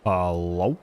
Hello?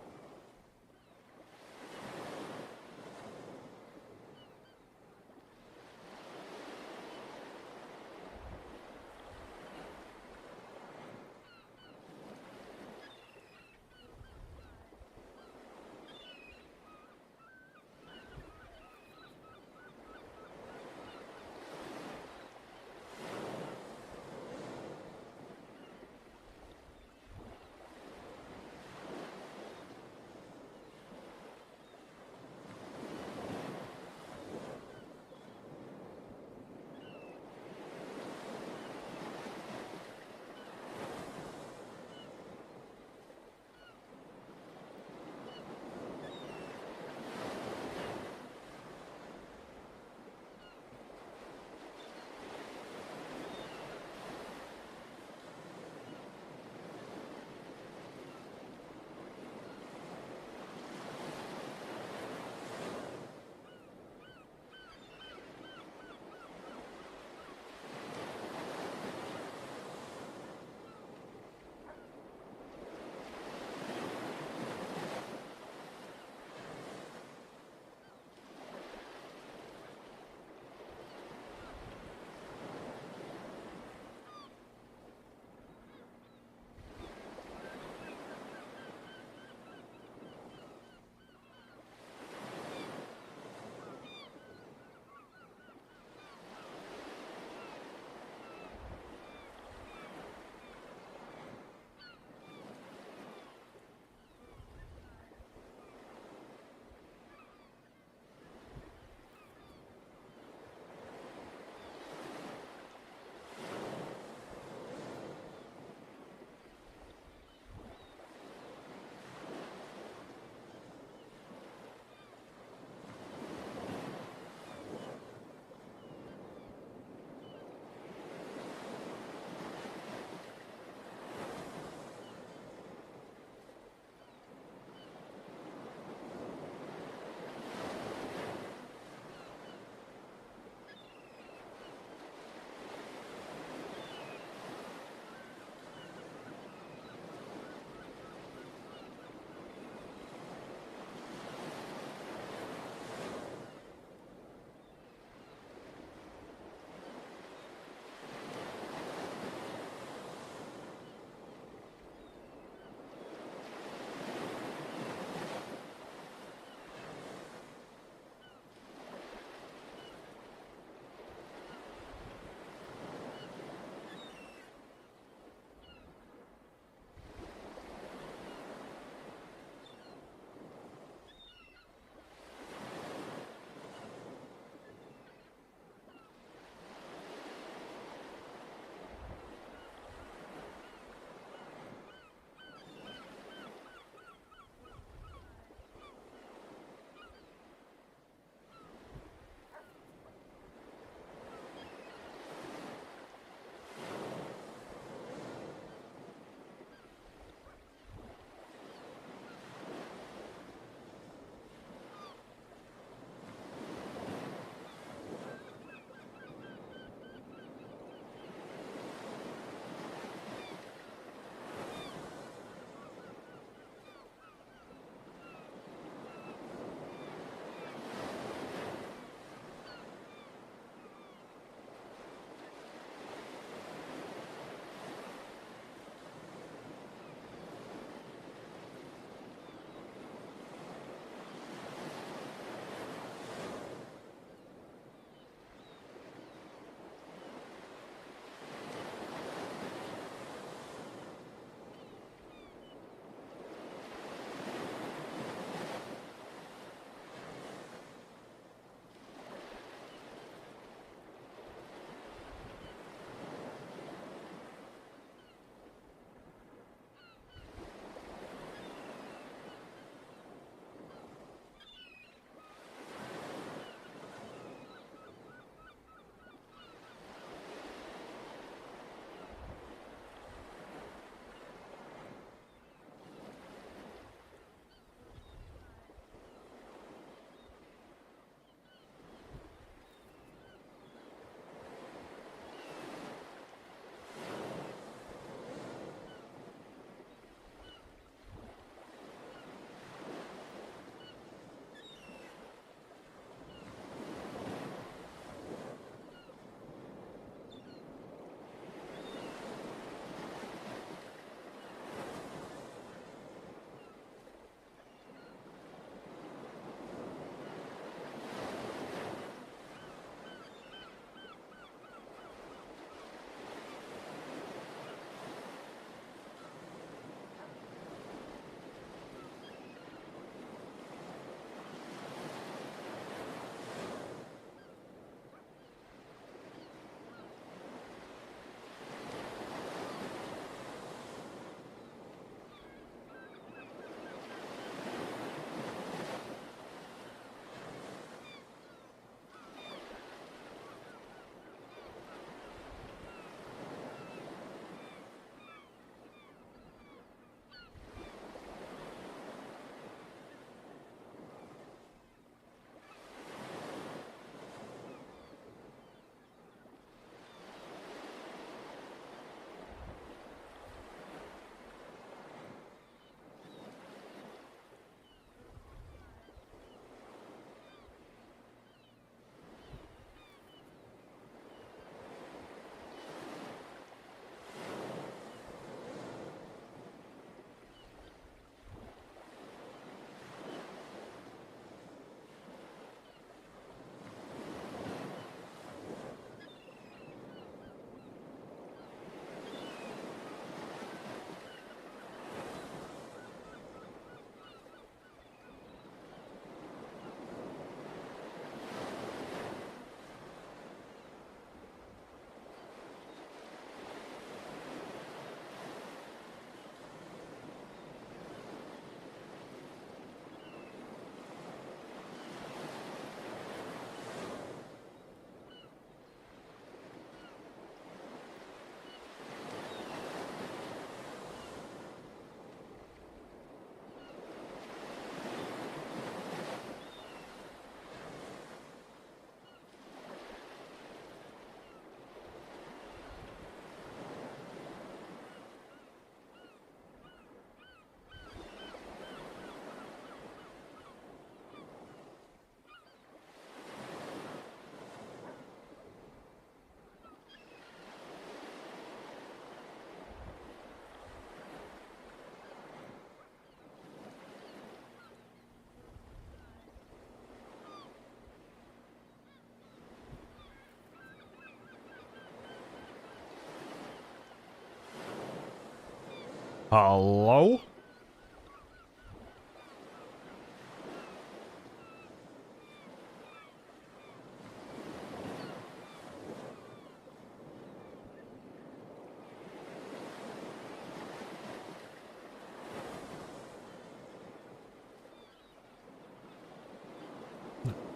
Hello?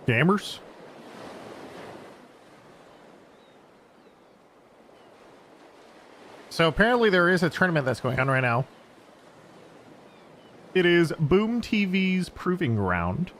Gamers? So apparently there is a tournament that's going on right now. It is Boom TV's Proving Ground.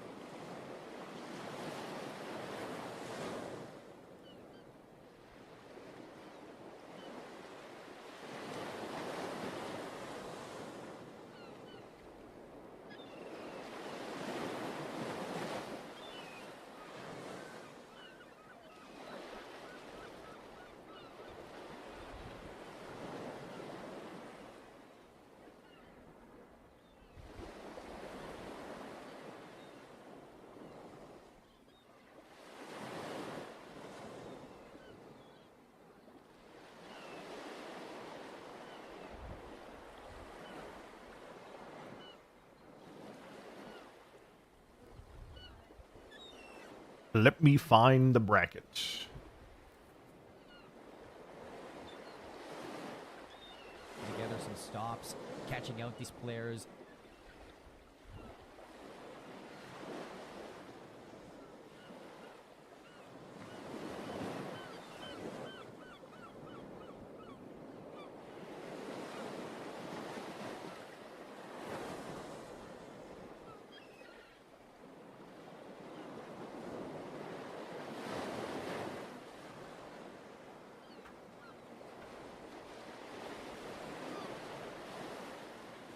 Let me find the bracket. Together some stops, catching out these players.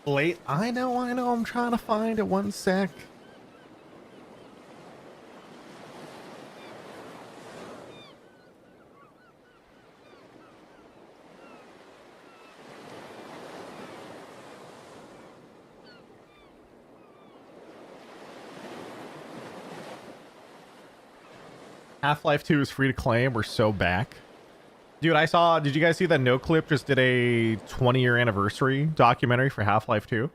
Late. I know. I'm trying to find it. One sec. Half-Life 2 is free to claim. We're so back. Dude, did you guys see that No Clip just did a 20-year anniversary documentary for Half-Life 2?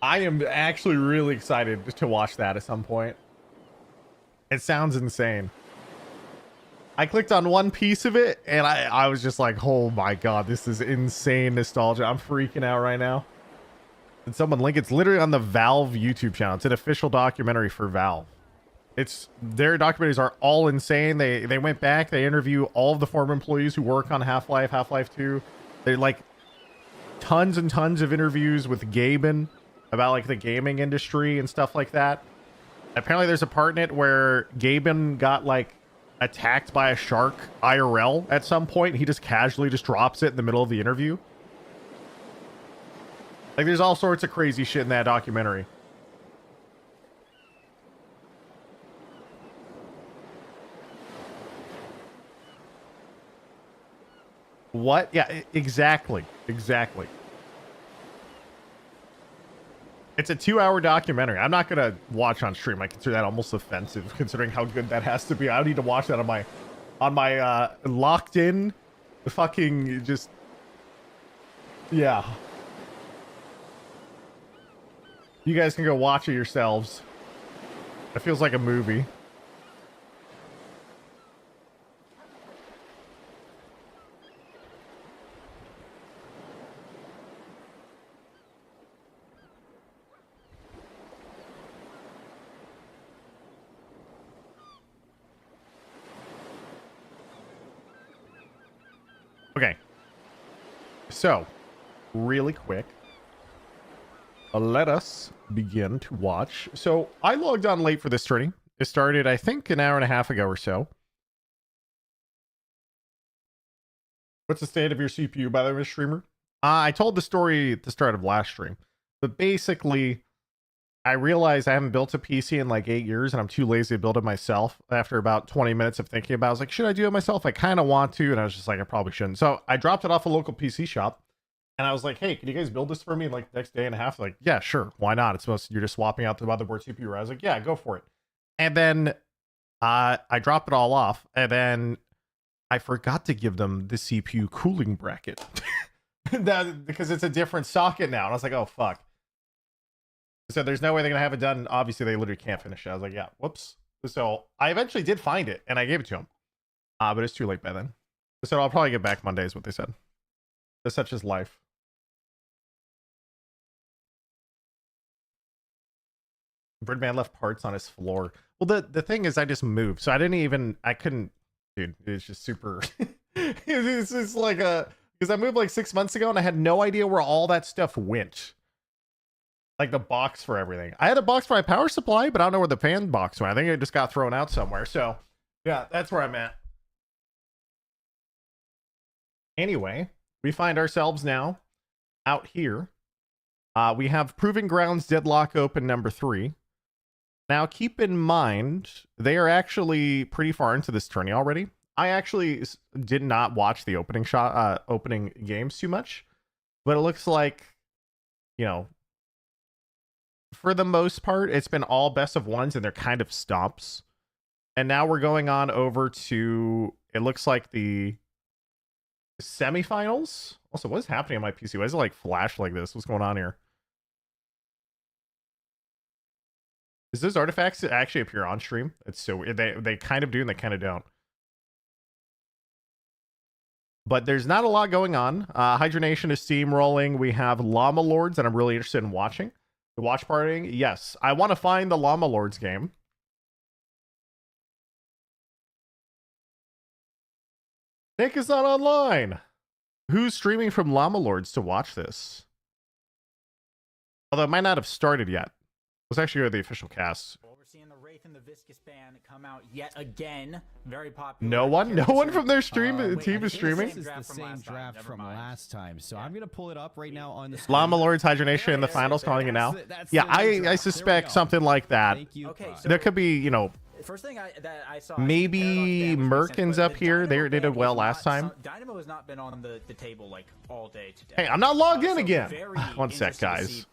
I am actually really excited to watch that at some point. It sounds insane. I clicked on one piece of it and I was just like, oh my god, this is insane nostalgia. I'm freaking out right now. Did someone link? It's literally on the Valve YouTube channel. It's an official documentary for Valve. Their documentaries are all insane. They went back, they interview all of the former employees who work on Half-Life, Half-Life 2. They're like tons and tons of interviews with Gaben about like the gaming industry and stuff like that. Apparently there's a part in it where Gaben got like attacked by a shark IRL at some point. He just casually just drops it in the middle of the interview. Like there's all sorts of crazy shit in that documentary. What? Yeah, exactly. Exactly. It's a 2-hour documentary. I'm not gonna watch on stream. I consider that almost offensive, considering how good that has to be. I need to watch that on my locked in, fucking just, yeah. You guys can go watch it yourselves. It feels like a movie. Okay. So, really quick, let us begin to watch. So, I logged on late for this stream. It started, I think, an hour and a half ago or so. What's the state of your CPU, by the way, streamer? I told the story at the start of last stream. But basically, I realized I haven't built a PC in like 8 years and I'm too lazy to build it myself. After about 20 minutes of thinking about it, I was like, should I do it myself? I kind of want to. And I was just like, I probably shouldn't. So I dropped it off a local PC shop and I was like, hey, can you guys build this for me in like the next day and a half? Like, yeah, sure. Why not? You're just swapping out the motherboard CPU. I was like, yeah, go for it. And then I dropped it all off and then I forgot to give them the CPU cooling bracket. that, because it's a different socket now. And I was like, oh fuck. So there's no way they're gonna have it done. Obviously, they literally can't finish it. I was like, yeah, whoops. So I eventually did find it, and I gave it to him. But it's too late by then. So I'll probably get back Monday, is what they said. That's such is life. Birdman left parts on his floor. Well, the thing is, I just moved, so I couldn't, dude. It's just super. It's just like because I moved like 6 months ago, and I had no idea where all that stuff went. Like the box for everything. I had a box for my power supply, but I don't know where the fan box went. I think it just got thrown out somewhere. So, yeah, that's where I'm at. Anyway, we find ourselves now out here. We have Proving Grounds Deadlock Open number 3. Now, keep in mind, they are actually pretty far into this tourney already. I actually did not watch the opening games too much, but it looks like, you know, for the most part, it's been all best of ones, and they're kind of stomps. And now we're going on over to, it looks like the semifinals. Also, what is happening on my PC? Why is it like flash like this? What's going on here? Is those artifacts actually appear on stream? It's so weird. They kind of do and they kind of don't. But there's not a lot going on. Hydronation is steamrolling. We have Llama Lords that I'm really interested in watching. The watch partying, yes. I want to find the Llama Lords game. Nick is not online. Who's streaming from Llama Lords to watch this? Although it might not have started yet. Let's actually go to the official cast. Well, we're seeing the Wraith and the Viscous band come out yet again. Very popular. No one from their stream team is This streaming. is the same draft from last time, so I'm gonna pull it up right now on the screen. Llama Lords Hydronation in the finals, calling it now. Yeah, I suspect something like that. Thank you. Okay, There could be, you know, First thing that I saw. maybe Merkin's up here. They did well last time. Dynamo has not been on the table like all day today. Hey, I'm not logged in So again. very One sec, interesting to guys. see.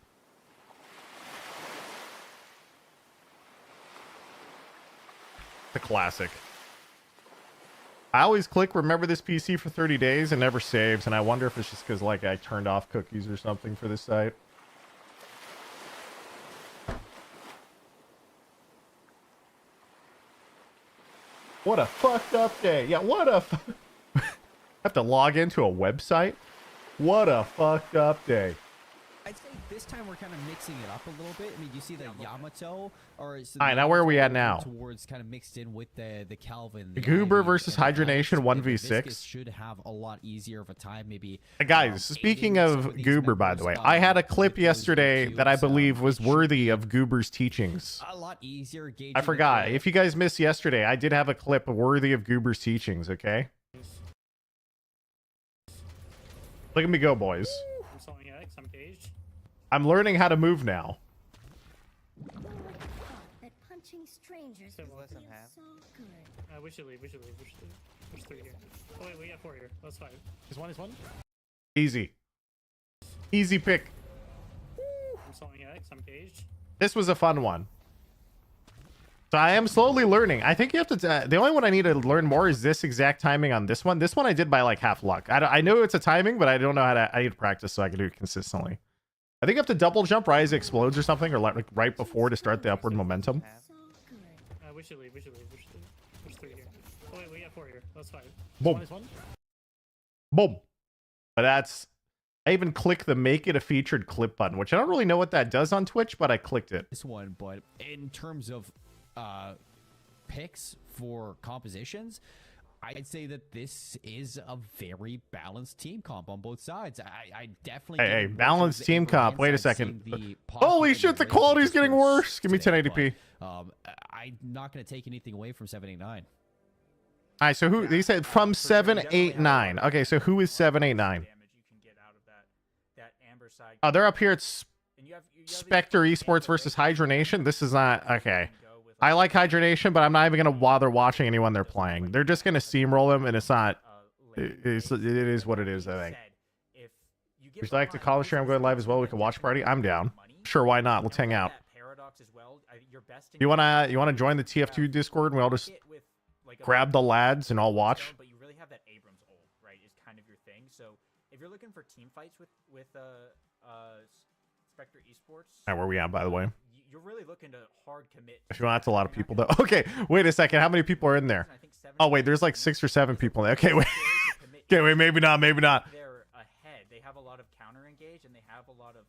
The classic. I always click remember this PC for 30 days and never saves, and I wonder if it's just because like I turned off cookies or something for this site. What a fucked up day. Yeah, what a have to log into a website? What a fucked up day. I'd say this time we're kind of mixing it up a little bit. I mean, you see the Yamato, or is All right, now where are we at now? Towards kind of mixed in with the Calvin. The Goober Ivy, versus and Hydronation the 1v6. Viscous should have a lot easier of a time, maybe. Guys, speaking of Goober, by the way, I had a clip yesterday that I believe was worthy of Goober's teachings. A lot easier. I forgot. If you guys missed yesterday, I did have a clip worthy of Goober's teachings, okay? Look at me go, boys. I'm solving X, I'm caged. I'm learning how to move now. That punching strangers So will less than feel half. so good. We should leave. There's 3 here. Oh wait, we got 4 here. That's 5. Is one? Easy. Easy pick. I'm solving X, I'm caged. This was a fun one. So I am slowly learning. I think you have to... the only one I need to learn more is this exact timing on this one. This one I did by like half luck. I know it's a timing, but I don't know how to... I need to practice so I can do it consistently. I think you have to double jump right as it explodes or something, or like right before to start the upward momentum. So good. We should leave. There's 3 here. Oh wait, we got 4 here. That's 5. Boom. Is one? Boom. But that's... I even clicked the make it a featured clip button, which I don't really know what that does on Twitch, but I clicked it. This one, but in terms of picks for compositions, I'd say that this is a very balanced team comp on both sides. I definitely Hey, balanced team comp. Wait a second. Holy shit, the quality's getting worse. Give me 1080p. I'm not going to take anything away from 789. All right, so who they said from 789. Okay, so who is 789? Oh, they're up here. It's Spectator Esports versus Hydronation. This is not okay. I like Hydronation, but I'm not even gonna bother watching anyone they're playing. They're just gonna steamroll them, and it's not. It is what it is. I think. Would you like to call the stream? I'm going live as well. We can watch party. I'm down. Sure, why not? Let's hang out. You wanna join the TF2 Discord and we all just grab the lads and all watch? But you really have that Abrams ult, right? Is kind of your thing. So if if you're looking for team fights with Spectre Esports, And where we at, by the way? you're really looking to hard commit. If you want, that's a lot of people though. Okay, wait a second. How many people are in there? Oh wait, there's like 6 or 7 people in there. Okay, wait. Okay, wait, maybe not, maybe not. They're ahead. They have a lot of counter engage and they have a lot of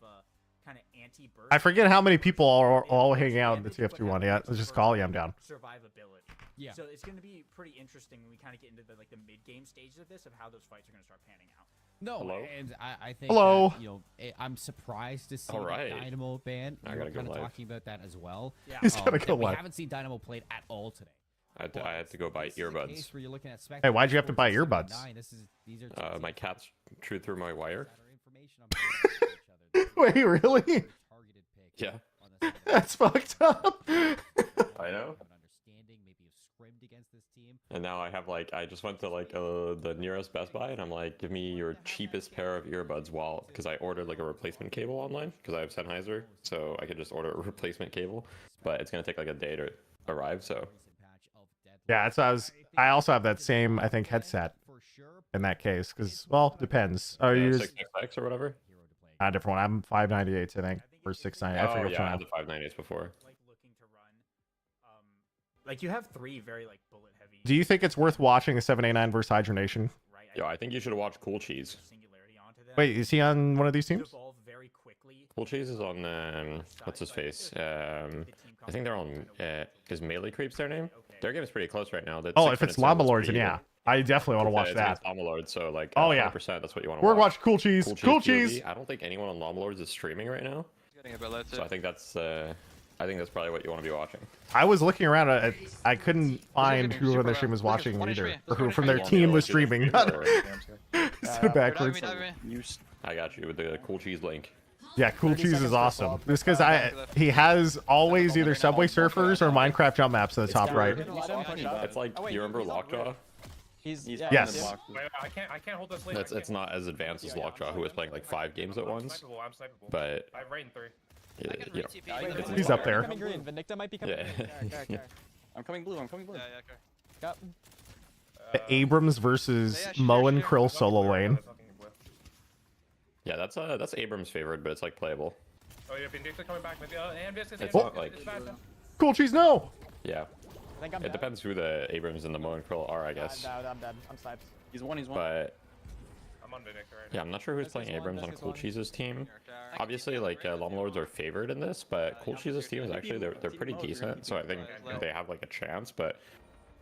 kind of anti-burst. I forget how many people are all hanging out in the TF2 one. Yeah, let's just call I'm down. Survivability. Yeah. So it's going to be pretty interesting when we kind of get into the mid-game stages of this, of how those fights are going to start panning out. No, Hello? and I think Hello. that, you know, I'm surprised to see All right. the Dynamo ban. I You were gotta go kind of live. talking about that as well. Yeah. He's gotta go that we live. haven't seen Dynamo played at all today. I had to go buy This is a earbuds. case where you're looking at Spectre Hey, why'd you have to Esports buy and earbuds? 79. These are My cats chewed through my wire. information on both sides of each other. Wait, really? Targeted pick Yeah. on the side of the That's fucked up. I know. an understanding, maybe have scrimmed against this team. And now I have like I just went to like the nearest Best Buy and I'm like, give me your cheapest pair of earbuds because I ordered like a replacement cable online because I have Sennheiser, so I could just order a replacement cable, but it's gonna take like a day to arrive. So Recent patch of Deadlock. Yeah, that's what I also have that same, I think, headset For sure. in that case. Because, well, depends. Are you just 6XX or whatever. Hero to play. a different one? I'm 598, I think, or 690. I Oh forget which yeah, I one. had the 598s before. Like looking to run, like you have 3 very like bullet heavy. Do you think it's worth watching a 789 versus Hydronation? Right. Yo, I think you should watch Cool Cheese. Singularity onto them. Wait, is he on one of these You teams? evolve very quickly. Cool Cheese is on what's his face? I think they're on is Melee Creeps their name? Their game's pretty close right now. That Oh, 6 if it's minutes in Llama was Lords, then pretty yeah. even. I definitely want to watch It's that. against Llama Lords, so like Oh, yeah. 100% that's what you want to We're watch. watching Cool Cheese. Cool POV. Cheese. I don't think anyone on Llama Lords is streaming right now, Getting a bit late so too. I think that's probably what you want to be watching. I was looking around. I couldn't find who on their stream was watching either, or who from their team was streaming. Not instead of backwards. I got you with the Cool Cheese link. Yeah, Cool Cheese is awesome. Just because he has always either Subway Surfers or Minecraft jump maps in the top right. It's like you remember Lockjaw? He's Yes. Wait, I can't hold this late. It's not as advanced as Lockjaw, who was playing like 5 games at once, I'm snipeable. but I have right in 3. you know, He's up there. Coming green. Vindicta might be coming Yeah. green. I'm coming blue. I'm coming blue. Yeah, okay. Yep. Abrams versus Mo and Krill solo lane. yeah, that's Abrams' favorite, but it's like playable. Oh, yeah, Vindicta coming back. Maybe, and Viscous. It's not like Cool Cheese, no. yeah. I think I'm It dead. depends who the Abrams and the Mo and Krill are, I guess. I'm dead. I'm sniped. He's one. But I'm on Vindicta right now. yeah, I'm not sure who's Viscous playing one, Abrams on Viscous Cool one. Cheese's team. Obviously, like Llama Lords are favored in this, but Cool Cheese's team is actually they're pretty decent, so I think they have like a chance. But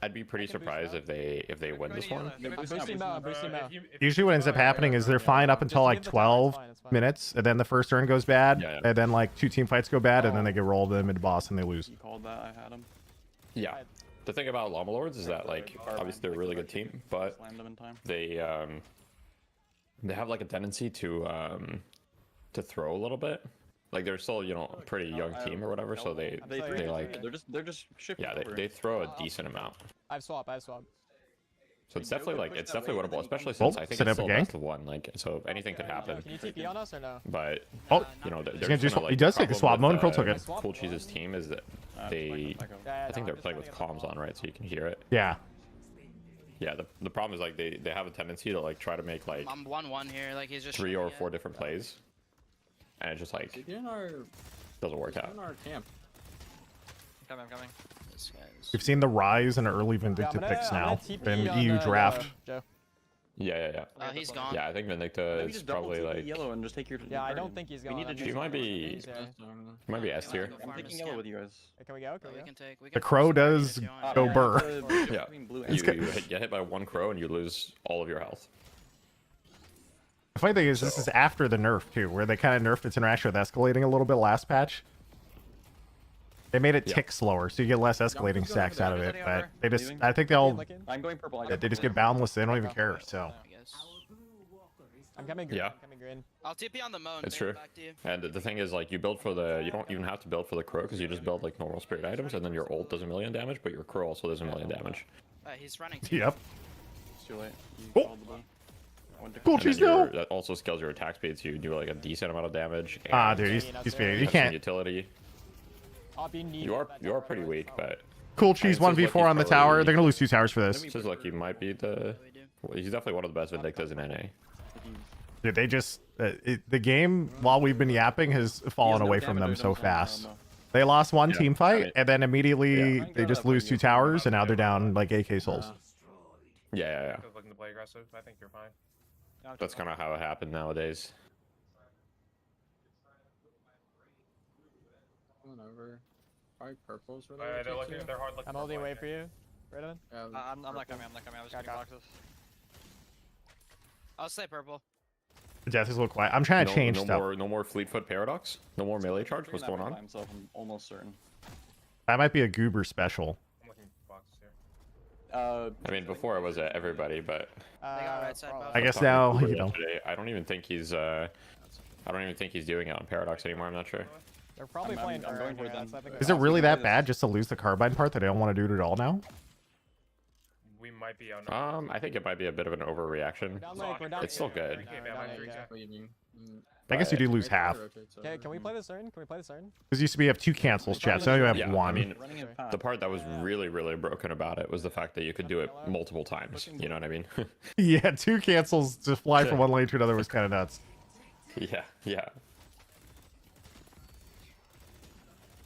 I'd be pretty surprised if they win this one. Boosting Mo. Boosting Mo. Usually what ends up happening is they're fine up until like 12 minutes, and then the first turn goes bad, Yeah. and then like 2 team fights go bad, and then they get rolled to the mid boss and they lose. You called that. I had him. Yeah. The thing about Llama Lords is that like obviously they're a really good team, but Slammed him in time. they have like a tendency to throw a little bit. Like they're still a pretty young team or whatever, so they like They're just shifting. yeah they throw a decent amount. I have swap. So it's definitely winnable, especially Oh, since I think set it's up a still gang. best of one. Like so anything could happen. Can you TP on us or no? But Oh, they're gonna just do gonna, he does take a swap. Mo and Krill took it. Cool Cheese's team is that they I think they're playing with comms on, right? So you can hear it. Yeah. Yeah, the problem is like they have a tendency to like try to make like I'm 1-1 here, like he's just 3 shooting or at- 4 different plays, and it just like Get in our doesn't work out. camp. I'm coming. This guy's... We've seen the rise in early Vindicta picks now in EU draft. Joe. Yeah. Oh, he's gone. Yeah, I think Vindicta is probably like yellow and just take your. Yeah, I don't think he's We going. need to she might be S tier. I'm taking yellow with you guys. Can we go? But we can take. We The can crow force it does if you want. go burr. Yeah. He's You get hit by 1 crow and you lose all of your health. The funny thing is, this is after the nerf too, where they kind of nerfed its interaction with escalating a little bit last patch. They made it tick slower, so you get less escalating stacks out of it. But they just, I think they'll, I'm going purple. they just get boundless. They don't even care. So I guess. I'm coming green. Yeah. I'm coming green. I'll TP on the moon. It's true. Back to you. And the thing is, like, you build for you don't even have to build for the crow because you just build like normal spirit items, and then your ult does 1,000,000 damage, but your crow also does 1,000,000 damage. He's running. yep. It's too late. You Oh. called the blue. I went to- Cool And then Cheese, no. that also scales your attack speed, so you do like a decent amount of damage. Ah, and dude, he's speeding. You have some can't. utility. You are pretty weak, but Cool Cheese I mean, it says 1v4 on the Lucky's tower. probably- They're gonna lose 2 towers for this. this is like he might be the. We do. Well, he's definitely one of the best Vindictas in NA. Dude, they just the game while we've been yapping has fallen no away from them damage, so no fast. ammo. They lost one Yeah, team fight, I mean- and then immediately Yeah. they just lose 2 towers, and now they're down like AK souls. Yeah. Looking to play aggressive. I think you're fine. That's kind of how it happened nowadays. Whatever. Probably purples. They're looking. They're hard looking. I'm holding away for you. Right on. I'm not coming. I'm not coming. I was getting boxes. I'll stay purple. Death is a little quiet. I'm trying to change stuff. No more Fleetfoot Paradox? No more melee charge? What's going on? Himself, I'm almost certain. That might be a goober special. I'm looking for boxes here. I mean, before it was everybody, but They got right side. I guess now, you know. yesterday, I don't even think he's doing it on Paradox anymore. I'm not sure. They're probably I'm playing going Burn for here. them. That's, I think Is it really that bad just to lose the carbine part that they don't want to do it at all now? We might be on. I think it might be a bit of an overreaction. It's still good. I guess you do lose half. Okay, can we play this turn? Can we play this turn? Because used to be you have 2 cancels, chat. So now you have Yeah, 1. I mean, Running in path. the part that was really broken about it was the fact that you could do it multiple times. You know what I mean? Yeah, 2 cancels to fly from one lane to another was kind of nuts. Yeah.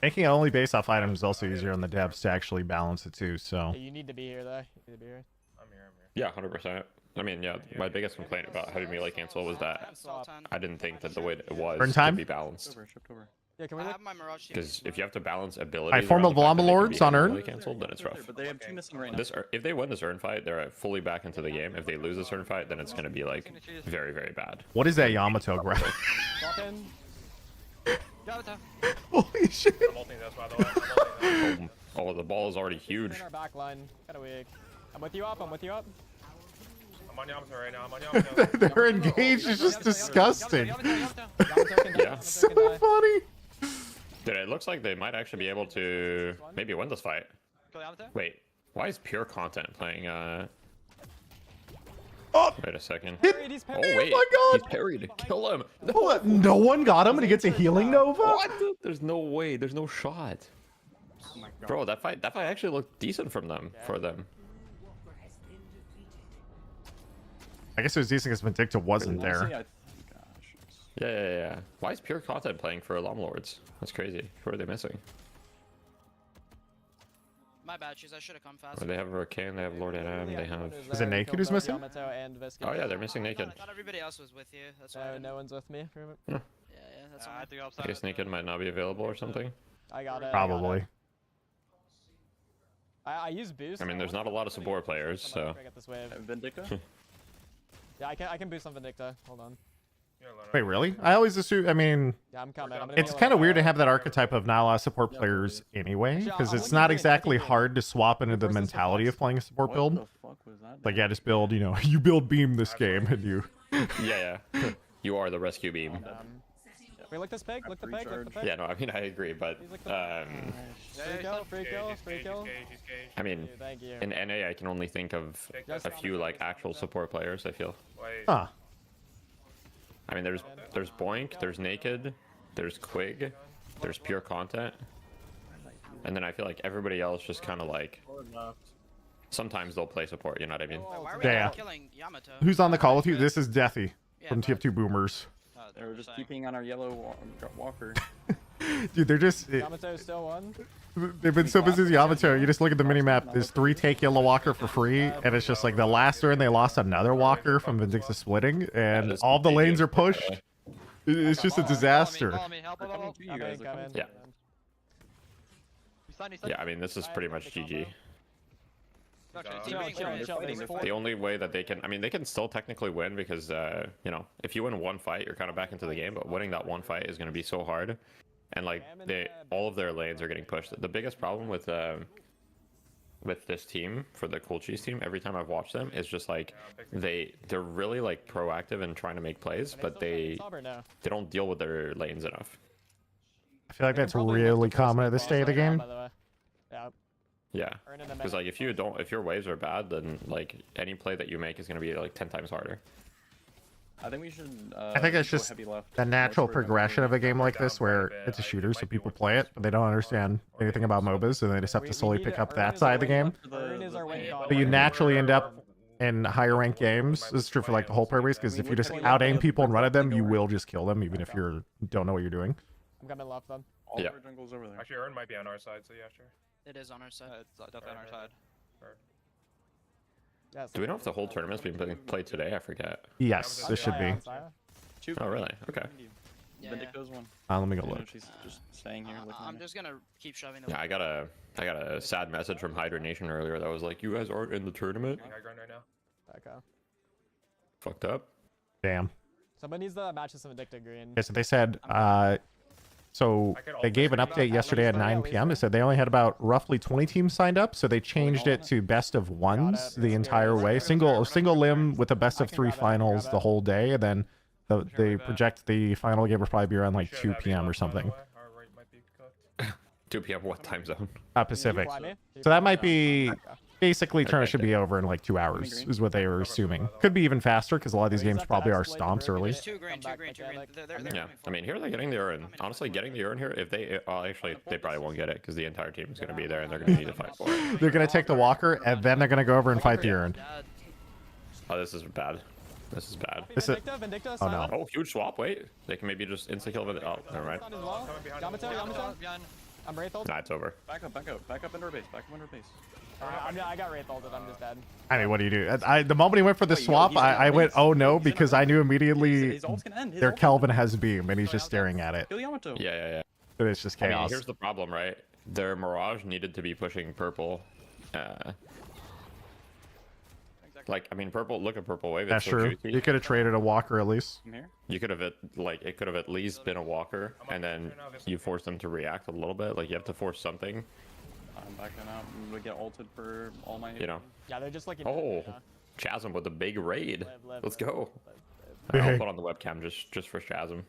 Making it only based off items is also easier on the devs to actually balance it too. So Yeah, you need to be here though. You need to be here. I'm here. Yeah, 100%. I mean, yeah, my biggest complaint about having melee cancel was that I didn't think that the way that it was Burn time? could be balanced. Shift over. Yeah, can I we have my Mirage team. Because if you have to balance abilities, Alright, form of Llama Lords on Urn. Canceled, then it's rough. But they have 2 missing right now. If they win this Urn fight, they're fully back into the game. If they lose this Urn fight, then it's going to be like very bad. what is that Yamato grab? Swap in. Yamato. Holy shit! I'm ulting this, by the way. I'm ulting this. Oh, the ball is already huge. In our back line. Kinda weak. I'm with you up. I'm with you up. I'm on Yamato right now. I'm on Yamato. They're engaged. It's just disgusting. Yamato. Yamato can die. Yeah. Yamato So can die. funny. Dude, it looks like they might actually be able to maybe win this fight. Kill Yamato. Wait, why is pure content playing? Oh, Wait a second. He's Oh parried. wait, my God. he's parried. Kill him. what? No one got him, and he gets a healing Nova. What? There's no way. There's no shot. Bro, that fight actually looked decent for them. I guess it was decent because Vindicta wasn't Honestly, there. Gosh. Yeah. Why is pure content playing for Llama Lords? That's crazy. Who are they missing? My bad, shoes. I should have come Or faster. they have Rakan, they have Lord Adam, they have. Is it Naked who's missing? Yamato and Viscous. Oh yeah, they're missing Naked. I thought everybody else was with you. That's why. I No, didn't- no one's with me. Remember? Yeah, that's why. I guess Naked might not be available or something. I got it. Probably. I use boost. I mean, there's not a lot of support players, so. I got this wave. Vindicta? Yeah, I can boost on Vindicta. Hold on. Wait, really? I always assume. I mean, Yeah, I'm coming. I'm gonna it's heal kind of up. weird to have that archetype of not a lot of support players anyway, because it's not exactly hard to swap into the mentality of playing a support What build. the fuck was that? Like, yeah, just build. You know, you build beam this game, and you. Yeah. You are the rescue beam. Wait, look this pig. Look the pig. Look the pig. Yeah, no, I mean, I agree, but, Free kill. I mean, Dude, thank you. in NA, I can only think of a few, like, actual support players, I feel. Huh. I mean, there's Boink, there's Naked, there's Quig, there's Pure Content, and then I feel like everybody else just kind of like, sometimes they'll play support, you know what I mean? Why are we Yeah. not killing Yamato? Who's on the call with you? This is Deathy Yeah, from but- TF2 Boomers. They were just keeping on our yellow walker. Dude, they're just. Yamato still won. They've been so busy with Yamato. You just look at the minimap. There's 3 take Yellow Walker for free, and it's just like the last turn they lost another Walker from Vindicta splitting, and all the lanes are pushed. It's just a disaster. Yeah. Yeah, I mean, this is pretty much GG. The only way that they can, I mean, they can still technically win because, you know, if you win one fight, you're kind of back into the game, but winning that one fight is going to be so hard. And, like, all of their lanes are getting pushed. The biggest problem with this team, for the Cool Cheese team, every time I've watched them, is just, like, they're really, like, proactive in trying to make plays, but they don't deal with their lanes enough. I feel like that's really common at this stage of the game. Yeah, because like if your waves are bad, then like any play that you make is gonna be like 10 times harder. I think we should. I think it's just the natural progression of a game like this, where it's a shooter, so people play it, but they don't understand anything about MOBAs, and they just have to slowly pick up that side of the game. But you naturally end up in higher ranked games. This is true for like the whole player base, because if you just out aim people and run at them, you will just kill them, even if you don't know what you're doing. I'm coming left then. All Yeah. of our jungle's over there. Actually, Ern might be on our side, so yeah, sure. It is on our side. It's definitely on our side. Or- Do we know if the whole tournament's being played today? I forget. Yes, this should be. Two. Oh, really? Okay. Yeah, Vindicto's one. Let me go I know look. she's just staying here looking at I'm me. just gonna keep shoving the. Yeah, I got a sad message from Hydra Nation earlier that was like, "You guys aren't in the tournament." High ground right now. Okay. Fucked up. Damn. Somebody needs to match some addicted green. Okay, so they said, so they gave an update yesterday at 9 p.m. They said they only had about roughly 20 teams signed up, so they changed it to best of ones the entire way. Single limb with a best of 3 finals the whole day, and then they project the final game will probably be around like 2 p.m. or something. Our right might be cooked. 2 p.m. What time zone? Pacific. Fly me? So that might be basically tournament Okay. should be over in like 2 hours, is what they were assuming. Could be even faster because a lot of these games probably are stomps early. Two green, two green, two green. They're Yeah, coming I mean, here they're getting the urn. Honestly, getting the urn here, if they actually, they probably won't get it because the entire team is going to be there and they're going to need to fight for it. They're gonna take the walker and then they're gonna go over and fight the urn. Oh, this is bad. This is bad. This is- Vindicta, Oh, no. Oh, huge swap. Wait, they can maybe just insta kill with. Oh, never mind. As well. Yamato. I'm Wraithled. Nah, it's over. Back up into our base. Back up into our base. I got Wraithled, I'm just dead. I mean, what do you do? The moment he went for the Wait, swap, he's in I our went, base. oh no, He's in our because I knew base. immediately His ult's gonna end. His their ult's Kelvin gonna has beam and he's just staring at it. end. Kill Yamato. Yeah. And it's just I mean, chaos. here's the problem, right? Their Mirage needed to be pushing purple. Like, I mean, purple. Look at purple wave. That's It's so true. juicy. You could have traded a walker at least. I'm here. You could have it could have at least been a walker, and then you force them to react a little bit. Like you have to force something, I'm backing out. I'm gonna get ulted for all my. you know. Yeah, they're just looking. Oh, Chasm with a big raid. Let's go. Big. I'll put on the webcam just for Chasm.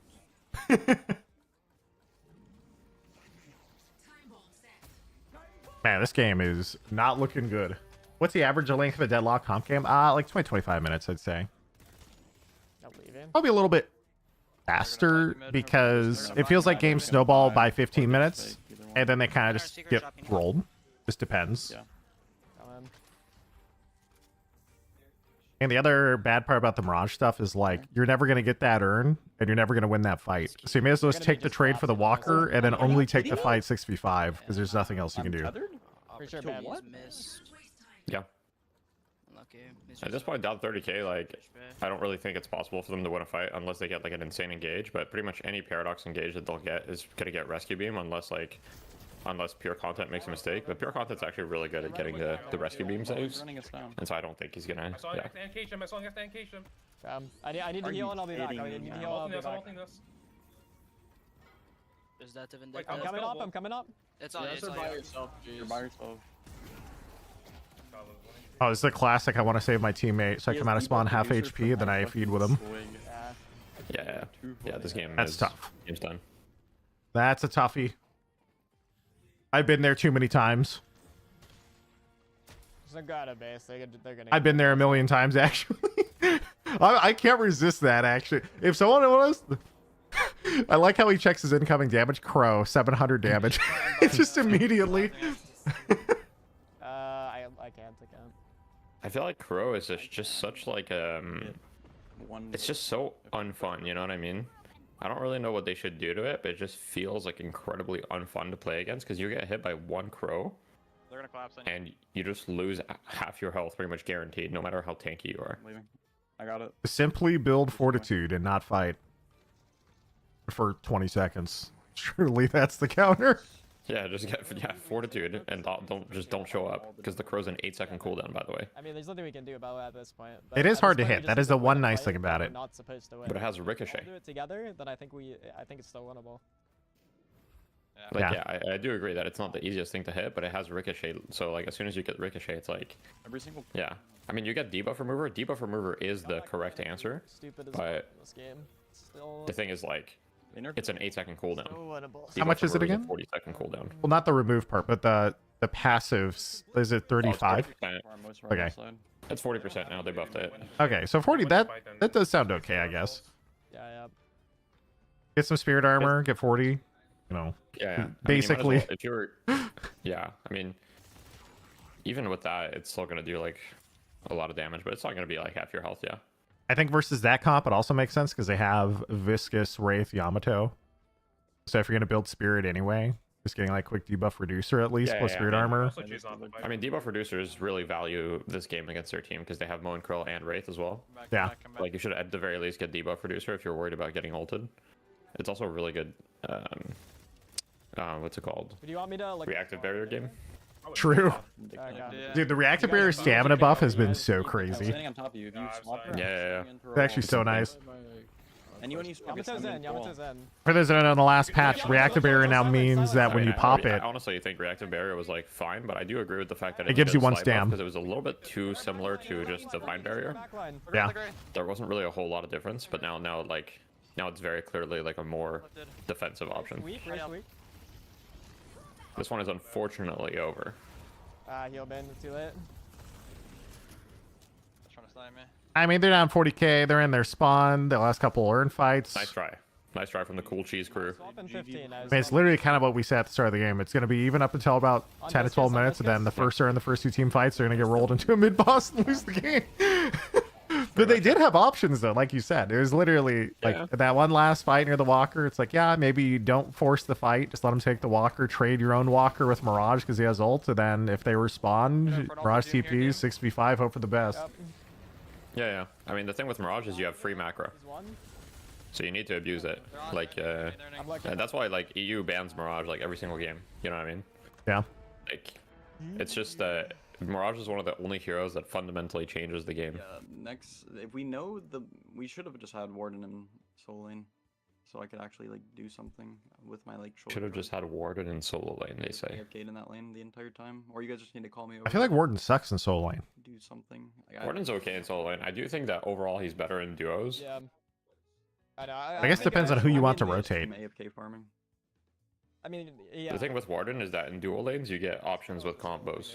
Man, this game is not looking good. What's the average length of a Deadlock comp game? Like 25 minutes, I'd say. Not leaving. Probably a little bit faster because it feels like games snowball by 15 minutes and then they kind of just get rolled. Just depends. Yeah. And the other bad part about the Mirage stuff is like you're never gonna get that urn and you're never gonna win that fight. So you may as well just take the trade for the walker and then only take the fight 6v5 because there's nothing else you can do. Tethered? For sure, To man. what? Missed. Yeah. Lucky. At this point, down 30k, like I don't really think it's possible for them to win a fight unless they get like an insane engage. But pretty much any paradox engage that they'll get is gonna get rescue beam unless pure content makes a mistake. But pure content's actually really good at getting the rescue beam saves, Running us down. and so I don't think he's gonna. I saw Yeah. an engage him. I saw an engage him. I need to Are heal you and I'll be back. I kidding need me to now? heal and I'll I'm be ulting this. I'm back. ulting this. Is that the Wait, Vindicta? I'm coming up. I'm coming up. It's all you. It's all by you. yourself. You're by yourself. Oh, this is a classic. I want to save my teammate, so I He come has out of spawn debuff half producer HP, and then from I my feed with him. fucking swing. Yeah. This game. That's is, tough. Game's done. That's a toughie. I've been there too many times. Just go out of base. They're gonna. I've been there a million times, actually. I can't resist that, actually. If someone was... I like how he checks his incoming damage. Crow, 700 damage. Just immediately. I can't. I feel like Crow is just such like it's just so unfun. You know what I mean? I don't really know what they should do to it, but it just feels like incredibly unfun to play against because you get hit by one Crow. They're gonna collapse. And you just lose half your health, pretty much guaranteed, no matter how tanky you are. I'm leaving. I got it. Simply build fortitude and not fight for 20 seconds. Surely that's the counter. Yeah, just get fortitude and don't show up because the Crow's an 8-second cooldown, by the way. I mean, there's nothing we can do about it at this point. It is at hard this to point, hit. we That just is the need to one win a nice fight thing about that it. we're not supposed to win. But it has a If ricochet. we all do it together, then I think it's still winnable. Like, yeah, I do agree that it's not the easiest thing to hit, but it has ricochet. So like as soon as you get ricochet, it's like Every single. yeah. I mean, you get debuff remover. Debuff remover is the correct answer. Stupid as But fuck in this game. Still the thing is like it's an 8-second cooldown. so winnable. How much is it again? 40-second cooldown. Well, not the remove part, but the passives. Is it 35? Okay. It's 40% now. They buffed it. Okay, so 40. That does sound okay, I guess. Yeah. Get some spirit armor. Get 40. You know. Yeah. I mean, you might as Basically. well- if you're, yeah. I mean, even with that, it's still gonna do like a lot of damage, but it's not going to be like half your health. Yeah. I think versus that comp, it also makes sense because they have Viscous, Wraith, Yamato. So if you're going to build Spirit anyway, just getting like quick debuff reducer at least, plus Spirit armor. I mean, debuff reducers really value this game against their team because they have Moan Krill and Wraith as well. Yeah. Like you should at the very least get debuff reducer if you're worried about getting ulted. It's also a really good, what's it called? Do you want me to like Reactive barrier game. True. Okay. Dude, the reactive barrier stamina buff has been so I'm crazy. standing on top of you. If you swap her, I'm Yeah. swinging through It's actually so nice. Anyone you swap, Yamato's in. Yamato's in. For those that don't know, the last patch, reactive barrier now means that when you pop I it, honestly think reactive barrier was like fine, but I do agree with the fact that It gives you one stam. because it was a little bit too similar to just divine barrier. Backline. yeah. There wasn't really a whole lot of difference, but now it's very clearly like a more defensive option. Weak. This one is unfortunately over. Heal bin. Too late. Trying to snipe me. I mean, they're down 40k. They're in their spawn. The last couple urn fights. Nice try. Nice try from the cool cheese crew. Swapping 15. I mean, it's literally kind of what we said at the start of the game. It's going to be even up until about 10 to 12 minutes, and then the first urn, the first two team fights, they're going to get rolled into a mid boss and lose the game. But they did have options, though, like you said. It was literally like that one last fight near the walker. It's like, yeah, maybe you don't force the fight. Just let him take the walker, trade your own walker with Mirage because he has ult. And then if they respond, Mirage TPs, 6v5, hope for the best. Yeah. I mean, the thing with Mirage is you have free macro, so you need to abuse it. Like, and that's why like EU bans Mirage like every single game. You know what I mean? Yeah. Like, it's just Mirage is one of the only heroes that fundamentally changes the game. Next, if we know we should have just had Warden in solo lane, so I could actually like do something with my like. Should have just had Warden in solo lane. They say. AFK'd in that lane the entire time, or you guys just need to call me over. I feel like Warden sucks in solo lane. Do something. Warden's okay in solo lane. I do think that overall he's better in duos. Yeah. I guess it depends on who you want to rotate. AFK farming. I mean, yeah. The thing with Warden is that in dual lanes you get options with combos.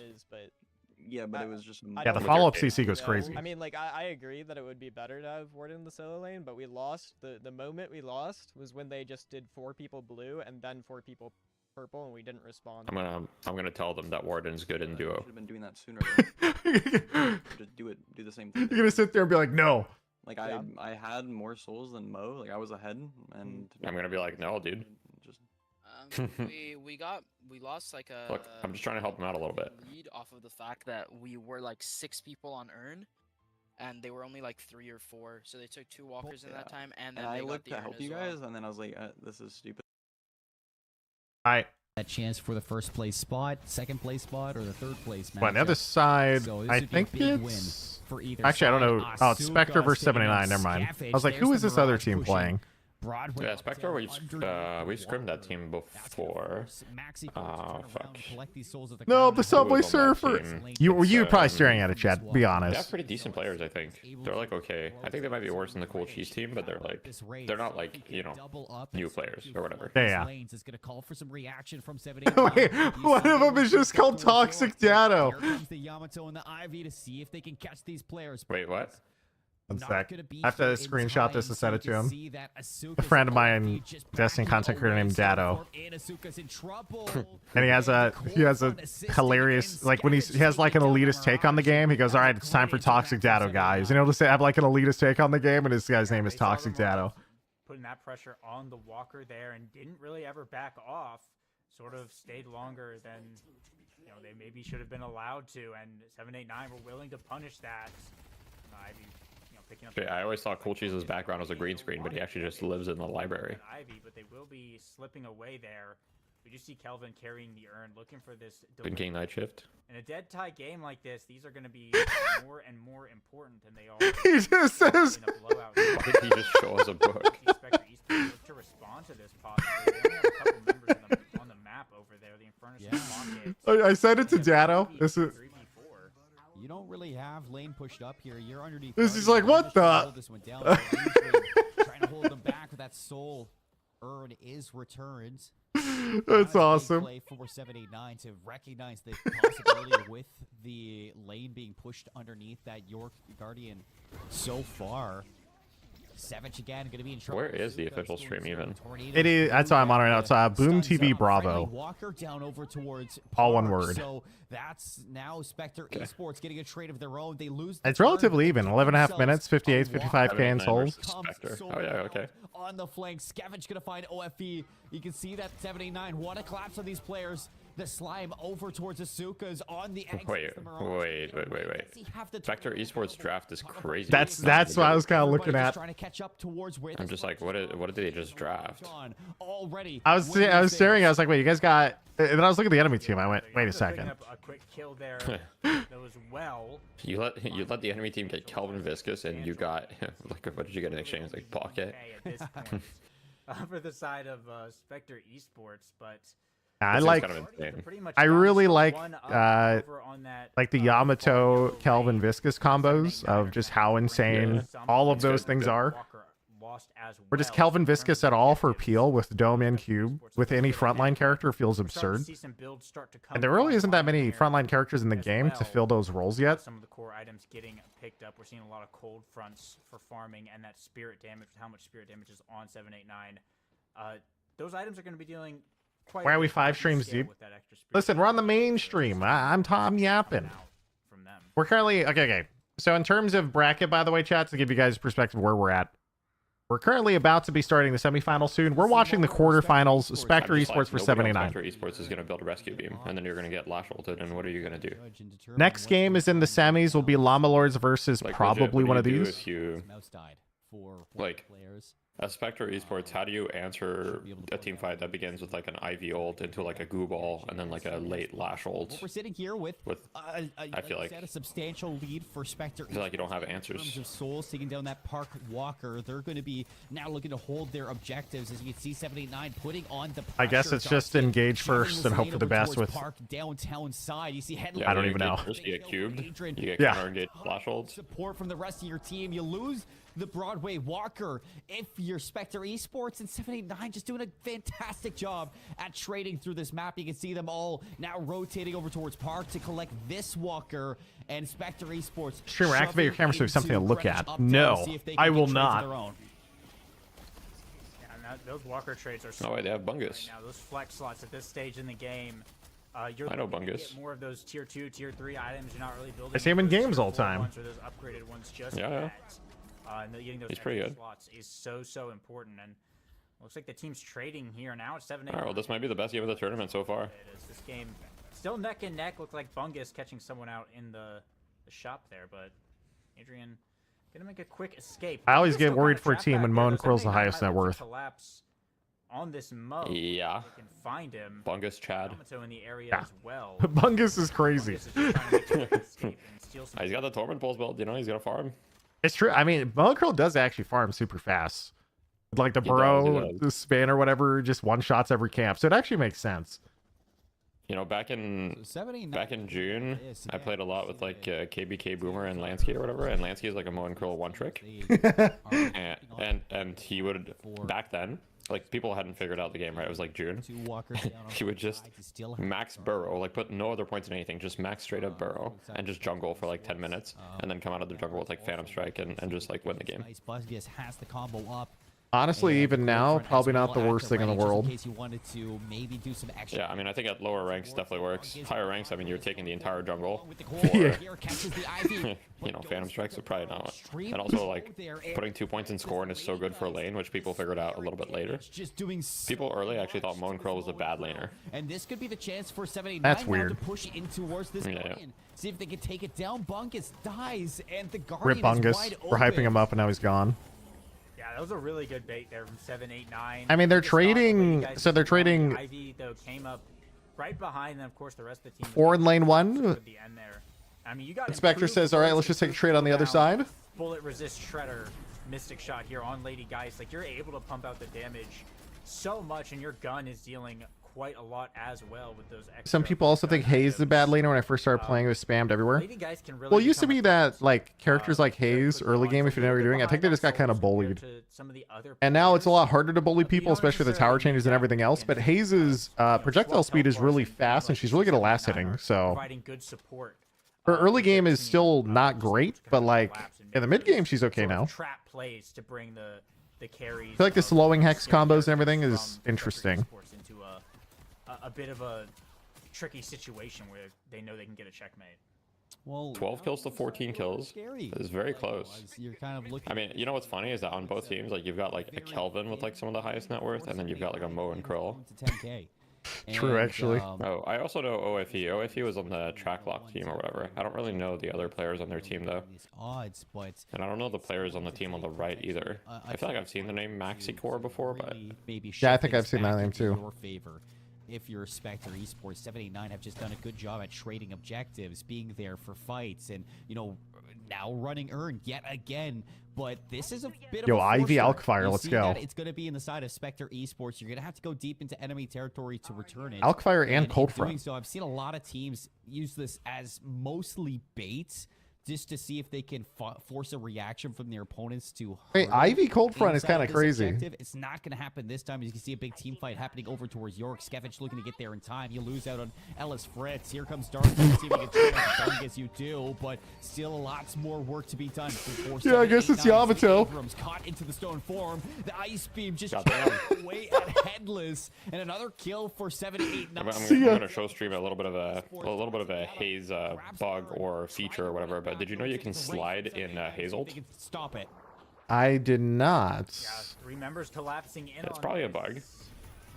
Yeah, but it was just. Yeah, the follow-up CC goes crazy. I mean, like, I agree that it would be better to have Warden in the solo lane, but we lost. The moment we lost was when they just did 4 people blue and then 4 people purple, and we didn't respond. I'm gonna tell them that Warden's good in duo. Should have been doing that sooner. Just do the same thing. You're gonna sit there and be like, no. Like I had more souls than Mo. Like I was ahead, and I'm gonna be like, no, dude. Just we lost like a. Look, I'm just trying to help him out a little bit. Lead off of the fact that we were like 6 people on Earn, and they were only like 3 or 4, so they took 2 walkers in that time, and then I they got looked the to Urn help as you well. guys, and then I was like, this is stupid. Alright. That chance for the first place spot, second place spot, or the third place match. But on the other side, So this I would be a think big it's... for either Actually, I don't know. side. Oh, it's Spectre versus Asuka's 79. Never mind. I was like, who is this other team playing? Broadway Yeah, Spectre, we've scrimmed that team before. Fuck. No, the Subway Who was on that Surfer. team? You were probably staring at it, Chad. Be They have honest. pretty decent players, I think. They're like okay. I think they might be worse than the Cool Cheese team, but they're not like, you know, new players or whatever. Yeah. Is going to call for some reaction from Wait, one of them is just called Toxic Dado. Here comes the Yamato and the Ivy to see if they can catch these players. Wait, what? One sec. I have to screenshot this and send it to him. A friend of mine, Destiny content creator named Dado. And he has a hilarious, like when he has like an elitist take on the game, he goes, all right, it's time for Toxic Dado, guys. And he'll just have like an elitist take on the game, and this guy's name is Toxic Dado. Putting that pressure on the walker there and didn't really ever back off. Sort of stayed longer than, you know, they maybe should have been allowed to, and 789 were willing to punish that. Ivy, you know, picking up. I always thought Cool Cheese's background was a green screen, but he actually just lives in the library. Ivy, but they will be slipping away there. We just see Kelvin carrying the urn, looking for this. King Night Shift. In a dead tie game like this, these are going to be more and more important, and they all. He just says. Why did he just show us a book? Look to respond to this possibly. They only have a couple members on the map over there. The Infernus I sent it to Dado. This is. You don't really have lane pushed up here. You're underneath. This is like, what the? This one down. Trying to hold them back with that soul. Urn is returned. That's awesome. Play 4789 to recognize the possibility with the lane being pushed underneath that York Guardian so far. Savage again going to be in trouble. Where is the official stream even? It is. That's why I'm on right now. It's Boom TV Bravo. Walker down over towards all one Park. word. So that's now Spectre Esports getting a trade of their own. They lose. It's relatively even. 11.5 minutes, 58, 55k in souls. Spectre. Oh yeah, okay. On the flank, Scavenge gonna find OFE. You can see that 789. What a collapse on these players. The slime over towards Asuka's on the exit. Wait. Spectre Esports draft is crazy. That's what I was kind of looking at. Trying to catch up towards where I'm just like, what did they just draft? Already. I was staring. I was like, wait, you guys got? And then I was looking at the enemy team. I went, wait a second. A quick kill there. That was well. You let the enemy team get Kelvin Viscous, and you got like, what did you get in exchange? Like pocket. At this point, for the side of Spectre Esports, but. I like. Kind of insane. I really like the Yamato Kelvin Viscous combos of just how insane all of those things are. Or just Kelvin Viscous at all for Peel with Dome and Cube with any frontline character feels absurd. And there really isn't that many frontline characters in the game to fill those roles yet. Some of the core items getting picked up. We're seeing a lot of cold fronts for farming and that spirit damage. How much spirit damage is on 789? Those items are going to be dealing. Why are we 5 streams deep? Listen, we're on the main stream. I'm Tom yapping. We're currently okay. So in terms of bracket, by the way, chat, to give you guys a perspective where we're at, we're currently about to be starting the semifinals soon. We're watching the quarterfinals. Spectre Esports for 79. Spectre Esports is going to build a rescue beam, and then you're going to get Lash ulted, and what are you going to do? Next game is in the semis. Will be Llama Lords versus probably one of these. If you like. As Spectre Esports, how do you answer a team fight that begins with like an IV ult into like a goo ball and then like a late Lash ult? We're sitting here with I feel like a substantial lead for Spectre. I feel like you don't have answers. In terms of souls taking down that Park Walker, they're going to be now looking to hold their objectives. As you can see, 789 putting on the pressure. I guess it's just engage first and hope for the best with Park downtown side. You see headline. I don't even know. You get cubed. You get counter engaged Lash ults. Support from the rest of your team. You lose the Broadway Walker. If you're Spectre Esports, and 789 just doing a fantastic job at trading through this map. You can see them all now rotating over towards Park to collect this Walker, and Spectre Esports. Streamer, activate your camera so it's something to look at. No, I will not. Yeah, those Walker trades are. Oh wait, they have Bungus. Right now, those flex slots at this stage in the game. I know Bungus. Get more of those tier 2, tier 3 items. You're not really building. I see him in games all the time. Or those upgraded ones just yeah. And getting those pretty good. slots is so important, and looks like the team's trading here now. It's 7-8. All right, well, this might be the best game of the tournament so far. It is. This game still neck and neck. Looked like Bungus catching someone out in the shop there, but Adrian gonna make a quick escape. I always get worried for a team when Moan Quill's the highest net worth. Collapse on this mode. Yeah. They can find him. Bungus Chad. In the area as well. Bungus is crazy. He's got the Torment Pulse build. You know, he's gonna farm. It's true. I mean, Moan Quill does actually farm super fast. Like the burrow, the span or whatever, just one shots every camp. So it actually makes sense. You know, back in June, I played a lot with like KBK Boomer and Lansky or whatever, and Lansky is like a Moan Quill one trick. and he would back then, like people hadn't figured out the game, right? It was like June. He would just max burrow, like put no other points in anything, just max straight up burrow and just jungle for like 10 minutes, and then come out of the jungle with like Phantom Strike and just like win the game. Has the combo up. Honestly, even now, probably not the worst thing in the world. In case you wanted to maybe do some extra. Yeah, I mean, I think at lower ranks definitely works. Higher ranks, I mean, you're taking the entire jungle. Yeah. You know, Phantom Strikes are probably not. And also, like, putting 2 points in scoring is so good for lane, which people figured out a little bit later. People early actually thought Moan Quill was a bad laner. And this could be the chance for 79 That's weird. to push in towards this Guardian. See if they can take it down. Bungus dies, and the Guardian Rip Bungus. We're hyping him up, and now he's gone. Yeah, that was a really good bait there from 789. I mean, they're trading. So they're trading. Ivy though came up right behind them. Of course, the rest of the team. 4 in lane 1. I mean, you got. Spectre says, "All right, let's just take a trade on the other side." Bullet resist shredder, mystic shot here on Lady Geist. Like you're able to pump out the damage so much, and your gun is dealing quite a lot as well with those extra. Some people also think Haze is a bad laner. When I first started playing, it was spammed everywhere. Well, it used to be that like characters like Haze early game, if you know what you're doing, I think they just got kind of bullied. And now it's a lot harder to bully people, especially with the tower changes and everything else. But Haze's projectile speed is really fast, and she's really good at last hitting. So Her early game is 13, still not just great, kind but of like collapse and in the make mid game, those she's okay sort of now. Trap plays to bring the carries. I feel like the of slowing hex getting combos and characters everything from is Spectator interesting. Esports into a bit of a tricky situation where they know they can get a checkmate. Well, 12 kills to 14 kills scary. is very close. You're kind of looking. I mean, you know what's funny is that on both teams, like you've got like a Kelvin with like some of the highest net worth, and then you've got like a Mo and Curl. to 10K. True, actually. Oh, I also know OFE. OFE was on the track lock team or whatever. I don't really know the other players on their team though. Odds, but And I don't know the players on the team on the right either. I feel like I've seen the name MaxiCore before, but maybe Yeah, I think I've seen that name too. Your favor. If you're Spectre Esports, 789 have just done a good job at trading objectives, being there for fights, and now running earn yet again. But this is a bit Yo, of a Ivy force Alkfire, You let's see go. that it's going to be in the side of Spectre Esports. You're going to have to go deep into enemy territory to return it. Alkfire and in Cold doing Front. so, I've seen a lot of teams use this as mostly baits, just to see if they can force a reaction from their opponents to Hey, hurdle Ivy Cold Front is inside kind of this crazy. objective. It's not going to happen this time. As you can see, a big team fight happening over towards York. Skevich looking to get there in time. You lose out on Ellis Fritz. Here comes Dark. See if he can dunk as you do, but still lots more work to be done. Yeah, I guess it's Yamato. Abrams caught into the stone form. The ice beam just Goddamn. away at Headless, and another kill for 789. I'm gonna show stream a little bit of a haze bug or feature or whatever. But did you know you can slide in Hazel? They can stop it. I did not. Yeah, 3 members collapsing in. That's on probably a this. bug.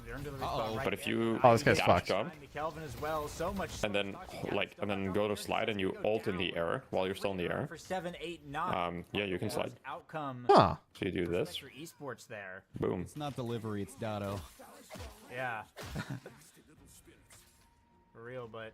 They're into the Uh-oh. respawn right But if there. you Oh, this guy's dash fucked. jump Behind the Kelvin as well. So much. and then go to slide and you ult in the air while you're still in the air, For 789. yeah, you can slide. Outcome. Huh. So you do this, Spectre Esports there. boom. It's not delivery, it's Dado. Yeah. For real, but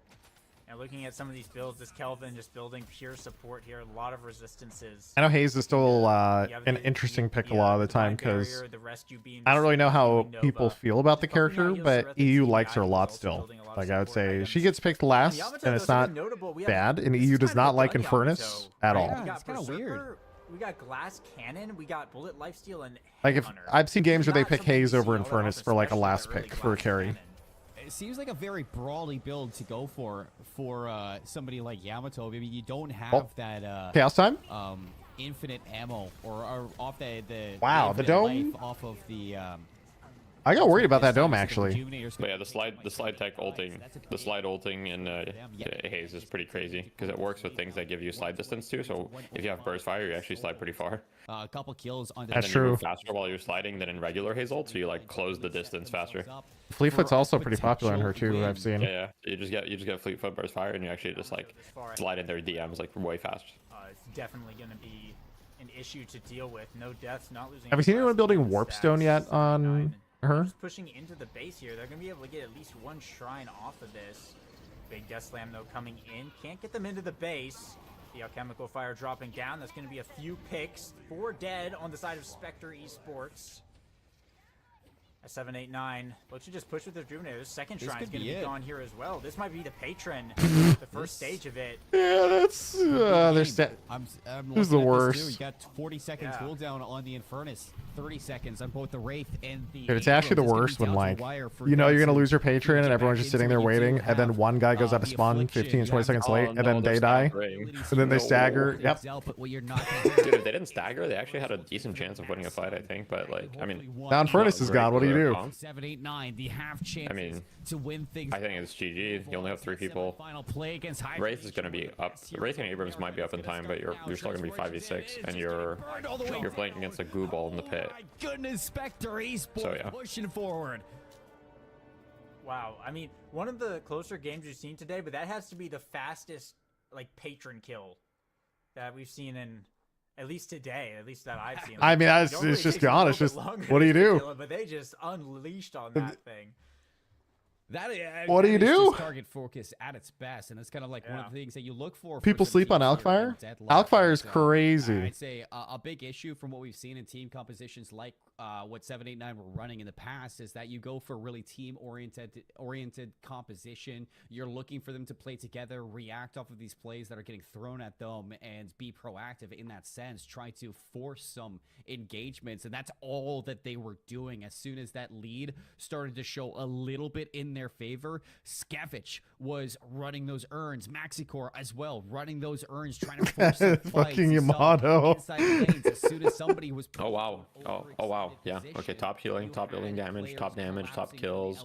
looking at some of these builds, this Kelvin just building pure support here, a lot of resistances. I know Hayes is still You have an the- interesting pick a lot of the time divine because barrier, the rescue beams, I don't really know how Nova. people feel about the Just bumping character, out heals but throughout the EU team. likes her a Ivy lot is also still. building a lot of Like I would support say, items. she gets picked last, Yamato, and though, it's something not notable. We have- bad, and this EU is does kind not of a like gun Infernus Yamato. at We all. Yeah, got it's kinda Berserker, weird. We got Glass Cannon, we got Bullet Lifesteal, and Like if Headhunter. I've seen games where they Not pick something you Hayes see over all that Infernus often, for like a especially last that early pick for a Glass carry. Cannon. It seems like a very brawly build to go for somebody like Yamato. I mean, you don't have Oh. that Chaos time? infinite ammo or off the Wow, the infinite dome? life off of the I got worried about that dome actually. But yeah, the slide tech ulting, the slide ulting in Haze is pretty crazy because it works with things that give you slide distance too. So if you have burst fire, you actually slide pretty far. A couple kills on That's And true. you move faster while you're sliding than in regular Haze ult, so you like close the distance faster. Fleetfoot's also pretty popular in her too, I've seen. Yeah, you just get Fleetfoot burst fire, and you actually just like slide in their DMs like way fast. It's definitely going to be an issue to deal with. No deaths, not losing. Have you seen any anyone building stats, Warpstone yet on 79. her? Just pushing into the base here. They're going to be able to get at least one shrine off of this. Big Death Slam, though, coming in. Can't get them into the base. The Alchemical Fire dropping down. That's going to be a few picks. 4 dead on the side of Spectre Esports. At 789. Let's just push with the Rejuvenator. This second This shrine's could going to be be it. gone here as well. This might be the Patron, the first stage of it. Yeah, that's there's I'm Who's the looking at this, too. worst? You got 40 seconds Yeah. cooldown on the Infernus, 30 seconds on both the Wraith and the. Dude, it's actually the Abrams. worst gonna when be down to like wire for you know you're gonna Nelson lose your to patron and get everyone's back just sitting into there it. You do waiting, and then have, one guy goes out of the spawn Affliction, 15, you 20 have seconds the- late, and then they die, and then they stagger. Yep. But what you're not gonna do- Dude, if they didn't stagger, they actually had a decent chance of winning a fight, I think. But like, I mean, Now Infernus is gone. What do you do? 789, the half chance I mean, to win things. I think it's GG. You only have 3 people. Final play against High Wraith is gonna be up. Wraith and Abrams might be up in time, but you're still gonna be 5v6, and you're playing against a goo ball in the pit. My goodness, Spectre Esports So, yeah. pushing forward. Wow. I mean, one of the closer games we've seen today, but that has to be the fastest, like, patron kill that we've seen in, at least today, at least that I've seen. I mean, that's Normally it's it just takes a gone. little It's bit just longer what do you to do? kill it, but they just unleashed on that thing. That What do you that is do? just target focus at its best, and it's kind of like one of the things that you look for. People some sleep on teams here in Alkfire? Deadlock, Alkfire is and, crazy. I'd say a big issue from what we've seen in team compositions like what 789 were running in the past is that you go for really team-oriented composition. You're looking for them to play together, react off of these plays that are getting thrown at them, and be proactive in that sense. Try to force some engagements, and that's all that they were doing. As soon as that lead started to show a little bit in their favor, Skevich was running those urns, Maxicore as well, running those urns, trying to force some fights. Fucking Yamato. Inside the lanes, as soon as somebody was Oh wow. Oh wow. Yeah. Okay. Top healing, top building damage, top damage, top kills,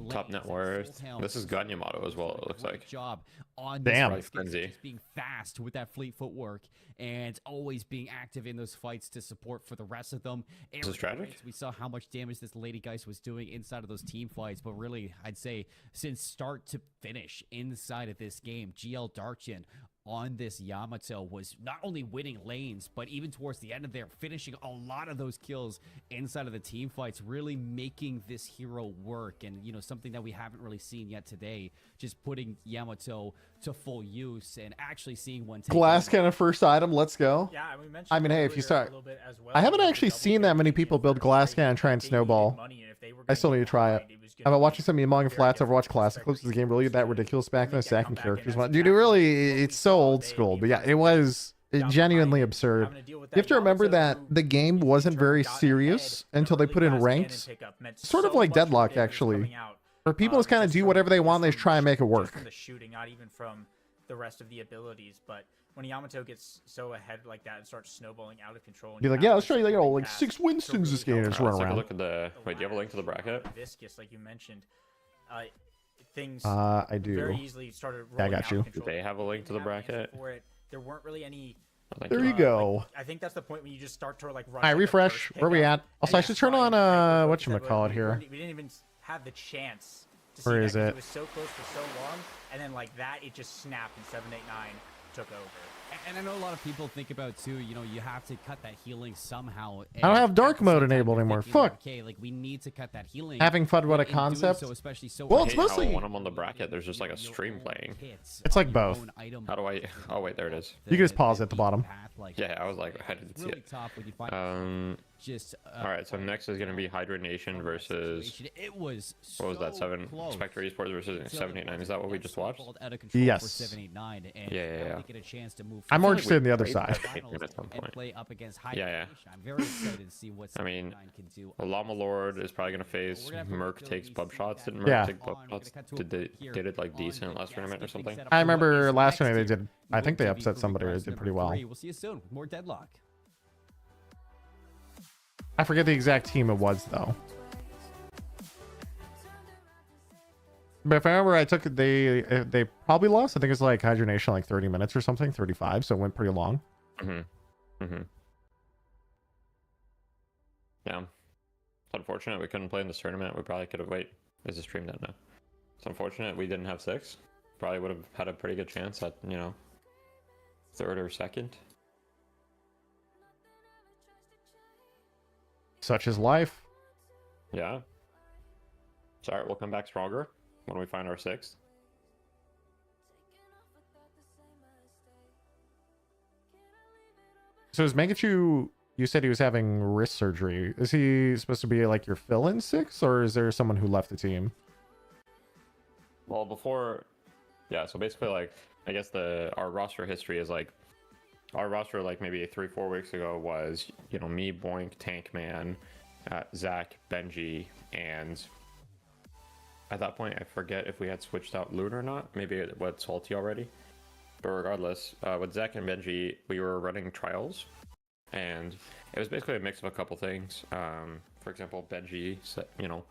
top net worth. This is gun Yamato as well. It looks like. Job on Damn. this frenzy, just being fast with that fleet footwork and always being active in those fights to support for the rest of them. Is this tragic? We saw how much damage this Lady Geist was doing inside of those team fights, but really, I'd say since start to finish inside of this game, GL Darkchin on this Yamato was not only winning lanes, but even towards the end of there, finishing a lot of those kills inside of the team fights, really making this hero work. And, you know, something that we haven't really seen yet today, just putting Yamato to full use and actually seeing one take Glass cannon first item. Let's go. Yeah, we mentioned I mean, hey, if you earlier start, a little bit as well, I haven't you know, actually the seen double that many game people in build first glass place, cannon and try and they needed snowball. money, and if they were I still gonna need to try it. grind, was I've gonna been watching be some Among very Flats Overwatch difficult to Classic clips of the game. Really that ridiculous back then. make that Stacking comeback characters. in as Dude, it fast really, as it's so old possible. school. But yeah, They it was down genuinely behind, absurd. having to deal with You have to that remember Yamato that who the game in wasn't turn very got ahead, serious the until they early put in glass cannon ranked. pickup meant Sort of so like much for Deadlock, players actually. coming out, Where people just kind of just do from- whatever they just want. They from try and make it just work. from the shooting, not even from the rest of the abilities. But when Yamato gets so ahead like that and starts snowballing out of control, and Be you like, have yeah, to let's try, you know, supporting like cast 6 to Winstons this really game. help Just out run Let's take a around. look at the. Wait, do you have a link to the bracket? Viscous, like you mentioned, things I very do. easily started Yeah, I rolling got out you. of control. Do they have a link to the Didn't have an answer bracket? for it. There weren't really any. Oh, thank There you like, go. I think that's the point when you just start to like run. Alright, like, the refresh. first Where we pickup, at? Also, and I you should turn try on, and hyper focus that, whatchamacallit but here. we didn't even have the chance to see Where that is 'cause it? It was so close for so long, and then like that, it just snapped and 789 took over. And I know a lot of people think about too, you know, you have to cut that healing somehow. I don't and have dark at the mode same time, enabled you're anymore. thinking, Fuck. Okay, like we need to cut that healing. Having fun, what a but in doing concept. So, especially so Well, I it's hate how mostly- when I'm on the bracket, there's just like a stream playing. It's like both. How do I? Oh wait, there it is. You can just pause at the bottom. Yeah, I was like, I didn't see really it. tough when you find just All right, so next is gonna be Hydra Nation versus. it was What was that? so 7 close. Spectator Esports versus 789. Is that what we just watched? Out of control Yes. for 789, and Yeah, yeah, now yeah. they get a chance to move I'm more forward interested in the other Wait, side. finals at some and point. play up against Yeah, yeah. Nation. I'm very excited to see what I mean, 789 can do. The Llama Lord is probably gonna face We're gonna have to Merc wait takes till bub we shots. see Didn't that. Merc Yeah. take bub On, we're shots? gonna cut to a Did they here did it like on decent last the tournament or guest something? setup I for what remember is last next tournament they year. did. I think they Going to be upset somebody. They Progress did number pretty well. 3. We'll see you soon. More Deadlock. I forget the exact team it was though. But if I remember, I took they probably lost. I think it's like Hydra Nation like 30 minutes or something, 35. So it went pretty long. Yeah. It's unfortunate we couldn't play in this tournament. We probably could have. Wait, is the stream done now? It's unfortunate we didn't have 6. Probably would have had a pretty good chance at, you know, 3rd or 2nd. Such is life. Yeah. It's alright, we'll come back stronger when we find our 6th. So is Mangachu? You said he was having wrist surgery. Is he supposed to be like your fill-in 6, or is there someone who left the team? Well, before, yeah. So basically, like, I guess our roster history is like, our roster like maybe 3-4 weeks ago was, you know, me, Boink, Tankman, Zach, Benji, and at that point I forget if we had switched out Loon or not. Maybe it was Salty already. But regardless, with Zach and Benji, we were running trials, and it was basically a mix of a couple things. For example, Benji said, you know,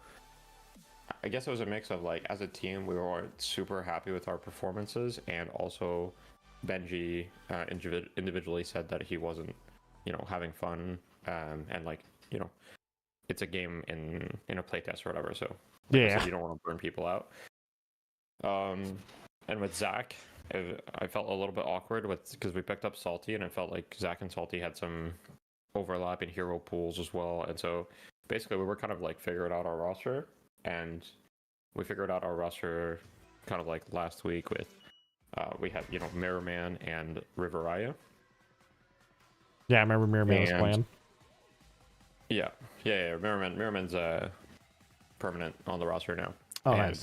I guess it was a mix of like, as a team, we weren't super happy with our performances, and also Benji individually said that he wasn't, you know, having fun, and like, you know, it's a game in a playtest or whatever, so like I Yeah. said, you don't want to burn people out. And with Zach, I felt a little bit awkward because we picked up Salty, and I felt like Zach and Salty had some overlap in hero pools as well, and so basically we were kind of like figuring out our roster, and we figured out our roster kind of like last week with we had, you know, Mirrorman and Riveraya. Yeah, I remember Mirrorman's And- plan. Yeah. Mirrorman's permanent on the roster now. Oh, and, nice.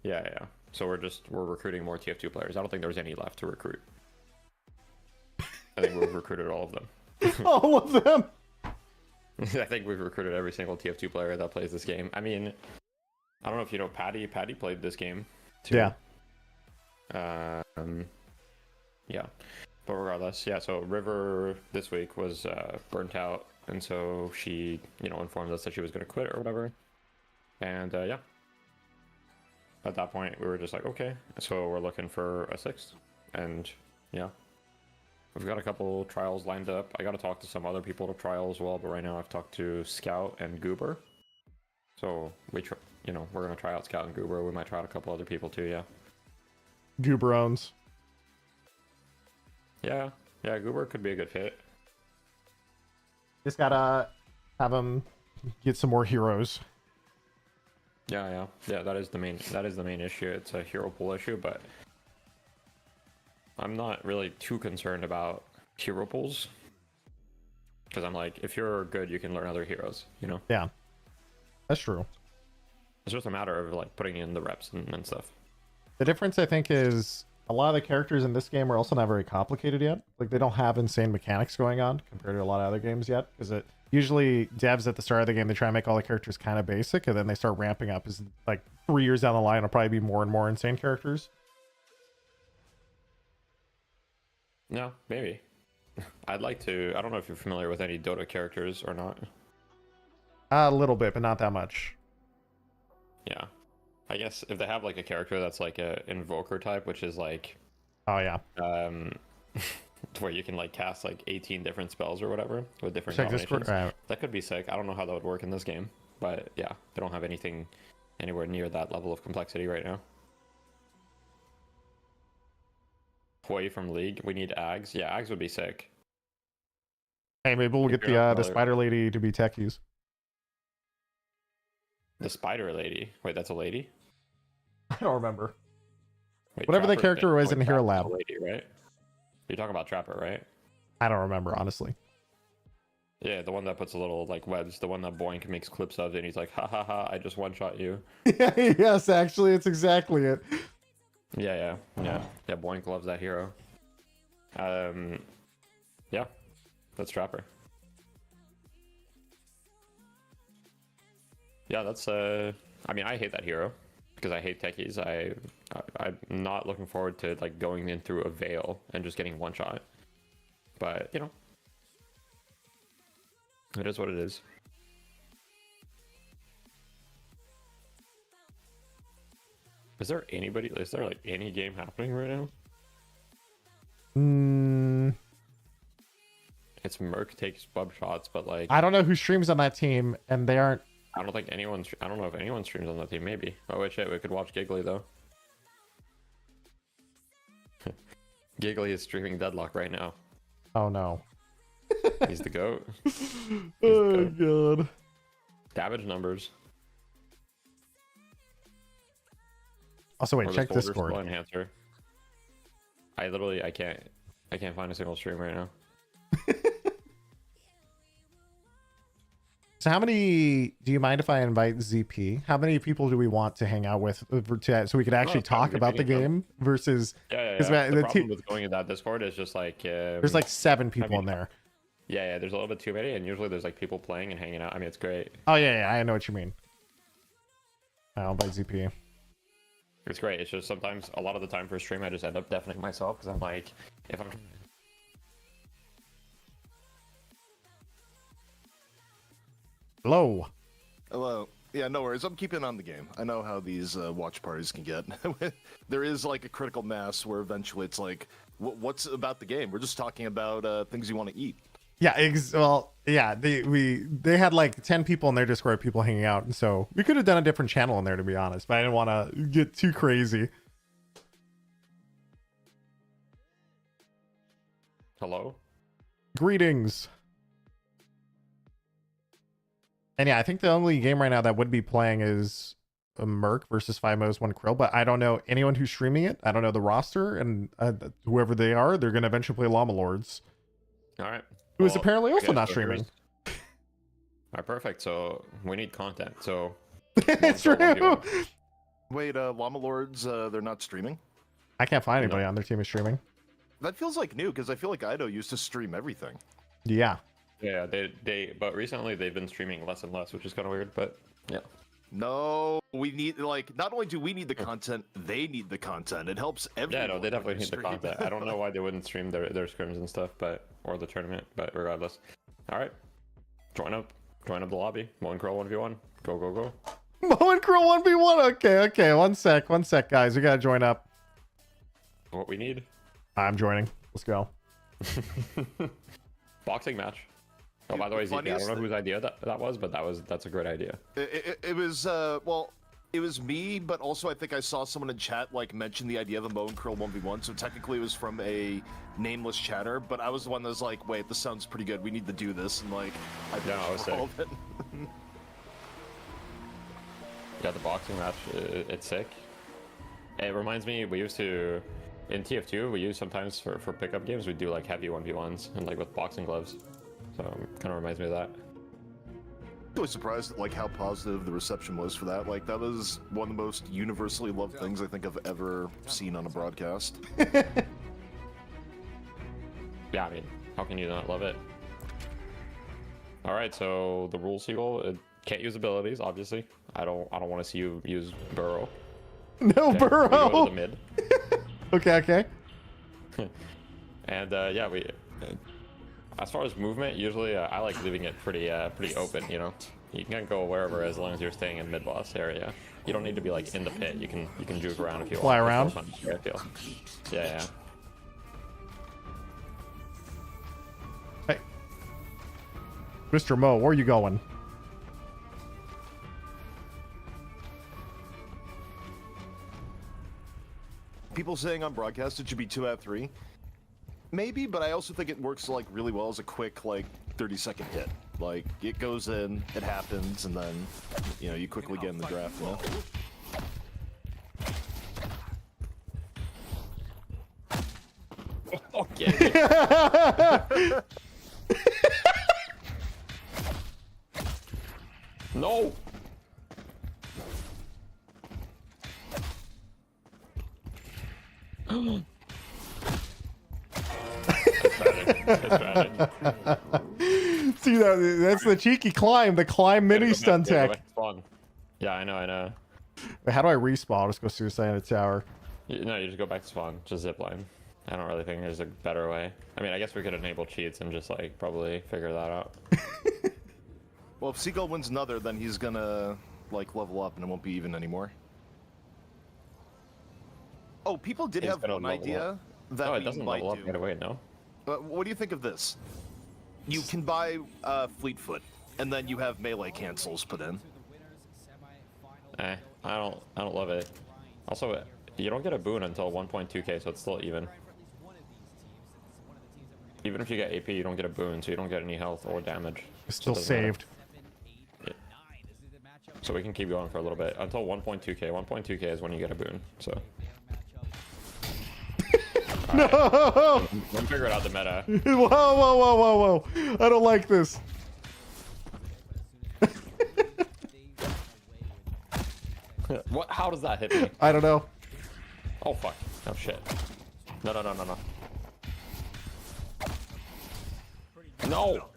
Yeah. So we're recruiting more TF2 players. I don't think there's any left to recruit. I think we've recruited all of them. All of them. I think we've recruited every single TF2 player that plays this game. I mean, I don't know if you know Patty. Patty played this game too. Yeah. Yeah. But regardless, yeah. So River this week was burnt out, and so she, informed us that she was going to quit or whatever. And yeah. At that point, we were just like, okay. So we're looking for a sixth, and yeah. We've got a couple trials lined up. I got to talk to some other people to trial as well, but right now I've talked to Scout and Goober. So we're gonna try out Scout and Goober. We might try out a couple other people too. Yeah. Goober owns. Yeah. Goober could be a good fit. Just gotta have him get some more heroes. Yeah. That is the main issue. It's a hero pool issue, but I'm not really too concerned about hero pools, because I'm like, if you're good, you can learn other heroes. Yeah, that's true. It's just a matter of like putting in the reps and stuff. The difference, I think, is a lot of the characters in this game are also not very complicated yet. Like, they don't have insane mechanics going on compared to a lot of other games yet. Because it usually devs at the start of the game, they try and make all the characters kind of basic, and then they start ramping up. As like 3 years down the line, it'll probably be more and more insane characters. No, maybe. I'd like to. I don't know if you're familiar with any Dota characters or not. A little bit, but not that much. Yeah. I guess if they have like a character that's like a invoker type, which is like, oh yeah, where you can like cast like 18 different spells or whatever with different check combinations. Discord. That could be sick. I don't know how that would work in this game, but yeah, they don't have anything anywhere near that level of complexity right now. Away from League, we need Ags. Yeah, Ags would be sick. Hey, maybe we'll get the spider lady to be techies. The spider lady. Wait, that's a lady? I don't remember. Wait, whatever the Trapper- character was wait, in Hero Trapper's Lab. a lady, right? You're talking about Trapper, right? I don't remember, honestly. Yeah, the one that puts a little like webs, the one that Boink makes clips of, and he's like, ha ha ha, I just one shot you. Yes, actually, it's exactly it. Yeah. Boink loves that hero. Yeah, that's Trapper. Yeah, that's I mean, I hate that hero because I hate techies. I'm not looking forward to like going in through a veil and just getting one shot. But it is what it is. Is there like any game happening right now? It's Merc takes bub shots, but like I don't know who streams on that team, and they aren't. I don't know if anyone streams on that team. Maybe. Oh wait, shit, we could watch Giggly though. Giggly is streaming Deadlock right now. Oh no. He's the GOAT. Oh god. Damage numbers. Also, wait, Or check the Soldier Discord. Skill Enhancer. I can't find a single stream right now. So how many, do you mind if I invite ZP? How many people do we want to hang out with so we could actually talk about the game versus... Yeah. 'cause The problem with going in that Discord is just like... there's like 7 people in there. Yeah, there's a little bit too many, and usually there's like people playing and hanging out. I mean, it's great. Oh yeah, I know what you mean. I'll invite ZP. It's great. It's just sometimes, a lot of the time for a stream, I just end up deafening myself because I'm like, if I'm... Hello. Hello. Yeah, no worries. I'm keeping on the game. I know how these watch parties can get. There is like a critical mass where eventually it's like, what's about the game? We're just talking about things you want to eat. Yeah, they had like 10 people in their Discord, people hanging out, and so we could have done a different channel in there, to be honest, but I didn't want to get too crazy. Hello? Greetings. And yeah, I think the only game right now that would be playing is a Merc versus 5Mo's 1 Krill, but I don't know anyone who's streaming it. I don't know the roster, and whoever they are, they're going to eventually play Llama Lords. All right. Who is apparently also not streaming. right, perfect. So we need content. So It's true. Wait, Llama Lords, they're not streaming? I can't find anybody on their team is streaming. That feels like new, because I feel like Ido used to stream everything. Yeah. Yeah, but recently they've been streaming less and less, which is kind of weird. But yeah. No, we need, like, not only do we need the content, they need the content. It helps everyone. Yeah, no, they definitely when need the you content. stream. I don't know why they wouldn't stream their scrims and stuff, or the tournament, but regardless. All right, join up the lobby. Moen Curl 1v1. Go, go, go. Moen Curl 1v1. Okay. One sec, guys. We gotta join up. What we need. I'm joining. Let's go. Boxing match. Oh, by the way, ZK, I don't know whose idea that was, but that's a great idea. It was well, it was me, but also I think I saw someone in chat like mention the idea of a Moen Curl 1v1. So technically, it was from a nameless chatter, but I was the one that was like, "Wait, this sounds pretty good. We need to do this." And like, I was sick. all of it. Yeah, the boxing match, it's sick. It reminds me, we used to in TF2, we use sometimes for pickup games, we do like heavy 1v1s and like with boxing gloves. So kind of reminds me of that. I was surprised at like how positive the reception was for that. Like that was one of the most universally loved things I think I've ever seen on a broadcast. Yeah, I mean, how can you not love it? All right, so the rule seagull, it can't use abilities, obviously. I don't want to see you use burrow. No Okay, burrow. we go to the mid. Okay. And yeah, as far as movement, usually I like leaving it pretty open. You know, you can go wherever as long as you're staying in mid boss area. You don't need to be like in the pit. You can juke around if you Fly want. around? I feel. Yeah. Hey, Mr. Mo, where are you going? People saying on broadcast it should be 2 out of 3. Maybe, but I also think it works like really well as a quick like 30-second hit. Like it goes in, it happens, and then you quickly get in the draft. You know? Okay. No. See, that's the cheeky climb, the climb mini stun tech. Yeah, I know. Wait, how do I respawn? I'll just go suicide in a tower. No, you just go back to spawn, just zipline. I don't really think there's a better way. I mean, I guess we could enable cheats and just like probably figure that out. Well, if Seagull wins another, then he's gonna like level up and it won't be even anymore. Oh, people did have one idea that it doesn't level up right away, no? What do you think of this? You can buy Fleetfoot, and then you have melee cancels put in. I don't love it. Also, you don't get a boon until 1.2k, so it's still even. Even if you get AP, you don't get a boon, so you don't get any health or damage. It's still saved. Yeah. So we can keep going for a little bit until 1.2k. 1.2k is when you get a boon. So. No! We'll figure out the meta. Whoa! I don't like this. What? How does that hit me? I don't know. Oh fuck! Oh shit! No! No!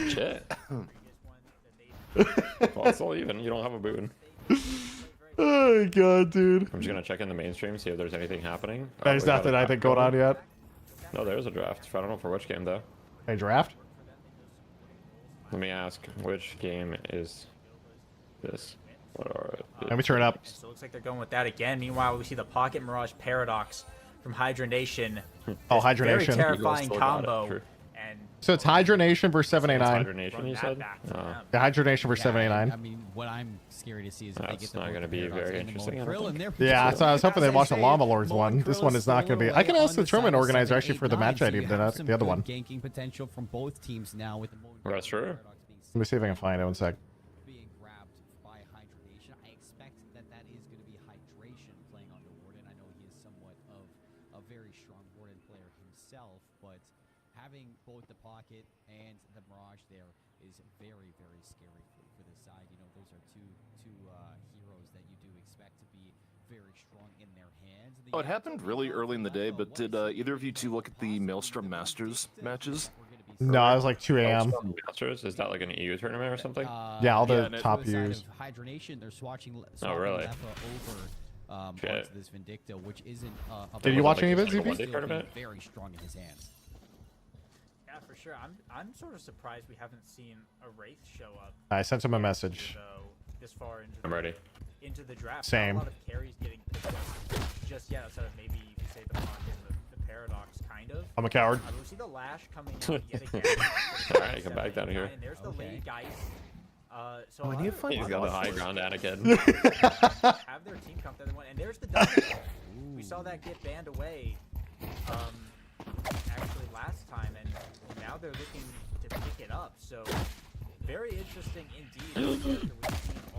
Shit. Well, it's all even. You don't have a boon. Oh god, dude. I'm just gonna check in the mainstream, see if there's anything happening. There's nothing I think going on yet. No, there's a draft. I don't know for which game though. Hey, draft? Let me ask, which game is this? What are Let me turn up. So it looks like they're going with that again. Meanwhile, we see the Pocket Mirage Paradox from Hydra Nation. Oh, Hydra Very Nation. terrifying combo. And So it's Hydra Nation versus 789. Hydra Nation, you said? The Hydra Nation versus 789. I mean, what I'm scared to see is if they get the not going to be very interesting. Yeah, so I was hoping they'd watch the Llama Lords one. This one is not going to be. I can ask the tournament organizer actually for the match ID, but the other one. Ganking potential from both teams now with the That's true. Let me see if I can find it. One sec. being grabbed by Hydration. I expect that is going to be Hydration playing on the Warden. I know he is somewhat of a very having both the pocket and the Mirage there is very, very scary for this side. You know, those are two heroes that you do expect to be very strong in their hands. Oh, it happened really early in the day, but did either of you two look at the Maelstrom Masters matches? No, it was like 2 a.m. Masters? Is that like an EU tournament or something? Yeah, all the Yeah, top Side U's. of Hydronation, they're swapping really? Leffa over onto this Vindicta, which isn't a Did you watch any of it, Like a ZP? one-day tournament? very strong in his hands. Yeah, for sure. I'm sort of surprised we haven't seen a Wraith show up. I sent him a message. Though, this far into I'm ready. into the draft. Same. Not a lot of carries getting picked up just yet, outside of maybe you could say the pocket and the paradox, kind of. I'm a coward. We see the Lash coming out yet again. Alright, come back down here. And there's the Lady Geist. So Oh, I need to find He's got the high ground Anakin. have their team come to the one, and there's the Dynamo. We saw that get banned away, actually last time, and now they're looking to pick it up. So very interesting indeed. We've seen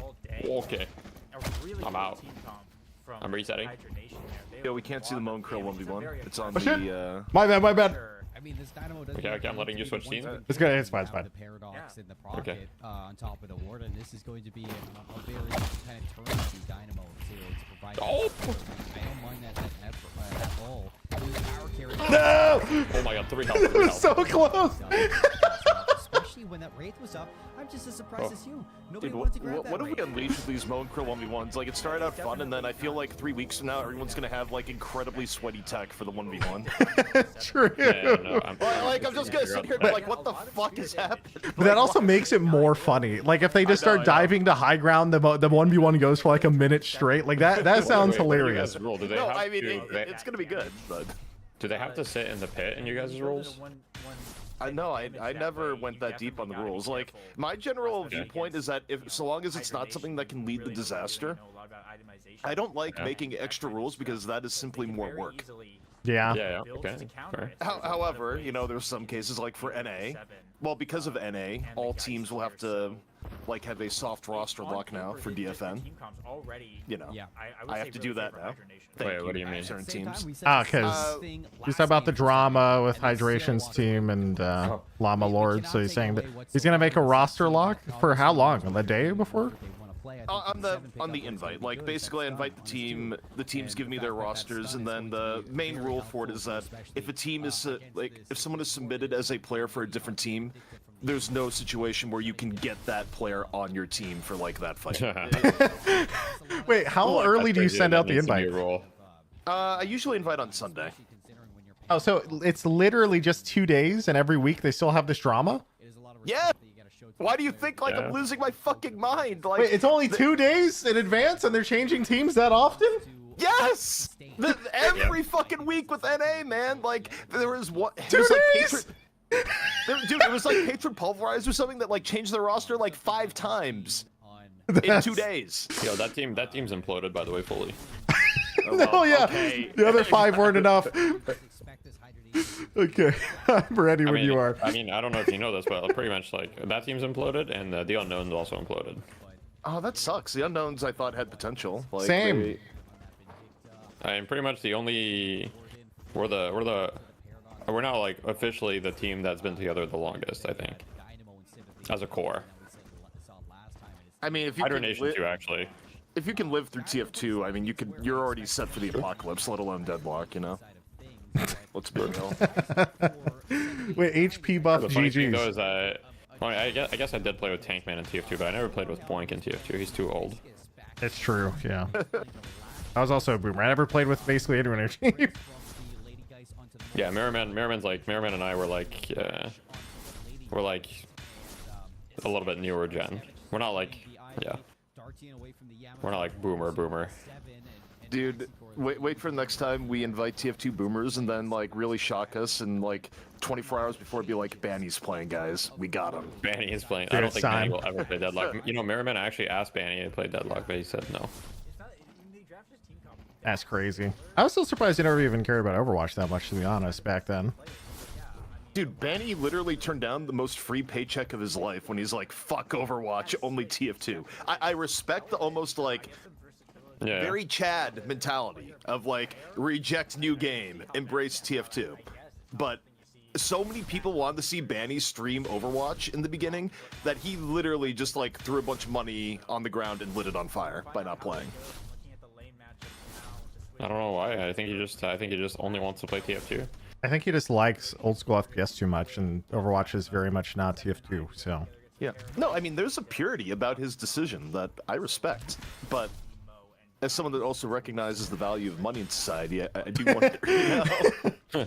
all day. Okay. A really I'm good out. team comp from I'm resetting. Hydronation there. Yeah, we can't see the Moan Krill 1v1. It's on Oh, shit. the My bad. I mean, this Dynamo doesn't Okay, I'm letting you switch teams. It's good. It's fine. It's have fine. The paradox Yeah. in the pocket Okay. on top of the ward, and this is going to be a very kind of turnkey Dynamo to provide. Oh! I don't mind that at all. Power carry. No! Oh my god, 3 health. 3 health. So close. Especially when that Wraith was up, I'm just as surprised as you. Nobody Dude, wanted to grab what that have we Wraith. unleashed with these Moan Krill 1v1s? Like, it started out fun, and then I feel like 3 weeks from now, everyone's gonna have, like, incredibly sweaty tech for the 1v1. True. Yeah, no, I'm just gonna sit here and be like, what the fuck is happening? But that also makes it more funny. Like if they just start diving to high ground, the 1v1 goes for like a minute straight. Like that sounds Wait, what do you hilarious. guys rule? Do they No, have I mean, to- it's gonna be good, but... Do they have to sit in the pit in you guys' rules? I know, I never went that deep on the rules. Like, my general viewpoint is that if so long as it's not something that can lead to disaster, I don't like making extra rules because that is simply more work. Yeah. Yeah, okay. Fair. However, you know, there's some cases like for NA. Well, because of NA, all teams will have to like have a soft roster lock now for DFN. You know, Yeah. I have to do that now. Wait, what do you mean? Certain teams. Because he's talking about the drama with Hydration's team and Llama Lord. So he's saying that he's gonna make a roster lock for how long? On the day before? On the invite, like basically I invite the team. The teams give me their rosters, and then the main rule for it is that if a team is like if someone is submitted as a player for a different team, there's no situation where you can get that player on your team for like that fight. Wait, how early do you send out the invite? I usually invite on Sunday. Oh, so it's literally just 2 days, and every week they still have this drama? Yeah. Why do you think like I'm losing my fucking mind? Like, Wait, it's only 2 days in advance, and they're changing teams that often? Yes! Every fucking week with NA, man. Like, there was what? 2 days? Dude, it was like Patron Pulverize or something that like changed their roster like 5 times in 2 days. Yo, that team's imploded, by the way, fully. Oh yeah, the other 5 weren't enough. Okay, I'm ready when you are. I mean, I don't know if you know this, but pretty much like that team's imploded, and the Unknown's also imploded. Oh, that sucks. The Unknowns I thought had potential. Like, Same. I mean, pretty much the only we're not like officially the team that's been together the longest, I think, as a core. I mean, if you Hydronation too, actually. If you can live through TF2, I mean, you're already set for the apocalypse, let alone Deadlock, you know? Let's be real. Wait, HP buff The funny thing GG's. though is that I guess I did play with Tankman in TF2, but I never played with Boink in TF2. He's too old. It's true, yeah. I was also a boomer. I never played with basically anyone in your team. Yeah, Merriman and I were like a little bit newer gen. We're not like we're not like boomer. Dude, wait for the next time we invite TF2 boomers and then like really shock us and like 24 hours before be like, Banny's playing, guys. We got him. Banny is playing. I don't think Banny will ever play Deadlock. You know, Merriman actually asked Banny to play Deadlock, but he said no. That's crazy. I was still surprised you never even cared about Overwatch that much, to be honest, back then. Dude, Banny literally turned down the most free paycheck of his life when he's like, fuck Overwatch, only TF2. I respect the almost like very Chad mentality of like, reject new game, embrace TF2. But so many people wanted to see Banny stream Overwatch in the beginning that he literally just like threw a bunch of money on the ground and lit it on fire by not playing. I don't know why. I think he just only wants to play TF2. I think he just likes old school FPS too much, and Overwatch is very much not TF2. So yeah, no, I mean there's a purity about his decision that I respect, but as someone that also recognizes the value of money in society, I do wonder. You know?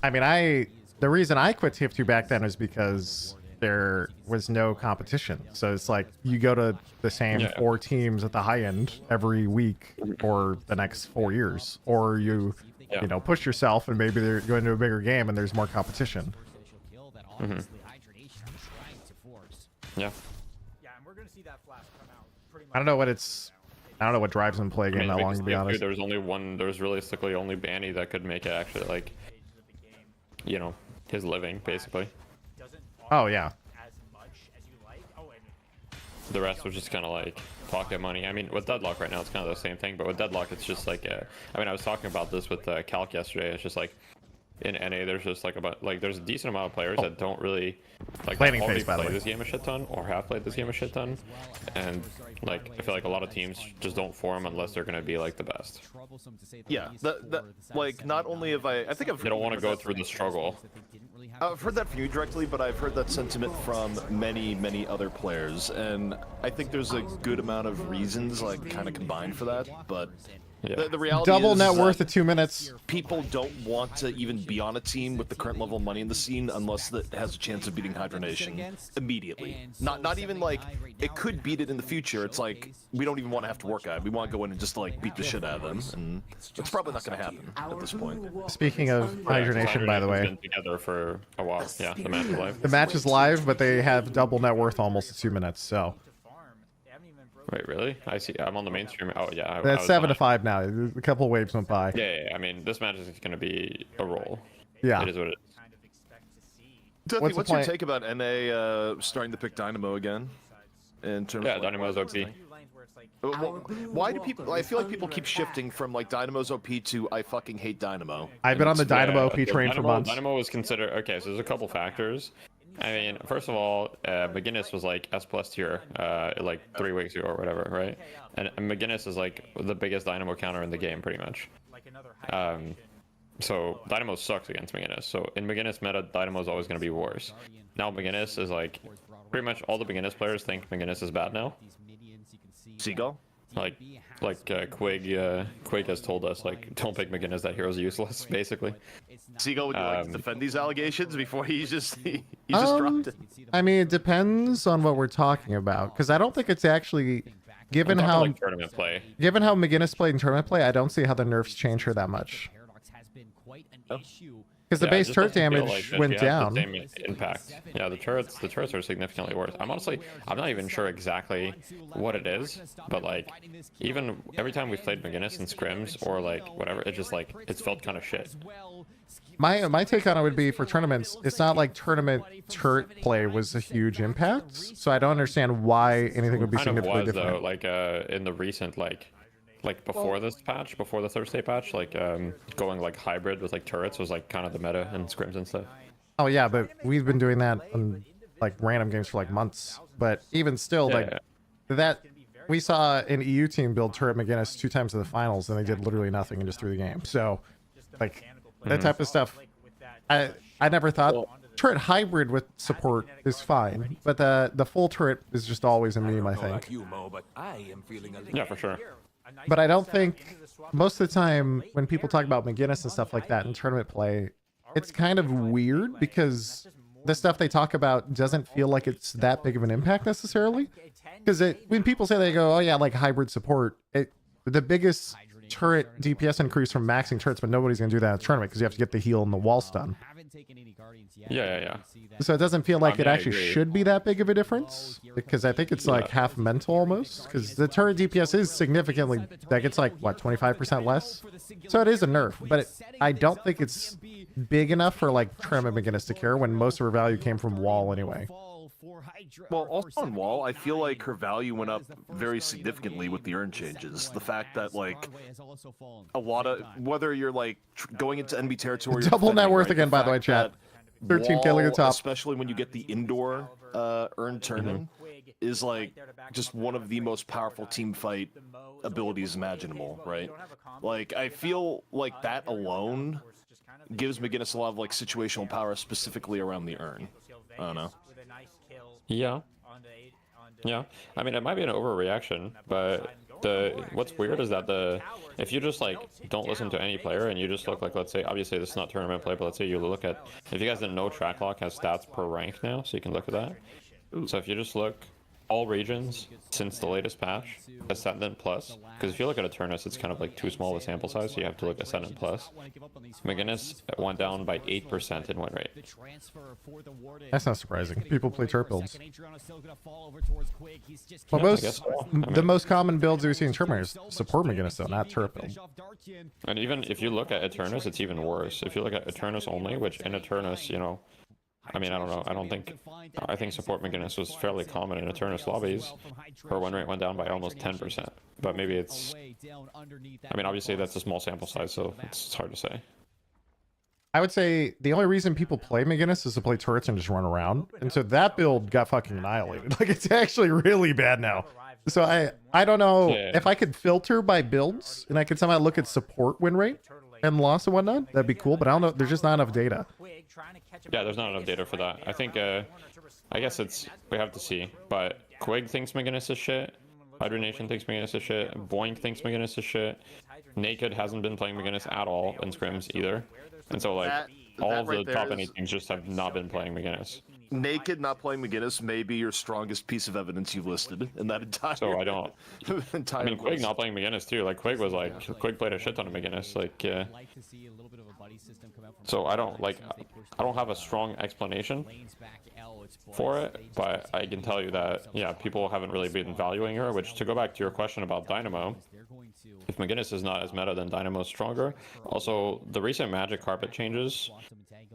I mean, the reason I quit TF2 back then was because there was no competition. So it's like you go to the same 4 teams at the high end every week for the next 4 years, or you know, push yourself and maybe they're going to a bigger game and there's more competition. Mm-hmm. Yeah. Yeah, and we're gonna see that flash come out pretty much. I don't know what drives him to play a game that long, to be honest. There's realistically only Banny that could make it actually, like, you know, his living, basically. Oh, yeah. The rest was just kind of like pocket money. I mean, with Deadlock right now, it's kind of the same thing, but with Deadlock, it's just like, I mean, I was talking about this with Calc yesterday. It's just like, in NA, there's just like there's a decent amount of players that don't really like already play this game a shit ton or have played this game a shit ton, and like I feel like a lot of teams just don't form unless they're gonna be like the best. Yeah, like not only have I think I've they don't want to go through the struggle. I've heard that from you directly, but I've heard that sentiment from many other players, and I think there's a good amount of reasons like kind of combined for that, but. Yeah. The reality double is net worth of 2 minutes. People don't want to even be on a team with the current level of money in the scene unless it has a chance of beating Hydra Nation immediately. Not even like it could beat it in the future. It's like we don't even want to have to work at it. We want to go in and just like beat the shit out of them, and it's probably not going to happen at this point. Speaking of Hydra Nation, by the way, been together for a while. Yeah, the match is live. The match is live, but they have double net worth almost at 2 minutes. So. Wait, really? I see. I'm on the mainstream. Oh yeah. That's 7-5 now. A couple waves went by. Yeah. I mean, this match is going to be a roll. Yeah. It is what it is. What's your take about NA starting to pick Dynamo again? In terms of Dynamo's OP. Why do people? I feel like people keep shifting from like Dynamo's OP to I fucking hate Dynamo. I've been on the Dynamo OP train for months. Dynamo was considered okay. So there's a couple factors. I mean, first of all, McGinnis was like S+ tier like 3 weeks ago or whatever, right? And McGinnis is like the biggest Dynamo counter in the game, pretty much. So Dynamo sucks against McGinnis. So in McGinnis meta, Dynamo is always going to be worse. Now McGinnis is like pretty much all the McGinnis players think McGinnis is bad now. Seagull? Like Quig has told us like don't pick McGinnis, that hero's useless, basically. Seagull, would you like to defend these allegations before he just dropped it? I mean, it depends on what we're talking about, because I don't think it's actually given how like tournament play. Given how McGinnis played in tournament play, I don't see how the nerfs change her that much. Because the base turret damage went down. The same impact. Yeah, the turrets are significantly worse. I'm not even sure exactly what it is, but like even every time we've played McGinnis in scrims or like whatever, it just like it's felt kind of shit. My take on it would be for tournaments, it's not like tournament turret play was a huge impact, so I don't understand why anything would be significantly different. Though, like in the recent like before this patch, before the Thursday patch, like going like hybrid with like turrets was like kind of the meta in scrims and stuff. Oh yeah, but we've been doing that in like random games for like months. But even still, that we saw an EU team build turret McGinnis 2 times in the finals, and they did literally nothing and just threw the game. So like that type of stuff, I never thought turret hybrid with support is fine, but the full turret is just always a meme, I think. Yeah, for sure. But I don't think most of the time when people talk about McGinnis and stuff like that in tournament play, it's kind of weird because the stuff they talk about doesn't feel like it's that big of an impact necessarily. Because when people say they go, oh yeah, like hybrid support, the biggest turret DPS increase from maxing turrets, but nobody's going to do that in a tournament because you have to get the heal and the wall stun. Yeah. So it doesn't feel like it actually should be that big of a difference, because I think it's like half mental almost, because the turret DPS is significantly, like it's like what, 25% less, so it is a nerf, but I don't think it's big enough for like Trim and McGinnis to care when most of her value came from wall anyway. Well, also on wall, I feel like her value went up very significantly with the urn changes. The fact that like a lot of, whether you're like going into enemy territory, double net worth again, by the way. by chat. that 13K, look at the top. especially when you get the indoor earn turn-in, is like just one of the most powerful team fight abilities imaginable, right? Like, I feel like that alone gives McGinnis a lot of like situational power specifically around the urn. I don't know. Yeah. Yeah. I mean, it might be an overreaction, but what's weird is that if you just like don't listen to any player and you just look like, let's say, obviously this is not tournament play, but let's say you look at, if you guys didn't know, Tracklock has stats per rank now, so you can look at that. So if you just look all regions since the latest patch, Ascendant plus, because if you look at Eternus, it's kind of like too small of a sample size, so you have to look Ascendant plus. McGinnis went down by 8% in win rate. That's not surprising. People play turret builds. Well, Yeah, the most common builds we see in tournament is support McGinnis, though, not turret build. And even if you look at Eternus, it's even worse. If you look at Eternus only, which in Eternus, you know, I mean, I don't know. I think support McGinnis was fairly common in Eternus lobbies. Her win rate went down by almost 10%. But maybe it's... I mean, obviously that's a small sample size, so it's hard to say. I would say the only reason people play McGinnis is to play turrets and just run around. And so that build got fucking annihilated. Like, it's actually really bad now. So I don't know if I could filter by builds and I could somehow look at support win rate and loss and whatnot. That'd be cool, but I don't know. There's just not enough data. Yeah, there's not enough data for that. I think, I guess we have to see. But Quig thinks McGinnis is shit. Hydra Nation thinks McGinnis is shit. Boink thinks McGinnis is shit. Naked hasn't been playing McGinnis at all in scrims either. And so, like, all of the top NA teams just have not been playing McGinnis. Naked not playing McGinnis may be your strongest piece of evidence you've listed in that entire. So I don't. entire I mean, Quig list. not playing McGinnis too. Like Quig was like, Quig played a shit ton of McGinnis. Like, so I don't have a strong explanation for it, but I can tell you that yeah, people haven't really been valuing her. Which, to go back to your question about Dynamo, if McGinnis is not as meta, then Dynamo's stronger. Also, the recent Magic Carpet changes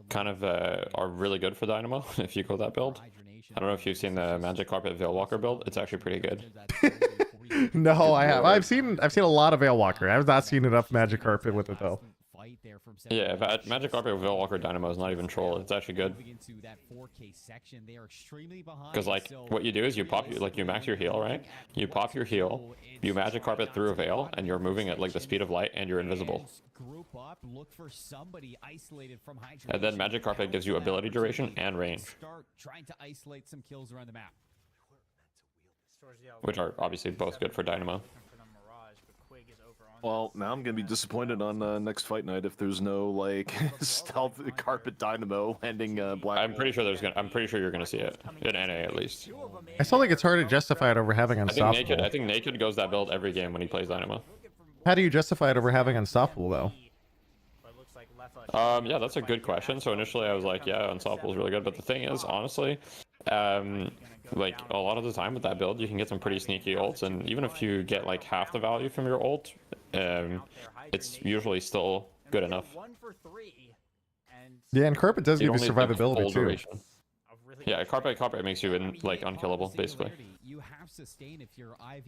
kind of are really good for Dynamo if you go that build. I don't know if you've seen the Magic Carpet Veilwalker build. It's actually pretty good. No, I have. I've seen a lot of Veilwalker. I've not seen enough Magic Carpet with it though. Yeah, but Magic Carpet Veilwalker Dynamo is not even troll. It's actually good. Because like what you do is you max your heal, right? You pop your heal, you Magic Carpet through a veil, and you're moving at like the speed of light, and you're invisible. And then Magic Carpet gives you ability duration and range, which are obviously both good for Dynamo. Well, now I'm gonna be disappointed on next fight night if there's no like stealth carpet Dynamo landing black. I'm pretty sure you're gonna see it in NA at least. I still think it's hard to justify it over having Unstoppable. I think Naked goes that build every game when he plays Dynamo. How do you justify it over having Unstoppable though? Yeah, that's a good question. So initially I was like, yeah, Unstoppable is really good, but the thing is, honestly, like a lot of the time with that build, you can get some pretty sneaky ults, and even if you get like half the value from your ult, it's usually still good enough. Yeah, and Carpet does give you survivability too. Yeah, Carpet makes you unkillable basically.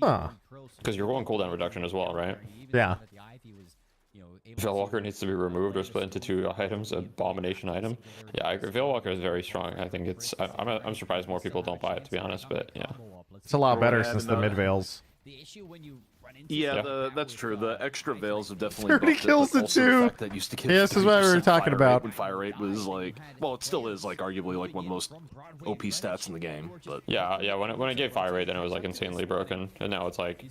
Huh. Because you're going cooldown reduction as well, right? Yeah. Veilwalker needs to be removed or split into 2 items, abomination item. Yeah, I agree. Veilwalker is very strong. I think I'm surprised more people don't buy it, to be honest, but yeah. It's a lot better since the mid veils. Yeah, that's true. The extra veils have definitely 30 kills to 2. Yeah, this is what we were talking about. When fire rate was like, well, it still is like arguably like one of the most OP stats in the game. But yeah, when it gave fire rate, then it was like insanely broken, and now it's like,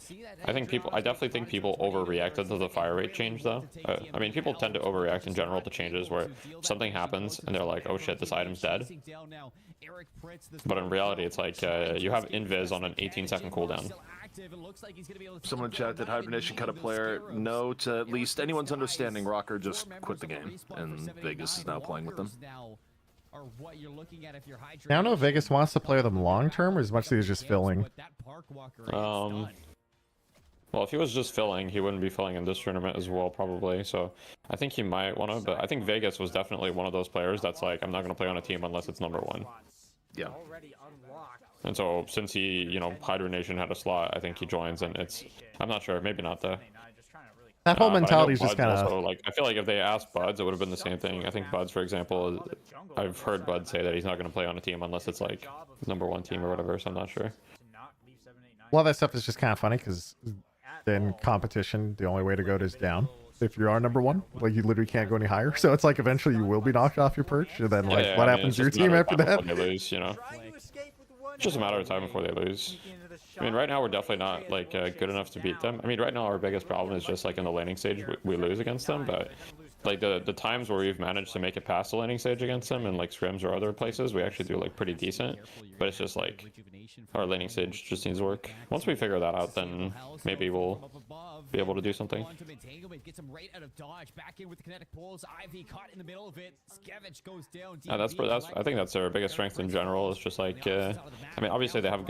I definitely think people overreacted to the fire rate change though. I mean, people tend to overreact in general to changes where something happens and they're like, oh shit, this item's dead. But in reality, it's like you have invis on an 18-second cooldown. Someone in chat, did Hibernation cut a player? No, to at least anyone's understanding, Rocker just quit the game, and Vegas is now playing with them. I don't know if Vegas wants to play with them long term or as much as he's just filling. Well, if he was just filling, he wouldn't be filling in this tournament as well, probably. So I think he might want to, but I think Vegas was definitely one of those players that's like, I'm not going to play on a team unless it's #1. Yeah. And so since he, Hydra Nation had a slot, I think he joins, and I'm not sure, maybe not though. That whole but I know mentality is just Buds kind also, of. like, I feel like if they asked Buds, it would have been the same thing. I think Buds, for example, I've heard Buds say that he's not going to play on a team unless it's like #1 team or whatever. So I'm not sure. A lot of that stuff is just kind of funny because in competition, the only way to go is down. If you are #1, like you literally can't go any higher. So it's like eventually you will be knocked off your perch, and then like what happens to your team after that? They lose, you know. It's just a matter of time before they lose. I mean, right now we're definitely not like good enough to beat them. I mean, right now our biggest problem is just like in the laning stage we lose against them, but like the times where we've managed to make it past the laning stage against them in like scrims or other places, we actually do like pretty decent. But it's just like our laning stage just needs work. Once we figure that out, then maybe we'll be able to do something. I think that's their biggest strength in general. Is just like I mean, obviously they have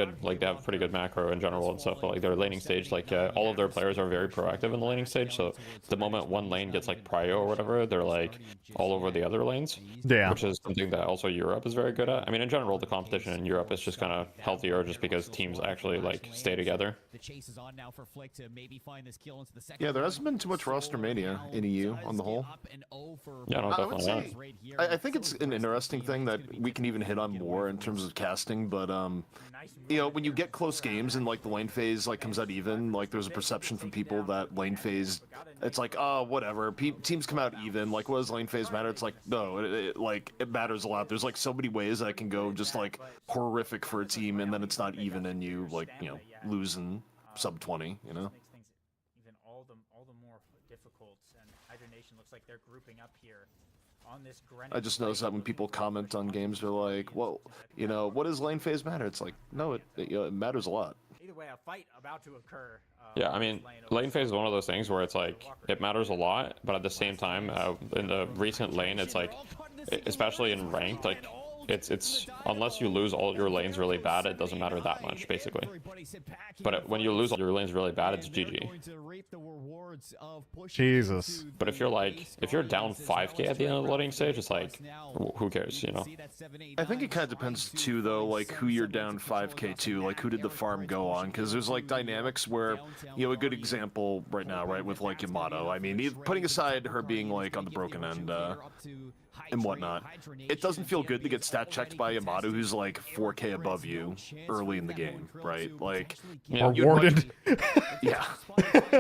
pretty good macro in general and stuff, but like their laning stage, like all of their players are very proactive in the laning stage. So the moment one lane gets like prio or whatever, they're like all over the other lanes. Yeah. Which is something that also Europe is very good at. I mean, in general, the competition in Europe is just kind of healthier, just because teams actually like stay together. Yeah, there hasn't been too much roster mania in EU on the whole. Yeah, no, definitely not. I think it's an interesting thing that we can even hit on more in terms of casting, but you know, when you get close games and like the lane phase like comes out even, like there's a perception from people that lane phase, it's like, oh, whatever, teams come out even, like what does lane phase matter? It's like, no, it matters a lot. There's like so many ways that can go just like horrific for a team, and then it's not even, and you like, you know, losing sub 20, you know. Even all the more difficult, and Hydra Nation looks like they're grouping up here on this I just noticed that when people comment on games, they're like, well, you know, what does lane phase matter? It's like, no, you know, it matters a lot. Either way, a fight about to occur. Yeah, I mean, lane phase is one of those things where it's like, it matters a lot, but at the same time, in the recent lane, it's like, especially in ranked, like, it's unless you lose all your lanes really bad, it doesn't matter that much, basically. But when you lose all your lanes really bad, it's GG. Jesus. But if you're down 5k at the end of the loading stage, it's like, who cares, you know? I think it kind of depends too, though, like who you're down 5k to, like who did the farm go on, because there's like dynamics where, you know, a good example right now, right, with like Yamato. I mean, putting aside her being like on the broken end and whatnot, it doesn't feel good to get stat checked by Yamato who's like 4k above you early in the game, right? Like, or Warden. Yeah.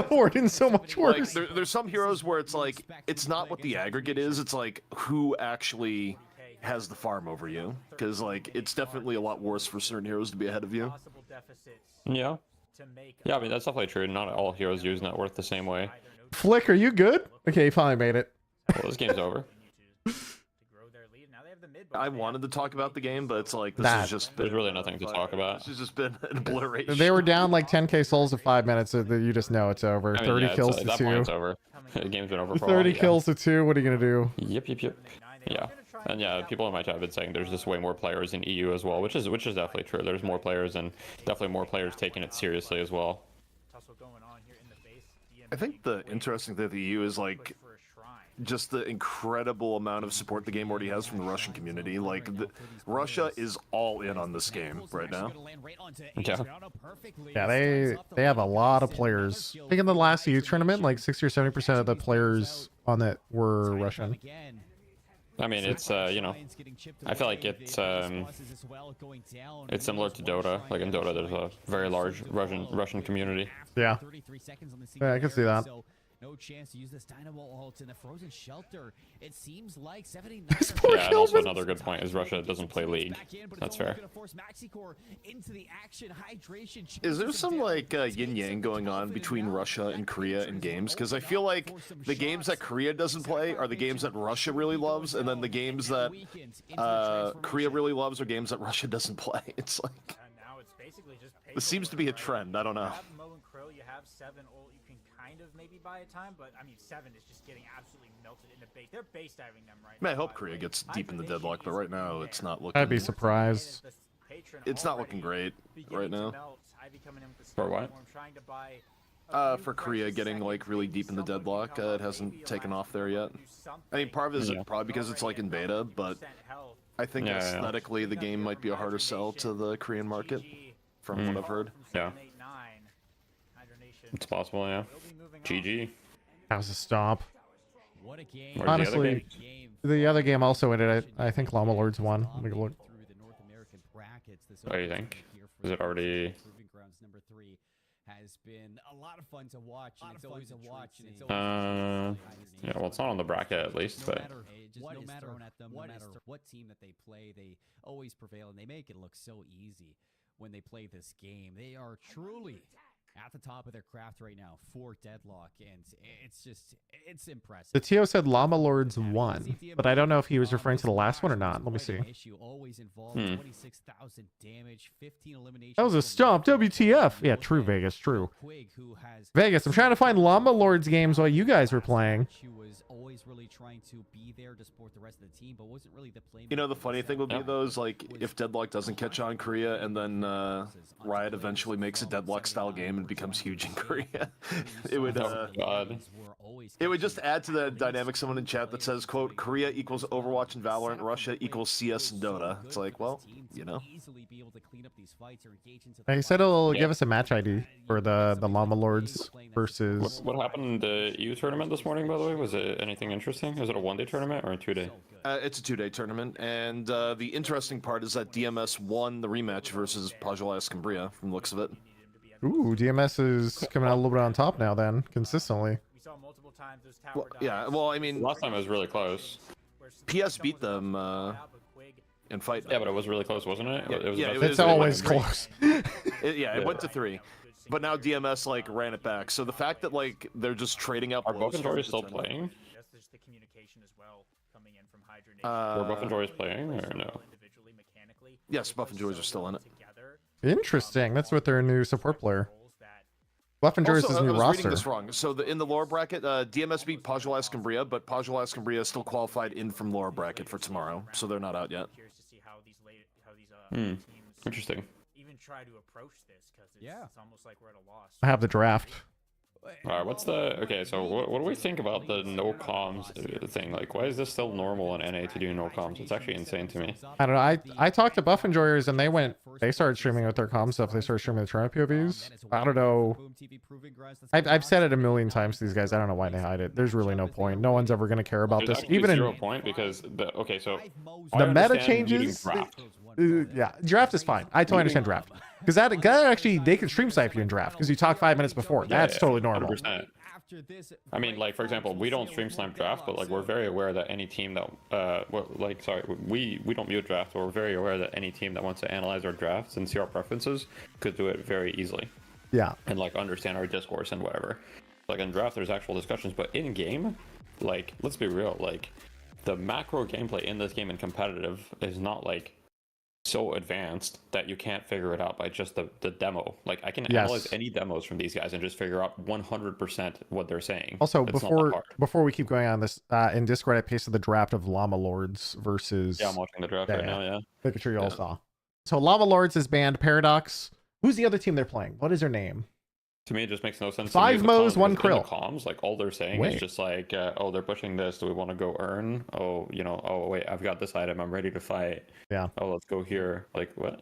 Warden's so much worse. Like, there's some heroes where it's like, it's not what the aggregate is, it's like who actually has the farm over you, because like it's definitely a lot worse for certain heroes to be ahead of you. Yeah. Yeah, I mean, that's definitely true. Not all heroes use net worth the same way. Flick, are you good? Okay, you finally made it. Well, this game's over. I wanted to talk about the game, but it's like, this has just been... There's really nothing to talk about. This has just been an obliteration. They were down like 10k souls in 5 minutes, so you just know it's over. I mean, 30 yeah, kills to that 2. It's over. The game's been over for 30 kills to 2, what are you gonna do? Yep. Yeah. And yeah, people in my chat have been saying there's just way more players in EU as well, which is definitely true. There's more players, and definitely more players taking it seriously as well. I think the interesting thing with the EU is like just the incredible amount of support the game already has from the Russian community. Like, Russia is all in on this game right now. Yeah, they have a lot of players. I think in the last EU tournament, like 60 or 70% of the players on it were Russian. I mean, it's you know, I feel like it's similar to Dota. Like in Dota, there's a very large Russian community. Yeah. Yeah, I can see that. No chance to use this dynamo ult in the frozen shelter. It seems like 79. Yeah, and also another good point is Russia doesn't play League. That's fair. Is there some like yin yang going on between Russia and Korea in games? Because I feel like the games that Korea doesn't play are the games that Russia really loves, and then the games that Korea really loves are games that Russia doesn't play. It's like, this seems to be a trend. I don't know. Maybe buy a time, but I mean 7 is just getting absolutely melted in the base. They're base diving them right now. I hope Korea gets deep in the deadlock, but right now it's not looking. I'd be surprised. It's not looking great right now. For what? For Korea getting like really deep in the deadlock, it hasn't taken off there yet. I mean, part of it is probably because it's like in beta, but I think aesthetically the game might be a harder sell to the Korean market, from what I've heard. Yeah. It's possible, yeah. GG. That was a stomp. What a game. Where's the other Honestly, game? the other game also ended. I think Llama Lords won. Let me go look. What do you think? Is it already? Proving Grounds number 3 has been a lot of fun to watch. And it's always a watch. And it's Yeah, well, it's not on the bracket at least, but no matter what team that they play, they always prevail, and they make it look so easy when they play this game. They are truly at the top of their craft right now for Deadlock, and it's impressive. The TO said Llama Lords won, but I don't know if he was referring to the last one or not. Let me see. Always involved 26,000 damage, 15 eliminations. That was a stomp. WTF? Yeah, true, Vegas. True. Vegas, I'm trying to find Llama Lords games while you guys were playing. She was always really trying to be there to support the rest of the team, but wasn't really the play. You know, the funny thing would be though is like if Deadlock doesn't catch on in Korea and then Riot eventually makes a Deadlock style game and becomes huge in Korea, it would it would just add to the dynamic. Someone in chat that says, quote, Korea equals Overwatch and Valorant, Russia equals CS and Dota. It's like, well, you know. He said he'll give us a match ID for the Llama Lords versus... What happened in the EU tournament this morning, by the way? Was it anything interesting? Was it a 1-day tournament or a 2-day? It's a 2-day tournament, and the interesting part is that DMS won the rematch versus Pajala Escambria, from the looks of it. Ooh, DMS is coming out a little bit on top now then, consistently. We saw multiple times those tower Well, yeah, well, I mean... Last time it was really close. PS beat them in fight. Yeah, but it was really close, wasn't it? It's always close. It went to 3. But now DMS, like, ran it back. So the fact that, like, they're just trading up... Are Buff and Jory still playing? That's the communication as well coming in from Were Buff and Jory's playing, or no? Yes, Buff and Jory's are still in it. Interesting. That's what their new support player. Buff and Jory's Also, new I was roster. reading this wrong. So in the lower bracket, DMS beat Pajala Escambria, but Pajala Escambria is still qualified in from lower bracket for tomorrow, so they're not out yet. Interesting. Even try to approach this because it's almost like we're at a loss. I have the draft. Alright, what's the... Okay, so what do we think about the no comms thing? Like, why is this still normal in NA to do no comms? It's actually insane to me. I don't know. I talked to Buff and Joyers and they started streaming with their comm stuff. They started streaming the tournament POVs. I don't know. I've said it a million times to these guys. I don't know why they hide it. There's really no point. No one's ever going to care about this. Even zero in point because so the meta changes. Yeah, draft is fine. I totally understand draft because that actually they can stream snipe you in draft because you talk 5 minutes before. That's totally normal. 100%. I mean, like, for example, we don't stream snipe draft, but like we're very aware that any team that we don't mute draft, but we're very aware that any team that wants to analyze our drafts and see our preferences could do it very easily. Yeah. And like understand our discourse and whatever. Like in draft there's actual discussions, but in game, like, let's be real, like the macro gameplay in this game in competitive is not like so advanced that you can't figure it out by just the demo. Like I can analyze any demos from these guys and just figure out 100% what they're saying. Also, before we keep going on this, in Discord I pasted the draft of Llama Lords versus... Yeah, I'm watching the draft right now, yeah. Making sure you all saw. So Llama Lords is banned. Paradox. Who's the other team they're playing? What is their name? To me, it just makes no sense. 5 Mo's, 1 Krill. Comms, like all they're saying is just like, oh, they're pushing this. Do we want to go earn? Oh, you know, oh wait, I've got this item. I'm ready to fight. Yeah. Oh, let's go here. Like what?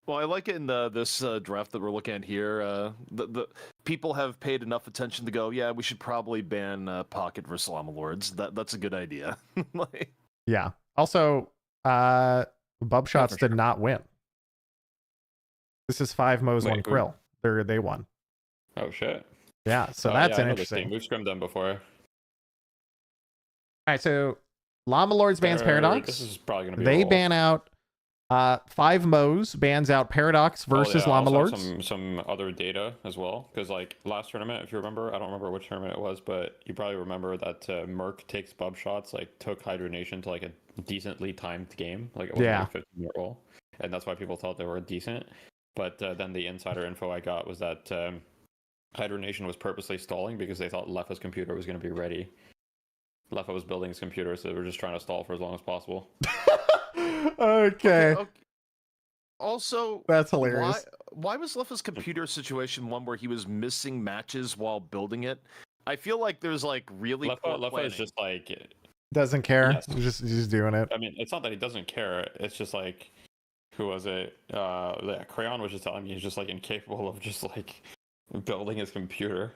Well, I like it in this draft that we're looking at here. The people have paid enough attention to go, yeah, we should probably ban Pocket versus Llama Lords. That's a good idea. Like... Yeah. Also, Bub Shots did not win. This is 5 Mo's, 1 Krill. They won. Oh shit. Yeah, so that's an interesting. We've scrimmed them before. All right, so Llama Lords bans Paradox. This is probably gonna be. They ban out 5 Mo's bans out Paradox versus Llama Lords. Some other data as well, because like last tournament, if you remember, I don't remember which tournament it was, but you probably remember that Merc takes Bub Shots, like took Hydra Nation to like a decently timed game, like it was like a 15-minute roll, and that's why people thought they were decent. But then the insider info I got was that Hydra Nation was purposely stalling because they thought Leffa's computer was going to be ready. Leffa was building his computer, so they were just trying to stall for as long as possible. Okay. Also, that's hilarious. Why was Leffa's computer situation one where he was missing matches while building it? I feel like there's like really Leffa is just like doesn't care. Yes. He's just doing it. I mean, it's not that he doesn't care. It's just like, who was it? Crayon was just telling me he's just like incapable of just like building his computer.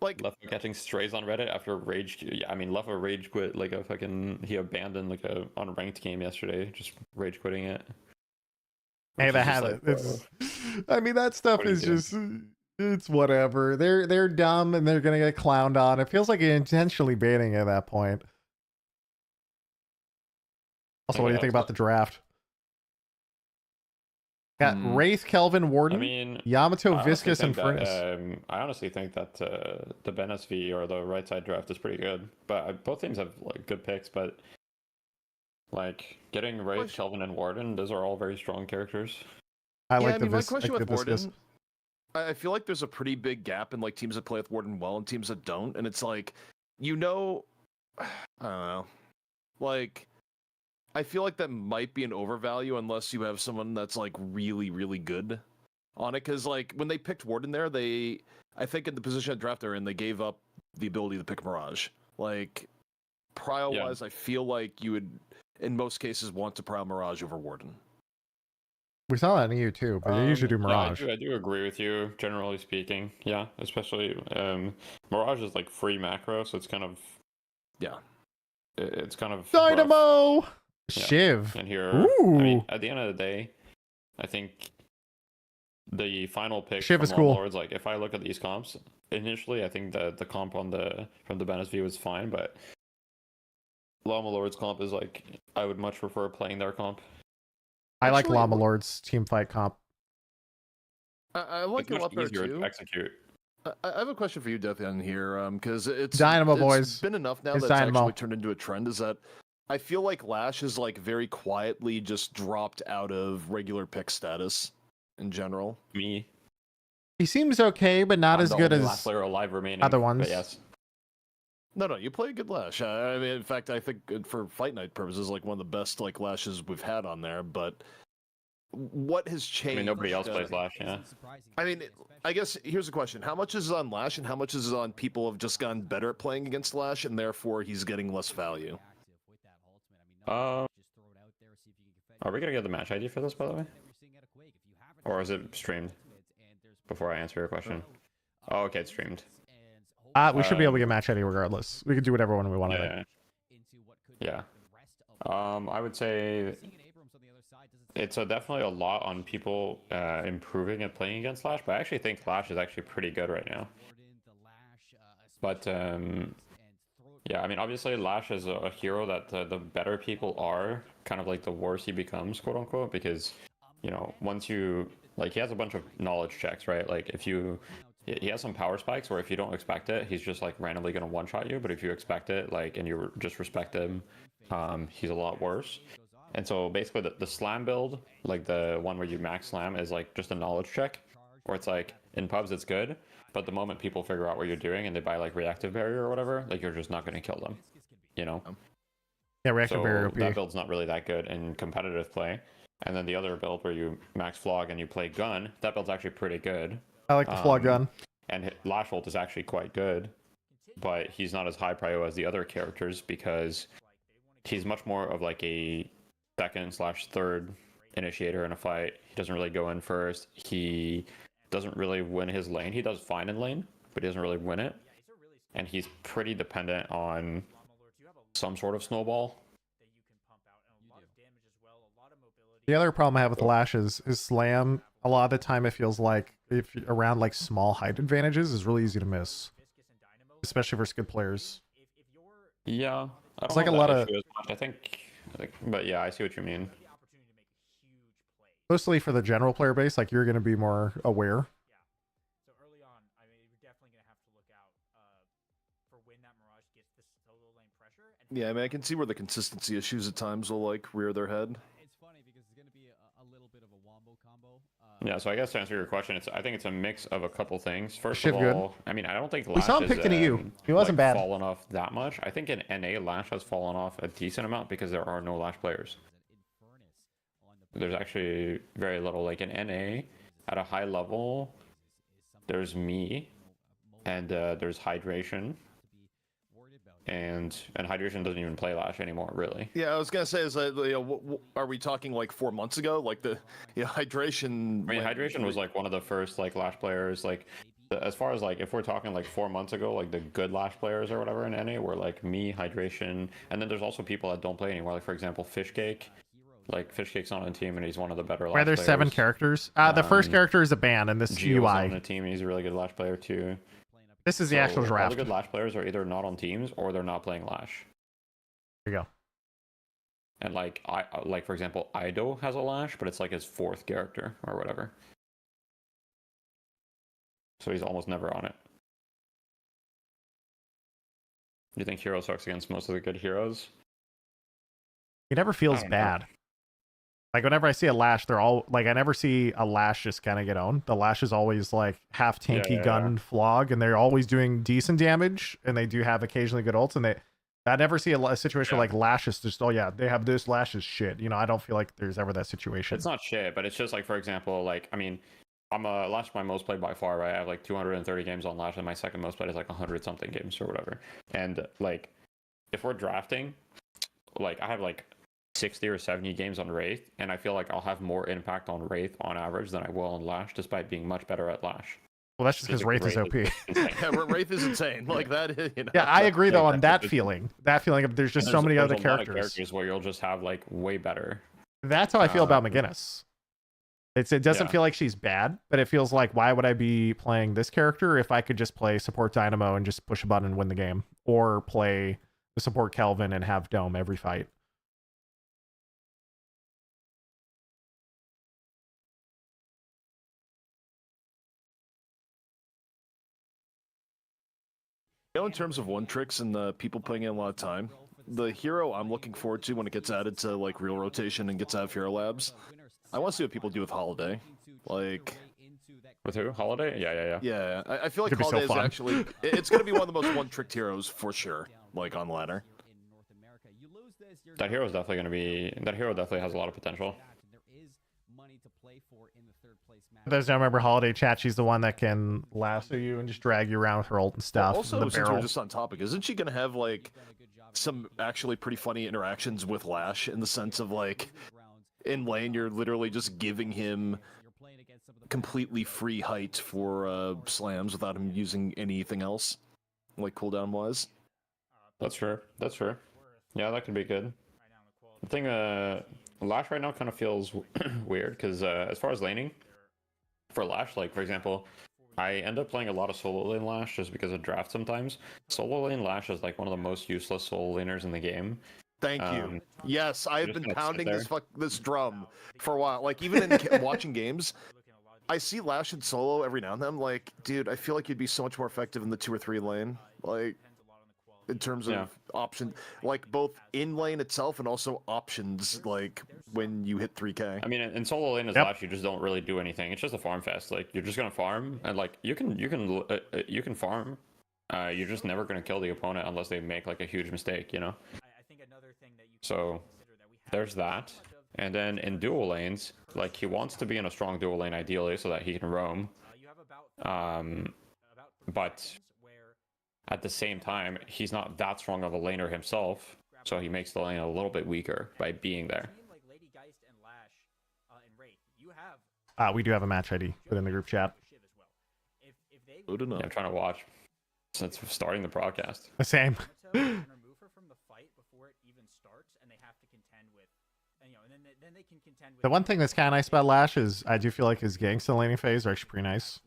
Like, Leffa catching strays on Reddit after rage. Yeah, I mean, Leffa rage quit like a fucking. He abandoned like a unranked game yesterday, just rage quitting it. Hey, Which they is just have like, it. It's, I mean, that stuff What are you is doing? just, it's whatever. They're dumb and they're gonna get clowned on. It feels like you're intentionally baiting at that point. Also, what do you think about the draft? Got Wraith, Kelvin, Warden, I mean, Yamato, I honestly Viscous, and think Furnace. I honestly think that the Ben SV or the right side draft is pretty good. But both teams have like good picks. But like getting Wraith, Kelvin, and Warden, those are all very strong characters. I yeah, like I the mean, my question with Viscous. Warden, I feel like there's a pretty big gap in like teams that play with Warden well and teams that don't, and it's like, I don't know, like. I feel like that might be an overvalue unless you have someone that's like really, really good on it. Because like when they picked Warden there, I think in the position of draft they're in, they gave up the ability to pick Mirage. Like prio wise, I feel like you would in most cases want to prio Mirage over Warden. We saw that in EU too, but they usually do Mirage. Yeah, I do agree with you, generally speaking. Yeah, especially Mirage is like free macro, so it's kind of it's kind of Dynamo. rough. Shiv. And here, Ooh. I mean, at the end of the day, I think the final pick Shiv from is cool. Lords, like if I look at these comps, initially I think that the comp from the Ben's view is fine, but Llama Lord's comp is like I would much prefer playing their comp. I like Llama Lord's team fight comp. I like it's it a lot much better easier too. to execute. I have a question for you, Deathian, here, because it's Dynamo it's boys. been enough now It's that's Dynamo. actually turned into a trend. Is that I feel like Lash is like very quietly just dropped out of regular pick status in general. Me. He seems okay, but not I'm as the good only as last player alive remaining, other but ones. yes. No, you play a good Lash. I mean, in fact, I think for Fight Night purposes, like one of the best like Lashes we've had on there. But what has changed? I mean, nobody else plays Lash, yeah. I mean, I guess here's the question: how much is it on Lash, and how much is it on people have just gotten better at playing against Lash, and therefore he's getting less value? Are we gonna get the match ID for this, by the way? Or is it streamed? Before I answer your question. Oh, okay, it's streamed. We should be able to get match ID regardless. We can do whatever one we want. Yeah. I would say it's definitely a lot on people improving and playing against Lash, but I actually think Lash is actually pretty good right now. But yeah, I mean, obviously Lash is a hero that the better people are, kind of like the worse he becomes, quote unquote, because, you know, once you, like, he has a bunch of knowledge checks, right? Like, if you, he has some power spikes where if you don't expect it, he's just, like, randomly going to one-shot you, but if you expect it, like, and you just respect him, he's a lot worse. And so, basically, the slam build, like, the one where you max slam is, like, just a knowledge check, where it's, like, in pubs it's good, but the moment people figure out what you're doing and they buy like reactive barrier or whatever, like you're just not going to kill them, you know? Yeah, reactive barrier OP. That build's not really that good in competitive play. And then the other build where you max flog and you play gun, that build's actually pretty good. I like the flog gun. And Lash ult is actually quite good, but he's not as high prio as the other characters because he's much more of like a second/third initiator in a fight. He doesn't really go in first. He doesn't really win his lane. He does fine in lane, but he doesn't really win it. And he's pretty dependent on some sort of snowball. The other problem I have with Lash is slam. A lot of the time it feels like if around like small height advantages is really easy to miss, especially versus good players. Yeah, it's like a lot of. I think, but yeah, I see what you mean. Mostly for the general player base, like you're going to be more aware. So early on, I mean, you're definitely going to have to look out for when that Mirage gets the solo lane pressure. And Yeah, I mean, I can see where the consistency issues at times will like rear their head. It's funny because it's going to be a little bit of a wombo combo. Yeah, so I guess to answer your question, I think it's a mix of a couple things. First Shiv of all, good. I mean, I don't think We Lash saw him picked in EU. He wasn't bad. fallen off that much. I think in NA, Lash has fallen off a decent amount because there are no Lash players. There's actually very little. Like in NA, at a high level, there's me, and there's Hydration, and Hydration doesn't even play Lash anymore, really. Yeah, I was gonna say, is that, you know, are we talking like 4 months ago? Like the Hydration. I mean, Hydration was like one of the first like Lash players. Like As far as like if we're talking like 4 months ago, like the good Lash players or whatever in NA were like me, Hydration, and then there's also people that don't play anymore. Like for example, Fishcake. Like Fishcake's on a team and he's one of the better Lash Where there's players. 7 characters. The first character is a ban in this Gio's on UI. a team and he's a really good Lash player too. This is the actual All draft. the good Lash players are either not on teams or they're not playing Lash. There you go. And like like for example, Ido has a Lash, but it's like his 4th character or whatever. So he's almost never on it. Do you think Hero sucks against most of the good heroes? He never feels bad. Like whenever I see a Lash, they're all like, I never see a Lash just kind of get owned. The Lash is always like half tanky gun flog, and they're always doing decent damage, and they do have occasionally good ults, and I never see a situation where like Lash is just, oh yeah, they have this, Lash is shit. You know, I don't feel like there's ever that situation. It's not shit, but it's just like, for example, like, I mean, I'm a Lash my most played by far, right? I have like 230 games on Lash, and my second most played is like 100 something games or whatever. And like, if we're drafting, like I have like 60 or 70 games on Wraith, and I feel like I'll have more impact on Wraith on average than I will on Lash, despite being much better at Lash. Well, that's just because Wraith is OP. Yeah, Wraith is insane. Like that is, you know. Yeah, I agree though on that feeling. That feeling of there's just so many other a lot of characters where you'll just have like way better. That's how I feel about McGinnis. It doesn't feel like she's bad, but it feels like, why would I be playing this character if I could just play support Dynamo and just push a button and win the game, or play the support Kelvin and have Dome every fight? You know, in terms of one tricks and the people putting in a lot of time, the hero I'm looking forward to when it gets added to like real rotation and gets out of Hero Labs, I want to see what people do with Holiday. Like with who? Holiday? Yeah. I feel like Holiday is actually it's going to be one of the most one-tricked heroes for sure. Like on ladder. That hero is definitely going to be. That hero definitely has a lot of potential. For those who don't remember Holiday chat, she's the one that can lasso you and just drag you around with her ult and stuff. Also, the since barrel. we're just on topic, isn't she going to have like some actually pretty funny interactions with Lash, in the sense of like in lane you're literally just giving him completely free height for slams without him using anything else, like cooldown wise? That's true. That's true. Yeah, that could be good. The thing, Lash right now kind of feels weird because as far as laning for Lash, like for example, I end up playing a lot of solo lane Lash just because of draft sometimes. Solo lane Lash is like one of the most useless solo laners in the game. Thank you. Yes, I've been pounding this drum for a while. Like even in watching games, I see Lash in solo every now and then. I'm like, dude, I feel like you'd be so much more effective in the 2 or 3 lane. Like in terms of option, like both in lane itself and also options, like when you hit 3K. I mean, in solo lane as Lash, you just don't really do anything. It's just a farm fest. Like you're just gonna farm, and like you can farm. You're just never gonna kill the opponent unless they make like a huge mistake, you know. I think another thing that you so there's that. And then in dual lanes, like he wants to be in a strong dual lane ideally so that he can roam. But at the same time, he's not that strong of a laner himself, so he makes the lane a little bit weaker by being there. We do have a match ID within the group chat. Yeah, I'm trying to watch since starting the broadcast. The same. The one thing that's kind of nice about Lash is I do feel like his ganks in the laning phase are actually pretty nice.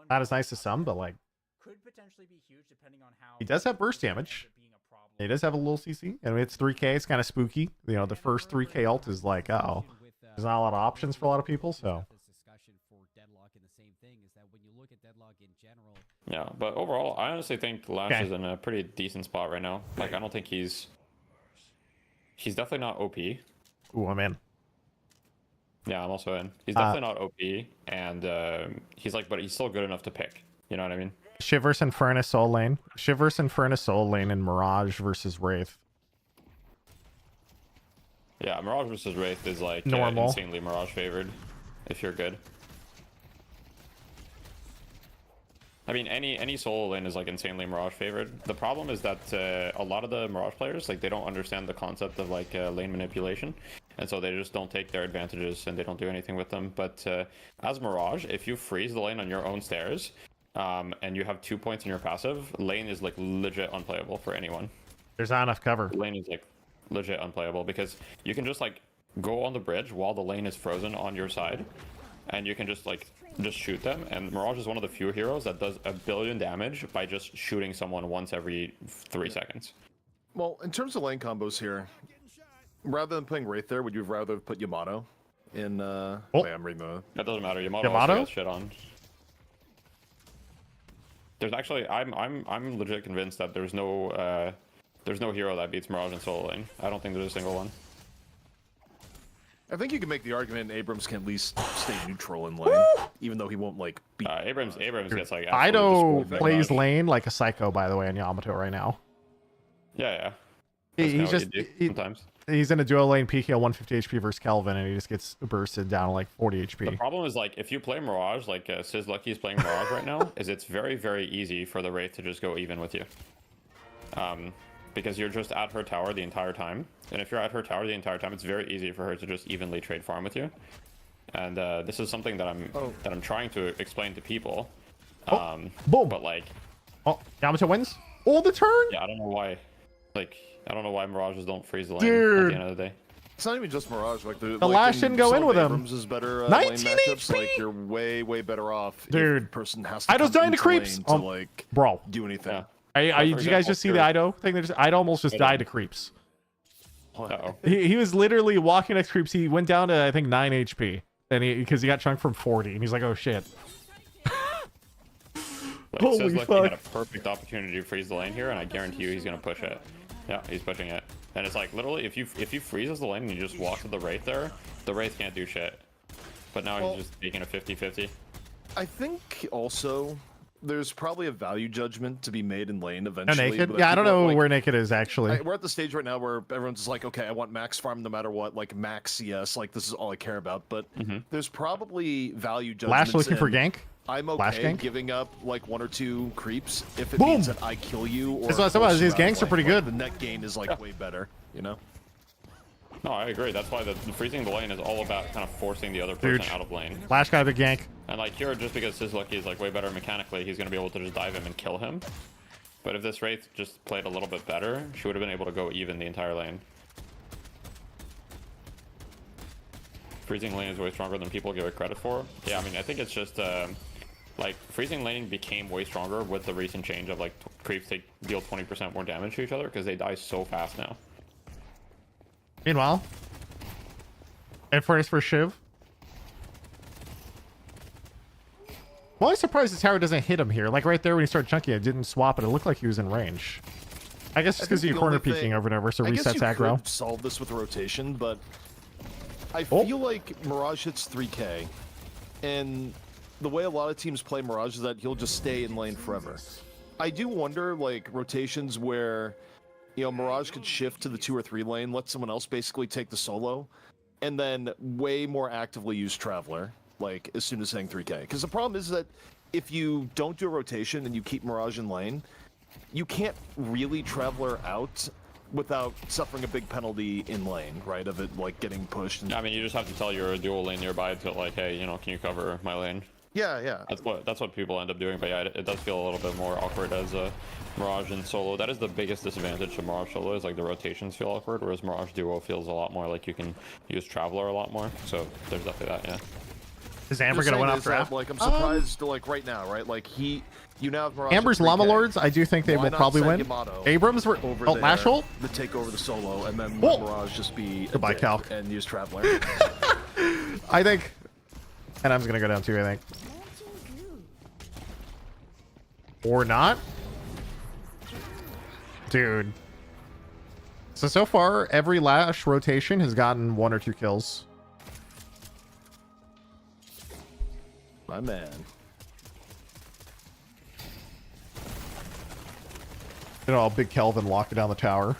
Not as nice as some, but like he does have burst damage. He does have a little CC, and it's 3K. It's kind of spooky. You know, the first 3K ult is like, uh-oh. There's not a lot of options for a lot of people, so. Yeah, but overall, I honestly think Lash is in a pretty decent spot right now. Like, I don't think he's definitely not OP. Ooh, I'm in. Yeah, I'm also in. He's definitely not OP, and he's like, but he's still good enough to pick. You know what I mean? Shivers and Furnace soul lane. Shivers and Furnace soul lane and Mirage versus Wraith. Yeah, Mirage versus Wraith is like normal. Insanely Mirage favored if you're good. I mean, any solo lane is like insanely Mirage favored. The problem is that a lot of the Mirage players, like, they don't understand the concept of like lane manipulation. and so they just don't take their advantages and they don't do anything with them. But as Mirage, if you freeze the lane on your own stairs, and you have 2 points in your passive, lane is like legit unplayable for anyone. There's not enough cover. Lane is like legit unplayable because you can just like go on the bridge while the lane is frozen on your side, and you can just shoot them. And Mirage is one of the few heroes that does 1 billion damage by just shooting someone once every 3 seconds. Well, in terms of lane combos here, rather than playing Wraith there, would you rather put Yamato in? Wait, I'm reading the. That doesn't matter. Yamato also gets shit on. There's actually, I'm legit convinced that there's no hero that beats Mirage in solo lane. I don't think there's a single one. I think you can make the argument Abrams can at least stay neutral in lane, even though he won't like beat. Abrams gets like. Ido plays lane like a psycho, by the way, in Yamato right now. Yeah. He's just sometimes. He's in a duo lane PK 150 HP versus Kelvin, and he just gets bursted down to like 40 HP. The problem is like if you play Mirage, like Sizz Lucky is playing Mirage right now, is it's very, very easy for the Wraith to just go even with you. Because you're just at her tower the entire time, and if you're at her tower the entire time, it's very easy for her to just evenly trade farm with you. And this is something that I'm trying to explain to people. Boom. But like, Yamato wins all the turn. Yeah, I don't know why. Like, I don't know why Mirages don't freeze the lane Dude. at the end of the day. It's not even just Mirage. Like the Lash didn't go in with him. Abrams is better 19 lane matchups. HP? Like you're way better off. Dude, if the person has to Ido's come dying to into creeps. lane to like bro, do anything. Yeah. Did you guys just see the Ido thing? Ido almost just died to creeps. Uh-oh. He was literally walking next creeps. He went down to I think 9 HP, and because he got chunked from 40, and he's like, oh shit. Like, Holy fuck! fuck! He had a perfect opportunity to freeze the lane here, and I guarantee you he's gonna push it. Yeah, he's pushing it, and it's like literally if you freezes the lane and you just walk to the Wraith there, the Wraith can't do shit. But now he's just taking a 50-50. I think also there's probably a value judgment to be made in lane eventually. Naked? Yeah, I don't know where Naked is actually. We're at the stage right now where everyone's just like, okay, I want max farm no matter what, like max CS, like this is all I care about. But there's probably value judgment. Lash looking for gank. I'm Lash okay gank? giving up like 1 or 2 creeps if it Boom! means that I kill you. Or That's what I said. His ganks are pretty good. The net gain is like way better, you know. No, I agree. That's why the freezing the lane is all about kind of forcing the other person out of lane. Lash got a gank. And like here, just because Sizz Lucky is like way better mechanically, he's gonna be able to just dive him and kill him. But if this Wraith just played a little bit better, she would have been able to go even the entire lane. Freezing lane is way stronger than people give it credit for. Yeah, I mean, I think it's just like freezing lane became way stronger with the recent change of like creeps deal 20% more damage to each other because they die so fast now. Meanwhile, and first for Shiv. Well, I'm surprised the tower doesn't hit him here. Like right there when he started chunking, it didn't swap it. It looked like he was in range. I guess it's because you're corner peeking over and over, so resets aggro. Could solve this with a rotation, but I feel like Mirage hits 3k, and the way a lot of teams play Mirage is that he'll just stay in lane forever. I do wonder, like, rotations where, you know, Mirage could shift to the 2 or 3 lane, let someone else basically take the solo, and then way more actively use Traveler, like, as soon as hitting 3k. Because the problem is that if you don't do a rotation and you keep Mirage in lane, you can't really Traveler out without suffering a big penalty in lane, right? Of it, like, getting pushed. And... I mean, you just have to tell your dual lane nearby to, like, hey, you know, can you cover my lane? Yeah. That's what people end up doing, but yeah, it does feel a little bit more awkward as a Mirage and solo. That is the biggest disadvantage to Mirage solo, is like the rotations feel awkward, whereas Mirage duo feels a lot more like you can use Traveler a lot more. So there's definitely that, yeah. Is Amber gonna win off draft? Like, I'm surprised, like right now, right? Like you now have Mirage. Amber's Llama Lords, I do think they will probably win. Abrams were Lash ult. The take over the solo, and then Mirage just be goodbye, Cal, and use Traveler. I think, and I'm gonna go down too. I think, or not, dude. So far, every Lash rotation has gotten 1 or 2 kills. My man. You know, big Kelvin locking down the tower.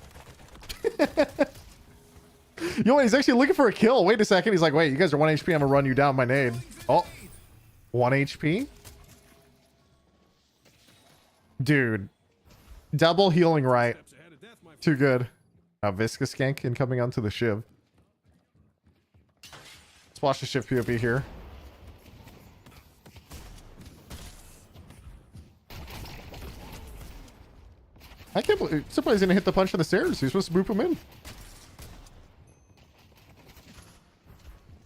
Yo, he's actually looking for a kill. Wait a second. He's like, wait, you guys are 1 HP. I'm gonna run you down my nade. Oh, 1 HP? Dude. Double healing right. Too good. Viscous gank incoming onto the Shiv. Let's watch the shift POV here. I can't believe somebody's gonna hit the punch on the stairs. He's supposed to boop him in.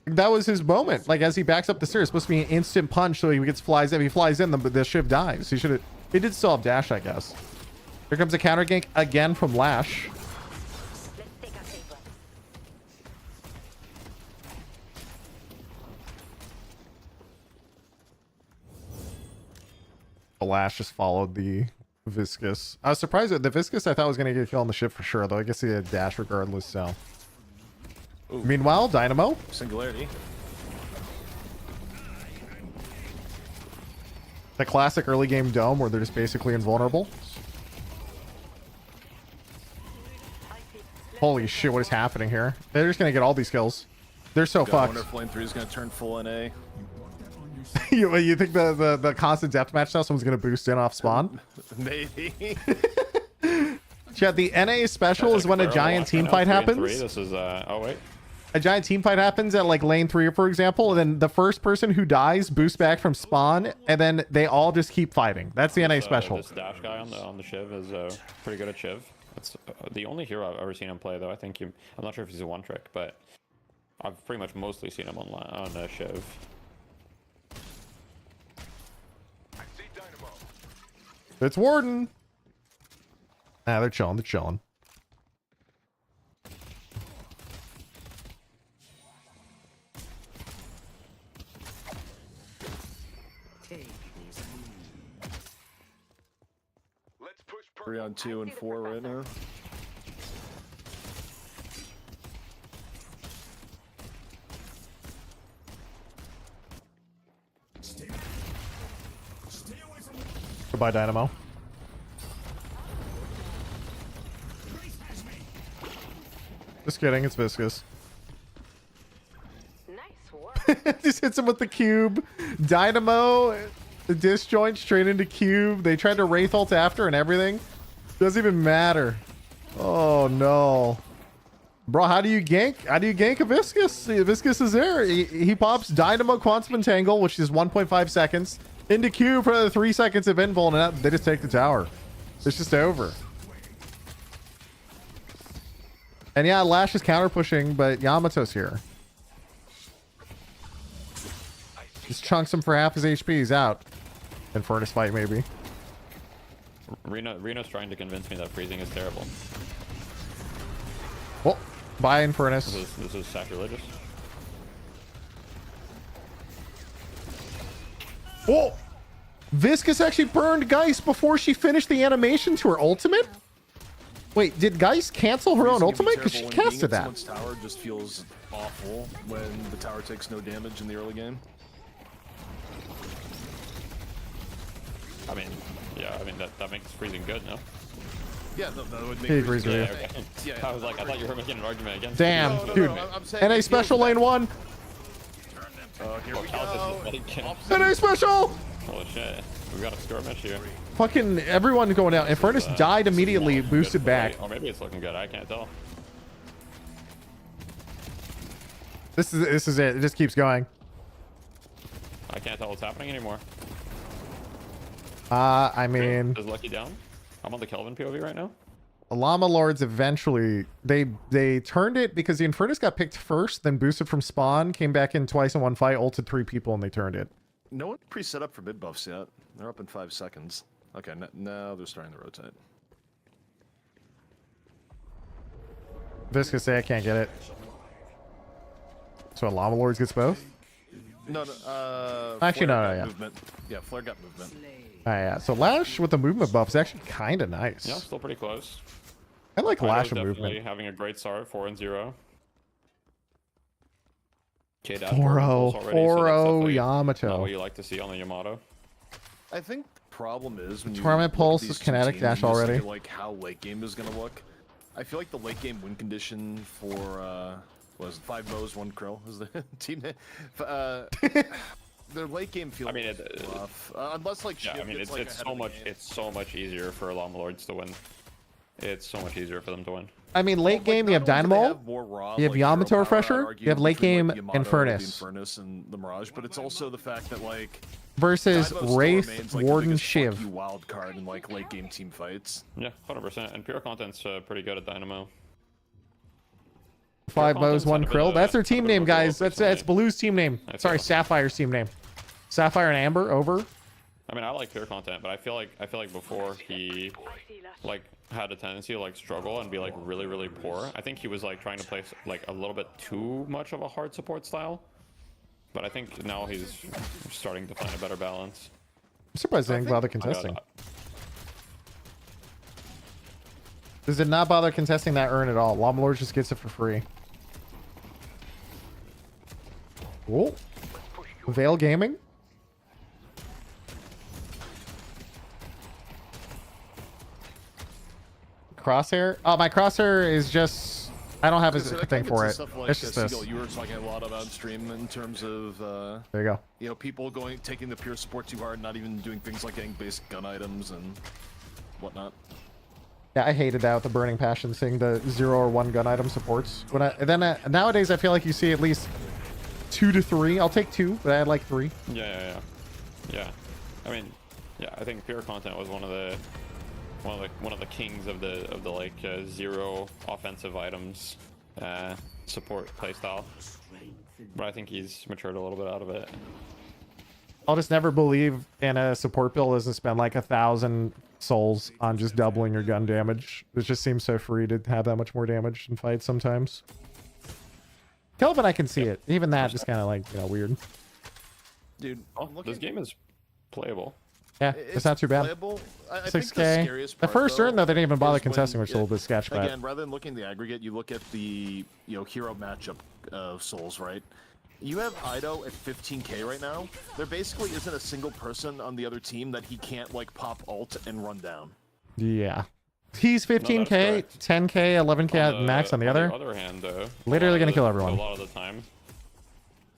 That was his moment. Like as he backs up the stairs, it's supposed to be an instant punch, so he gets flies in. If he flies in, the shift dies. He should have. He did still have dash, I guess. Here comes a counter gank again from Lash. Lash just followed the Viscous. I was surprised that the Viscous I thought was going to get killed on the ship for sure, though. I guess he had dash regardless, so. Ooh. Meanwhile, Dynamo. Singularity. The classic early game dome where they're just basically invulnerable. Holy shit, what is happening here? They're just going to get all these kills. They're so fucked. Flame 3 is going to turn full NA. you think the constant deathmatch now someone's gonna boost in off spawn? Maybe. Chad, the NA special is when a giant team fight happens. This is oh wait. A giant team fight happens at like lane 3, for example, and then the first person who dies boosts back from spawn, and then they all just keep fighting. That's the NA special. This dash guy on the Shiv is pretty good at Shiv. That's the only hero I've ever seen him play, though. I think I'm not sure if he's a one trick, but I've pretty much mostly seen him on Shiv. It's Warden. Ah, they're chilling. They're chilling. Let's push 3 on 2 and 4 right now. Goodbye, Dynamo. Just kidding, it's Viscous. Nice work. Just hits him with the cube. Dynamo, the disjoint straight into cube. They tried to Wraith ult after and everything. Doesn't even matter. Oh no. Bro, how do you gank? How do you gank a Viscous? Viscous is there. He pops Dynamo Quantum Entangle, which is 1.5 seconds. Into Q for the 3 seconds of invul, and they just take the tower. It's just over. And yeah, Lash is counter pushing, but Yamato's here. Just chunks him for half his HP. He's out. In Furnace fight, maybe. Reno's trying to convince me that freezing is terrible. Oh, bye in Furnace. This is sacrilegious. Oh! Viscous actually burned Geist before she finished the animation to her ultimate? Wait, did Geist cancel her own ultimate? Because she casted that. Someone's tower just feels awful when the tower takes no damage in the early game. I mean, yeah, I mean that makes freezing good, no? Yeah, that would make He agrees with you. Yeah, I was like, I thought you were making an argument against. Damn, it. dude. NA special lane 1. Here we go. NA special! Holy shit. We got a skirmish here. Fucking everyone going down. And Furnace died immediately, boosted back. Or maybe it's looking good. I can't tell. This is it. It just keeps going. I can't tell what's happening anymore. I mean, Is Lucky down? I'm on the Kelvin POV right now. Llama Lords eventually they turned it because the Infernus got picked first, then boosted from spawn, came back in twice in one fight, ulted 3 people, and they turned it. No one pre-set up for mid buffs yet. They're up in 5 seconds. Okay, now they're starting to rotate. Viscous say I can't get it. So Llama Lords gets both? No, Actually, no, Flare got yeah. movement. Yeah, Flare got movement. Yeah. So Lash with the movement buff is actually kind of nice. Yeah, still pretty close. I like Lash with definitely movement. having a great start, 4-0. K-Dash 4-0 Yamato. Not what you like to see on the Yamato. I think the problem is when you Torment look at Pulse these is two kinetic teams, dash you just already. think of, like how late game is gonna look. I feel like the late game win condition for was 5 Mo's 1 Krill is the team name. Their late game feels rough. Unless like yeah, I mean it's so much easier for Llama Lords to win. It's so much easier for them to win. I mean, late game, you have Dynamo, you have Yamato Refresher, you have late game Infernus. Infernus and the Mirage, but it's also the fact that like Versus Dynamo still Wraith, remains, like, the Warden, biggest fuck Shiv. you wild card in like late game team fights. Yeah, 100%. And pure content's pretty good at Dynamo. 5 bows, 1 krill. That's their team name, guys. That's Baloo's team name. I Sorry, feel. Sapphire's team name. Sapphire and Amber over. I mean, I like pure content, but I feel like before he like had a tendency to like struggle and be like really poor. I think he was like trying to play like a little bit too much of a hard support style. But I think now he's starting to find a better balance. I'm surprised they didn't bother contesting. Does it not bother contesting that urn at all? Llama Lord just gets it for free. Cool. Veil Gaming. Crosshair. Oh, my crosshair is just... I don't have a thing for it. Like, it's just this. Seagull, you were talking a lot about stream in terms of there you go. You know, people taking the pure support too hard, not even doing things like getting basic gun items and whatnot. Yeah, I hated that with the Burning Passion thing, the 0 or 1 gun item supports. Nowadays I feel like you see at least 2 to 3. I'll take 2, but I had like 3. Yeah. I mean, yeah, I think pure content was one of the kings of the like 0 offensive items support playstyle. But I think he's matured a little bit out of it. I'll just never believe in a support build doesn't spend like 1,000 souls on just doubling your gun damage. It just seems so free to have that much more damage in fights sometimes. Kelvin, I can see it. Even that just kind of like, weird. Dude, this game is playable. Yeah, it's not too bad. Playable. I 6K. The first turn, though, they didn't even bother contesting, which is a little bit sketch. But again, rather than looking at the aggregate, you look at the hero matchup of souls, right? You have Ido at 15k right now. There basically isn't a single person on the other team that he can't like pop ult and run down. Yeah. He's 15k, 10k, 11k at max on the other. On the other hand, though, literally gonna kill everyone. A lot of the time,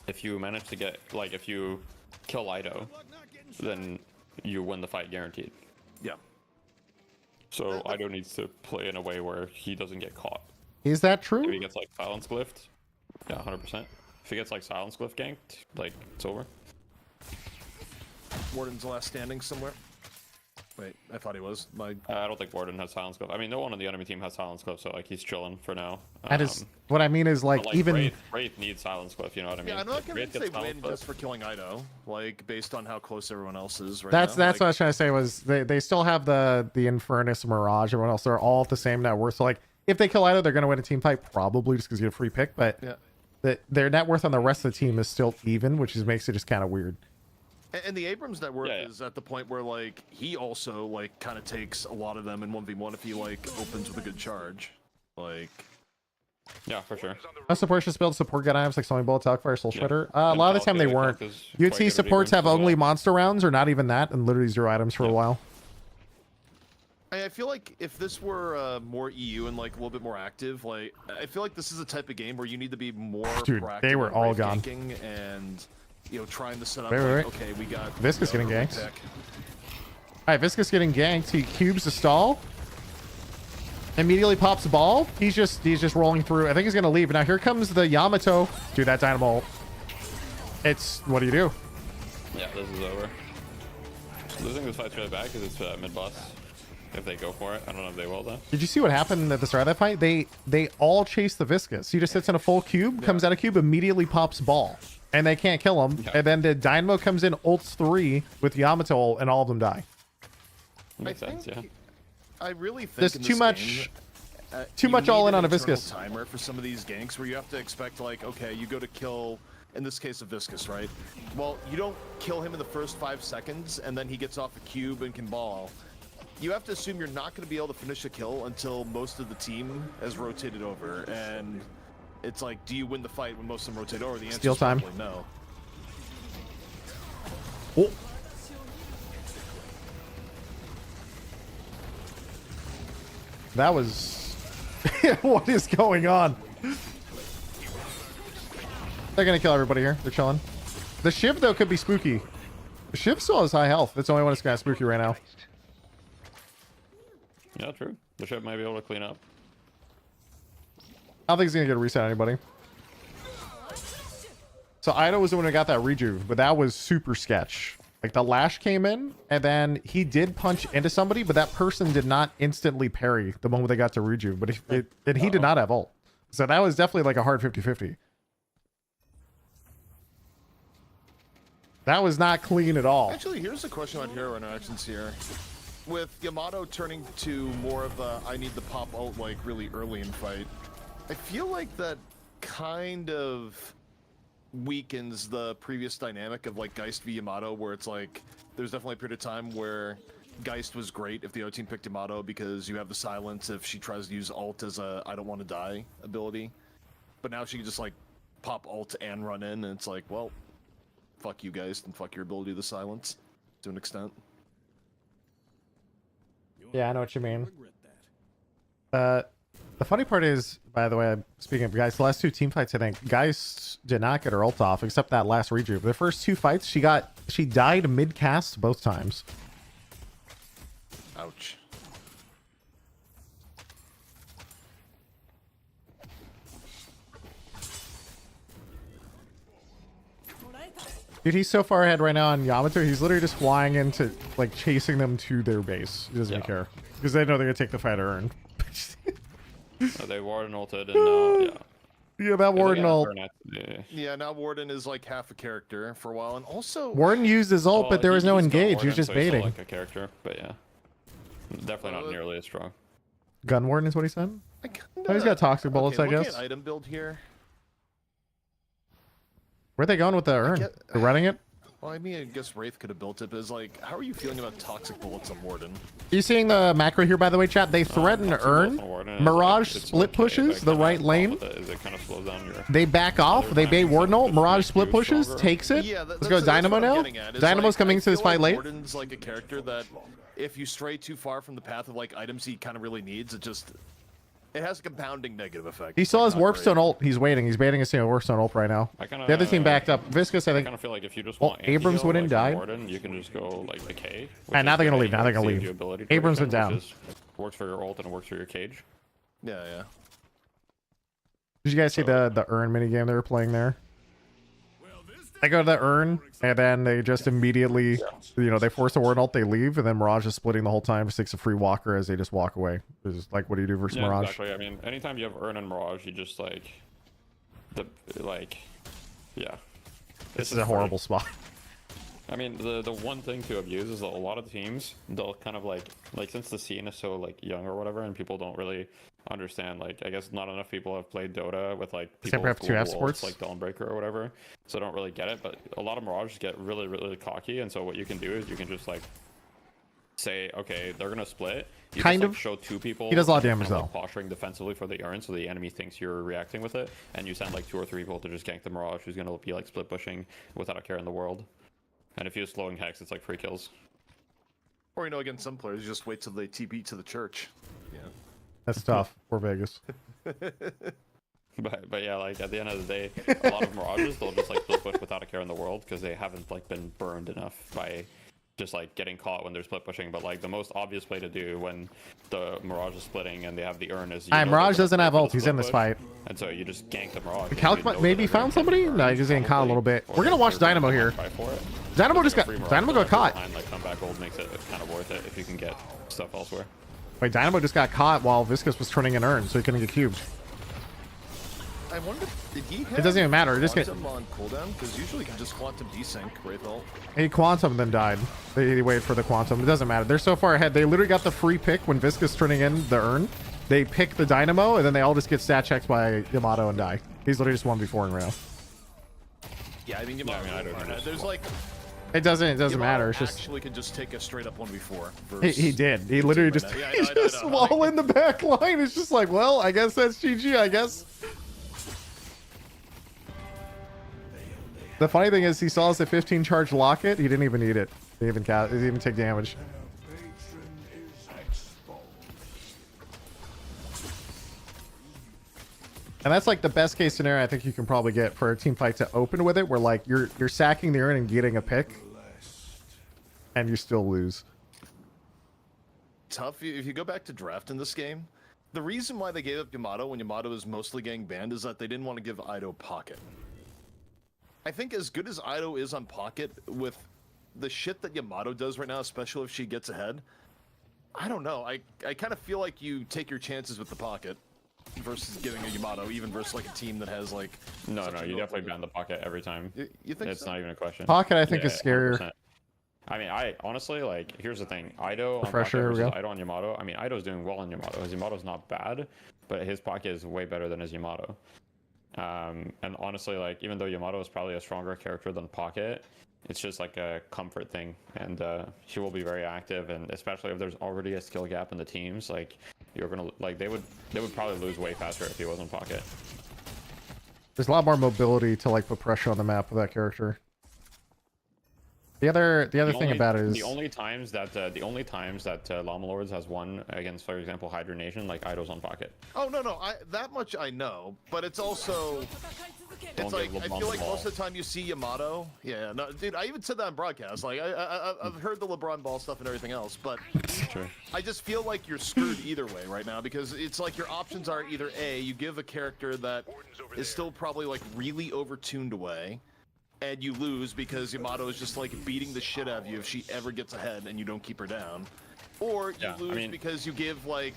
if you manage to get if you kill Ido, then you win the fight guaranteed. Yeah. So Ido needs to play in a way where he doesn't get caught. Is that true? If he gets like silence glyphed, yeah, 100%. If he gets like silence glyph ganked, like it's over. Warden's last standing somewhere. Wait, I thought he was. I don't think Warden has silence glyph. I mean, no one on the enemy team has silence glyph, so like he's chilling for now. That is what I mean is like even Wraith needs silence glyph. You know what I mean? Yeah, I'm not gonna say win just for killing Ido, like based on how close everyone else is right that's now. What I was trying to say was they still have the Infernus, Mirage, everyone else. They're all at the same net worth. So like if they kill Ido, they're gonna win a team fight probably just because you get a free pick. But yeah, their net worth on the rest of the team is still even, which makes it just kind of weird. And the Abrams network is at the point where like he also like kind of takes a lot of them in 1v1 if he like opens with a good charge, like. Yeah, for sure. Support should build support gun items like Sonic Bullet, Talkfire, Soul Shredder. A lot of the time they weren't. UT supports have only monster rounds or not even that, and literally 0 items for a while. I feel like if this were more EU and like a little bit more active, like I feel like this is a type of game where you need to be more proactive. They were all gone. And trying to set up. Wait. Okay, we got Viscous getting ganked. All right, Viscous getting ganked. He cubes the stall. Immediately pops the ball. He's just rolling through. I think he's gonna leave. Now here comes the Yamato. Dude, that Dynamo. It's what do you do? Yeah, this is over. Losing this fight's really bad because it's mid boss. If they go for it, I don't know if they will though. Did you see what happened at the start of that fight? They all chase the Viscous. He just sits in a full cube, comes out of cube, immediately pops ball. And they can't kill him. Yeah. And then the Dynamo comes in, ults 3 with Yamato, and all of them die. Makes sense, yeah. I really think there's too much all in on a Viscous. Timer for some of these ganks where you have to expect like, okay, you go to kill, in this case, a Viscous, right? Well, you don't kill him in the first 5 seconds, and then he gets off a cube and can ball. You have to assume you're not going to be able to finish a kill until most of the team has rotated over, and it's like, do you win the fight when most of them rotate over? The answer Steal is time. probably no. Oh. That was... what is going on? They're going to kill everybody here. They're chilling. The Shiv, though, could be spooky. The Shiv still has high health. That's the only one that's kind of spooky right now. Yeah, true. The Shiv might be able to clean up. I don't think he's gonna get a reset on anybody. So Ida was the one who got that rejuve, but that was super sketch. Like the Lash came in and then he did punch into somebody, but that person did not instantly parry the moment they got to rejuve, but he did not have ult. So that was definitely like a hard 50-50. That was not clean at all. Actually, here's a question about hero interactions here. With Yamato turning to more of a I need the pop ult like really early in fight, I feel like that kind of weakens the previous dynamic of like Geist v Yamato, where it's like there's definitely a period of time where Geist was great if the O team picked Yamato because you have the silence if she tries to use ult as a I don't want to die ability, but now she can just like pop ult and run in, and it's like, well, fuck you Geist and fuck your ability to silence to an extent. Yeah, I know what you mean. The funny part is, by the way, speaking of Geist, the last 2 team fights, I think Geist did not get her ult off except that last rejuve. The first 2 fights, she died mid cast both times. Ouch. Dude, he's so far ahead right now on Yamato. He's literally just flying into, like, chasing them to their base. He doesn't even care because they know they're gonna take the fight earn. They Warden ulted and now, yeah, that Warden ult. Yeah, now Warden is like half a character for a while, and also Warden used his ult, but there was no engage. He was just baiting. Like a character, but yeah, definitely not nearly as strong. Gun Warden is what he said. Oh, he's got toxic bullets, I guess. Looking at item build here. Where are they going with the urn? They're running it? Well, I mean, I guess Wraith could have built it, but it's like, how are you feeling about toxic bullets on Warden? You seeing the macro here, by the way, chat? They threaten urn. Mirage split pushes the right lane. They back off. They bait Warden ult. Mirage split pushes, takes it. Let's go Dynamo now. Dynamo's coming to this fight late. Warden's like a character that, if you stray too far from the path of like items he kind of really needs, it has a compounding negative effect. He still has Warpstone ult. He's waiting. He's baiting a single Warpstone ult right now. The other team backed up. Viscous, I think. I kind of feel like if you just want Abrams wouldn't die. Warden, you can just go like the K. And now they're gonna leave. Now they're gonna leave. Abrams went down. Works for your ult and it works for your cage. Yeah, yeah. Did you guys see the urn minigame they were playing there? They go to the urn, and then they just immediately, they force a Warden ult, they leave, and then Mirage is splitting the whole time, just takes a free walker as they just walk away. It's just like, what do you do versus Mirage? Exactly. I mean, anytime you have urn and Mirage, you just yeah. This is a horrible spot. I mean, the one thing to abuse is that a lot of teams, they'll kind of like since the scene is so like young or whatever, and people don't really understand, like, I guess not enough people have played Dota with like people with two F gold sports, like Dawnbreaker or whatever, so don't really get it. But a lot of Mirages get really, really cocky, and so what you can do is you can just like say, okay, they're gonna split. You kind just, of show 2 people. He does a lot of damage though. Posturing defensively for the urn, so the enemy thinks you're reacting with it, and you send like 2 or 3 people to just gank the Mirage, who's gonna be like split pushing without a care in the world. And if you're slowing Hex, it's like free kills. Or against some players, you just wait till they TP to the church. Yeah. That's tough for Vegas. But yeah, like at the end of the day, a lot of Mirages, they'll just like split push without a care in the world because they haven't like been burned enough by just like getting caught when they're split pushing. But like the most obvious play to do when the Mirage is splitting and they have the urn is Mirage doesn't have ult. He's in this fight. And so you just gank the Mirage. Calc maybe found somebody? No, he's just getting caught a little bit. We're gonna watch Dynamo here. Dynamo got caught. Like comeback ult makes it kind of worth it if you can get stuff elsewhere. Wait, Dynamo just got caught while Viscous was turning an urn, so he couldn't get cubed. I wonder, did he have it doesn't even matter. Just get on cooldown, because usually you can just quantum desync Wraith ult. He quantum then died. They waited for the quantum. It doesn't matter. They're so far ahead. They literally got the free pick when Viscous turning in the urn. They pick the Dynamo, and then they all just get stat checked by Yamato and die. He's literally just 1v4 right now. Yeah, I mean, Yamato, I don't know. There's like... It doesn't matter. It's just actually could just take a straight up 1v4. He did. He literally just wall in the back line. It's just like, well, I guess that's GG. I guess. The funny thing is, he saw us at 15 charge locket. He didn't even need it. He didn't even take damage. And that's like the best case scenario I think you can probably get for a team fight to open with it, where like you're sacking the urn and getting a pick, and you still lose. Tough. If you go back to draft in this game, the reason why they gave up Yamato when Yamato is mostly getting banned is that they didn't want to give Ido Pocket. I think as good as Ido is on Pocket, with the shit that Yamato does right now, especially if she gets ahead, I don't know. I kind of feel like you take your chances with the Pocket versus giving a Yamato, even versus like a team that has like... No, you definitely ban the Pocket every time. You think it's so? not even a question. Pocket, I think, is scarier. 100%. I mean, I honestly, like, here's the thing. Ido on Refresher, Pocket versus here we go. Ido on Yamato. I mean, Ido's doing well on Yamato. His Yamato's not bad, but his Pocket is way better than his Yamato. And honestly, like, even though Yamato is probably a stronger character than Pocket, it's just like a comfort thing, and she will be very active, and especially if there's already a skill gap in the teams, like, you're gonna, like, they would probably lose way faster if he wasn't Pocket. There's a lot more mobility to like put pressure on the map with that character. The other thing about it is the only times that Llama Lords has won against, for example, Hydra Nation, like Ido's on Pocket. Oh no, that much I know, but it's also it's like I feel like most of the time you see Yamato. Yeah, no, dude, I even said that on broadcast. Like I've heard the LeBron ball stuff and everything else, but True. I just feel like you're screwed either way right now because it's like your options are either A, you give a character that is still probably like really overtuned away, and you lose because Yamato is just like beating the shit out of you if she ever gets ahead and you don't keep her down, or you lose because you give like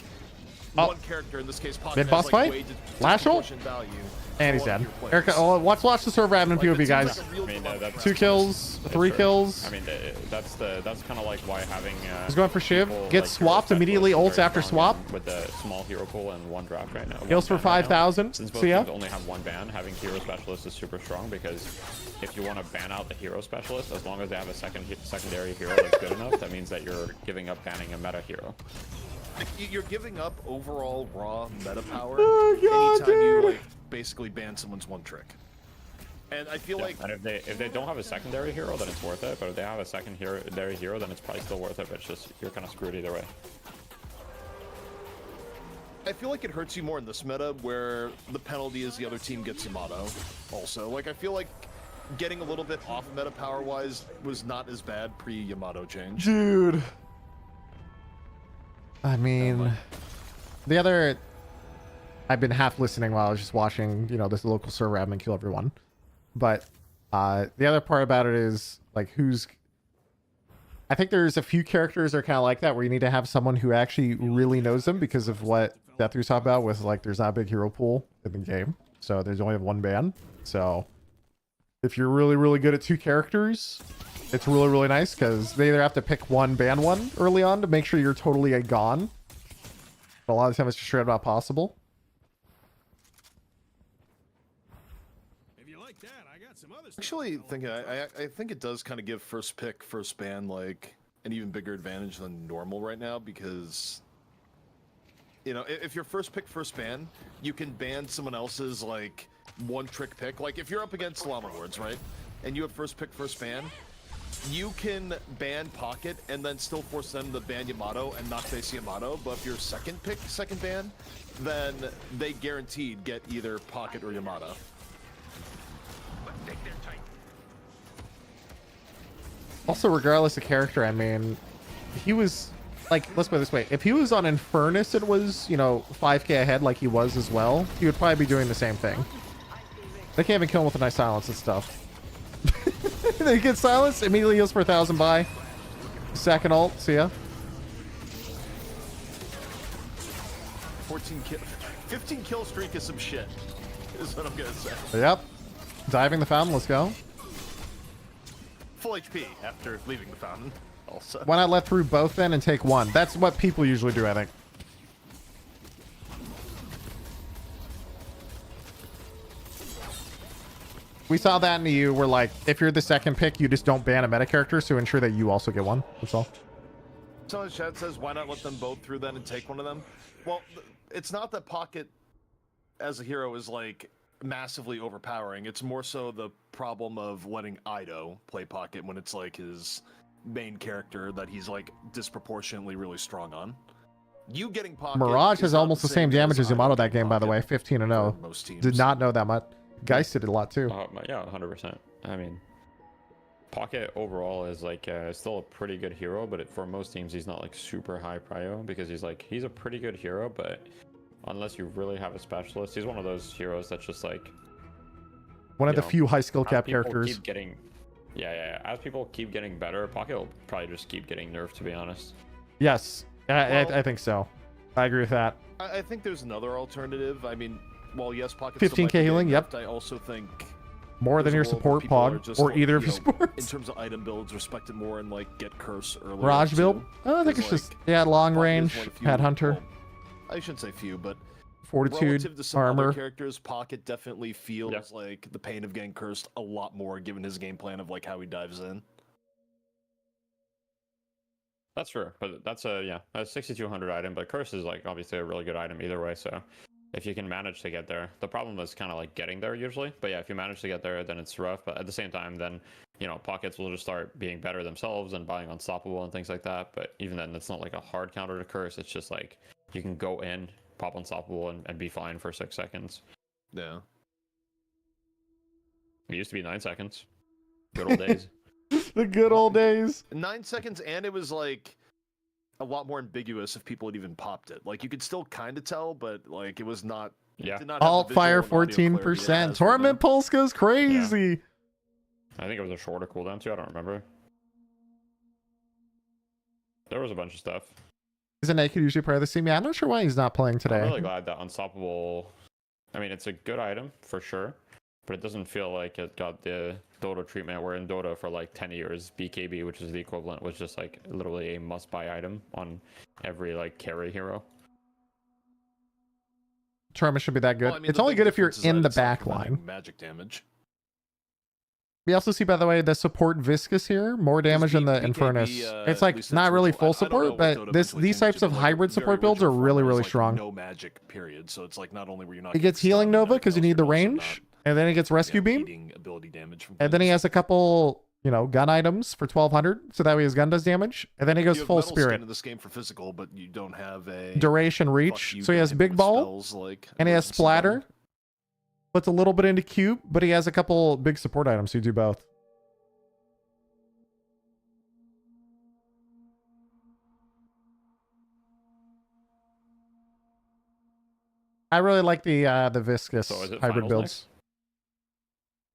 one character, in this case Pocket, mid boss has, like, fight. way Lash ult? value. And he's dead. Erica, watch the server admin POV, guys. I mean, 2 kills, 3 kills. I mean, that's kind of like why having. He's going for Shiv. people, Gets like, swapped immediately. Ults after swap. With the small hero pool and one draft right now. Heals for 5,000. Since both See ya. teams only have one ban, having hero specialist is super strong because if you want to ban out the hero specialist, as long as they have a secondary hero that's good enough, that means that you're giving up banning a meta hero. You're giving up overall raw meta power God, anytime dude. you like basically ban someone's one trick. And I feel like, and if they don't have a secondary hero, then it's worth it. But if they have a secondary hero, then it's probably still worth it. But it's just you're kind of screwed either way. I feel like it hurts you more in this meta where the penalty is the other team gets Yamato. Also, like I feel like getting a little bit off meta power wise was not as bad pre Yamato change. Dude. I mean, I've been half listening while I was just watching, this local server admin kill everyone. But the other part about it is, like, I think there's a few characters that are kind of like that, where you need to have someone who actually really knows them because of what Death was talking about with, like, there's not a big hero pool in the game. So there's only one ban. So if you're really, really good at 2 characters, it's really, really nice because they either have to pick one, ban one early on to make sure you're totally gone. But a lot of the time it's just straight up not possible. Actually, I think it does kind of give first pick, first ban like an even bigger advantage than normal right now because, if you're first pick, first ban, you can ban someone else's like one trick pick. Like if you're up against Llama Lords, right, and you have first pick, first ban, you can ban Pocket and then still force them to ban Yamato and not face Yamato. But if you're second pick, second ban, then they guaranteed get either Pocket or Yamato. Also, regardless of character, I mean, he was, like, let's put it this way. If he was on Infernus and was, 5k ahead like he was as well, he would probably be doing the same thing. They can't even kill him with a nice silence and stuff. They get silence, immediately heals for 1,000 buy. Second ult, see ya. 15 kill streak is some shit, is what I'm gonna say. Yep. Diving the fountain, let's go. Full HP after leaving the fountain, also. Why not let through both then and take one? That's what people usually do, I think. We saw that in the EU where, like, if you're the second pick, you just don't ban a meta character to ensure that you also get one. That's all. Someone in the chat says, why not let them both through then and take one of them? Well, it's not that Pocket as a hero is, like, massively overpowering. It's more so the problem of letting Ido play Pocket when it's, like, his main character that he's, like, disproportionately really strong on. You getting Pocket... Mirage has almost the same damage as Yamato that game, by the way. 15-0. Most teams. Did not know that much. Geist did a lot too. Yeah, 100%. I mean, Pocket overall is like still a pretty good hero, but for most teams he's not like super high prio because he's a pretty good hero, but unless you really have a specialist. He's one of those heroes that's just like One of the few high skill as cap people characters. Keep getting, yeah. As people keep getting better, Pocket will probably just keep getting nerfed. To be honest. Yes, Well- I think so. I agree with that. I think there's another alternative. I mean, well, yes, Pocket 15K healing, yep. I also think More than there's your a world where support people are pod just, or like, either of you your know, supports. in terms of item builds, respect it more and like get curse earlier. Mirage build? too. I think 'Cause, it's just like, long Pocket is range, one of the few- headhunter, well, I shouldn't say few, but fortitude, relative to some other armor. characters, Pocket definitely feels like the pain of getting cursed a lot more, given his game plan of like how he dives in. That's true, but that's a 6200 item. But curse is like obviously a really good item either way. So if you can manage to get there, the problem is kind of like getting there usually. But yeah, if you manage to get there, then it's rough. But at the same time, then pockets will just start being better themselves and buying unstoppable and things like that. But even then, it's not like a hard counter to curse. It's just like you can go in, pop unstoppable, and be fine for 6 seconds. Yeah. It used to be 9 seconds. Good old days. The good old days. 9 seconds, and it was like a lot more ambiguous if people had even popped it. Like you could still kind of tell, but like it was not. Yeah. Did not have the Alt visual fire and audio clarity it 14%. has right Torment now. pulse goes crazy. I think it was a shorter cooldown too. I don't remember. There was a bunch of stuff. Isn't Naked usually part of the team? Yeah, I'm not sure why he's not playing today. I'm really glad that unstoppable. I mean, it's a good item for sure, but it doesn't feel like it got the Dota treatment. Where in Dota for like 10 years, BKB, which is the equivalent, was just like literally a must-buy item on every like carry hero. Torment should be that good. Well, I mean, It's the only big good if you're difference is in that the it's not back preventing line. Magic damage. We also see, by the way, the support Viscous here, more damage than the BKB, Infernus. It's at like least not that's really what- full I don't know support, what but Dota these eventually types changed of to, like, hybrid the support very builds are original really, format really is, like, strong. No magic, period. So it's like not only were you not. He gets getting healing stunned, Nova but because you also need the you're also range, not, and then he gets Rescue Beam, eating ability damage from and then he things. has a couple, gun items for 1200, so that way his gun does damage, and then he goes You have full metal skin spirit, in this game for physical, but you don't have a duration, fuck reach, you, so he get has hit big with ball, spells, like and he has emergency splatter. button. Puts a little bit into cube, but he has a couple big support items who do both. I really like the Viscous So is it hybrid finals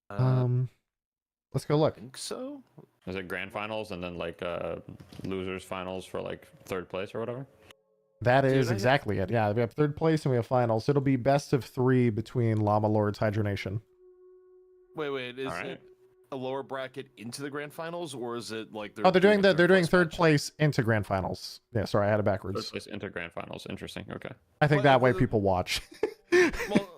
builds. Let's go look. I think so. Is it grand finals and then like losers finals for like 3rd place or whatever? That Dude, is I- exactly it. Yeah, we have 3rd place and we have finals. It'll be best of 3 between Llama Lords Hydronation. Wait, is Alright. it a lower bracket into the grand finals, or is it like Oh, they're doing a they're doing place 3rd match? place into grand finals. Yeah, sorry, I had it 3rd backwards. place into grand finals. Interesting. Okay. I think Well, that way the- people watch. Well,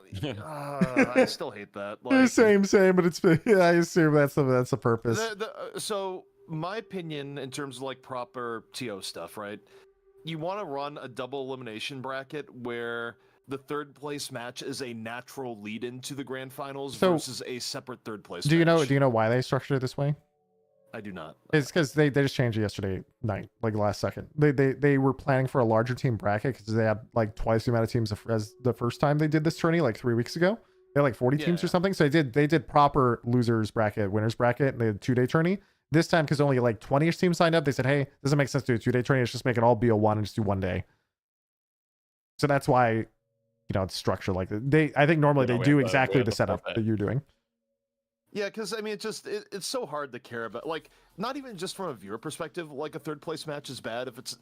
I still hate that. Like, same, but it's yeah. I assume that's the purpose. So my opinion in terms of like proper TO stuff, right? You want to run a double elimination bracket where the 3rd place match is a natural lead into the grand finals So, versus a separate 3rd place. Do you match. know why they structured it this way? I do not. It's because they just changed it yesterday night, like last second. They were planning for a larger team bracket because they had like twice the amount of teams as the first time they did this tourney, like 3 weeks ago. They had like 40 teams or Yeah. something. So they did proper losers bracket, winners bracket, and they had a 2-day tourney. This time, because only like 20ish teams signed up, they said, hey, doesn't make sense to do a 2-day tourney. Let's just make it all BO1 and just do 1 day. So that's why, it's structured like that. I think normally Yeah, they we do have exactly the the setup forfeit. that you're doing. Yeah, because I mean, it's so hard to care about. Like, not even just from a viewer perspective, like a 3rd place match is bad if it's,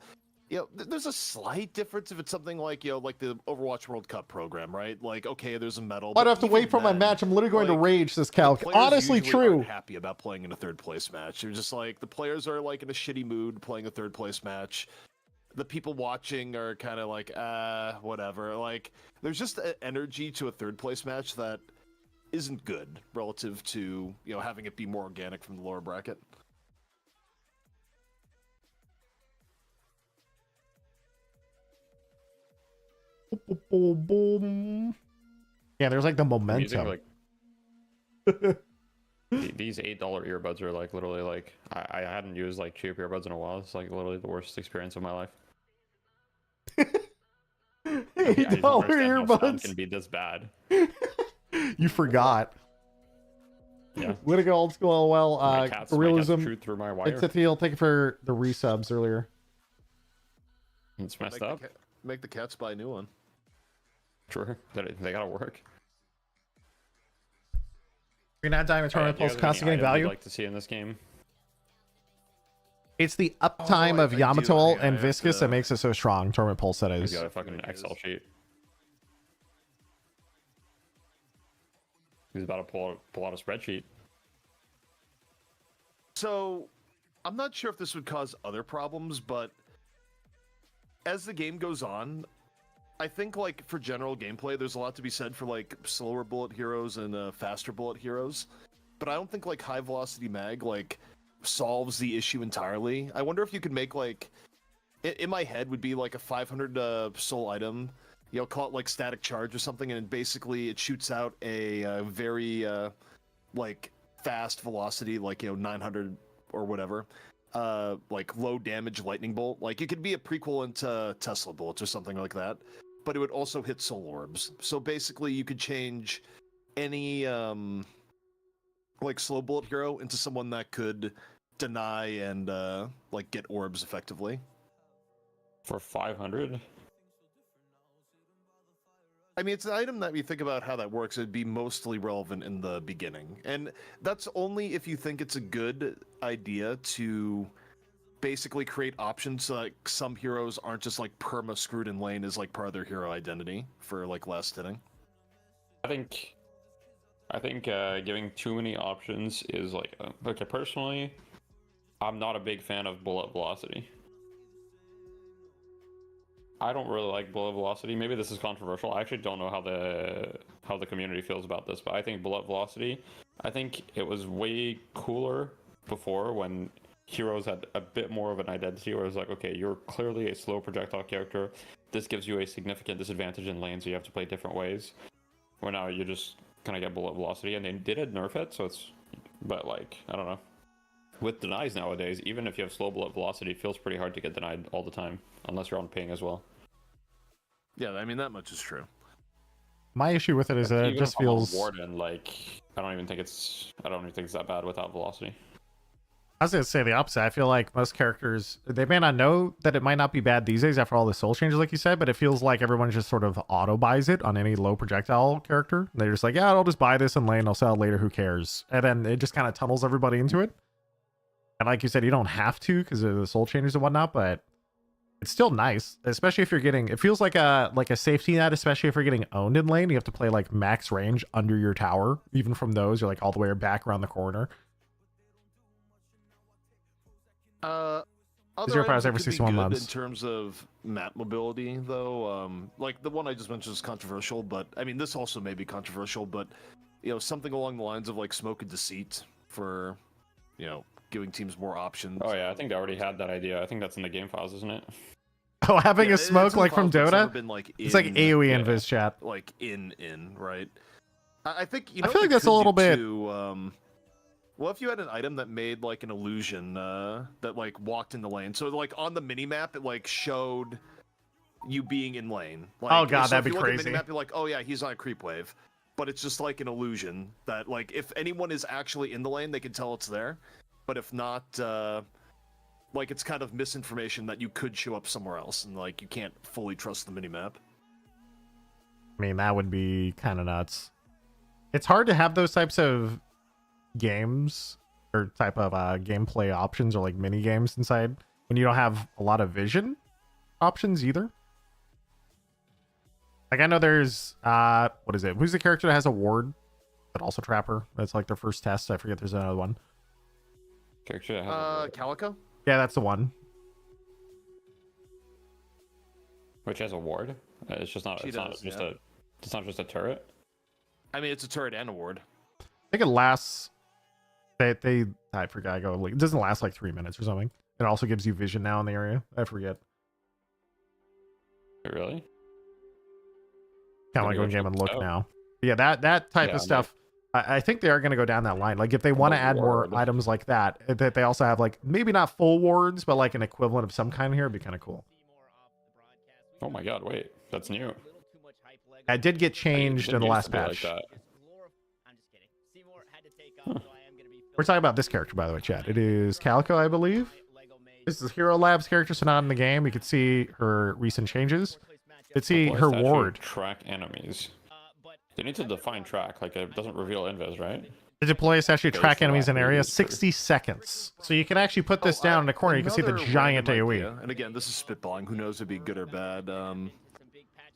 there's a slight difference if it's something like, like the Overwatch World Cup program, right? Like, okay, there's a medal. Why do I but have to wait even for my then, match? I'm literally going to like, rage this the calc. players Honestly, usually true. aren't happy about playing in a 3rd place match. You're just like, the players are like in a shitty mood playing a 3rd place match. The people watching are kind of like, whatever. Like, there's just an energy to a 3rd place match that isn't good relative to having it be more organic from the lower bracket. Yeah, there's like the I'm using, momentum. like these $8 earbuds are like literally like I hadn't used like cheap earbuds in a while. It's like literally the worst experience of my life. $8 I don't understand how sound earbuds. can be this bad. You forgot. Yeah. Way to go, old school. Well, My cats realism. chewed through my wire. It's a deal. Thank you for the resubs earlier. It's messed up. Make the cats buy a new one. Sure, they gotta work. You're not dying with tournament pulse constantly getting value. Like to see in this game. It's the uptime of Yamato and Viscous that makes it so strong. Tournament pulse, that is. He's got a fucking Excel sheet. He's about to pull out a spreadsheet. So, I'm not sure if this would cause other problems, but as the game goes on, I think, like, for general gameplay, there's a lot to be said for, like, slower bullet heroes and faster bullet heroes. But I don't think, like, high velocity mag, like, solves the issue entirely. I wonder if you could make, like, in my head would be like a 500 soul item, you know, call it like static charge or something, and basically it shoots out a very like fast velocity, like, you know, 900 or whatever, like low damage lightning bolt. Like, it could be a prequel into Tesla bullets or something like that, but it would also hit soul orbs. So basically you could change any like slow bullet hero into someone that could deny and like get orbs effectively. For 500? I mean, it's an item that we think about how that works. It'd be mostly relevant in the beginning. And that's only if you think it's a good idea to basically create options so like some heroes aren't just like perma screwed in lane as like part of their hero identity for like last hitting. I think giving too many options is like, okay, personally, I'm not a big fan of bullet velocity. I don't really like bullet velocity. Maybe this is controversial. I actually don't know how the community feels about this, but I think bullet velocity, I think it was way cooler before when heroes had a bit more of an identity where it's like, okay, you're clearly a slow projectile character. This gives you a significant disadvantage in lane, so you have to play different ways. Where now you just kind of get bullet velocity, and they did nerf it, so it's, but like, I don't know. With denies nowadays, even if you have slow bullet velocity, it feels pretty hard to get denied all the time, unless you're on ping as well. Yeah, I mean, that much is true. My issue with it is that it just feels... Warden, like, I don't even think it's that bad without velocity. I was gonna say the opposite. I feel like most characters, they may not know that it might not be bad these days after all the soul changes, like you said, but it feels like everyone just sort of auto buys it on any low projectile character. They're just like, yeah, I'll just buy this in lane, I'll sell it later, who cares? And then it just kind of tunnels everybody into it. And like you said, you don't have to because of the soul changes and whatnot, but it's still nice, especially if you're getting, it feels like a safety net, especially if you're getting owned in lane. You have to play like max range under your tower. Even from those, you're like all the way back around the corner. Other items that could be good in terms of map mobility, though, like the one I just mentioned is controversial, but I mean, this also may be controversial, but, you know, something along the lines of like smoke and deceit for, you know, giving teams more options. Oh yeah, I think they already had that idea. I think that's in the game files, isn't it? Oh, having a smoke like from Dota? Been, like, it's like AoE in Viz chat. Like in, right? I think, you know, I feel like that's a little bit... well, if you had an item that made like an illusion that like walked in the lane, so like on the minimap it like showed you being in lane. Like, oh god, so that'd be if you crazy. Look at the minimap, you're like, oh yeah, he's on a creep wave, but it's just like an illusion that like if anyone is actually in the lane, they can tell it's there, but if not, like it's kind of misinformation that you could show up somewhere else, and like you can't fully trust the minimap. I mean, that would be kind of nuts. It's hard to have those types of games or type of gameplay options or like mini games inside when you don't have a lot of vision options either. Like I know there's what is it? Who's the character that has a ward but also Trapper? That's like their first test. I forget there's another one. Character that has Calico? Yeah, that's the one. Which has a ward? It's just not it's not just a turret. I mean, it's a turret and a ward. I think it lasts I forgot. It doesn't last like 3 minutes or something. It also gives you vision now in the area. I forget. Really? Kind of like go in game and look now. But yeah, that type of stuff. I think they are going to go down that line. Like if they want to add more items like that they also have like maybe not full wards, but like an equivalent of some kind here, would be kind of cool. Oh my god! Wait, that's new. It did get changed in the last patch. Like We're talking about this character, by the way, chat. It is Calico, I believe. This is Hero Labs character, so not in the game. You can see her recent changes. It's her Statue ward. Track enemies. They need to define track. Like it doesn't reveal invis, right? The deploy is actually track enemies in area activities for- 60 seconds. So you can actually put this down in the corner. You can see the Another giant random AoE. idea, and again, this is spitballing. Who knows if it'd be good or bad?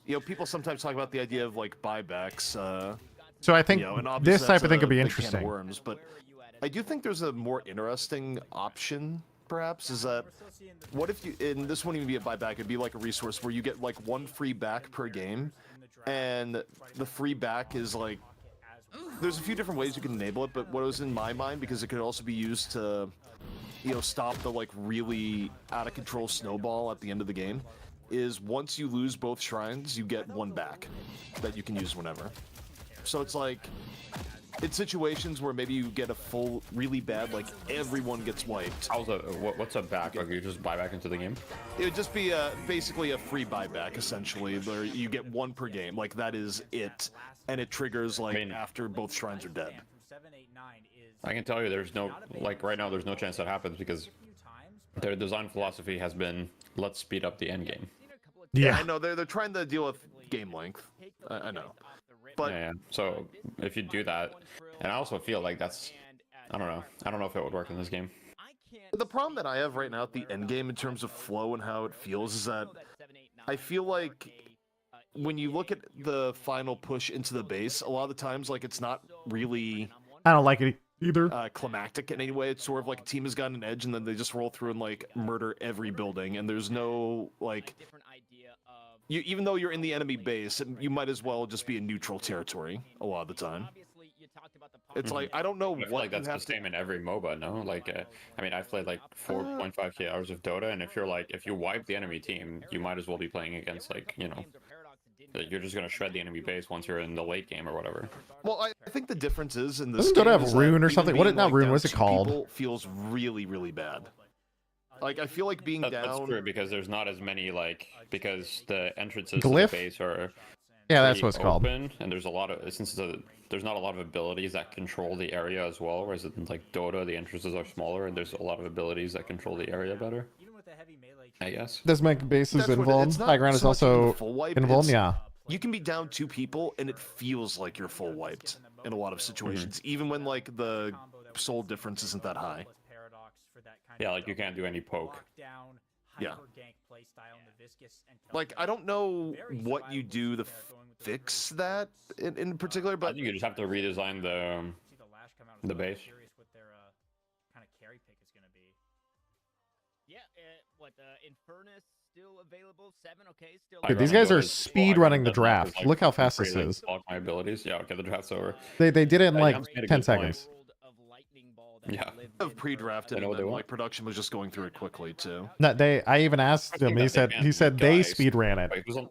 You know, people sometimes talk about the idea of like buybacks. So I think You know, and obviously this type that's of thing a could be big can of interesting. worms, but I do think there's a more interesting option, perhaps, is that what if you, and this wouldn't even be a buyback, it'd be like a resource where you get like 1 free back per game, and the free back is like, there's a few different ways you can enable it, but what was in my mind, because it could also be used to, you know, stop the like really out of control snowball at the end of the game, is once you lose both shrines, you get 1 back that you can use whenever. So it's like, in situations where maybe you get a full, really bad, like everyone gets wiped. What's a back? Like you just buy back into the game? It would just be basically a free buyback, essentially, where you get 1 per game. Like that is it, and it triggers like after both shrines are dead. I can tell you, there's no like right now. There's no chance that happens because their design philosophy has been let's speed up the end game. Yeah, I know they're trying to deal with game length. I know. But yeah. So if you do that, and I also feel like that's, I don't know if it would work in this game. The problem that I have right now at the end game in terms of flow and how it feels is that I feel like when you look at the final push into the base, a lot of the times like it's not really I don't like it either. Climactic in any way. It's sort of like a team has gotten an edge and then they just roll through and like murder every building, and there's no like, even though you're in the enemy base, you might as well just be in neutral territory a lot of the time. It's like, I don't know I feel what like that's the same in every MOBA, no? Like, I mean, I've played like 4.5k hours of Dota, and if you wipe the enemy team, you might as well be playing against like, you know, you're just gonna shred the enemy base once you're in the late game or whatever. Well, I think the difference is in this. Doesn't Dota have Rune or something? What is not Rune? What's it called? Feels really, really bad. Like I feel like being down. That's true because there's not as many because the entrances Glyph? to the base are that's what it's called. And there's a lot of there's not a lot of abilities that control the area as well. Whereas in like Dota, the entrances are smaller and there's a lot of abilities that control the area better. I guess. Does make bases That's what invuln. it's not High ground is so much even also the full wipe, invuln. it's- Yeah. You can be down 2 people and it feels like you're full wiped in a lot of situations, even when like the soul difference isn't that high. Yeah, like you can't do any poke. Yeah. Like I don't know what you do to fix that in particular, I but think you just have to redesign the base. Infernus still available? 7, okay, still. Dude, these guys are speed running the draft. Look how fast this is. Block my abilities. Yeah, okay, the draft's over. They did it in Yeah, like Jans made a 10 good point. seconds. Yeah. of pre-drafted, I know and what they then, want. like production was just going through it quickly too. No, I even asked him. He said they speed ran it. Wait, who's on?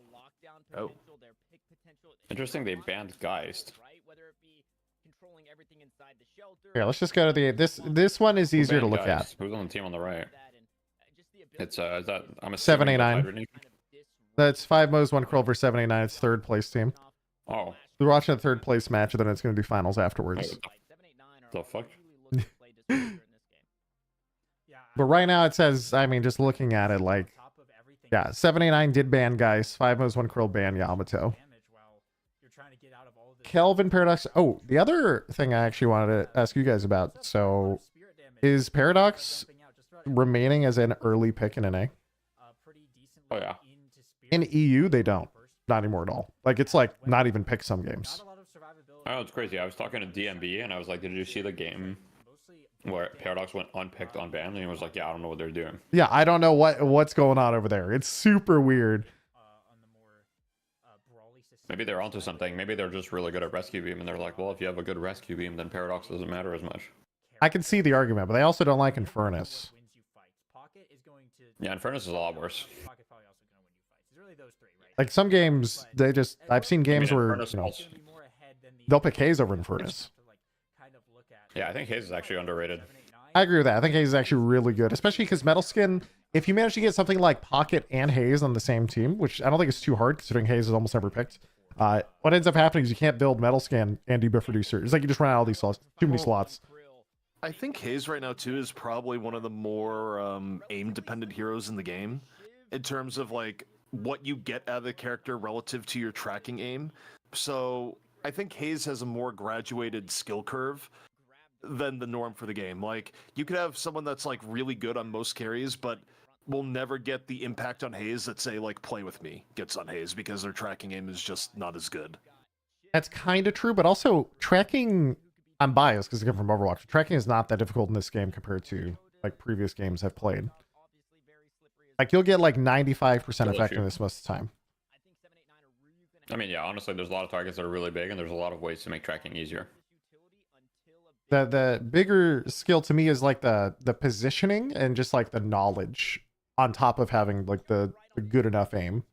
Oh. Interesting, they banned Geist. Here, let's just go to the this one is Who easier to banned look at. Geist? Who's on the team on the right? It's is that I'm assuming 789. the Hydra- That's 5 Mo's 1 Curl versus 789. It's 3rd place team. Oh, We're watching a 3rd place match, and then it's going to do finals afterwards. the fuck? But right now it says, I mean, just looking at it, like, yeah, 789 did ban Geist. 5 Mo's 1 Curl ban Yamato. Kelvin Paradox. Oh, the other thing I actually wanted to ask you guys about. So, is Paradox remaining as an early pick in NA? Oh yeah. In EU, they don't. Not anymore at all. Like, it's like not even pick some games. Oh, it's crazy. I was talking to DMB and I was like, "Did you see the game where Paradox went unpicked on ban?" And he was like, "Yeah, I don't know what they're doing." Yeah, I don't know what's going on over there. It's super weird. Maybe they're onto something. Maybe they're just really good at rescue beam, and they're like, "Well, if you have a good rescue beam, then Paradox doesn't matter as much." I can see the argument, but they also don't like Infernus. Yeah, Infernus is a lot worse. Like some games, they just I've seen games where Infernus you know, also- they'll pick Haze over Infernus. Yeah, I think Haze is actually underrated. I agree with that. I think Haze is actually really good, especially because Metal Skin. If you manage to get something like Pocket and Haze on the same team, which I don't think is too hard considering Haze is almost never picked, what ends up happening is you can't build Metal Skin and debuff reducer. It's like you just run out of all these slots, too many slots. I think Haze right now too is probably one of the more aim dependent heroes in the game, in terms of like what you get out of the character relative to your tracking aim. So I think Haze has a more graduated skill curve than the norm for the game. Like, you could have someone that's like really good on most carries, but will never get the impact on Haze that, say, like Play With Me gets on Haze because their tracking aim is just not as good. That's kind of true, but also tracking, I'm biased because I come from Overwatch. Tracking is not that difficult in this game compared to like previous games I've played. Like, you'll get like 95% effectiveness most of the time. I mean, yeah, honestly, there's a lot of targets that are really big, and there's a lot of ways to make tracking easier. The bigger skill to me is like the positioning and just like the knowledge on top of having like the good enough aim.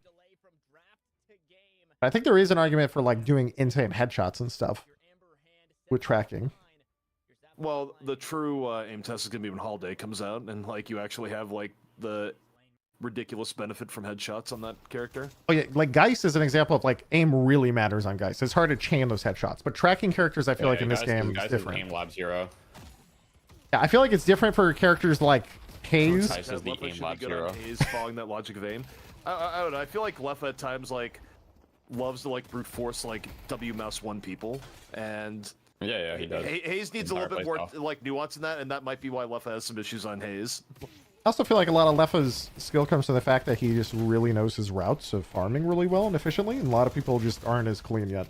I think there is an argument for like doing insane headshots and stuff with tracking. Well, the true aim test is gonna be when Holiday comes out, and like you actually have like the ridiculous benefit from headshots on that character. Oh yeah, like Geist is an example of like aim really matters on Geist. It's hard to chain those headshots, but tracking characters I feel like in this game is different. Aim Lab 0. Yeah, I feel like it's different for characters like Haze. Geist is the Aim Lab 0. Haze following that logic of aim. I don't know. I feel like Leffa at times like loves to like brute force like W mouse 1 people, and yeah, he does. Haze needs a little bit more like nuance in that, and that might be why Leffa has some issues on Haze. I also feel like a lot of Leffa's skill comes from the fact that he just really knows his routes of farming really well and efficiently, and a lot of people just aren't as clean yet.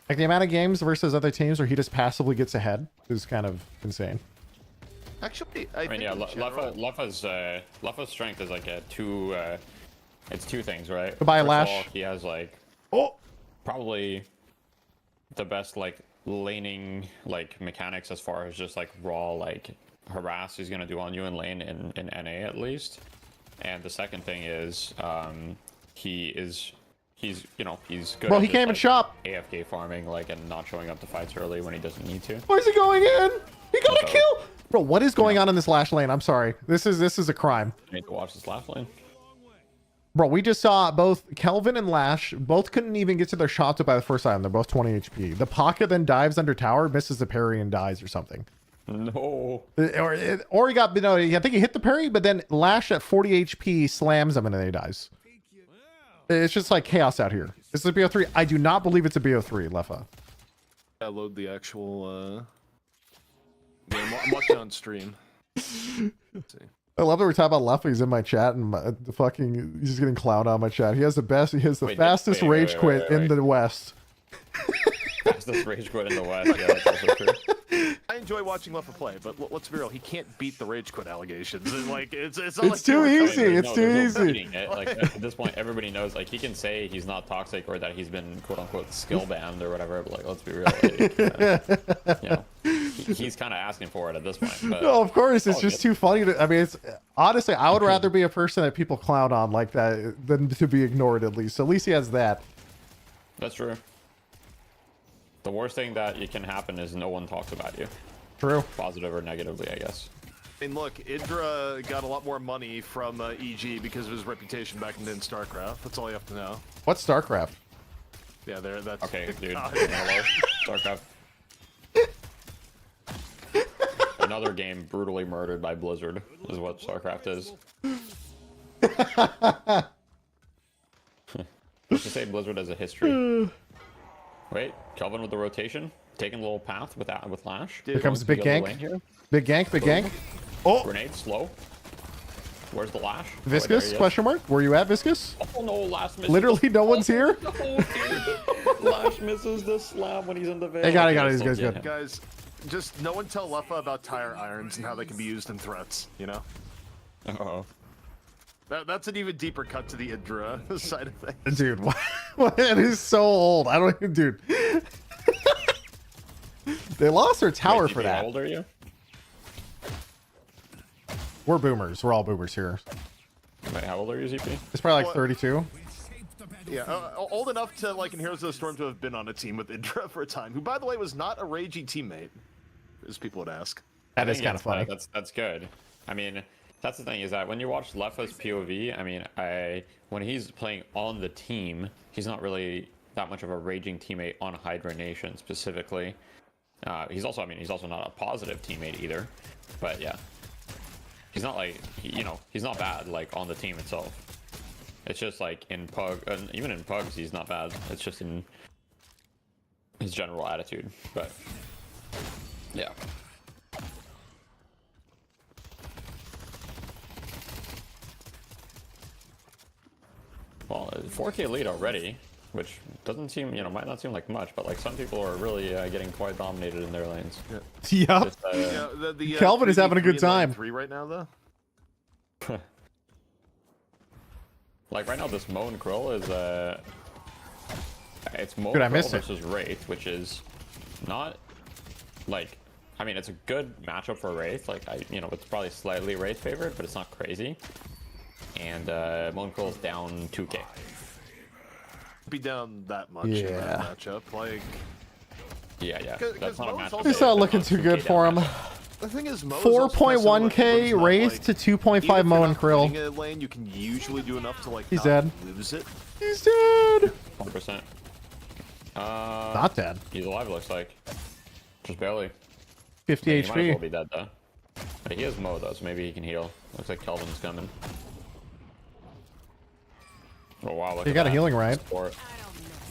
Like, the amount of games versus other teams where he just passively gets ahead is kind of insane. Actually, I mean, yeah, Leffa's strength is like it's two things, right? Goodbye, First Lash. of all, he has like probably the best like laning like mechanics as far as just like raw like harass he's gonna do on you in lane in NA at least. And the second thing is he's good. Well, at he just, came in shop. AFK farming like and not showing up to fights early when he doesn't need to. Where's he going in? He got a kill. Bro, what is going on in this Lash lane? I'm sorry. This is a crime. You need to watch this Lash lane. Bro, we just saw both Kelvin and Lash both couldn't even get to their shots by the first time. They're both 20 HP. The Pocket then dives under tower, misses the parry and dies or something. No. Or he got, no, I think he hit the parry, but then Lash at 40 HP slams him and then he dies. It's just like chaos out here. This is a BO3. I do not believe it's a BO3, Leffa. I load the actual I'm watching on stream. Let's see. I love that we're talking about Leffa. He's in my chat and he's just getting clowned on my chat. He has the fastest rage quit in the West. Fastest rage quit in the West. Yeah, that's also true. I enjoy watching Leffa play, but let's be real, he can't beat the rage quit allegations. Like it's too easy. It's too easy. Like at this point, everybody knows. Like he can say he's not toxic or that he's been quote unquote skill banned or whatever. But like, let's be real. Like, he's kind of asking for it at this point. But no, of course, it's just too funny. I mean, it's honestly, I would rather be a person that people clown on like that than to be ignored. At least he has that. That's true. The worst thing that can happen is no one talks about you. True. Positive or negatively, I guess. I mean, look, Idra got a lot more money from EG because of his reputation back in StarCraft. That's all you have to know. What's StarCraft? Yeah, that's... Okay, dude. Hello. StarCraft. Another game brutally murdered by Blizzard is what StarCraft is. Let's just say Blizzard has a history. Wait, Kelvin with the rotation, taking a little path with Lash. Here comes a big gank. Big gank. Oh, grenade, slow. Where's the Lash? Viscous? Question mark. Where you at, Viscous? Oh no, Lash misses. Literally, no one's here. No, dude. Lash misses the slam when he's in the veil. Hey, got it. These guys good. Guys, just no one tell Leffa about tire irons and how they can be used in threats. You know. Uh-oh. That's an even deeper cut to the Idra side of things. Dude, what? It is so old. I don't even, dude. They lost their tower for that. How old are you? We're boomers. We're all boomers here. Wait, how old are you, ZP? It's probably like 32. Yeah, old enough to, like, in Heroes of the Storm to have been on a team with Idra for a time, who, by the way, was not a ragey teammate, as people would ask. That is kind of funny. That's good. I mean, that's the thing, is that when you watch Leffa's POV, I mean, when he's playing on the team, he's not really that much of a raging teammate on Hydra Nation specifically. He's also not a positive teammate either. But yeah, he's not like, he's not bad like on the team itself. It's just like in Pug, even in Pugs, he's not bad. It's just in his general attitude. But yeah. Well, 4K lead already, which doesn't seem, might not seem like much, but like some people are really getting quite dominated in their lanes. Yeah. Just, Kelvin is having a good 3 and time. 3 right now, though. Like right now, this Mo and Krill is it's Mo Dude, I and missed Krill it. versus Wraith, which is not like, I mean, it's a good matchup for Wraith. Like it's probably slightly Wraith favored, but it's not crazy. And Mo and Krill is down 2K. Be down that much in that matchup, like. Yeah. That's not a matchup. It's not looking too good for him. The thing is, Mo is also kinda similar to 4.1k Brooks, that, raise like, to even 2.5 if Mo you're and not Krill. winning a lane, you can usually do enough to like He's not dead. lose it. He's dead. 100%. Not dead. He's alive, looks like. Just barely. 50 He might as well HP. be dead though. But he has Mo though, so maybe he can heal. Looks like Kelvin's coming. Oh wow, look You at got a that. healing right. Support.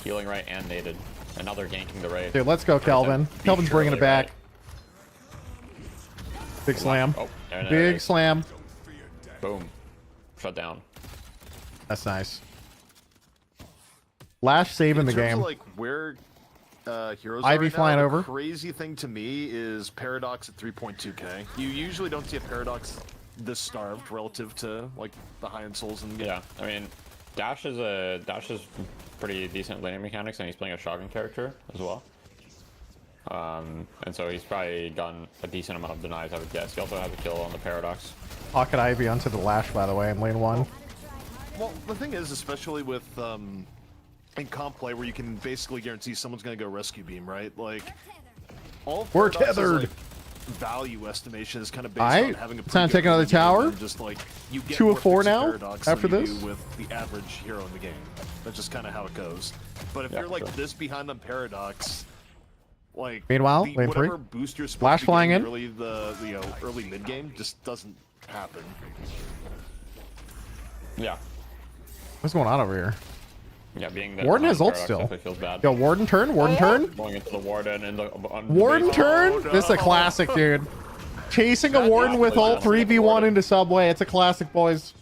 Healing right and naded. Another ganking the Wraith. Dude, let's go, Kelvin. Kelvin's bringing it back. Big slam. Oh, there it Big is. slam. Boom. Shut down. That's nice. Lash saving the In terms game. of, like where heroes Ivy are right flying now, over. The crazy thing to me is Paradox at 3.2k. You usually don't see a Paradox this starved relative to like the high-end souls in the game. Yeah, I mean, Dash is pretty decent laning mechanics, and he's playing a shotgun character as well. And so he's probably gotten a decent amount of denies, I would guess. He also has a kill on the Paradox. Pocket Ivy onto the Lash, by the way, in lane 1. Well, the thing is, especially with in comp play where you can basically guarantee someone's gonna go rescue beam, right? Like all of We're Paradox's, tethered. like, value estimation is kind of based Aight, on having a it's time to pretty take another good game tower. and just like you get 2 more of 4 picks of now Paradox after than you this. do with the average hero in the game. That's just kind of how it goes. But if Yeah, you're like sure. this behind on Paradox, like Meanwhile, lane 3. whatever boost you're supposed Lash to be flying getting in. early the early mid game just doesn't happen. Yeah. What's going on over here? Yeah, being that Warden has behind ult Paradox still. definitely feels bad. Yo, Warden turn, Warden turn. Going into the Warden and the Warden base. turn? no. This is a classic, dude. Chasing a Warden with ult 3v1 into Subway. It's a classic, boys.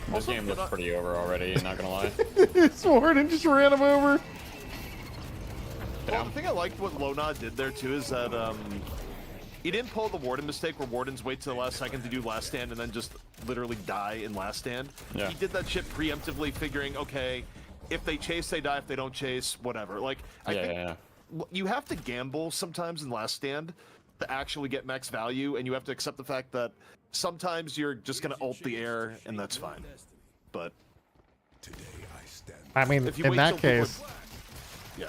This game looks pretty over already, not gonna lie. This Warden just ran him over. Well, the thing I liked what Lona did there too is that he didn't pull the Warden mistake where Wardens wait to the last second to do last stand and then just literally die in last stand. Yeah. He did that shit preemptively, figuring, okay, if they chase, they die. If they don't chase, whatever. Like, I think you have to gamble sometimes in last stand to actually get max value, and you have to accept the fact that sometimes you're just gonna ult the air, and that's fine. But I mean, if you in wait that till people case, yeah.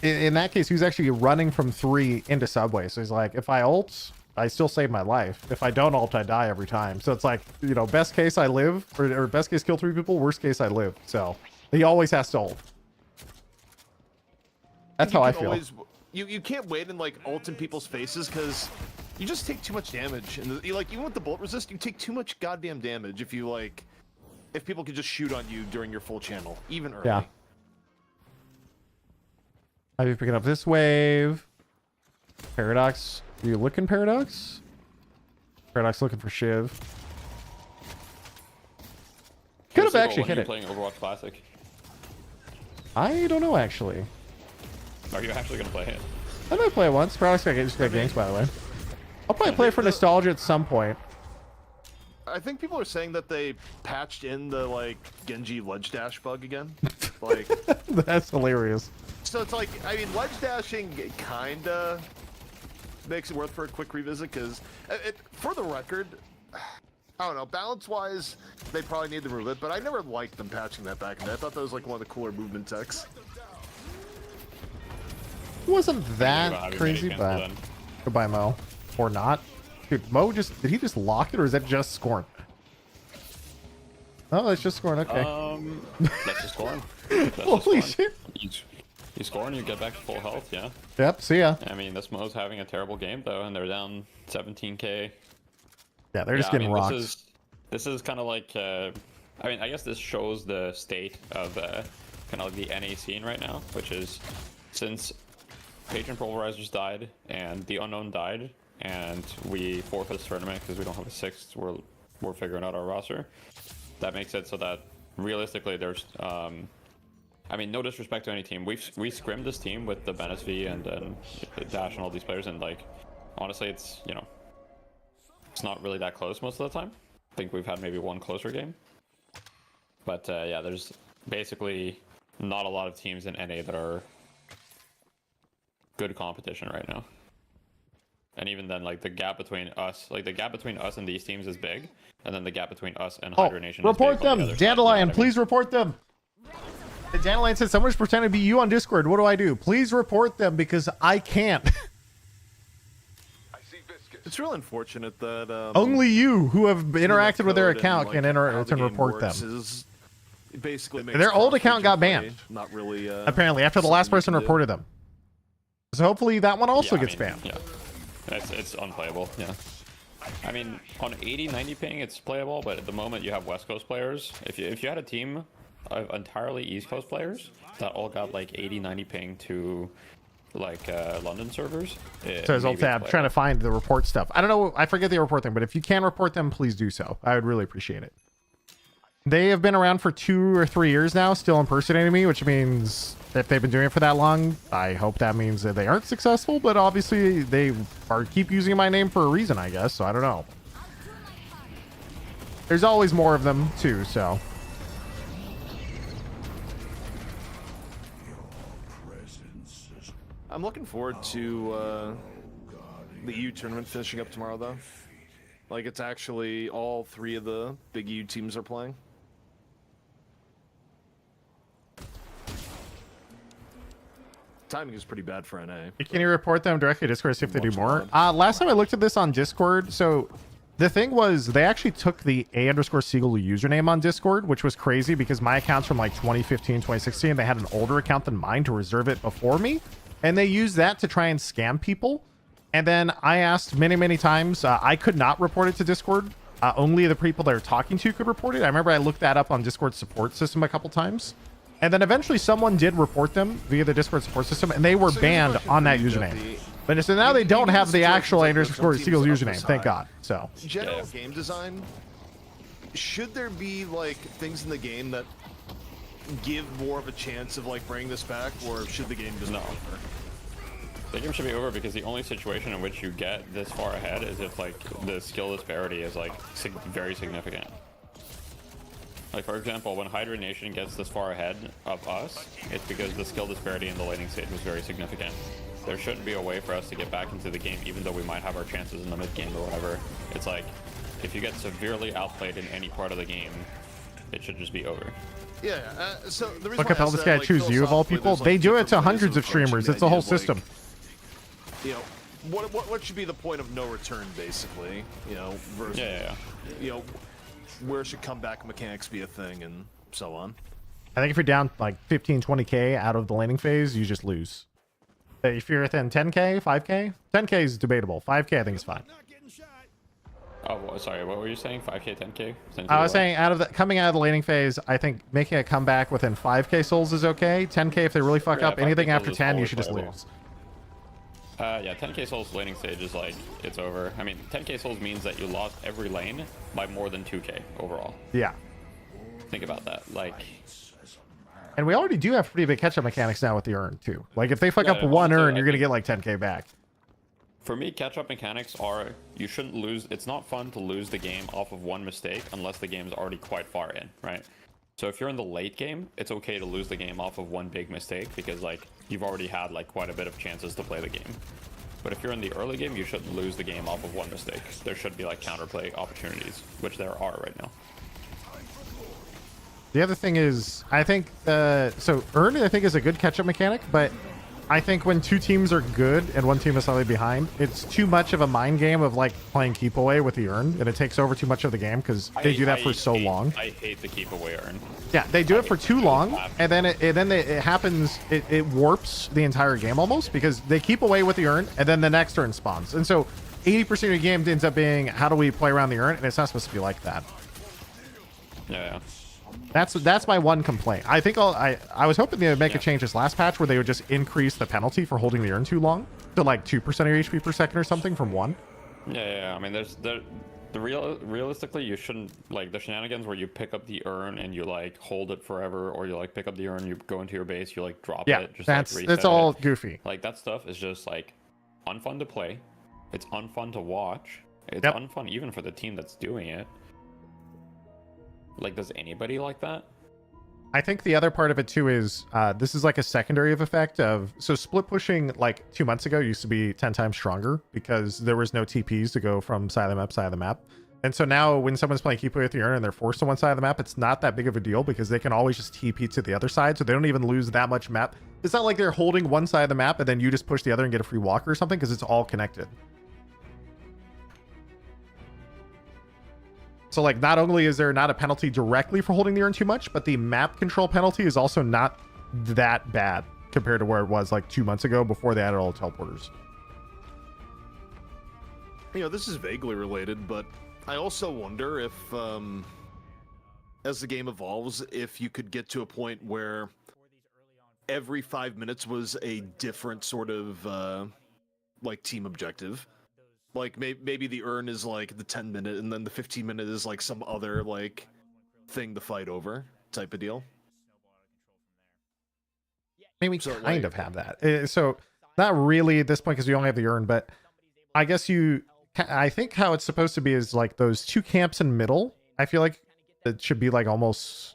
in that case, he was actually running from 3 into Subway. So he's like, if I ult, I still save my life. If I don't ult, I die every time. So it's like, best case I live, or best case kill 3 people, worst case I live. So he always has to ult. That's how I feel. You can't wait and like ult in people's faces because you just take too much damage. And even with the bullet resist, you take too much goddamn damage if you if people could just shoot on you during your full channel, even early. Yeah. I'll be picking up this wave. Paradox. Are you looking, Paradox? Paradox looking for Shiv. Could have actually hit When are you it. playing Overwatch Classic? I don't know, actually. Are you actually gonna play it? I might play it once. Paradox just got ganks, by the way. I'll probably play it for nostalgia at some point. I think people are saying that they patched in the Genji ledge dash bug again. Like That's hilarious. So it's like, I mean, ledge dashing kinda makes it worth for a quick revisit because, for the record, I don't know, balance-wise, they probably need to remove it, but I never liked them patching that back in there. I thought that was like one of the cooler movement techs. It wasn't that having crazy, mini but cancel then. goodbye, Mo. Or not. Dude, Mo did he just lock it, or is that just scoring? Oh, that's just scoring. Okay. That's just scoring. That's just Holy scoring. shit. You score and you get back to full health, yeah. Yep. See ya. I mean, this Mo's having a terrible game though, and they're down 17k. Yeah, they're just getting rocked. This is kind of like, I mean, I guess this shows the state of kind of like the NA scene right now, which is since Patron Pulverizers died and the Unknown died, and we forfeit this tournament because we don't have a sixth. We're figuring out our roster. That makes it so that realistically, there's, I mean, no disrespect to any team. We scrimmed this team with the Benesv and Dash and all these players, and like, honestly, it's, you know, it's not really that close most of the time. I think we've had maybe one closer game. But yeah, there's basically not a lot of teams in NA that are good competition right now. And even then, like, the gap between us, and these teams is big, and then the gap between us and Hydra Nation is report big on the them, other side, Dandelion. you know what I mean? Please report them. Dandelion said someone's pretending to be you on Discord. What do? Please report them because I can't. It's real unfortunate that only you who have interacted with their code and, account like, can how the game report them. works is basically makes Their old cross-region account got play banned. Not really. Apparently, after the last person reported them. So hopefully that one also Yeah, I gets mean, banned. Yeah, it's unplayable. Yeah. I mean, on 80-90 ping, it's playable, but at the moment you have West Coast players. If you had a team of entirely East Coast players that all got like 80-90 ping to like London servers. Says old tab trying to find the report stuff. I don't know. I forget the report thing, but if you can report them, please do so. I would really appreciate it. They have been around for 2 or 3 years now, still impersonating me, which means if they've been doing it for that long, I hope that means that they aren't successful, but obviously they are keep using my name for a reason, I guess, so I don't know. There's always more of them too, so. I'm looking forward to the EU tournament finishing up tomorrow, though. Like, it's actually all 3 of the big EU teams are playing. Timing is pretty bad for NA. Can you report them directly to Discord, see if they do more? Last time I looked at this on Discord, so the thing was they actually took the A_Siegel username on Discord, which was crazy because my account's from like 2015, 2016. They had an older account than mine to reserve it before me. And they used that to try and scam people. And then I asked many times. I could not report it to Discord. Only the people they're talking to could report it. I remember I looked that up on Discord support system a couple times. And then eventually someone did report them via the Discord support system, and they were banned on that username. But so now they don't have the actual A_Siegel username, thank God. So General game design, should there be like things in the game that give more of a chance of like bringing this back, or should the game just no? The game should be over because the only situation in which you get this far ahead is if like the skill disparity is like very significant. Like, for example, when Hydra Nation gets this far ahead of us, it's because the skill disparity in the laning stage was very significant. There shouldn't be a way for us to get back into the game, even though we might have our chances in the mid game or whatever. It's like, if you get severely outplayed in any part of the game, it should just be over. Yeah, so the reason look at how this guy choose you of all people. They do it to hundreds of streamers. It's a whole system. You know, what should be the point of no return, basically? You know, versus, you know, where should comeback mechanics be a thing, and so on. I think if you're down like 15, 20k out of the laning phase, you just lose. If you're within 10k, 5k, 10k is debatable. 5k I think is fine. Oh, sorry, what were you saying? 5k, 10k? I was saying coming out of the laning phase, I think making a comeback within 5k souls is okay. 10k if they really fuck up. Anything after 10, you should just lose. Yeah, 10k souls laning stage is like, it's over. I mean, 10k souls means that you lost every lane by more than 2k overall. Yeah. Think about that. Like, and we already do have pretty big catch-up mechanics now with the urn, too. Like, if they fuck up one urn, you're going to get like 10k back. For me, catch-up mechanics are, you shouldn't lose, it's not fun to lose the game off of one mistake unless the game is already quite far in, right? So if you're in the late game, it's okay to lose the game off of one big mistake because like you've already had like quite a bit of chances to play the game. But if you're in the early game, you shouldn't lose the game off of one mistake. There should be like counterplay opportunities, which there are right now. The other thing is, I think, so Urn, I think, is a good catch-up mechanic, but I think when two teams are good and one team is slightly behind, it's too much of a mind game of like playing keep away with the Urn, and it takes over too much of the game because they do that for so long. I hate the keep away Urn. Yeah, they do it for too long, and then it happens, it warps the entire game almost because they keep away with the Urn, and then the next Urn spawns. And so 80% of the game ends up being, how do we play around the Urn? And it's not supposed to be like that. Yeah. That's my one complaint. I think I was hoping they would make a change this last patch where they would just increase the penalty for holding the urn too long to like 2% of your HP per second or something from 1. Yeah. I mean, realistically, you shouldn't, like, the shenanigans where you pick up the urn and you like hold it forever, or you like pick up the urn, you go into your base, you like drop it, just that's like reset all it. goofy. Like, that stuff is just like unfun to play. It's unfun to watch. It's unfun even for the team that's doing it. Like, does anybody like that? I think the other part of it too is this is like a secondary effect of, so split pushing like 2 months ago used to be 10 times stronger because there was no TPs to go from side of the map. And so now when someone's playing keep away with the urn and they're forced to one side of the map, it's not that big of a deal because they can always just TP to the other side, so they don't even lose that much map. It's not like they're holding one side of the map and then you just push the other and get a free walker or something, because it's all connected. So like, not only is there not a penalty directly for holding the urn too much, but the map control penalty is also not that bad compared to where it was like 2 months ago before they added all the teleporters. You know, this is vaguely related, but I also wonder if, as the game evolves, if you could get to a point where every 5 minutes was a different sort of, like, team objective. Like, maybe the urn is, like, the 10-minute, and then the 15-minute is, like, some other, like, thing to fight over type of deal. I mean, we kind of have that. So, not really at this point because we only have the urn, but I guess I think how it's supposed to be is, like, those 2 camps in middle. I feel like it should be, like, almost...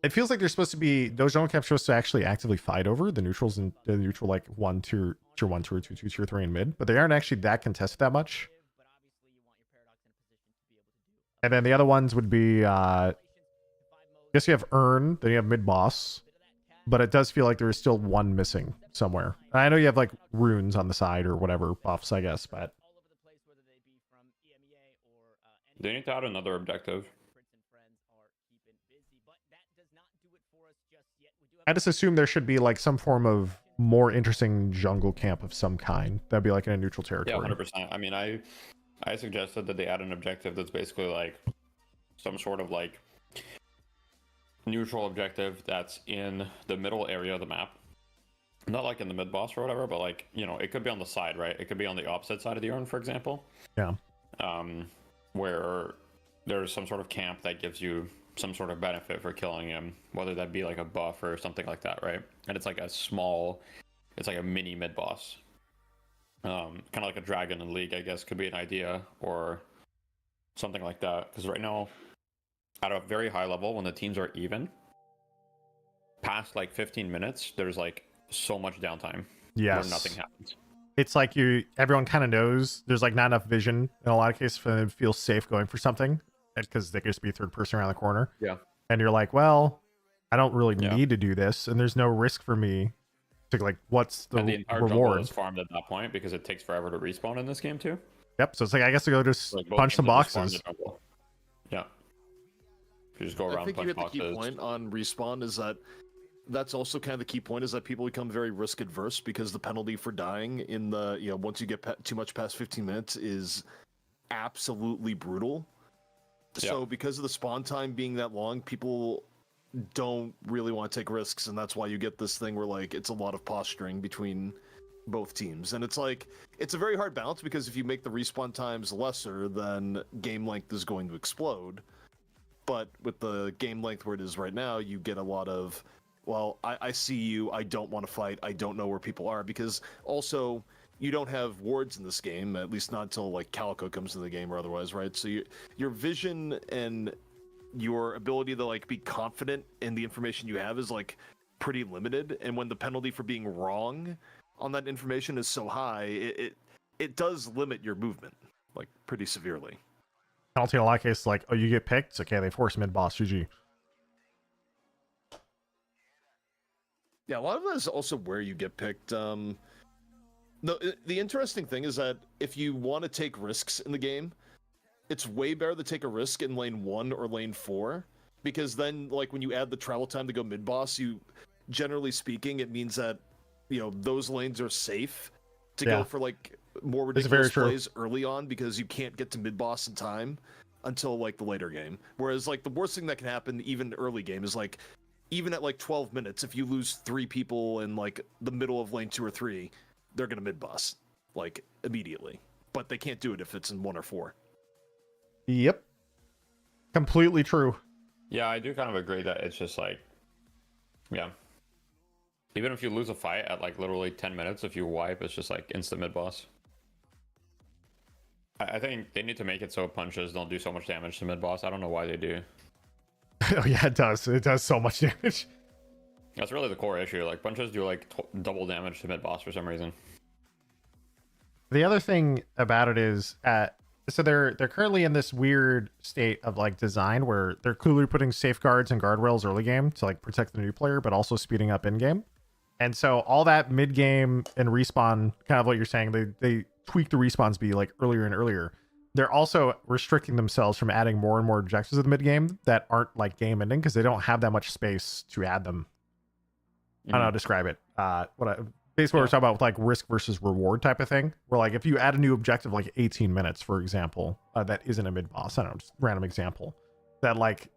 It feels like they're supposed to be, those jungle camps are supposed to actually actively fight over the neutrals, and the neutral like tier 1, tier 2, tier 3 in mid, but they aren't actually that contested that much. And then the other ones would be, I guess you have urn, then you have mid boss, but it does feel like there is still one missing somewhere. I know you have like runes on the side or whatever buffs, I guess, but They need to add another objective. I just assume there should be like some form of more interesting jungle camp of some kind. That'd be like in a neutral territory. Yeah, 100%. I mean, I suggested that they add an objective that's basically like some sort of like neutral objective that's in the middle area of the map. Not like in the mid boss or whatever, but like, you know, it could be on the side, right? It could be on the opposite side of the urn, for example. Yeah. Where there's some sort of camp that gives you some sort of benefit for killing him, whether that be like a buff or something like that, right? And it's like it's like a mini mid boss, kind of like a dragon in League, I guess, could be an idea, or something like that. Because right now, at a very high level, when the teams are even, past like 15 minutes, there's like so much downtime. Yes. Where nothing happens. It's like everyone kind of knows there's like not enough vision in a lot of cases for them to feel safe going for something, because they could just be third person around the corner. Yeah. And you're like, well, I don't really need to do this, and there's no risk for me to like, what's the entire reward? jungle is farmed at that point because it takes forever to respawn in this game too. Yep. So it's like, I guess to go just Like, both punch some teams will boxes. just farm the jungle. Yeah. You just go around I think you punch hit the key boxes. point on respawn is that's also kind of the key point, is that people become very risk adverse because the penalty for dying in the, you know, once you get too much past 15 minutes is absolutely brutal. Yeah. So because of the spawn time being that long, people don't really want to take risks, and that's why you get this thing where like it's a lot of posturing between both teams. And it's like, it's a very hard balance, because if you make the respawn times lesser, then game length is going to explode. But with the game length where it is right now, you get a lot of, well, I see you, I don't want to fight, I don't know where people are, because also you don't have wards in this game, at least not until like Calico comes into the game or otherwise, right? So your vision and your ability to like be confident in the information you have is like pretty limited, and when the penalty for being wrong on that information is so high, it does limit your movement like pretty severely. Penalty in a lot of cases, like, oh, you get picked, okay, they force mid boss, GG. Yeah, a lot of that is also where you get picked. The interesting thing is that if you want to take risks in the game, it's way better to take a risk in lane 1 or lane 4, because then, like, when you add the travel time to go mid boss, generally speaking, it means that, you know, those lanes are safe to go for like more ridiculous plays early on, because you can't get to mid boss in time until like the later game. Whereas like the worst thing that can happen even early game is like even at like 12 minutes, if you lose 3 people in like the middle of lane 2 or 3, they're gonna mid boss like immediately. But they can't do it if it's in 1 or 4. Yep. Completely true. Yeah, I do kind of agree that it's just like, yeah. Even if you lose a fight at like literally 10 minutes, if you wipe, it's just like instant mid boss. I think they need to make it so punches don't do so much damage to mid boss. I don't know why they do. Oh yeah, it does. It does so much damage. That's really the core issue. Like punches do like double damage to mid boss for some reason. The other thing about it is so they're currently in this weird state of like design where they're clearly putting safeguards and guardrails early game to like protect the new player, but also speeding up in game. And so all that mid game and respawn, kind of what you're saying, they tweak the respawns be like earlier and earlier. They're also restricting themselves from adding more and more objectives to the mid game that aren't like game ending because they don't have that much space to add them. I don't know how to describe it. Basically what we're talking about with like risk versus reward type of thing. Where like if you add a new objective like 18 minutes, for example, that isn't a mid boss. I don't know, just random example. That like,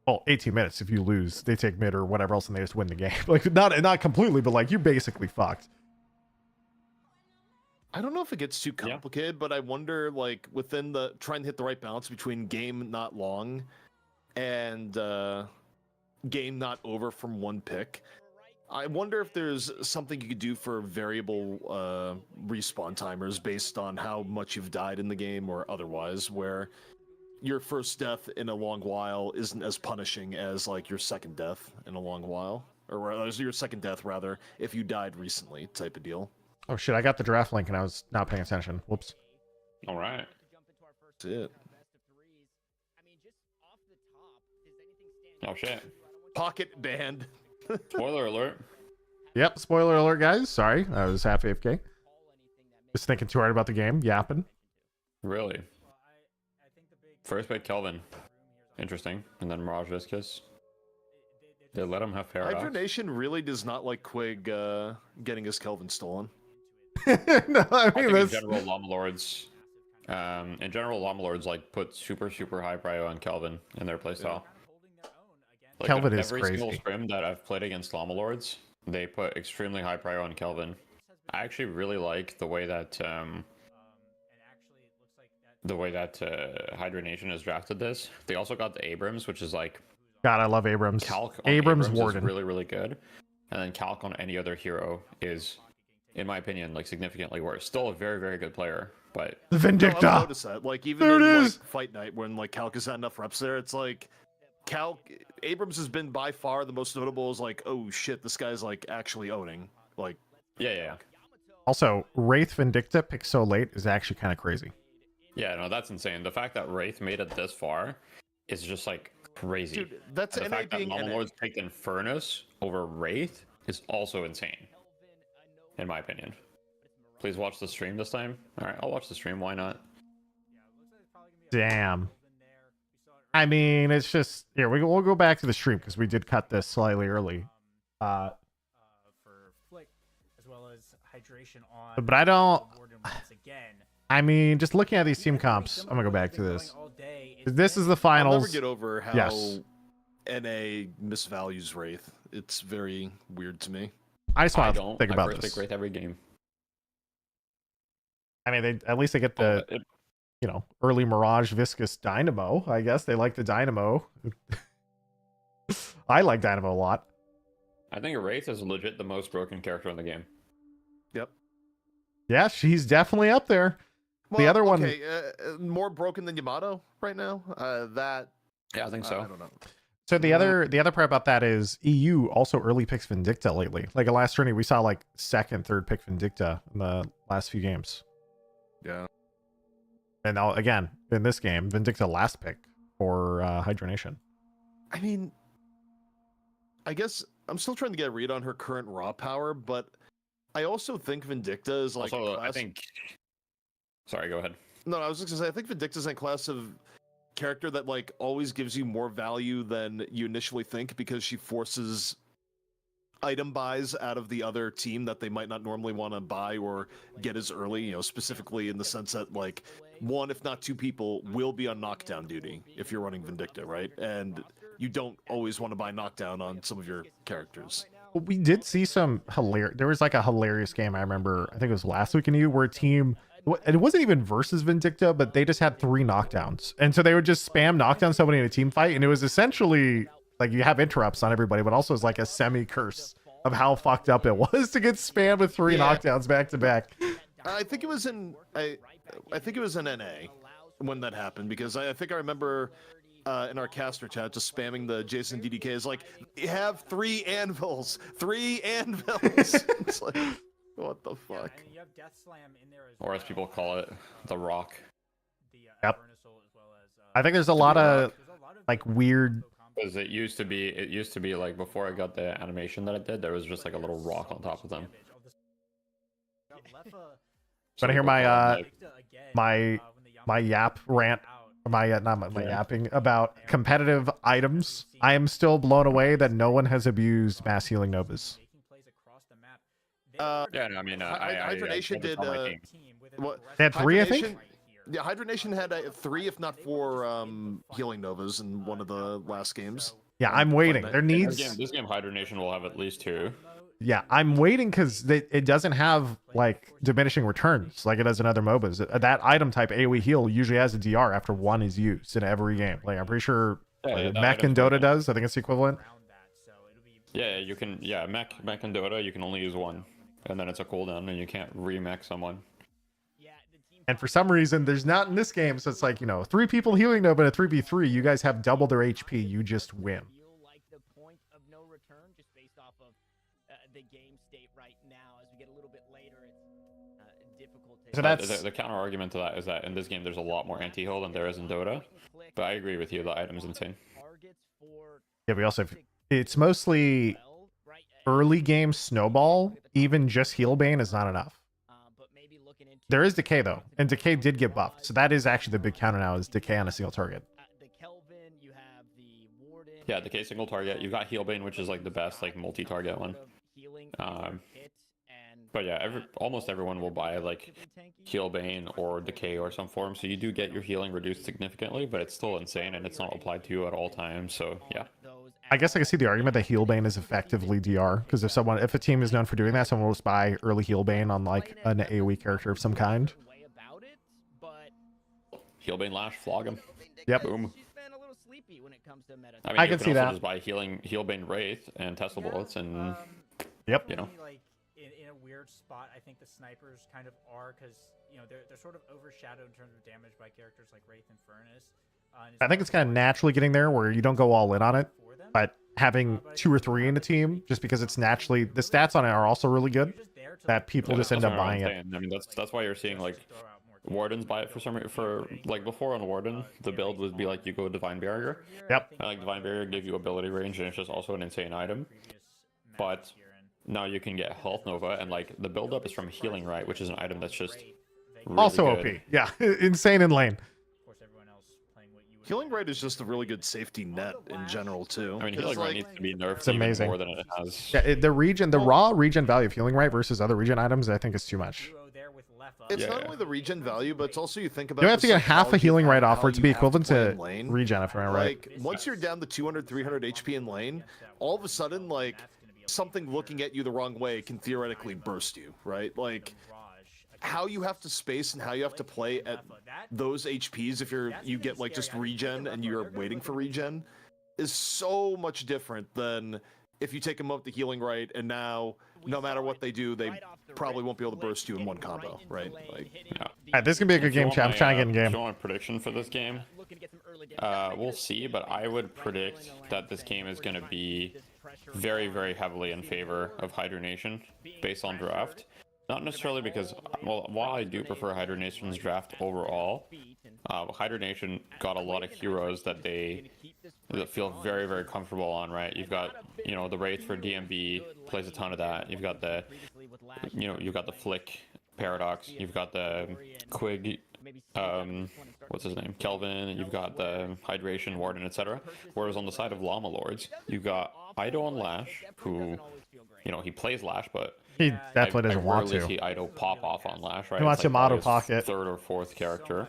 well, 18 minutes. If you lose, they take mid or whatever else, and they just win the game. Like not completely, but like you're basically fucked. I don't know if it gets too complicated, but I wonder, like, within the trying to hit the right balance between game not long and game not over from one pick. I wonder if there's something you could do for variable respawn timers based on how much you've died in the game or otherwise, where your first death in a long while isn't as punishing as like your second death in a long while, or your second death rather if you died recently, type of deal. Oh shit, I got the draft link and I was not paying attention. Whoops. All right. That's it. Oh shit. Pocket banned. Spoiler alert. Yep, spoiler alert, guys. Sorry, I was half AFK. Just thinking too hard about the game, yapping. Really? First pick Kelvin. Interesting. And then Mirage Viscus. They let him have Paradox. Hydronation really does not like Quig getting his Kelvin stolen. No, I mean, in general, Llama Lords. Llama Lords like put super high prio on Kelvin in their playstyle. Like, Kelvin is every crazy. single scrim that I've played against Llama Lords, they put extremely high prio on Kelvin. I actually really like the way that Hydronation has drafted this. They also got the Abrams, which is like God, I love Abrams. Calc on Abrams is Warden. really good, and then Calc on any other hero is, in my opinion, like significantly worse. Still a very good player, but The Vindicta. No, I've noticed that. Like even There in it like, is. Fight Night, when like Calc has had enough reps there, it's like Abrams has been by far the most notable. Is like, oh shit, this guy's like actually owning. Like, yeah. Also, Wraith Vindicta picked so late is actually kind of crazy. Yeah, no, that's insane. The fact that Wraith made it this far is just like crazy. dude, that's And the NA fact that being Llama NA. Lords picked Infernus over Wraith is also insane, in my opinion. Please watch the stream this time. All right, I'll watch the stream. Why not? Damn. I mean, it's just here. We'll go back to the stream because we did cut this slightly early. For Flick, as well as hydration on. But I don't. Warden once again. I mean, just looking at these team comps, I'm gonna go back to this. This is the finals. I'll never get over how Yes. NA misvalues Wraith. It's very weird to me. I just want to don't. think I about first this. pick Wraith every game. I mean, at least they get the early Mirage Viscous Dynamo. I guess they like the Dynamo. I like Dynamo a lot. I think Wraith is legit the most broken character in the game. Yep. Yeah, she's definitely up there. Well, the other one, okay, more broken than Yamato right now. Yeah, I think so. I don't know. So the other part about that is EU also early picks Vindicta lately. Like a last tourney, we saw like second, third pick Vindicta in the last few games. Yeah. And now again in this game, Vindicta last pick for Hydronation. I mean, I guess I'm still trying to get a read on her current raw power, but I also think Vindicta is like. Also, I think. Sorry, go ahead. No, I was just gonna say I think Vindicta's a class of character that like always gives you more value than you initially think because she forces item buys out of the other team that they might not normally want to buy or get as early, you know, specifically in the sense that like one, if not two people will be on knockdown duty if you're running Vindicta, right? And you don't always want to buy knockdown on some of your characters. Well, we did see some hilarious. There was like a hilarious game I remember. I think it was last week in EU where a team. And it wasn't even versus Vindicta, but they just had 3 knockdowns, and so they would just spam knockdown somebody in a team fight, and it was essentially like you have interrupts on everybody, but also it's like a semi curse of how fucked up it was to get spammed with 3 knockdowns back to back. I think it was in I think it was in NA when that happened, because I think I remember in our caster chat just spamming the Jason DDK is like, you have 3 anvils. It's like, what the fuck? And you have Death Slam in there Or as people call it, the Rock. Yep. I think there's a lot of like weird. Because it used to be like before I got the animation that it did, there was just like a little rock on top of them. Want to hear my my yap rant? Not my yapping about competitive items. I am still blown away that no one has abused mass healing novas. Yeah, no, I mean, Hydronation did. What? They had 3, I think. Yeah, Hydronation had 3, if not 4, healing novas in one of the last games. Yeah, I'm waiting. There needs. This game, Hydronation will have at least 2. Yeah, I'm waiting because it doesn't have like diminishing returns like it does in other MOBAs. That item type AoE heal usually has a DR after 1 is used in every game. Like I'm pretty sure Mech and Dota does. I think it's the equivalent. Yeah, you can. Yeah, Mech and Dota, you can only use 1, and then it's a cooldown, and you can't remech someone. And for some reason, there's not in this game, so it's like, you know, 3 people healing Nova in a 3v3. You guys have double their HP. You just win. So that's the counter argument to that is that in this game there's a lot more anti-heal than there is in Dota. But I agree with you, the item is insane. Yeah, we also have, it's mostly early game snowball. Even just heal bane is not enough. There is decay though, and decay did get buffed, so that is actually the big counter now is decay on a single target. Yeah, decay single target. You got heal bane, which is like the best like multi-target one. But yeah, almost everyone will buy like heal bane or decay or some form, so you do get your healing reduced significantly, but it's still insane and it's not applied to you at all times. So yeah, I guess I can see the argument that heal bane is effectively DR, because if a team is known for doing that, someone will just buy early heal bane on like an AoE character of some kind. Heal bane Lash, flog him. Yep. Boom. I mean, I you can see also that. just buy heal bane wraith and Tesla bullets and yep. You know. Like in a weird spot, I think the snipers kind of are, because you know they're sort of overshadowed in terms of damage by characters like Wraith and Furnace. I think it's kind of naturally getting there where you don't go all in on it, but having 2 or 3 in a team, just because it's naturally, the stats on it are also really good, that people just end up buying it. I mean, that's why you're seeing like Wardens buy it for like before on Warden, the build would be like you go Divine Barrier. Yep. And like Divine Barrier give you ability range, and it's just also an insane item. But now you can get Health Nova, and like the build up is from Healing Right, which is an item that's just really Also good. OP. Yeah, insane in lane. Healing Right is just a really good safety net in general too. I mean, Healing Right needs to be nerfed It's amazing. even more than it has. Yeah, the raw regen value of healing right versus other regen items, I think is too much. It's not only the regen value, but it's also you think about. You have to get half a healing right off for it to be equivalent to lane. regen, if I'm right. Like once you're down to 200, 300 HP in lane, all of a sudden, like something looking at you the wrong way can theoretically burst you, right? Like how you have to space and how you have to play at those HPs if you get like just regen and you're waiting for regen is so much different than if you take them up the healing right and now no matter what they do they probably won't be able to burst you in one combo, right? Like Alright, this is gonna be a good game, chat. I'm trying to get in game. If you want a prediction for this game, we'll see, but I would predict that this game is going to be very, very heavily in favor of Hydronation based on draft. Not necessarily because, well, while I do prefer Hydronation's draft overall, Hydronation got a lot of heroes that feel very, very comfortable on, right? You've got, you know, the Wraith for DMB plays a ton of that. You've got the, you know, you've got the Flick Paradox. You've got the Quig, what's his name? Kelvin. You've got the Hydration Warden, etc. Whereas on the side of Llama Lords, you've got Ido and Lash, who you know, he plays Lash, but He definitely doesn't want rarely to. see Idle pop off on Lash, right? He wants It's him auto probably his pocket. third or fourth character.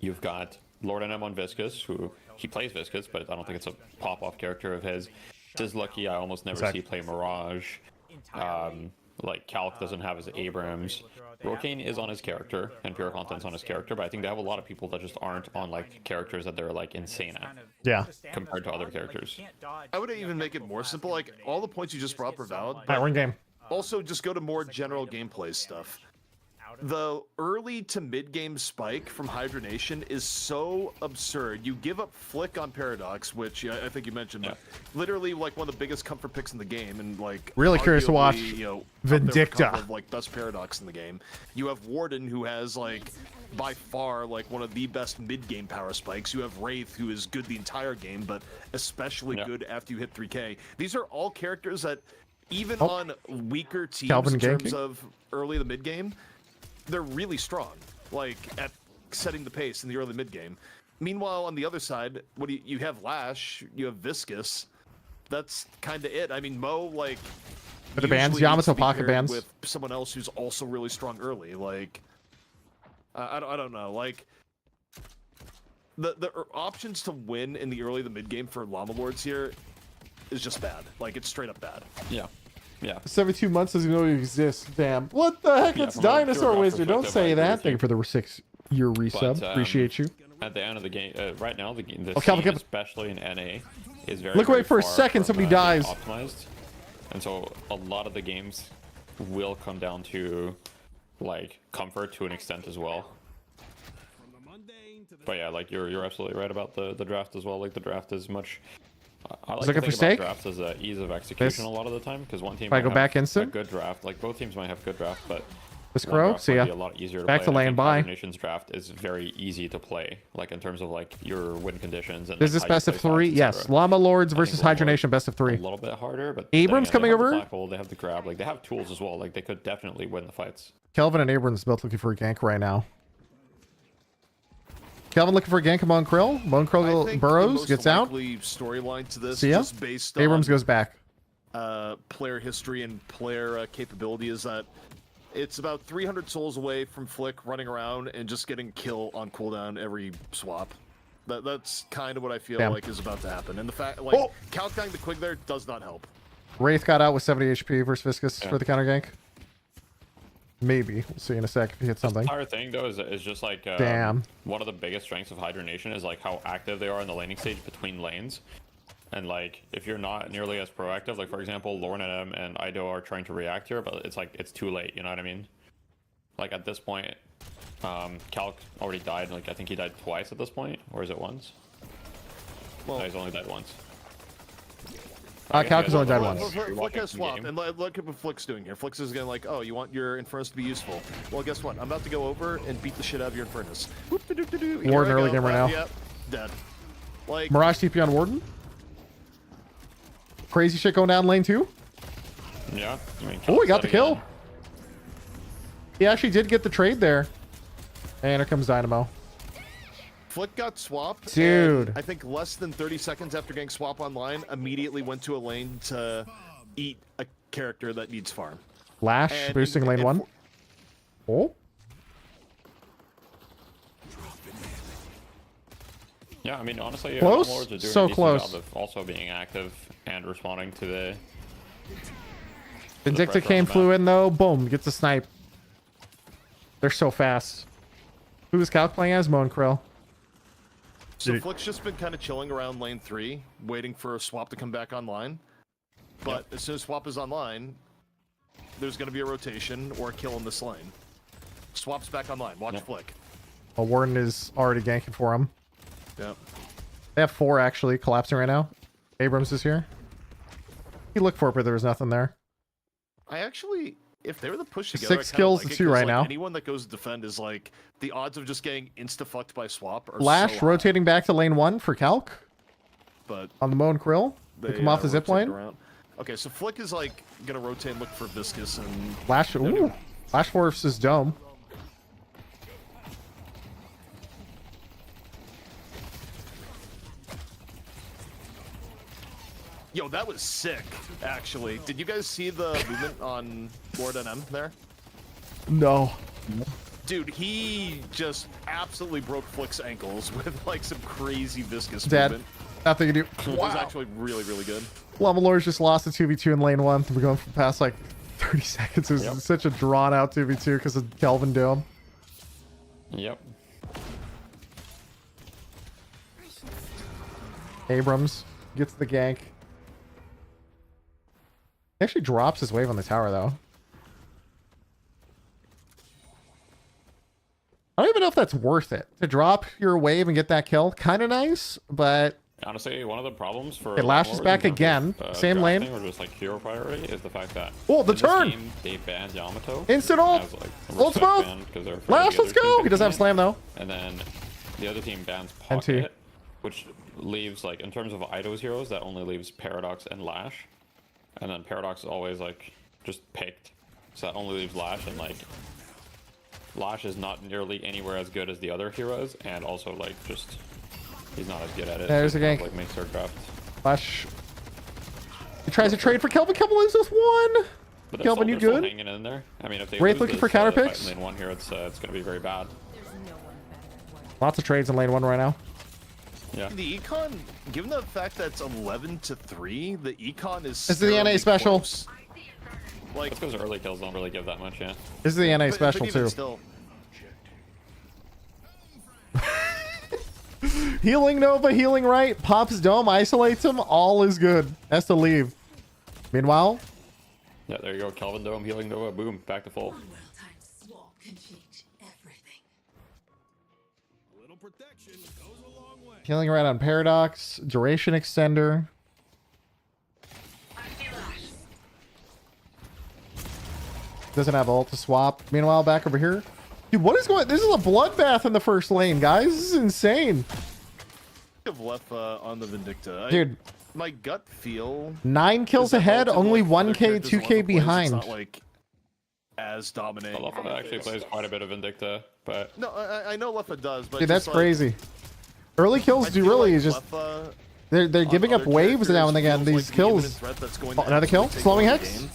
You've got Lord NM on Viscous, who he plays Viscous, but I don't think it's a pop-off character of his. This is Lucky, I almost never see play Mirage. Like Calc doesn't have his Abrams. Rokane is on his character, and Pure Content's on his character, but I think they have a lot of people that just aren't on like characters that they're like insane at. Yeah. Compared to other characters. I would even make it more simple. Like all the points you just brought were valid. Alright, we're in game. Also, just go to more general gameplay stuff. The early to mid game spike from Hydronation is so absurd. You give up Flick on Paradox, which I think you mentioned, literally like one of the biggest comfort picks in the game, and like really curious to watch Vindicta, Vindicta. like best Paradox in the game. You have Warden, who has like by far like one of the best mid game power spikes. You have Wraith, who is good the entire game, but especially good after you hit 3K. These are all characters that even on weaker teams Calvin in terms ganking. of early to mid game, they're really strong, like at setting the pace in the early mid game. Meanwhile, on the other side, what do you have? Lash, you have Viscous. That's kind of it. I mean, Mo like For the bands, usually needs Yamato to be pocket paired bands. with someone else who's also really strong early. Like I don't know. Like the options to win in the early to mid game for Llama Lords here is just bad. Like it's straight up bad. Yeah. Yeah. 72 months doesn't know you exist. Damn. What the heck? Yeah, It's from a Dinosaur pure Wizard. Don't perspective, I say agree that. with Thank you. you for the 6-year resub. But, Appreciate you. At the end of the game, right now, the Calvin, scene, Calvin. especially in NA, is very Look away very for a far second, from, somebody being dies. Optimized, and so a lot of the games will come down to like comfort to an extent as well. But yeah, like you're absolutely right about the draft as well. Like the draft is much. I like to looking think for steak? about drafts as a ease of execution This- a lot of the time, because one team If I might go have back a instant? good draft. Like both teams might have good draft, but This one Crow, draft see might ya. be a lot easier to Back play, to and I lane, think bye. Hydro Nation's draft is very easy to play, like in terms of like your win conditions. And Is like, this how you best of play 3? fights, Yes. etc. Llama Lords I think versus Llama Lords Hydronation best of 3. a little bit harder, but Abrams then, coming they have over? The Black Hole, they have the grab, like they have tools as well. Like they could definitely win the fights. Kelvin and Abrams both looking for a gank right now. Kelvin looking for a gank among Krill. Bone I Krill think burrows, the most gets out. likely storyline to this, See ya. just based Abrams on goes back. player history and player capability, is that it's about 300 souls away from Flick running around and just getting kill on cooldown every swap. That's kind of what I feel Damn. like is about to happen. And the fact, like, calculating the quick there does not help. Wraith got out with 70 HP versus Viscous Yeah. for the counter gank. Maybe. We'll see in a sec if he hits something. The entire thing though is just like Damn. one of the biggest strengths of Hydronation is like how active they are in the laning stage between lanes. And like if you're not nearly as proactive, like for example, Lorne and Ido are trying to react here, but it's like it's too late, you know what I mean? Like at this point, Calc already died, like I think he died twice at this point, or is it once? Well, no, he's only died once. Calc has only died once. Flick has swapped, and look at what Flick's doing here. Flick's is going like, oh, you want your Infernus to be useful. Well, guess what? I'm about to go over and beat the shit out of your Infernus. Whoop-de-doo-de-doo. Warden Here I early go. game right now. Yep, dead. Like, Mirage TP on Warden. Crazy shit going down lane 2. Yeah. I mean, Oh, he got the setting kill. in. He actually did get the trade there. And here comes Dynamo. Flick got swapped. Dude. And I think less than 30 seconds after getting swap online, immediately went to a lane to eat a character that needs farm. Lash And boosting lane 1. Oh. Yeah, I mean honestly, Close? Lords are doing So a decent close. job of also being active and responding to the Vindicta pressure on came, the flew map. in though. Boom. Gets a snipe. They're so fast. Who is Calc playing as? Mo and Krill. So Flick's just been kind of chilling around lane 3, waiting for a swap to come back online. But as soon as swap is online, there's going to be a rotation or a kill in this lane. Swap's back online. Watch Flick. Well, Warden is already ganking for him. Yep. They have 4 actually collapsing right now. Abrams is here. He looked for it, but there was nothing there. I actually, if they were to push together, 6 kills to 2 right now. Anyone that goes to defend is like, the odds of just getting insta-fucked by swap are Lash so high. rotating back to lane 1 for Calc. But On the Mo and Krill. They come off the zip rotate lane. around. Okay, so Flick is like gonna rotate and look for Viscous and Lash. Ooh. Lash forces Dome. Yo, that was sick, actually. Did you guys see the movement on Lord NM there? No. Dude, he just absolutely broke Flick's ankles with like some crazy viscous Dead. movement. Nothing to do. It was actually really, really good. Lava Lords just lost a 2v2 in lane 1. We're going for the past like 30 seconds. It was such a drawn out 2v2 because of Kelvin Dome. Yep. Abrams gets the gank. He actually drops his wave on the tower though. I don't even know if that's worth it to drop your wave and get that kill. Kind of nice, but Honestly, one of the problems for okay, Lash is back again. Same lane. Or just like hero priority is the fact that oh, the in turn. This game, they banned Yamato. Instant ult. As, like, Ult smoke. Lash, let's go. He doesn't have slam though. And then the other team bans NT. Pocket, which leaves like in terms of Ido's heroes, that only leaves Paradox and Lash. And then Paradox is always like just picked, so that only leaves Lash, and like Lash is not nearly anywhere as good as the other heroes, and also like just he's not as good at it. There's a gank. Like makes her craft. Lash. He tries to trade for Kelvin. Kelvin loses just one. But Kelvin, you still good? hanging in there. I mean, if they Wraith lose looking this, for counter fight picks? in lane 1 here, it's going to be very bad. Lots of trades in lane 1 right now. Yeah. The econ, given the fact that it's 11-3, the econ is. This is the NA special. Close. Like, That's because early kills don't really give that much, yeah. This is the NA special but even too. Still, Healing Nova, healing right. Pops dome, isolates him. All is good. Has to leave. Meanwhile, Yeah, there you go. Kelvin Dome, healing Nova, boom, back to full. healing right on Paradox. Duration extender. Doesn't have ult to swap. Meanwhile, back over here. Dude, what is going? This is a bloodbath in the first lane, guys. This is insane. have left on the Vindicta. Dude. My gut feel. 9 kills ahead, only 1k, 2k behind. It's not like as dominating. Leffa actually plays quite a bit of Vindicta, but no, I know Leffa does, but dude, that's like, crazy. Early kills do really like just Leffa, they're giving up waves now and again. These kills. Oh, another kill, slowing hex.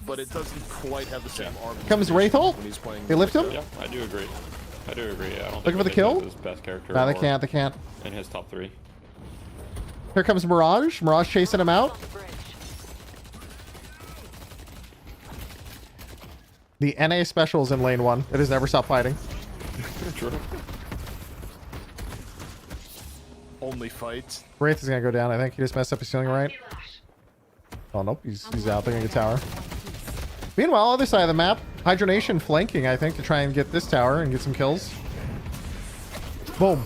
But it doesn't quite have the same arm. Comes Wraith ult. They lift him. Yeah, I do agree. I do agree. I don't Looking for the think kill. His best character. No, they can't. They can't. In his top 3. Here comes Mirage. Mirage chasing him out. The NA specials in lane 1. It has never stopped fighting. True. Only fight. Wraith is gonna go down. I think he just messed up his ceiling right. Oh nope, he's out there in the tower. Meanwhile, other side of the map, Hydronation flanking, I think, to try and get this tower and get some kills. Boom.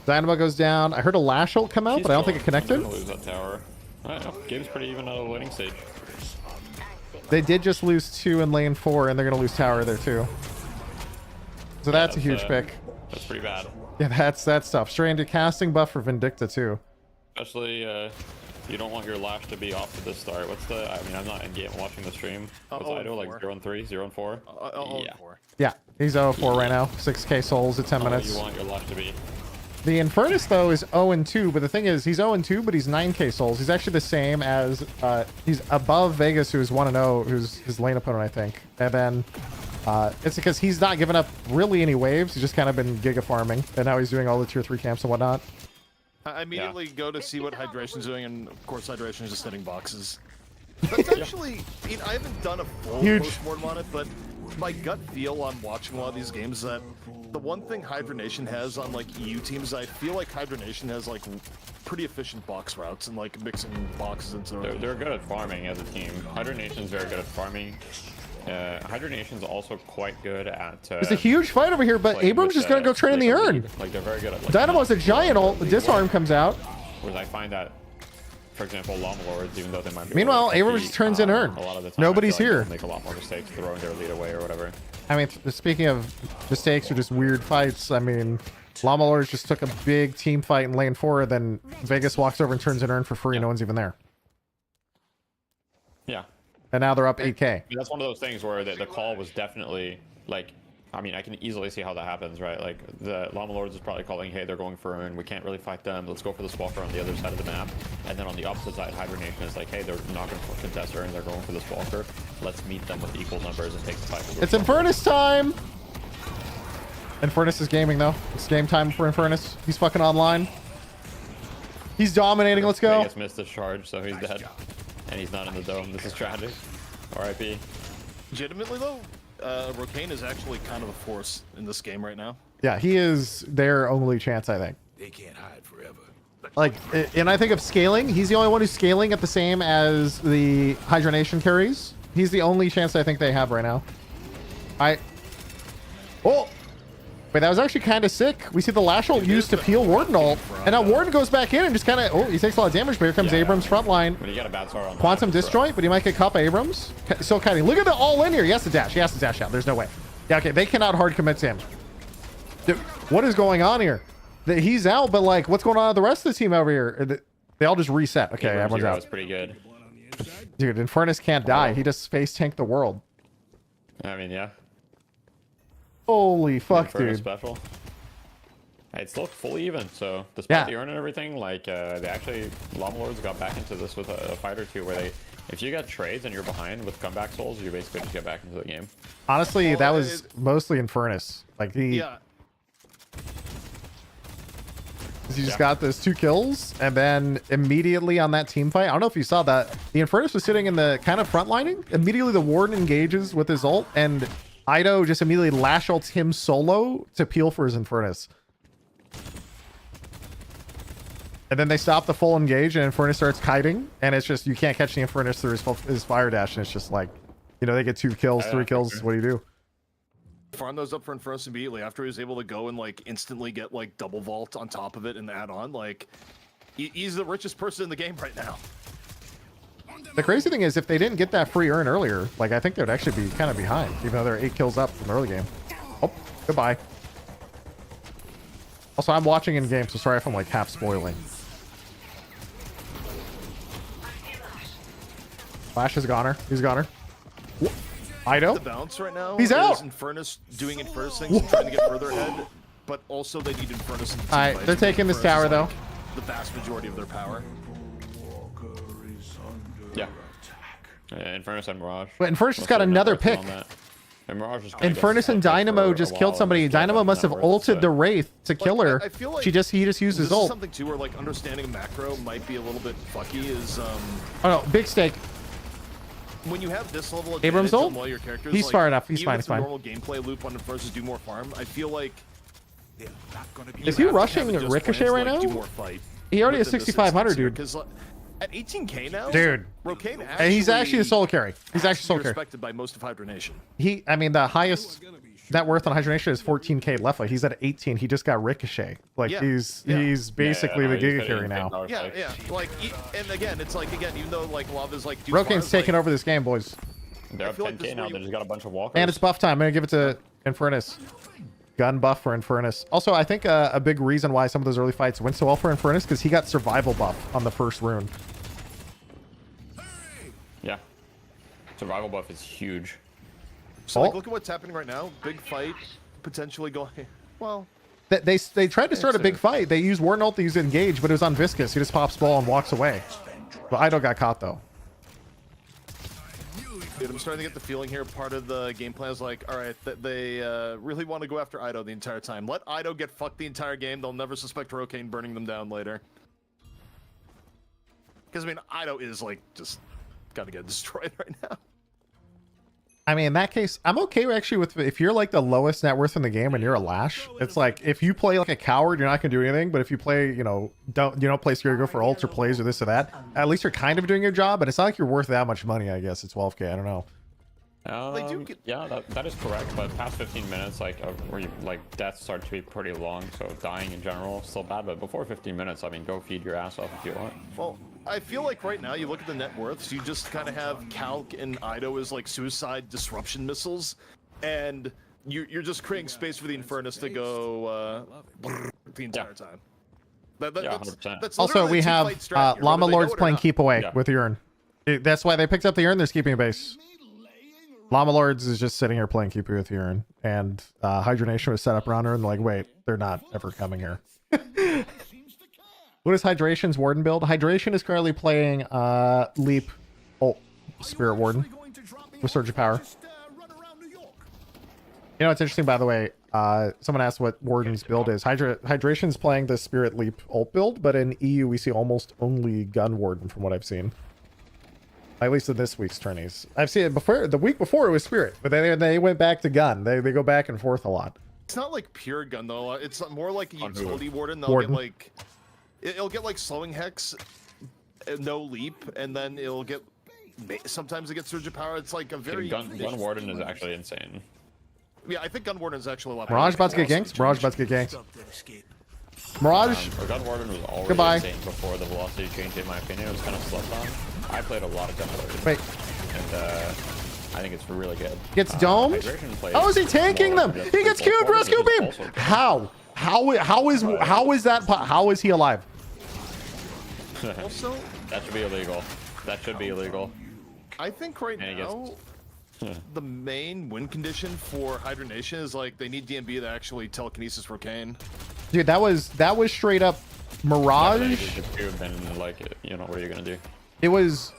Dynamo goes down. I heard a Lash ult come out, but I don't think it connected. I'm gonna lose that tower. I don't know. Game's pretty even out of the laning stage. They did just lose 2 in lane 4, and they're gonna lose tower there too. So that's a huge pick. That's pretty bad. Yeah, that's tough. Straight into casting buff for Vindicta too. Especially, you don't want your Lash to be off to the start. What's the? I mean, I'm not in game watching the stream. What's Ido like 0-3, 0-4? Yeah. Yeah, he's 0-4 right now. 6k souls at 10 minutes. You want your Lash to be. The Infernus though is 0-2, but the thing is, he's 0-2, but he's 9k souls. He's actually the same as he's above Vegas, who's 1-0, who's his lane opponent, I think. And then it's because he's not giving up really any waves. He's just kind of been giga farming, and now he's doing all the tier 3 camps and whatnot. I immediately go to see what Hydration's doing, and of course Hydration's just hitting boxes. That's actually, I mean, I haven't done a full post-mortem on it, but my gut feel on watching a lot of these games is that the one thing Hydronation has on like EU teams, I feel like Hydronation has like pretty efficient box routes and like mixing boxes into They're good at farming as a team. Hydronation's very good at farming. Hydronation's also quite good at. It's a huge fight over here, but Abrams is going to go train in the urn. Like they're very good at. Like, Dynamo's a giant ult. The disarm comes out. Whereas I find that, for example, Llama Lords, even though they might be. Meanwhile, Abrams turns in urn. A lot of the time, Nobody's I feel like here. they'll make a lot more mistakes throwing their lead away or whatever. I mean, speaking of mistakes or just weird fights, I mean, Llama Lords just took a big team fight in lane 4, then Vegas walks over and turns in urn for free. No one's even there. Yeah. And now they're up 8k. That's one of those things where the call was definitely like I mean, I can easily see how that happens, right? Like, the Llama Lords is probably calling, hey, they're going for Urn. We can't really fight them. Let's go for this Walker on the other side of the map. And then on the opposite side, Hibernation is like, hey, they're not going to contest Urn. They're going for this Walker. Let's meet them with equal numbers and take the fight. It's Infernus time! Infernus is gaming, though. It's game time for Infernus. He's fucking online. He's dominating. Let's go. Vegas missed his charge, so he's dead. And he's not in the dome. This is tragic. RIP. Legitimately, though, Rocane is actually kind of a force in this game right now. Yeah, he is their only chance, I think. They can't hide forever. Like, and I think of scaling, he's the only one who's scaling at the same as the Hydronation carries. He's the only chance I think they have right now. Oh! Wait, that was actually kind of sick. We see the Lash ult used to peel Warden ult, and now Warden goes back in and just kind of, oh, he takes a lot of damage, but here comes Abrams front line. When you got a bad start on Quantum disjoint, but he might get caught by Abrams. Still kiting. Look at the all in here. He has to dash. He has to dash out. There's no way. Yeah, okay, they cannot hard commit to him. Dude, what is going on here? He's out, but like, what's going on with the rest of the team over here? They all just reset. Okay, Abrams everyone's out. was pretty good. Dude, Infernus can't die. He just space tanked the world. I mean, yeah. Holy fuck, Infernus dude. Special. It's still fully even, so despite the Urn and everything, like, they actually, Llama Lords got back into this with a fight or two where they, if you get trades and you're behind with comeback souls, you basically just get back into the game. Honestly, that was mostly Infernus. Like, he just got those 2 kills, and then immediately on that team fight, I don't know if you saw that, the Infernus was sitting in the kind of frontlining. Immediately the Warden engages with his ult, and Ido just immediately Lash ults him solo to peel for his Infernus. And then they stop the full engage, and Infernus starts kiting, and it's just, you can't catch the Infernus through his fire dash, and it's just like, you know, they get 2 kills, 3 kills, what do you do? Farm those up for Infernus immediately after he was able to go and like instantly get like double vault on top of it and add on. Like, he's the richest person in the game right now. The crazy thing is, if they didn't get that free Urn earlier, like, I think they would actually be kind of behind, even though they're 8 kills up from the early game. Oh, goodbye. Also, I'm watching in game, so sorry if I'm like half spoiling. Lash is goner. He's goner. Ido? The bounce right now. He's out. Infernus doing Infernus things and trying to get further ahead, but also they need Infernus. All right, they're taking this tower though. The vast majority of their power. Yeah. Infernus and Mirage. But Infernus just got another pick. And Infernus and Dynamo just killed somebody. Dynamo must have ulted the Wraith to kill her. I feel like he just used his ult. Something too where like understanding macro might be a little bit fucky is Oh no, big stake. When you have this level of Abrams ult? your characters, He's like, far enough. He's even fine. if He's the fine. normal gameplay loop on Infernus do more farm. I feel like Is he rushing Ricochet right now? Do more fight He already has 6,500, dude. Because at 18k now, Dude, Rocane and he's actually a solo carry. He's actually solo carry. respected by most of Hydronation. I mean, the highest net worth on Hydronation is 14k left. He's at 18. He just got Ricochet. Like, he's basically the Giga carry now. Yeah. Like, and again, it's like, even though like Lava's like, Rokane's taking over this game, boys. They're up 10k now. They just got a bunch of walkers. And it's buff time. I'm gonna give it to Infernus. Gun buff for Infernus. Also, I think a big reason why some of those early fights went so well for Infernus because he got survival buff on the first rune. Yeah. Survival buff is huge. So like, look at what's happening right now. Big fight, potentially going. Well, they tried to start a big fight. They used Warden ult, they used Engage, but it was on Viscous. He just pops ball and walks away. But Ido got caught though. Dude, I'm starting to get the feeling here. Part of the game plan is like, all right, they really want to go after Ido the entire time. Let Ido get fucked the entire game. They'll never suspect Rocane burning them down later. Because I mean, Ido is like just gotta get destroyed right now. I mean, in that case, I'm okay actually with if you're like the lowest net worth in the game and you're a Lash. It's like if you play like a coward, you're not gonna do anything. But if you play, don't play scared, go for ults or plays or this or that, at least you're kind of doing your job. But it's not like you're worth that much money. I guess it's 12k. I don't know. Yeah, that is correct. But past 15 minutes, where deaths start to be pretty long, so dying in general is still bad. But before 15 minutes, I mean, go feed your ass off if you want. Well, I feel like right now you look at the net worths, you just kind of have Calc and Ido as like suicide disruption missiles, and you're just creating space for the Infernus to go the entire time. That's also, we have Llama Lords playing keep away with the Urn. That's why they picked up the Urn. They're keeping a base. Llama Lords is just sitting here playing Keep with Urine, and Hydronation was set up around her, and like, wait, they're not ever coming here. What is Hydration's Warden build? Hydration is currently playing Leap Spirit Warden with Surge of Power. You know, it's interesting, by the way. Someone asked what Warden's build is. Hydration's playing the Spirit Leap ult build, but in EU we see almost only Gun Warden from what I've seen. At least in this week's tourneys. I've seen it before. The week before it was Spirit, but they went back to Gun. They go back and forth a lot. It's not like pure gun though. It's more like a utility warden. They'll get like, it'll get like slowing hex, no leap, and then it'll get. Sometimes it gets surge of power. It's like a very gun warden is actually insane. Yeah, I think gun warden is actually a lot. Mirage about to get ganked. Mirage about to get ganked. Mirage. Gun warden was already Goodbye. insane before the velocity change. In my opinion, it was kind of slept on. I played a lot of gun warden. Wait. And I think it's really good. Gets domed? How is he tanking them? He gets Q'd, rescue beam! How? How is that? How is he alive? Also, that should be illegal. That should be illegal. I think right now, the main win condition for Hydronation is like they need DMB to actually telekinesis Rocane. Dude, that was straight up Mirage. Then like, you know, what are you gonna do? It was.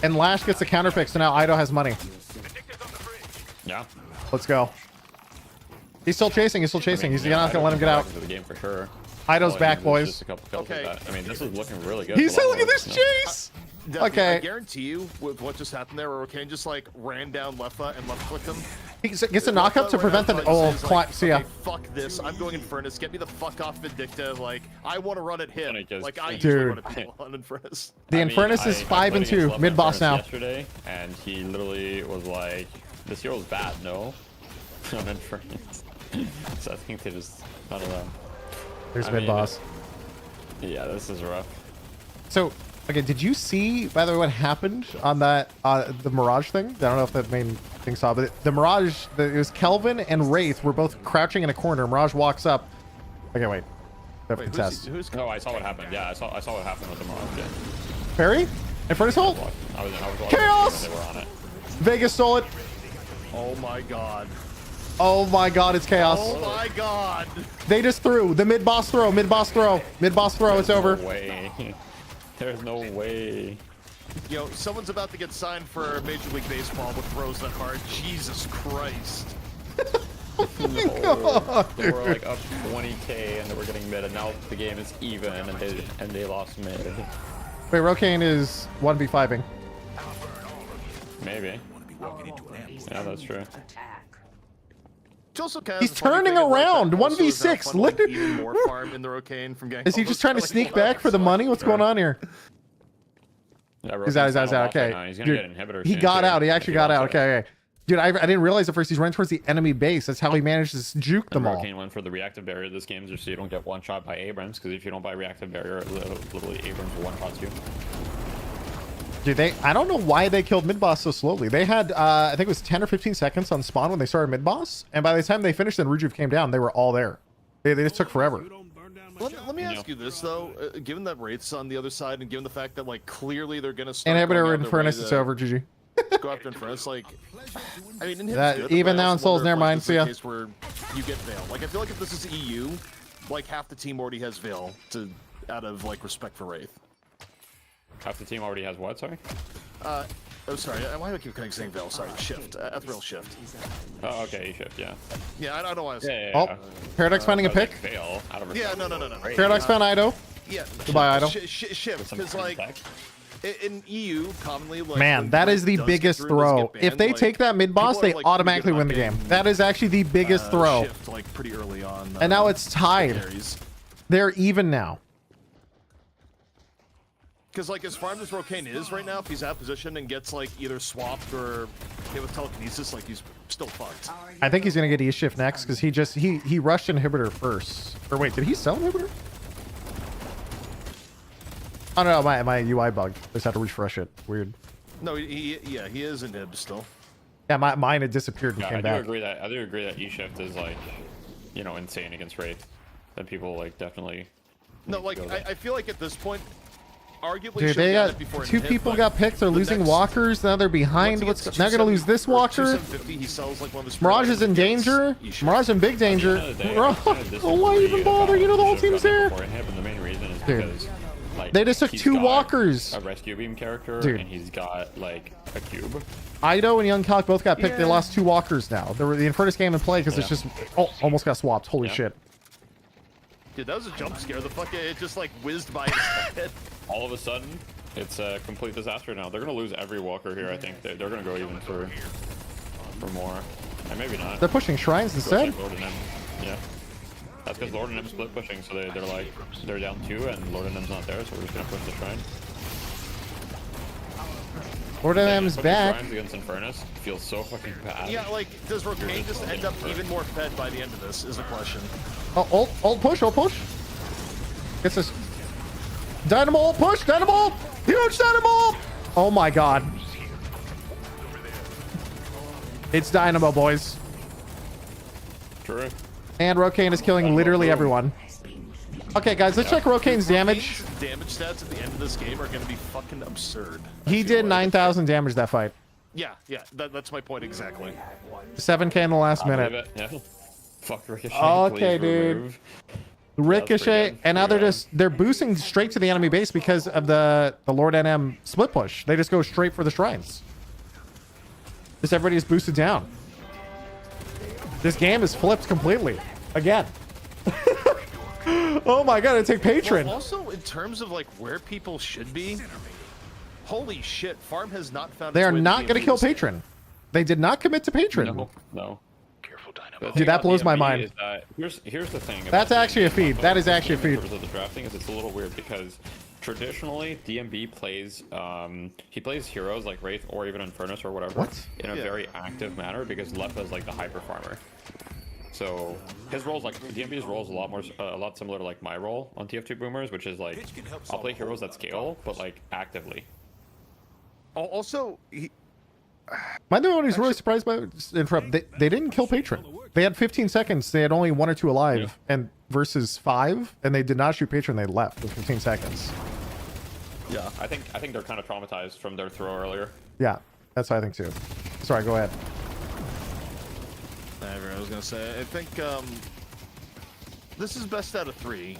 And Lash gets the counter pick, so now Ido has money. Yeah. Let's go. He's still chasing. He's still chasing. He's not gonna let him get out. The game for sure. Ido's back, boys. Okay. I mean, this is looking really good. He's look at this chase. Okay. I guarantee you, with what just happened there, where Rocane just like ran down left and left clicked him. He gets a knockup to prevent the. Oh, see ya. Okay, fuck this. I'm going Infernus. Get me the fuck off Vindicta. Like, I want to run at him. Like, I usually run at people on Infernus. The Infernus is 5 and 2, mid boss now. Yesterday, and he literally was like, "This hero's bad, no?" On Infernus. So I think they just, I don't know. There's mid boss. Yeah, this is rough. So, okay, did you see, by the way, what happened on that the Mirage thing? I don't know if that main thing saw, but the Mirage, it was Kelvin and Wraith were both crouching in a corner. Mirage walks up. Okay, wait. No, I saw what happened. Yeah, I saw what happened with the Mirage. Yeah. Perry? Infernus ult? I was watching Chaos! when they were on it. Vegas stole it. Oh my god. Oh my god, it's chaos. Oh my god. They just threw the mid boss throw, mid boss throw, mid boss throw. It's over. No way. There's no way. Yo, someone's about to get signed for Major League Baseball with throws that hard. Jesus Christ. God, they were like up 20k and they were getting mid, and now the game is even, and they lost mid. Wait, Rocane is 1v5ing. Maybe. Yeah, that's true. He's turning around. 1v6. Look at even more farm in the Rocane from Is he just trying to sneak back for the money? What's going on here? Yeah, he's out. Okay. Right, he's gonna get inhibitor He got out. He actually got out. Okay. Dude, I didn't realize at first he's running towards the enemy base. That's how he managed to juke them all. Rocane went for the reactive barrier this game just so you don't get one shot by Abrams, because if you don't buy reactive barrier, literally Abrams will one shot you. Dude, I don't know why they killed mid boss so slowly. They had I think it was 10 or 15 seconds on spawn when they started mid boss, and by the time they finished and Rujuv came down, they were all there. They just took forever. Let me ask you this though, given that Wraith's on the other side and given the fact that like clearly they're gonna start Inhibitor Infernus, it's over, GG. Go after Infernus, like I mean that, even now in Souls, never mind, see ya. Case where you get Veil. Like I feel like if this is EU, like half the team already has Veil out of like respect for Wraith. Half the team already has what, sorry? Oh, sorry. Why do I keep saying Veil? Sorry, Shift. Ethereal Shift. Oh, okay, Shift, yeah. Yeah, I don't know why I was saying. Oh, Paradox finding a pick. Veil, out of yeah, no. Paradox found Ido. Yeah. Goodbye, Ido. Shift, because like in EU, commonly like. Man, that is the biggest throw. If they take that mid boss, they automatically win the game. That is actually the biggest throw. Shift, like pretty early on. And now it's tied. They're even now. Because like as farmed as Rocane is right now, if he's out of position and gets like either swapped or hit with telekinesis, like he's still fucked. I think he's gonna get E-shift next because he rushed inhibitor first. Or wait, did he sell inhibitor? Oh no, my UI bugged. I just had to refresh it. Weird. No, he is inhib still. Yeah, mine had disappeared and came back. I do agree that E-shift is like, you know, insane against Wraith. That people like definitely. No, like I feel like at this point, arguably Dude, should they have got it before it two hit, people but got picked. They're the losing next- walkers. Now they're behind. once What's he now gets gonna lose this 270 or walker? 250, he sells like one of his Mirage is in danger. Mirage in big danger. Oh, why even bother? You know the whole team's there. The main reason is Dude. because like They just took he's 2 got walkers. a rescue beam character, Dude. and he's got like a cube. Ido and Young Calc both got picked. They lost 2 walkers now. They were the Infernus game in play because it's just almost got swapped. Holy shit. Dude, that was a jump scare. The fuck, it just like whizzed by his head. All of a sudden, it's a complete disaster now. They're gonna lose every walker here. I think they're gonna go even for more, and maybe not. They're pushing shrines Looks instead. like Lord and M. Yeah, that's because Lord and M split pushing, so they're like they're down 2, and Lord and M's not there, so we're just gonna push the shrine. Lord of M's Pushing back. shrines against Infernus feels so fucking bad. Yeah, like, does Rocaine just end up even more fed by the end of this, is the question. Oh, ult push, ult push. Gets this. Dynamo ult push, Dynamo ult. Huge Dynamo ult. Oh my god. It's Dynamo, boys. True. And Rocaine is killing literally everyone. Okay, guys, let's check Rocaine's damage. Damage stats at the end of this game are going to be fucking absurd. He did 9,000 damage that fight. Yeah, that's my point exactly. 7k in the last minute. Yeah. Fuck Ricochet. Okay, please dude. remove. Ricochet, good. and now Pretty they're boosting straight to the enemy base because of the Lord NM split push. They just go straight for the shrines. Just everybody is boosted down. This game is flipped completely. Again. Oh my god, I take patron. Well, also, in terms of like where people should be, holy shit, Farm has not found. They its are way to not being going to kill beast. patron. They did not commit to patron. No. Dude, that blows my mind. Here's the thing. about That's actually a DMB, feed. That is actually a in feed. terms of the drafting is it's a little weird because traditionally DMB plays he plays heroes like Wraith or even Infernus or whatever in a very active manner because Lefa is like the hyper farmer. So his role's like DMB's role is a lot similar to like my role on TF2 Boomers, which is like I'll play heroes that scale but like actively. Also, Am I the one who's really surprised by interrupt? They didn't kill patron. They had 15 seconds. They had only 1 or 2 alive, and versus 5, and they did not shoot patron. They left with 15 seconds. Yeah, I think they're kind of traumatized from their throw earlier. Yeah, that's what I think too. Sorry, go ahead. I was gonna say, I think this is best out of 3,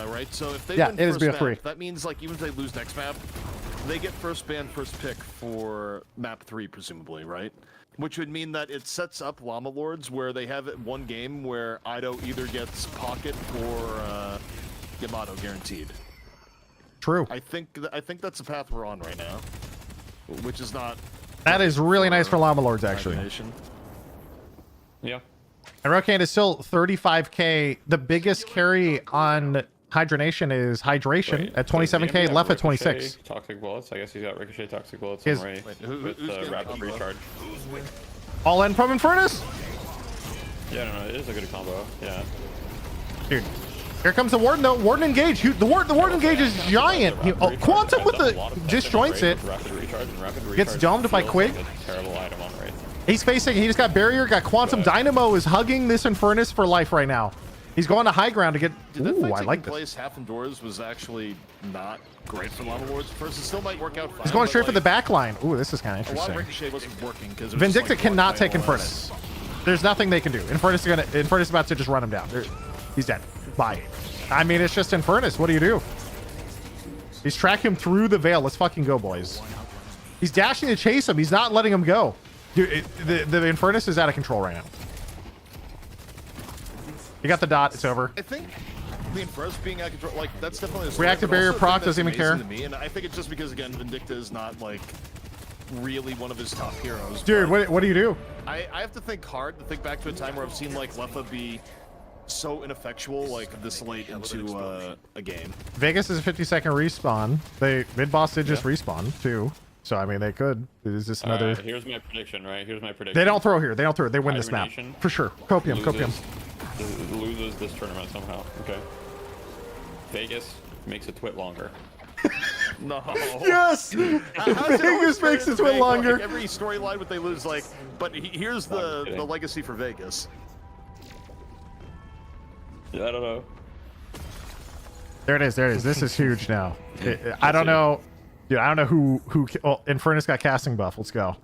right? So if they win it is first best map, 3. that means like even if they lose next map, they get first ban, first pick for map 3, presumably, right? Which would mean that it sets up Llama Lords where they have one game where Ido either gets Pocket or Yamato guaranteed. True. I think that's the path we're on right now, which is not. That is really nice for Llama Lords, actually. Yeah. And Rocaine is still 35k. The biggest carry on Hydronation is Hydration at 27k, left at 26. Toxic bullets. I guess he's got Ricochet toxic bullets His- on Wraith who's with rapid recharge. All in from Infernus. Yeah, no, it is a good combo. Yeah. Dude, here comes the Warden though. Warden engage. The Warden engage is giant. Quantum with the disjoints it. Rapid recharge and rapid recharge Gets domed by feels Quig. like a terrible item on Wraith. He's facing. He just got barrier. Got Quantum. Dynamo is hugging this Infernus for life right now. He's going to high ground to get. Ooh, I like this. Place half indoors was actually not great for Llama Lords. First, it still might work out fine. He's going but, straight for like, the back line. Ooh, this is kind of a lot of interesting. Ricochet wasn't working because Vindicta cannot take Infernus. There's nothing they can do. Infernus is about to just run him down. He's dead. Bye. I mean, it's just Infernus. What do you do? He's tracking him through the veil. Let's fucking go, boys. He's dashing to chase him. He's not letting him go. Dude, the Infernus is out of control right now. You got the dot. It's over. I think the Infernus being out of control, like, that's definitely a story, Reactive but barrier also I proc think doesn't that's even care. amazing to me, and I think it's just because, again, Vindicta is not, like, really one of his top heroes. Dude, what do you do? I have to think hard to think back to a time where I've seen, like, Lefa be so ineffectual, like, this late into a game. Vegas is a 50-second respawn. Mid boss did just respawn too. So I mean, they could. Is this another? Here's my prediction, right? Here's my prediction. They don't throw here. They don't throw. They win this map Hibernation for sure. Copium, copium. Loses this tournament somehow. Okay. Vegas makes a twit longer. No. Yes. Vegas makes it twit longer. Like, every storyline would they lose, like, but here's the legacy for Vegas. Yeah, I don't know. There it is. There it is. This is huge now. I don't know. Dude, I don't know who. Oh, Infernus got casting buff. Let's go.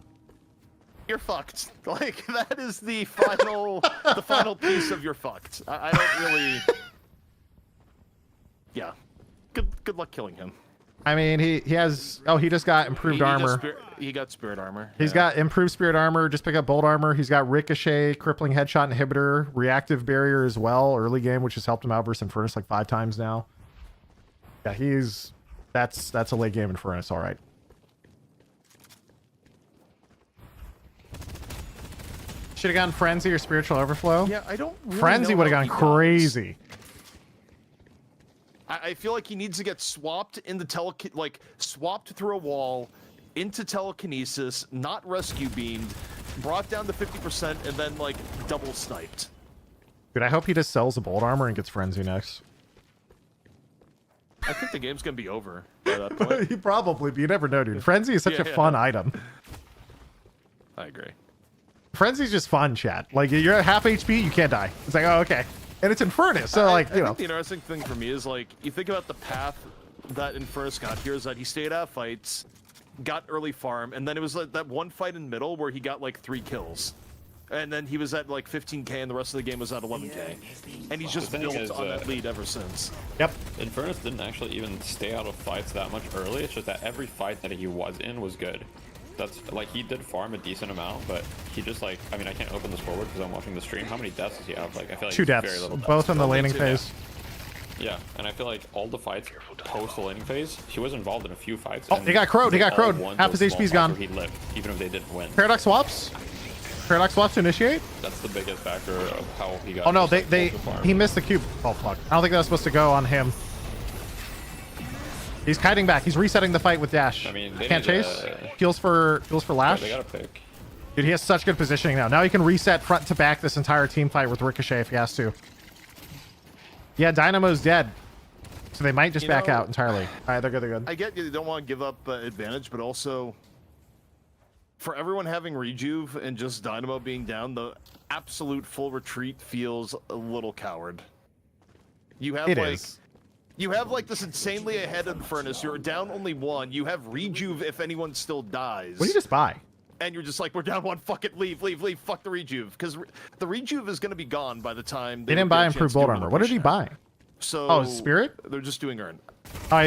You're fucked. Like, that is the final, the final piece of you're fucked. I don't really. Yeah. Good luck killing him. I mean, he has. Oh, he just got improved armor. He got spirit armor. He's got improved spirit armor. Just pick up bolt armor. He's got ricochet, crippling headshot inhibitor, reactive barrier as well. Early game, which has helped him out versus Infernus like 5 times now. Yeah, he's. That's a late game Infernus. All right. Should have gone Frenzy or Spiritual Overflow. Yeah, I don't. Really Frenzy would have gone crazy. I feel like he needs to get swapped into swapped through a wall into telekinesis, not rescue beamed, brought down to 50%, and then like double sniped. Dude, I hope he just sells the bolt armor and gets Frenzy next. I think the game's gonna be over by that point. He probably, but you never know, dude. Frenzy is such a fun item. I agree. Frenzy's just fun, chat. Like, you're at half HP, you can't die. It's like, oh, okay. And it's Infernus, so I you know. think the interesting thing for me is, like, you think about the path that Infernus got here is that he stayed out of fights, got early farm, and then it was like that one fight in middle where he got like 3 kills. And then he was at like 15k and the rest of the game was at 11k. And he's just built on that lead ever since. Yep. Infernus didn't actually even stay out of fights that much early. It's just that every fight that he was in was good. That's like, he did farm a decent amount, but he just like, I mean, I can't open this forward because I'm watching the stream. How many deaths does he have? Like, I feel like 2 deaths, very little deaths. both in the laning phase. Yeah, and I feel like all the fights post the laning phase, he was involved in a few fights. Oh, he got crowed. He got crowed. Half his HP's gone. He lived, even if they didn't win. Paradox swaps. Paradox swaps to initiate. That's the biggest factor of how he got. Oh no, he missed the cube. Oh fuck. I don't think that was supposed to go on him. He's kiting back. He's resetting the fight with dash. I mean, they can't chase. Heals for Lash. They gotta pick. Dude, he has such good positioning now. Now he can reset front to back this entire team fight with Ricochet if he has to. Yeah, Dynamo's dead. So they might just back out entirely. All right, they're good, they're good. I get you don't want to give up advantage, but also for everyone having rejuve and just Dynamo being down, the absolute full retreat feels a little coward. You have you have like this insanely ahead of Infernus. You're down only 1. You have rejuve if anyone still dies. What did you just buy? And you're just like, we're down 1. Fuck it, leave. Fuck the rejuve, because the rejuve is going to be gone by the time they didn't buy improved bolt armor. What did he buy? So Spirit? They're just doing earn. Oh,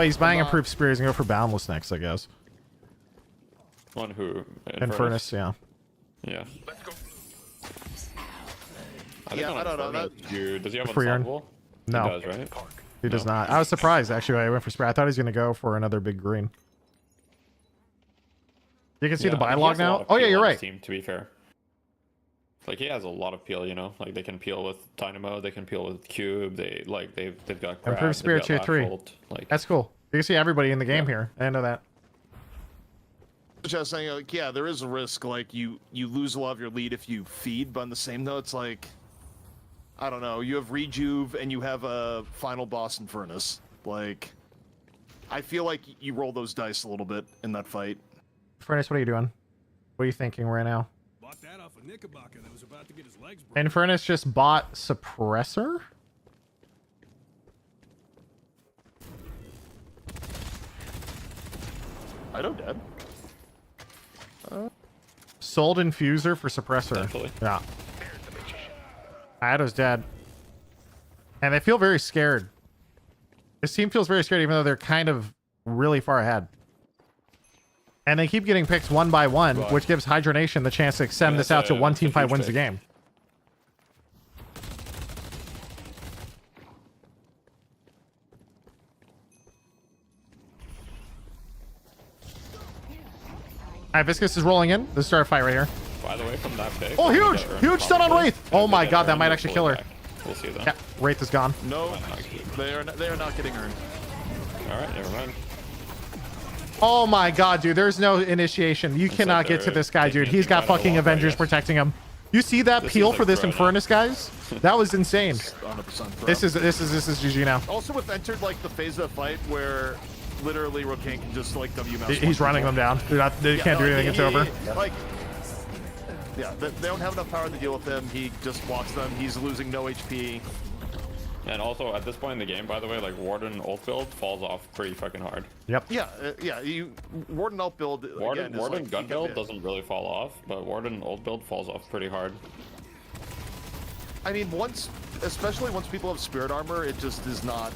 he's buying improved Spirit. He's gonna go for Boundless next, I guess. On who? Infernus, yeah. Yeah. Let's go. I don't know. Does he have Free earn? Unstoppable? No. He does, right? He does not. I was surprised actually when I went for Spirit. I thought he was gonna go for another big green. You can see the buy log now. Oh yeah, you're right. Team, to be fair. Like, he has a lot of peel, you know. Like, they can peel with Dynamo, they can peel with Cube. They've got grab, improved Spirit tier 3. Like, that's cool. You can see everybody in the game here. I didn't know that. Which I was saying, like, yeah, there is a risk. Like, you lose a lot of your lead if you feed, but on the same note, it's like, I don't know. You have Rejuve and you have a final boss Infernus. Like, I feel like you roll those dice a little bit in that fight. Infernus, what are you doing? What are you thinking right now? Bought that off of Knickerbocker that was about to get his legs broken. Infernus just bought Suppressor? I don't dead. Sold Infuser for Suppressor. Yeah. Iado's dead. And they feel very scared. This team feels very scared even though they're kind of really far ahead. And they keep getting picks 1 by 1, which gives Hydra Nation the chance to extend this out to 1 team fight wins the game. Alright, Viscous is rolling in. Let's start a fight right here. By the way, from that pick. Oh, huge! Huge stun on Wraith! Oh my god, that might actually kill her. We'll see that. Yeah, Wraith is gone. No, they are not getting earned. Alright, never mind. Oh my god, dude, there's no initiation. You cannot get to this guy, dude. He's got fucking Avengers protecting him. You see that peel for this Infernus, guys? That was insane. 100% This is GG now. Also, we've entered like the phase of the fight where literally Rokane can just like W mouse. He's running them down. They can't do anything. It's over. Like, yeah, they don't have enough power to deal with him. He just blocks them. He's losing no HP. And also, at this point in the game, by the way, like Warden ult build falls off pretty fucking hard. Yep. Yeah, Warden ult build. Warden like, gun build doesn't really fall off, but Warden ult build falls off pretty hard. I mean, especially once people have spirit armor, it just is not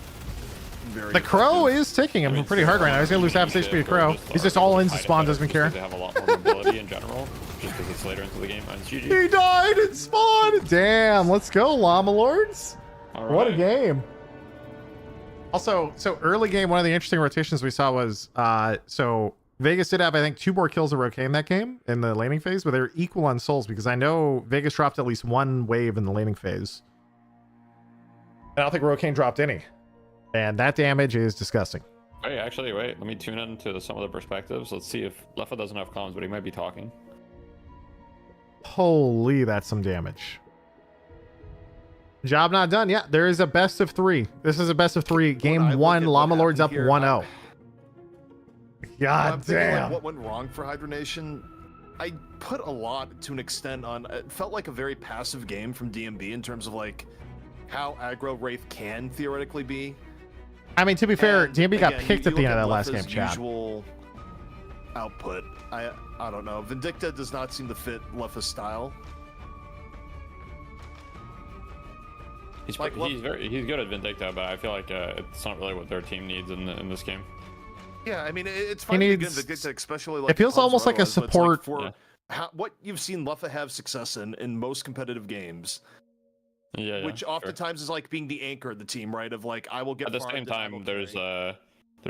very. The Crow is taking him pretty hard right now. He's gonna lose half his HP to Crow. He's just all in to spawn, doesn't care. They have a lot more mobility in general, just because it's later into the game. And it's GG. He died in spawn. Damn, let's go, Llama Lords. All What a right. game. Also, so early game, one of the interesting rotations we saw was, so Vegas did have, I think, 2 more kills of Rocaine that game in the laning phase, but they're equal on souls because I know Vegas dropped at least 1 wave in the laning phase. I don't think Rocaine dropped any. And that damage is disgusting. Hey, actually, wait. Let me tune into some of the perspectives. Let's see if Leffa doesn't have comms, but he might be talking. Holy, that's some damage. Job not done. Yeah, there is a best of 3. This is a best of 3. Game 1, Llama Lords up 1-0. God damn. Like, what went wrong for Hydronation? I put a lot to an extent on. It felt like a very passive game from DMB in terms of like how aggro Wraith can theoretically be. I mean, to be fair, DMB got Again, picked you at the end of that look last game, Leffa's Chad. Usual output. I don't know. Vindicta does not seem to fit Leffa's style. He's Like, he's good at Vindicta, but I feel like it's not really what their team needs in this game. Yeah, I mean, it's fine to get Vindicta, especially like it feels almost like a otherwise, but it's like support. for what you've seen Leffa have success in most competitive games. Yeah, Which oftentimes is like being the anchor of the team, right? Of like, I will get At the farmed same and I time, will there's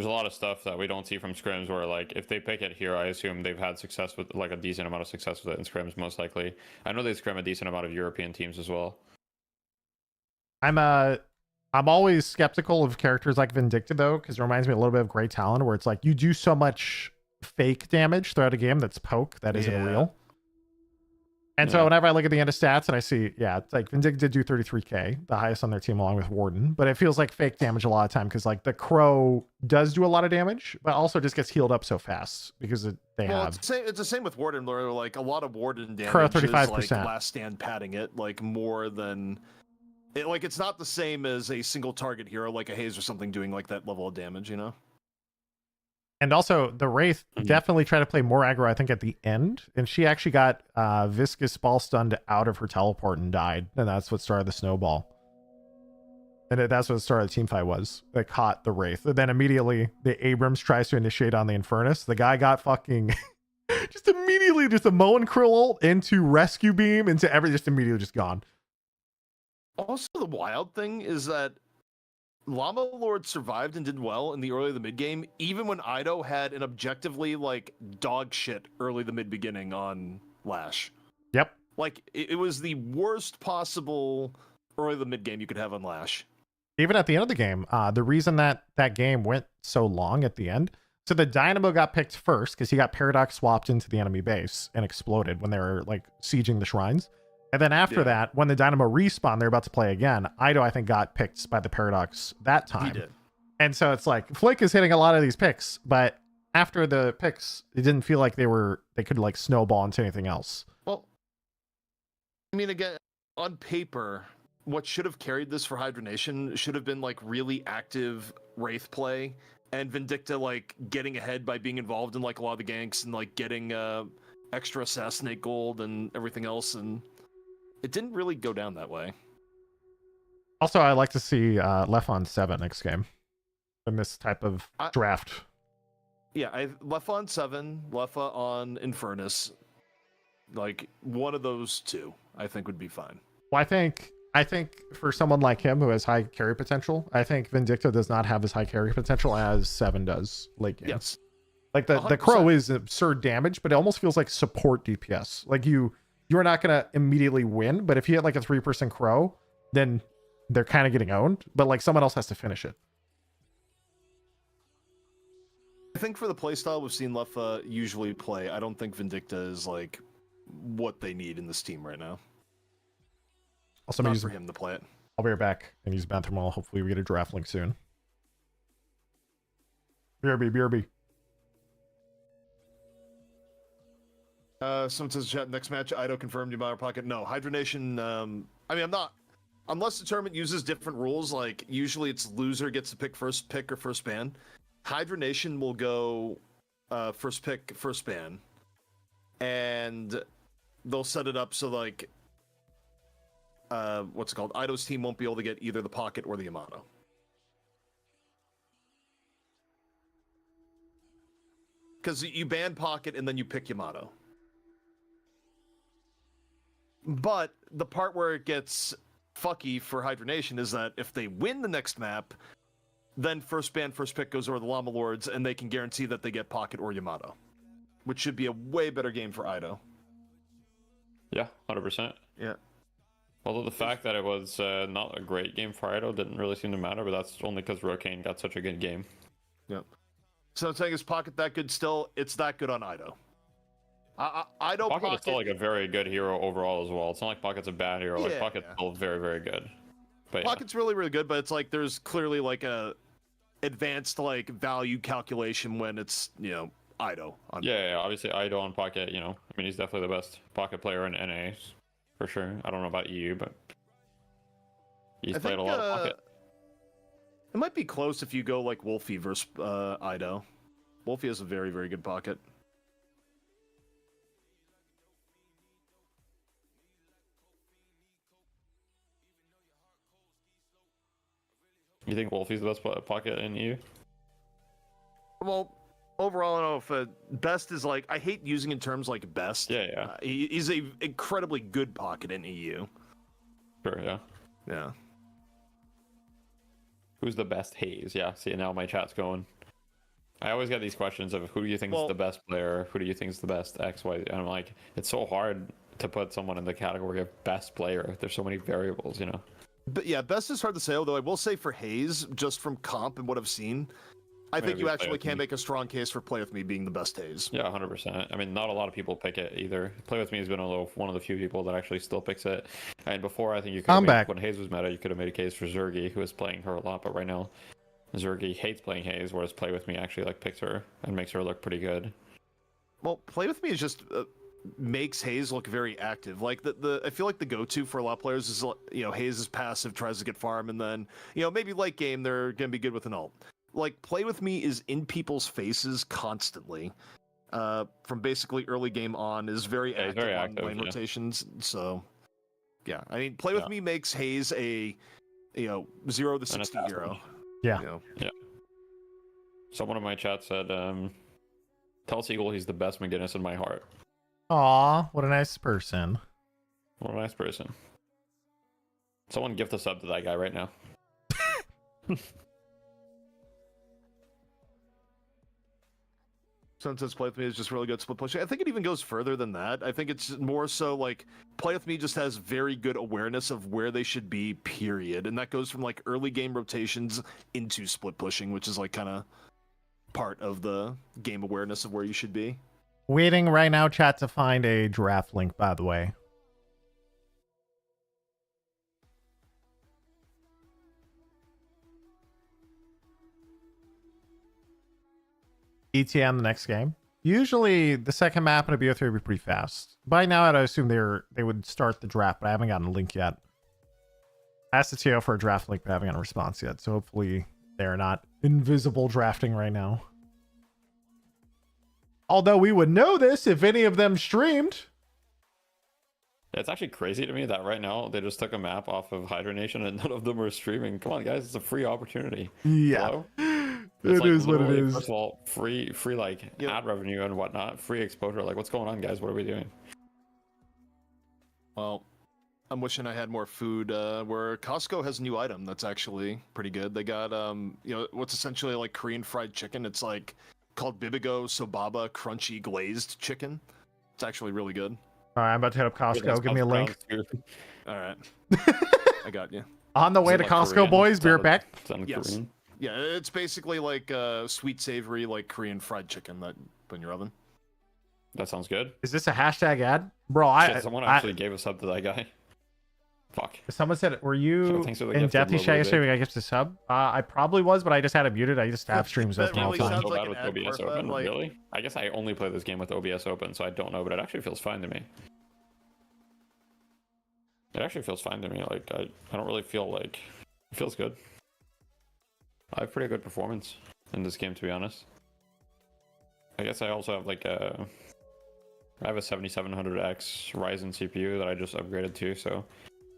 a lot of stuff that we don't see from scrims where like if they pick it here, I assume they've had success with like a decent amount of success with it in scrims most likely. I know they scrim a decent amount of European teams as well. I'm always skeptical of characters like Vindicta though, because it reminds me a little bit of Grey Talon, where it's like you do so much fake damage throughout a game that's poke that isn't real. And so whenever I look at the end of stats and I see, yeah, it's like Vindicta did do 33k, the highest on their team along with Warden, but it feels like fake damage a lot of time because like the Crow does do a lot of damage, but also just gets healed up so fast because they have. It's the same with Warden, where like a lot of Warden damage Crow is 35%. like last stand padding it, like more than like it's not the same as a single target hero like a Haze or something doing like that level of damage, you know? And also, the Wraith definitely tried to play more aggro, I think, at the end. And she actually got Viscous ball stunned out of her teleport and died. And that's what started the snowball. And that's what started the team fight was. That caught the Wraith. And then immediately, the Abrams tries to initiate on the Infernus. The guy got fucking... just immediately, just a Moen Krill ult into Rescue Beam, into just immediately just gone. Also, the wild thing is that Llama Lord survived and did well in the early of the mid game, even when Ido had an objectively like dog shit early the mid beginning on Lash. Yep. Like it was the worst possible early the mid game you could have on Lash. Even at the end of the game, the reason that game went so long at the end, so the Dynamo got picked first because he got Paradox swapped into the enemy base and exploded when they were like sieging the shrines. And then after that, when the Dynamo respawned, they're about to play again. Ido, I think, got picked by the Paradox that time. He did. And so it's like, Flick is hitting a lot of these picks, but after the picks, it didn't feel like they could like snowball into anything else. Well, I mean, again, on paper, what should have carried this for Hydronation should have been like really active Wraith play and Vindicta like getting ahead by being involved in like a lot of the ganks and like getting extra assassinate gold and everything else, and it didn't really go down that way. Also, I like to see Left on 7 next game in this type of draft. Yeah, Leffa on 7, Leffa on Infernus. Like, one of those two, I think, would be fine. Well, I think for someone like him who has high carry potential, I think Vindicta does not have as high carry potential as 7 does late game. Yes. Like the Crow is absurd damage, but it almost feels like support DPS. Like you're not gonna immediately win, but if you hit like a 3% Crow, then they're kind of getting owned. But like someone else has to finish it. I think for the playstyle we've seen Leffa usually play, I don't think Vindicta is like what they need in this team right now. Also, not for him to play it. I'll be right back and use bathroom wall. Hopefully we get a draft link soon. BRB. Someone says chat next match. Ido confirmed you buy our pocket. No, Hydronation. I mean, I'm not unless the tournament uses different rules, like usually it's loser gets to pick first pick or first ban. Hydra Nation will go first pick, first ban, and they'll set it up so like what's it called? Ido's team won't be able to get either the Pocket or the Yamato. Because you ban Pocket and then you pick Yamato. But the part where it gets fucky for Hydra Nation is that if they win the next map, then first ban, first pick goes over the Llama Lords, and they can guarantee that they get Pocket or Yamato. Which should be a way better game for Ido. Yeah, 100%. Yeah. Although the fact that it was not a great game for Ido didn't really seem to matter, but that's only because Rokane got such a good game. Yep. So I'm saying, is Pocket that good still? It's that good on Ido. Ido Pocket is still like a very good hero overall as well. It's not like Pocket's a bad hero. Like Pocket's still very, very good. But Pocket's really, really good, but it's like there's clearly like a advanced like value calculation when it's, you know, Ido. Yeah, obviously Ido on Pocket, you know, I mean, he's definitely the best Pocket player in NA, for sure. I don't know about EU, but he's played a lot of Pocket. It might be close if you go like Wolfie versus Ido. Wolfie has a very, very good Pocket. You think Wolfie's the best Pocket in EU? Well, overall, I don't know if best is like, I hate using in terms like best. Yeah. He's a incredibly good Pocket in EU. Sure, yeah. Yeah. Who's the best Haze? Yeah, see, now my chat's going. I always get these questions of who do you think is the best player? Who do you think is the best X, Y, Z? And I'm like, it's so hard to put someone in the category of best player. There's so many variables, you know? But yeah, best is hard to say, although I will say for Haze, just from comp and what I've seen, I think you actually can make a strong case for Play With Me being the best Haze. Yeah, 100%. I mean, not a lot of people pick it either. Play With Me has been one of the few people that actually still picks it. And before, I think you could have made, when Haze was meta, you could have made a case for Zergy, who is playing her a lot, but right now, Zergy hates playing Haze, whereas Play With Me actually like picks her and makes her look pretty good. Well, Play With Me is just makes Haze look very active. Like I feel like the go-to for a lot of players is, you know, Haze is passive, tries to get farm, and then, you know, maybe late game they're gonna be good with an ult. Like Play With Me is in people's faces constantly. From basically early game on, is very active on lane rotations. So yeah, I mean, Play With Me makes Haze a, you know, 0 to 60 hero. Yeah. You know? Yeah. Someone in my chat said, tell Seagull he's the best McGinnis in my heart. Aw, what a nice person. What a nice person. Someone gift a sub to that guy right now. Someone says Play With Me is just really good split pushing. I think it even goes further than that. I think it's more so like Play With Me just has very good awareness of where they should be, period. And that goes from like early game rotations into split pushing, which is like kind of part of the game awareness of where you should be. Waiting right now, chat, to find a draft link, by the way. ETN the next game. Usually the second map in a BO3 would be pretty fast. By now I'd assume they would start the draft, but I haven't gotten a link yet. I asked the TO for a draft link, but I haven't gotten a response yet, so hopefully they're not invisible drafting right now. Although we would know this if any of them streamed. It's actually crazy to me that right now they just took a map off of Hydra Nation and none of them are streaming. Come on, guys, it's a free opportunity. Yeah. It is what it is. First of all, free like ad revenue and whatnot, free exposure. Like, what's going on, guys? What are we doing? Well, I'm wishing I had more food. Where Costco has a new item that's actually pretty good. They got you know, what's essentially like Korean fried chicken. It's like called Bibigo Sobaba crunchy glazed chicken. It's actually really good. All right, I'm about to hit up Costco. Give me a link. All right. I got you. On the way to Costco, Korean? Boys. Be right back. Yes. Korean? Yeah, it's basically like sweet savory like Korean fried chicken that put in your oven. That sounds good. Is this a hashtag ad? Bro, someone actually gave a sub to that guy. Fuck. Someone said, were you in Deathly Shy yesterday? I guess a sub? I probably was, but I just had it muted. I just have streams open all the time. So bad with OBS open, really? I guess I only play this game with OBS open, so I don't know, but it actually feels fine to me. It actually feels fine to me. Like I don't really feel like it feels good. I have pretty good performance in this game, to be honest. I guess I also have like I have a 7700X Ryzen CPU that I just upgraded to, so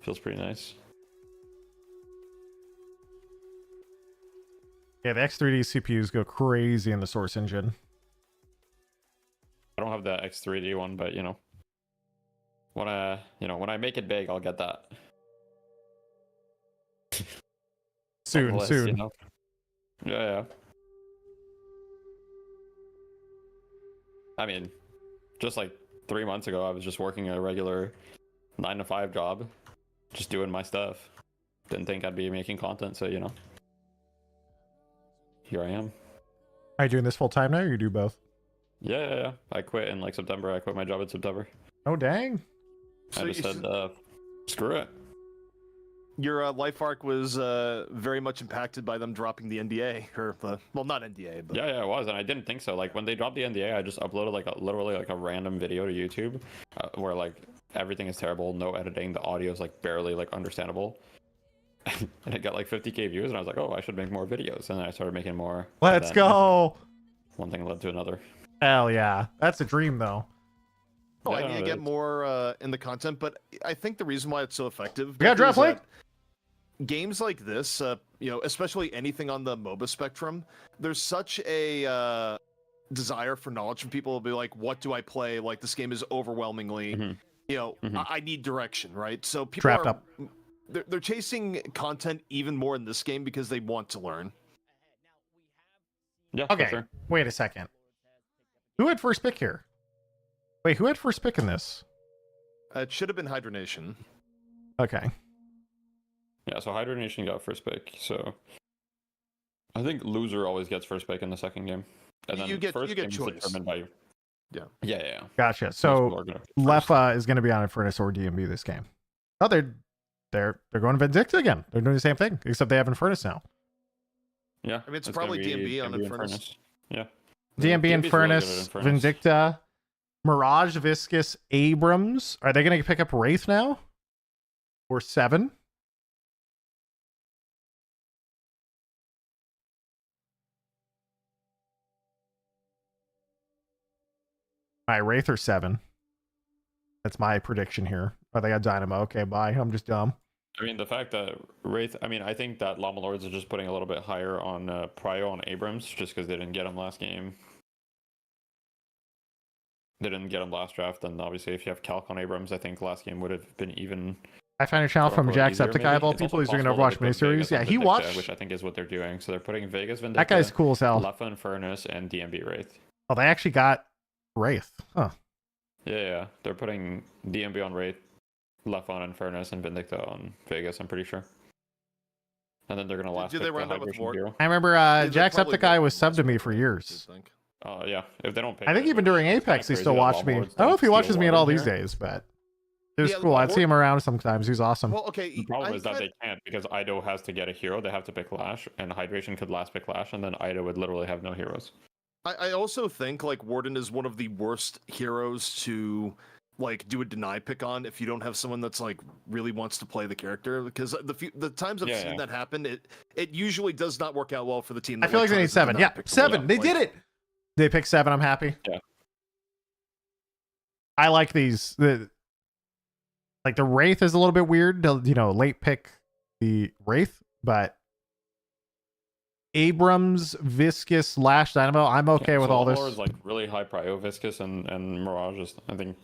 it feels pretty nice. Yeah, the X3D CPUs go crazy in the Source engine. I don't have the X3D one, but you know, when I make it big, I'll get that. Soon, List, soon. You know? Yeah. I mean, just like 3 months ago, I was just working a regular 9-to-5 job, just doing my stuff. Didn't think I'd be making content, so you know, here I am. Are you doing this full time now, or you do both? Yeah. I quit in like September. I quit my job in September. Oh dang! I just said, screw it. Your life arc was very much impacted by them dropping the NDA, or well, not NDA, but Yeah, it was, and I didn't think so. Like when they dropped the NDA, I just uploaded like literally like a random video to YouTube, where like everything is terrible, no editing, the audio is like barely like understandable, and it got like 50K views, and I was like, oh, I should make more videos, and then I started making more. Let's go! One thing led to another. Hell yeah, that's a dream though. Oh, Yeah, I need to get more in the content, but I think the reason why it's so effective. We got draft is that late. Games like this, especially anything on the MOBA spectrum, there's such a desire for knowledge from people to be like, what do I play? Like this game is overwhelmingly, I need direction, right? So people Trapped up. They're chasing content even more in this game because they want to learn. Yeah. Okay. For sure. Wait a second. Who had first pick here? Wait, who had first pick in this? It should have been Hydronation. Okay. Yeah, so Hydronation got first pick, so I think loser always gets first pick in the second game. And then you get first game choice. is determined by Yeah. Gotcha. So Most people are Lefa is going to be on Infernus or DMB this game. Oh, they're going Vindicta again. They're doing the same thing, except they have Infernus now. Yeah. I mean, it's probably DMB on Infernus. Yeah. DMB, DMB's really Infernus, good at Infernus. Vindicta, Mirage, Viscus, Abrams. Are they going to pick up Wraith now? Or 7? All right, Wraith or 7. That's my prediction here. Oh, they got Dynamo. Okay, bye. I'm just dumb. I mean, the fact that Wraith, I think that Llama Lords are just putting a little bit higher on Prio on Abrams just because they didn't get him last game. They didn't get him last draft, and obviously if you have Calc on Abrams, I think last game would have been even. I found a channel from Jacksepticeye of all people who's doing an Overwatch miniseries. Yeah, he watched. Which I think is what they're doing. So they're putting Vegas, Vindicta, That guy's cool as hell. Lefa Infernus, and DMB Wraith. Oh, they actually got Wraith. Huh. Yeah. They're putting DMB on Wraith, Lefa on Infernus, and Vindicta on Vegas, I'm pretty sure. And then they're going to last Do pick they the round up with Hydration more? Bureau. I remember Jacksepticeye was subbed to me for years. Yeah, if they don't pick I think it, even which during is Apex, he kinda still crazy that watched me. I Longboards don't know if he don't watches steal me at all one these here. days, but it was Yeah, cool. I'd see him Longboard- around sometimes. He's awesome. Well, okay. The problem is that they can't because Ido has to get a hero. They have to pick Lash, and Hydration could last pick Lash, and then Ido would literally have no heroes. I also think like Warden is one of the worst heroes to like do a deny pick on if you don't have someone that's like really wants to play the character, because the times I've seen that happen, it usually does not work out well for the team. I feel like they need 7. Yeah, 7. They did it. They picked 7. I'm happy. Yeah. I like these. The Wraith is a little bit weird to, late pick the Wraith, but Abrams, Viscus, Lash, Dynamo, I'm okay with all this. Is like really high prio Viscus and Mirage. I think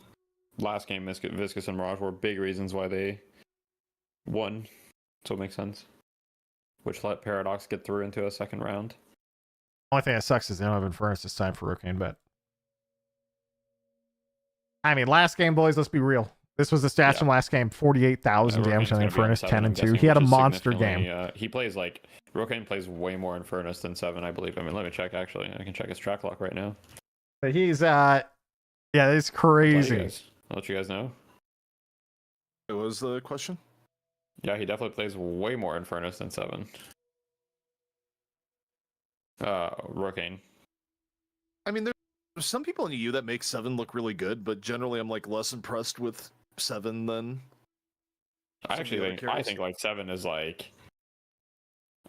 last game Viscus and Mirage were big reasons why they won, so it makes sense. Which let Paradox get through into a second round. Only thing that sucks is they don't have Infernus this time for Rookie, but I mean, last game, boys, let's be real. This was the stats from last game: 48,000 damage on the Infernus, 10 and 2. He had a monster game. He plays like Rokane plays way more Infernus than 7, I believe. I mean, let me check. Actually, I can check his track lock right now. But he's it's crazy. I'll let you guys know. What was the question? Yeah, he definitely plays way more Infernus than 7. Rokane. I mean, there's some people in EU that make 7 look really good, but generally I'm like less impressed with 7 than I actually think like 7 is like,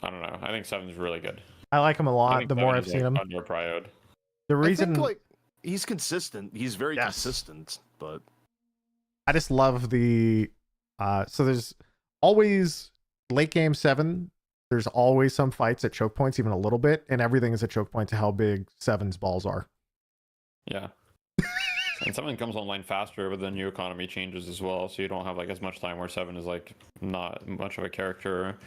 I don't know. I think 7 is really good. I like him a I lot. think The more 7 I've is, seen like, him, underprioed. the reason I think, like, he's consistent. He's very Yes. consistent, but I just love the so there's always late game 7. There's always some fights at choke points, even a little bit, and everything is a choke point to how big 7's balls are. Yeah. And 7 comes online faster, but the new economy changes as well, so you don't have like as much time where 7 is like not much of a character.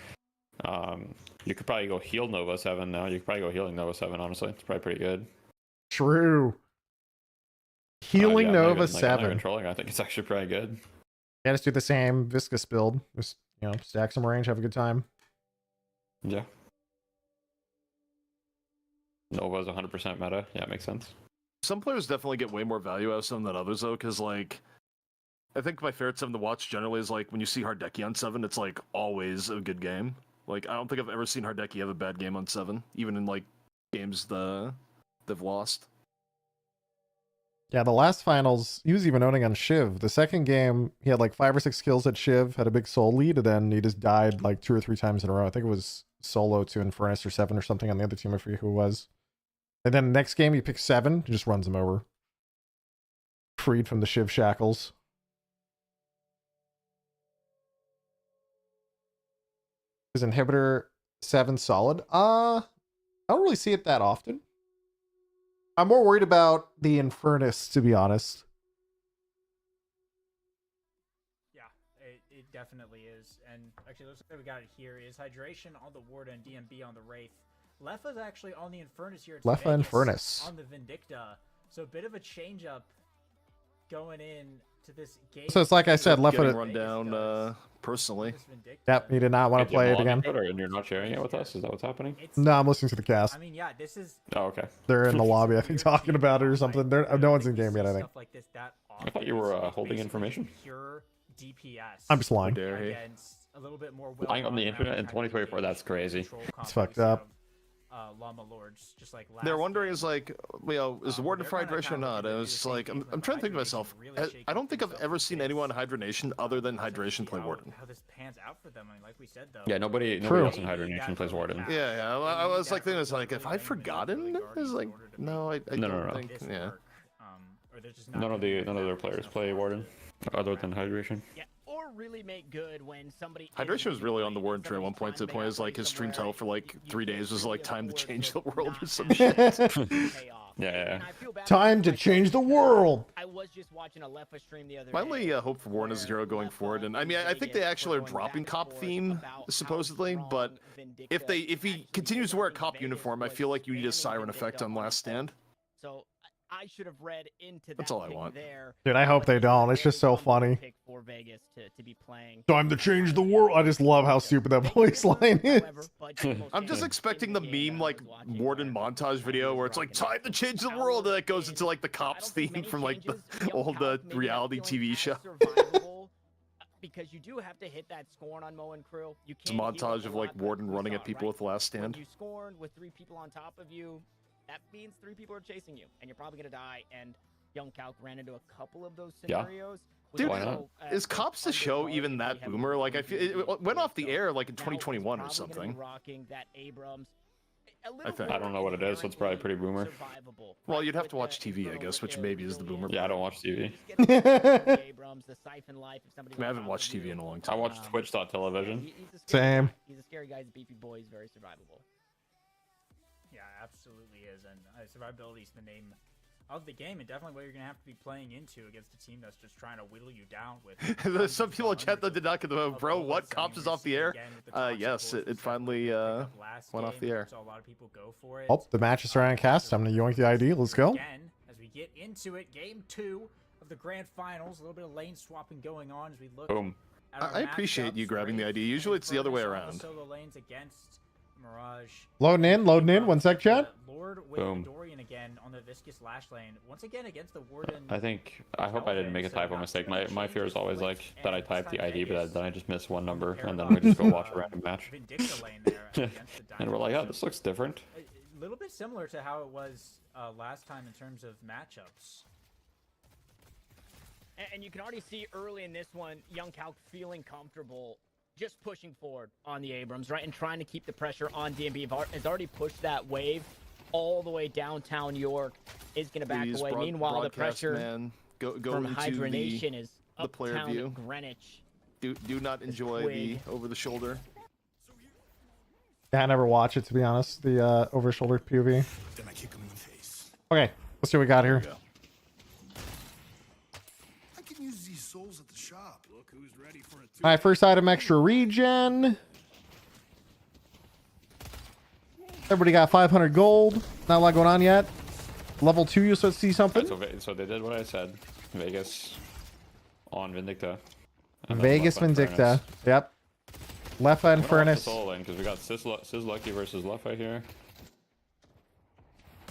You could probably go heal Nova 7 now. You could probably go healing Nova 7, honestly. It's probably pretty good. True. Healing Yeah, I'm not Nova even, like, I'm not 7. even trolling. I think it's actually pretty good. Yeah, just do the same viscous build. Just, you know, stack some range, have a good time. Yeah. Nova's 100% meta. Yeah, it makes sense. some players definitely get way more value out of 7 than others, though, because, like, I think my favorite 7 to watch generally is, like, when you see Hardeki on 7, it's, like, always a good game. Like, I don't think I've ever seen Hardeki have a bad game on 7, even in, like, games they've lost. Yeah, the last finals, he was even owning on Shiv. The second game, he had like 5 or 6 kills at Shiv, had a big soul lead, and then he just died like 2 or 3 times in a row. I think it was solo to Infernus or 7 or something on the other team. I forget who it was. And then next game, he picks 7, just runs him over. Freed from the Shiv shackles. Is Inhibitor 7 solid? I don't really see it that often. I'm more worried about the Infernus, to be honest. Yeah, it definitely is. And actually, looks like we got it here. Is Hydration on the Warden, DMB on the Wraith. Lefa's actually on the Infernus here. It's Lefa Vegas Infernus. on the Vindicta. So a bit of a change up going in to this game. So it's like I said, Lefa Getting run down personally. Yep, he did not want to play it again. And you're not sharing it with us? Is that what's happening? No, I'm listening to the cast. I mean, yeah, this is. Oh, okay. They're in the lobby, I think, talking about it or something. No one's in game yet, I think. Stuff like this that I thought you were holding information. Pure DPS. I'm just lying. Against a little bit more Lying on the internet in 2024, that's crazy. It's fucked up. Llama Lords, just like last They're wondering, is game. like, you know, is the Warden for hydration or not? And it's like, I'm trying to think to myself. I don't think I've ever seen anyone hydration other than hydration play Warden. How this pans out for them, I mean, like we said though. Yeah, nobody else in Hydration plays Warden. Yeah, I was like thinking, it's like, if I'd forgotten, it's like, no, I don't think, yeah. None of their players play Warden, other than Hydration. Yeah, or really make good when somebody. Hydration was really on the Warden train at one point. To the point is like his stream title for like 3 days was like time to change the world or some shit. Yeah. Time to change the world. I was just watching a Lefa stream the other My day. only hope for Warden as a hero going forward, and I mean, I think they actually are dropping cop theme supposedly, but if he continues to wear a cop uniform, I feel like you need a Siren effect on Last Stand. So I should have read into that. That's all I want. Dude, I hope they don't. It's just so funny. Pick for Vegas to be playing. Time to change the world. I just love how stupid that voice line is. I'm just expecting the meme like Warden montage video where it's like time to change the world, and that goes into like the cops theme from like the old reality TV show. Because you do have to hit that scorn on Mo and Crew. You It's a can't montage of like Warden running at people with Last Stand. When you scorned with 3 people on top of you, that means 3 people are chasing you, and you're probably gonna die. And Young Calc ran into a couple of those scenarios. Dude, is Cops the Show even that boomer? Like, I feel it went off the air like in 2021 or something. Rocking that Abrams. I think. I don't know what it is, so it's probably pretty boomer. Well, you'd have to watch TV, I guess, which maybe is the boomer. Yeah, I don't watch TV. I haven't watched TV in a long time. I watch Twitch.television. Same. He's a scary guy. He's a beefy boy. He's very survivable. Yeah, absolutely is, and survivability is the name of the game, and definitely what you're gonna have to be playing into against a team that's just trying to whittle you down with. There's some people in chat that did not get the vote. Bro, what? Cops is off the air? Yes, it finally went off the air. So a lot of people go for it. Oh, the match is around cast. I'm gonna yoink the ID. Let's go. Again, as we get into it, game 2 of the grand finals. A little bit of lane swapping going on as we look. Boom. I appreciate you grabbing the ID. Usually it's the other way around. Solo lanes against Mirage. Loading in. 1 sec, chat. Lord with Boom. Dorian again on the viscous lash lane. Once again against the Warden. I hope I didn't make a typo mistake. My fear is always like that I typed the ID, but then I just miss one number, and then we just go watch a random match. And we're like, oh, this looks different. A little bit similar to how it was last time in terms of matchups. And you can already see early in this one, Young Calc feeling comfortable just pushing forward on the Abrams, right? And trying to keep the pressure on DMB. Has already pushed that wave all the way downtown York. Is going to back away. Meanwhile, the pressure from Hydra Nation is the player uptown view. Greenwich. Do not enjoy the over-the-shoulder. Yeah, I never watch it, to be honest. The over-shoulder POV. Then I kick him in the face. Okay, let's see what we got here. I can use these souls at the shop. Look who's ready for it. All right, first item, extra regen. Everybody got 500 gold. Not a lot going on yet. Level 2, you start to see something. So they did what I said. Vegas on Vindicta. Vegas Vindicta. Yep. Leffa and Furnace. Because we got Sizz Lucky versus Leffa here.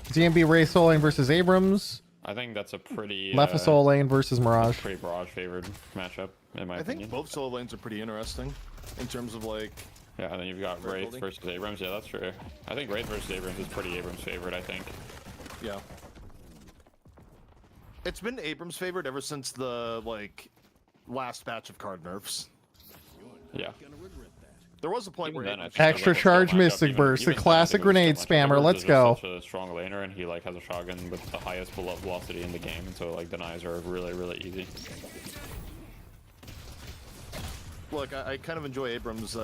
DMB Ray Soul Lane versus Abrams. I think that's a pretty Leffa Soul Lane versus Mirage. Pretty Mirage favored matchup in my opinion. I think both solo lanes are pretty interesting in terms of like. Yeah, and then you've got Wraith versus Abrams. Yeah, that's true. I think Wraith versus Abrams is pretty Abrams favored. I think. Yeah. It's been Abrams favored ever since the last batch of card nerfs. Yeah. There was a point where Extra charge Mystic Burst, the classic grenade spammer. Let's go. Such a strong laner, and he has a shotgun with the highest velocity in the game, and so denies are really easy. Look, I kind of enjoy Abrams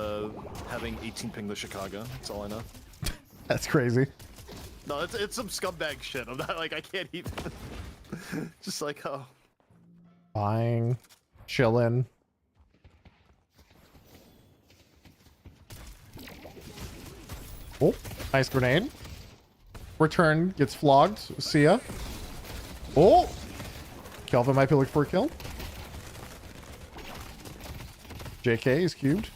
having 18 ping to Chicago. That's all I know. That's crazy. No, it's some scumbag shit. I'm not I can't even. Just oh. Buying, chilling. Oh, nice grenade. Return gets flogged. See ya. Oh, Kelvin might be looking for a kill. JK is cubed.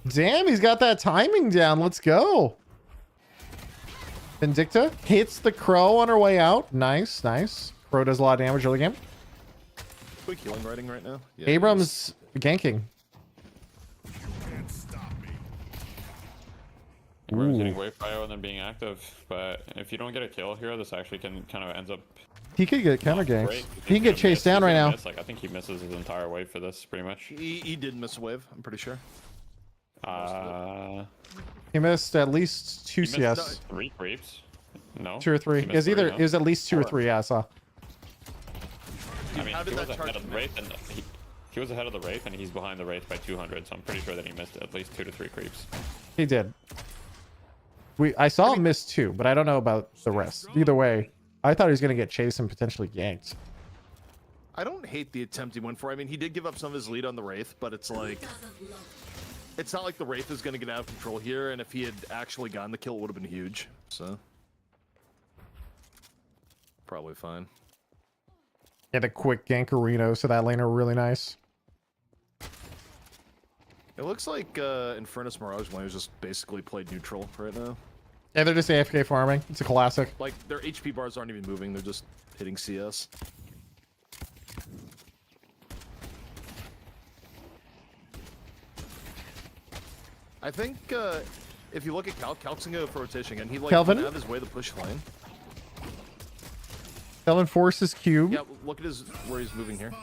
Damn, he's got that timing down. Let's go. Vindicta hits the Crow on her way out. Nice, nice. Crow does a lot of damage early game. Quick healing writing right now. Yeah, Abrams ganking. Abrams getting wave bio and then being active, but if you don't get a kill here, this actually kind of ends up. He could get counter ganks. He can get chased down right now. I think he misses his entire wave for this, pretty much. He did miss a wave, I'm pretty sure. He missed at least 2 CS. 3 creeps. No. 2 or 3. It was either it was at least 2 or 3. Yeah, I saw. I mean, he was ahead of the Wraith, and he was ahead of the Wraith, and he's behind the Wraith by 200. So I'm pretty sure that he missed at least 2 to 3 creeps. He did. I saw him miss 2, but I don't know about the rest. Either way, I thought he was gonna get chased and potentially ganked. I don't hate the attempt he went for. I mean, he did give up some of his lead on the Wraith, but it's it's not like the Wraith is going to get out of control here, and if he had actually gotten the kill, it would have been huge. So, probably fine. Yeah, the quick gankerino, so that laner really nice. It looks like Infernus Mirage laners just basically played neutral right now. Yeah, they're just AFK farming. It's a classic. Like, their HP bars aren't even moving, they're just hitting CS. I think if you look at Calc's gonna go for rotation again. He Kelvin? Have his way to push lane. Kelvin forces cube. Yeah, look at where he's moving here.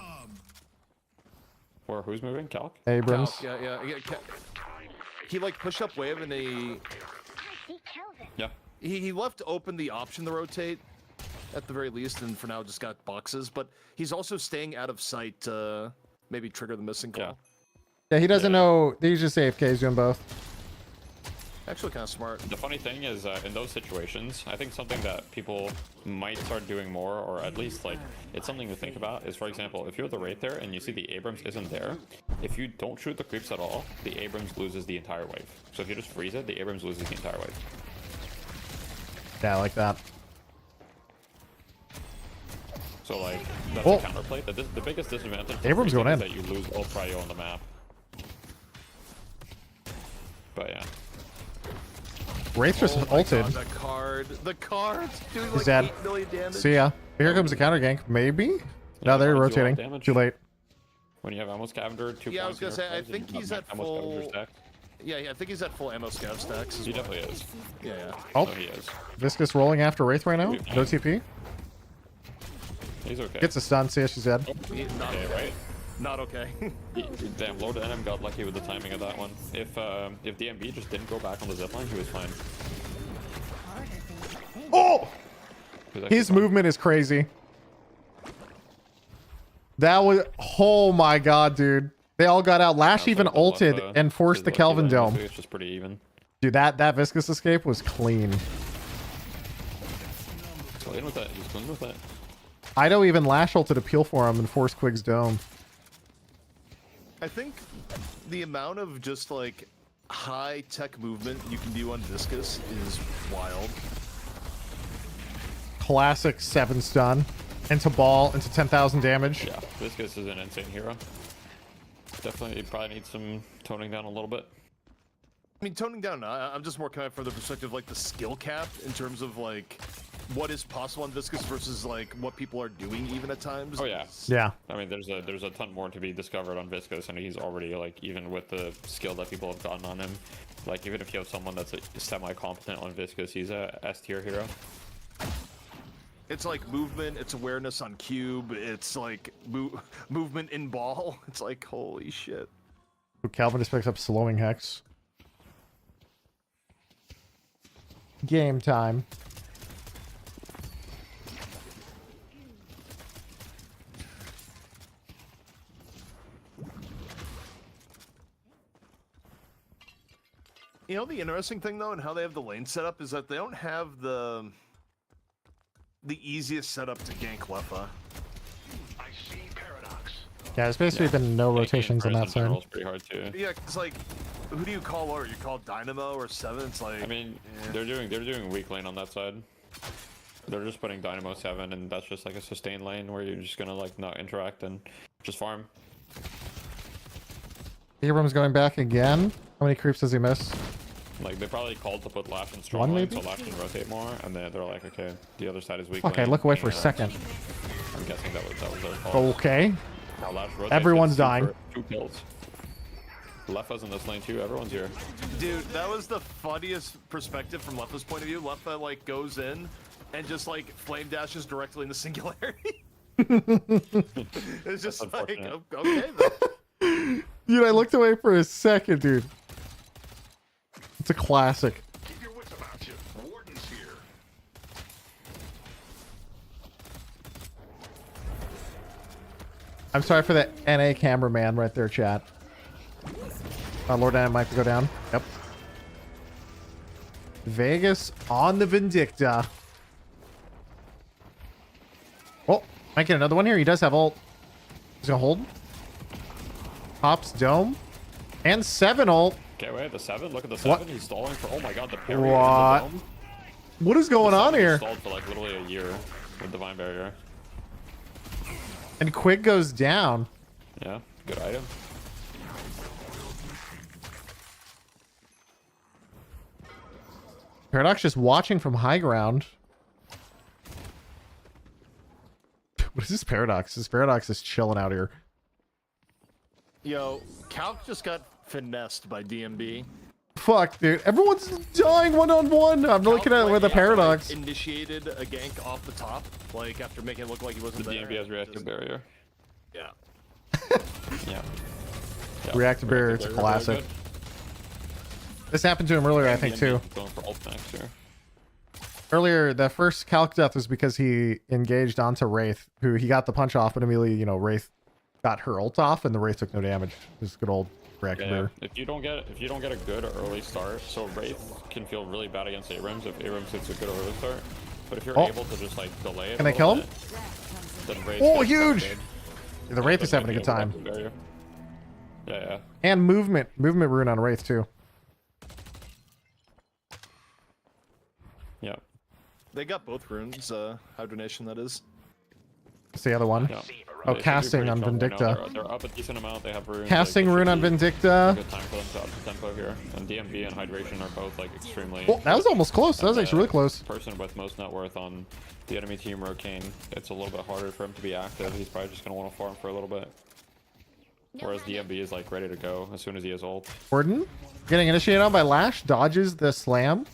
Or who's moving? Calc? Abrams. Calc, yeah. He pushed up wave and Yeah. He left open the option to rotate at the very least, and for now just got boxes. But he's also staying out of sight to maybe trigger the missing call. Yeah, he doesn't know. He's just AFK. He's doing both. Actually, kind of smart. The funny thing is, in those situations, I think something that people might start doing more, or at least it's something to think about, is, for example, if you're the Wraith there and you see the Abrams isn't there, if you don't shoot the creeps at all, the Abrams loses the entire wave. So if you just freeze it, the Abrams loses the entire wave. Yeah, I like that. So that's a counterplay. The biggest disadvantage Abrams going in is that you lose all prio on the map. But yeah. Wraith just ulted. God, the card, doing He's dead. 8 million damage. See ya. Here comes the counter gank. Maybe. No, they're rotating. Too late. When you have ammo scavenger, 2 I was gonna say, I think he's at full. Yeah, I think he's at full ammo scav stacks. He definitely is. Yeah. Oh, he is. Viscous rolling after Wraith right now. No TP. He's okay. Gets a stun. See, she's dead. Not Okay, right? Not okay. Damn, Lord NM got lucky with the timing of that one. If DMB just didn't go back on the zipline, he was fine. Oh! He was actually His fine. movement is crazy. That was... Oh my god, dude. They all got out. Lash Sounds even like the ulted Leffa and forced is the lucky Kelvin lane, Dome. It's just pretty even. Dude, that Viscous escape was clean. Clean with that. He's clean with that. Ido even Lash ulted to peel for him and force Quig's Dome. I think the amount of just like high tech movement you can do on Viscous is wild. Classic 7 stun. Into ball, into 10,000 damage. Yeah, Viscous is an insane hero. Definitely, probably needs some toning down a little bit. I mean, toning down, I'm just more coming from the perspective like the skill cap in terms of like what is possible on Viscous versus like what people are doing even at times. Oh yeah. Yeah. I mean, there's a ton more to be discovered on Viscous, and he's already like, even with the skill that people have gotten on him, like even if you have someone that's semi-competent on Viscous, he's a S tier hero. It's like movement, it's awareness on cube, it's like movement in ball. It's like, holy shit. Calvin just picks up slowing Hex. Game time. You know, the interesting thing though, and how they have the lane set up is that they don't have the easiest setup to gank Leffa. Yeah, there's basically been no rotations on that side. Pretty hard too. Yeah, it's like, who do you call lower? You call Dynamo or Seven? It's like, I mean, they're doing weak lane on that side. They're just putting Dynamo 7, and that's just like a sustained lane where you're just gonna like not interact and just farm. Abram's going back again. How many creeps does he miss? Like, they probably called to put Lash in strong One, lane maybe? so Lash can rotate more, and then they're like, okay, the other side is weak Okay, lane. look away for a and second. I'm guessing that was their call. Okay. Now Lash rotates, Everyone's gets dying. 2 kills. Leffa's in this lane too, everyone's here. dude, that was the funniest perspective from Leffa's point of view. Leffa like goes in and just like flame dashes directly in the singularity. It's just like, okay then. Dude, I looked away for a second, dude. It's a classic. Keep your wits about you. Warden's here. I'm sorry for the NA cameraman right there, chat. Lord Anna might go down. Yep. Vegas on the Vindicta. Oh, might get another one here. He does have ult. He's gonna hold. Pops Dome. And 7 ult. Okay, wait, the 7, look at the 7, What? he's stalling for, oh my god, the parry. What? into the dome. What is going The on 7 here? stalled for like literally a year with Divine Barrier. And Quig goes down. Yeah, good item. Paradox just watching from high ground. What is this Paradox? This Paradox is chilling out here. Yo, Calc just got finessed by DMB. Fuck, dude. Everyone's dying one-on-one. I'm looking at it with a Paradox. Like, initiated a gank off the top, like after making it look like he wasn't The there. DMB has reactive barrier. Yeah. Yeah. Reactive barrier, it's a barrier, classic. very good. This happened to him earlier, I think, DMB too. Going for ult next here. Earlier, the first Calc death was because he engaged onto Wraith, who he got the punch off, but immediately, you know, Wraith got her ult off, and the Wraith took no damage. This good old reactive Yeah, barrier. if you don't get a good early start, so Wraith can feel really bad against Abrams if Abrams gets a good early start. But if you're able to just like delay it, Can they kill him? Then Wraith Oh, gets huge! started. Yeah, the Wraith is having a good time. Yeah, yeah. And movement rune on Wraith, too. Yeah. They got both runes, hibernation that is. What's the other one? Yeah. Oh, They should be casting pretty on strong right now. Vindicta. They're up a decent amount. They have runes. Casting like, it rune should on be a Vindicta. good time for them to up the tempo here. And DMB and hydration are both like extremely. Oh, that was almost close. That was And, actually really close. Person with most net worth on the enemy team, Rokane, it's a little bit harder for him to be active. He's probably just gonna want to farm for a little bit. Whereas DMB is like ready to go as soon as he has ult. Gordon getting initiated on by Lash, dodges the slam.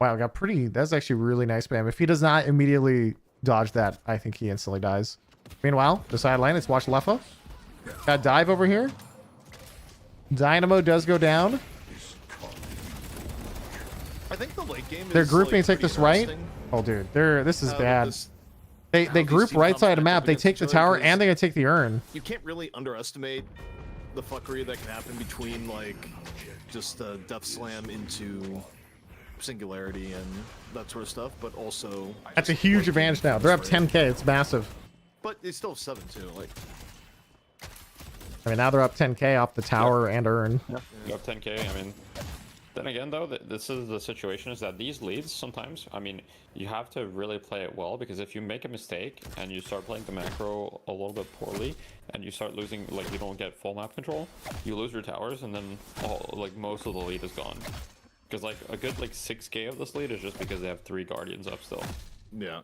Wow, got pretty. That's actually really nice spam. If he does not immediately dodge that, I think he instantly dies. Meanwhile, the side lane, let's watch Leffa. Got dive over here. Dynamo does go down. I think the late game They're is, grouping like, to take pretty this right. interesting. Oh, dude, this is How bad. this- They how they these group team right side of the comps map. They against take each the other, tower 'cause and they're gonna take the urn. You can't really underestimate the fuckery that can happen between like just death slam into singularity and that sort of stuff, but also That's a huge advantage now. They're up 10k. It's massive. But they still have 7 too. Like I mean, now they're up 10k off the tower and urn. You up 10k. I mean, then again, though, this is the situation is that these leads sometimes, I mean, you have to really play it well, because if you make a mistake and you start playing the macro a little bit poorly and you start losing, like, you don't get full map control, you lose your towers, and then like most of the lead is gone. Because like a good like 6k of this lead is just because they have 3 guardians up still. Yeah.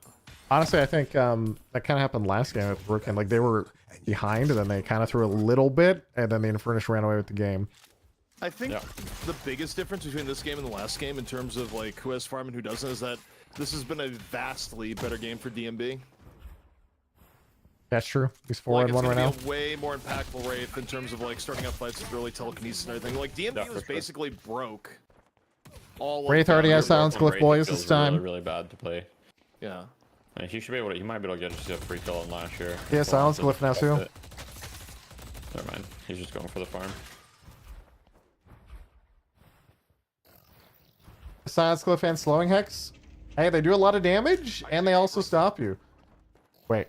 Honestly, I think that kind of happened last game with Brooklyn. Like they were behind, and then they kind of threw a little bit, and then the Infernus ran away with the game. I think the biggest difference between this game and the last game in terms of like who has farm and who doesn't is that this has been a vastly better game for DMB. That's true. He's 4-1 right now. Be a way more impactful Wraith in terms of like starting up fights with early telekinesis and everything. Like DMB was basically broke. Wraith already has silence glyph, boys. It's time. Really, really bad to play. Yeah. I mean, he should be able to. He might be able to get just a free kill on Lash here. Yeah, silence glyph now too. Never mind. He's just going for the farm. Silence glyph and slowing hex. Hey, they do a lot of damage, and they also stop you. Wait.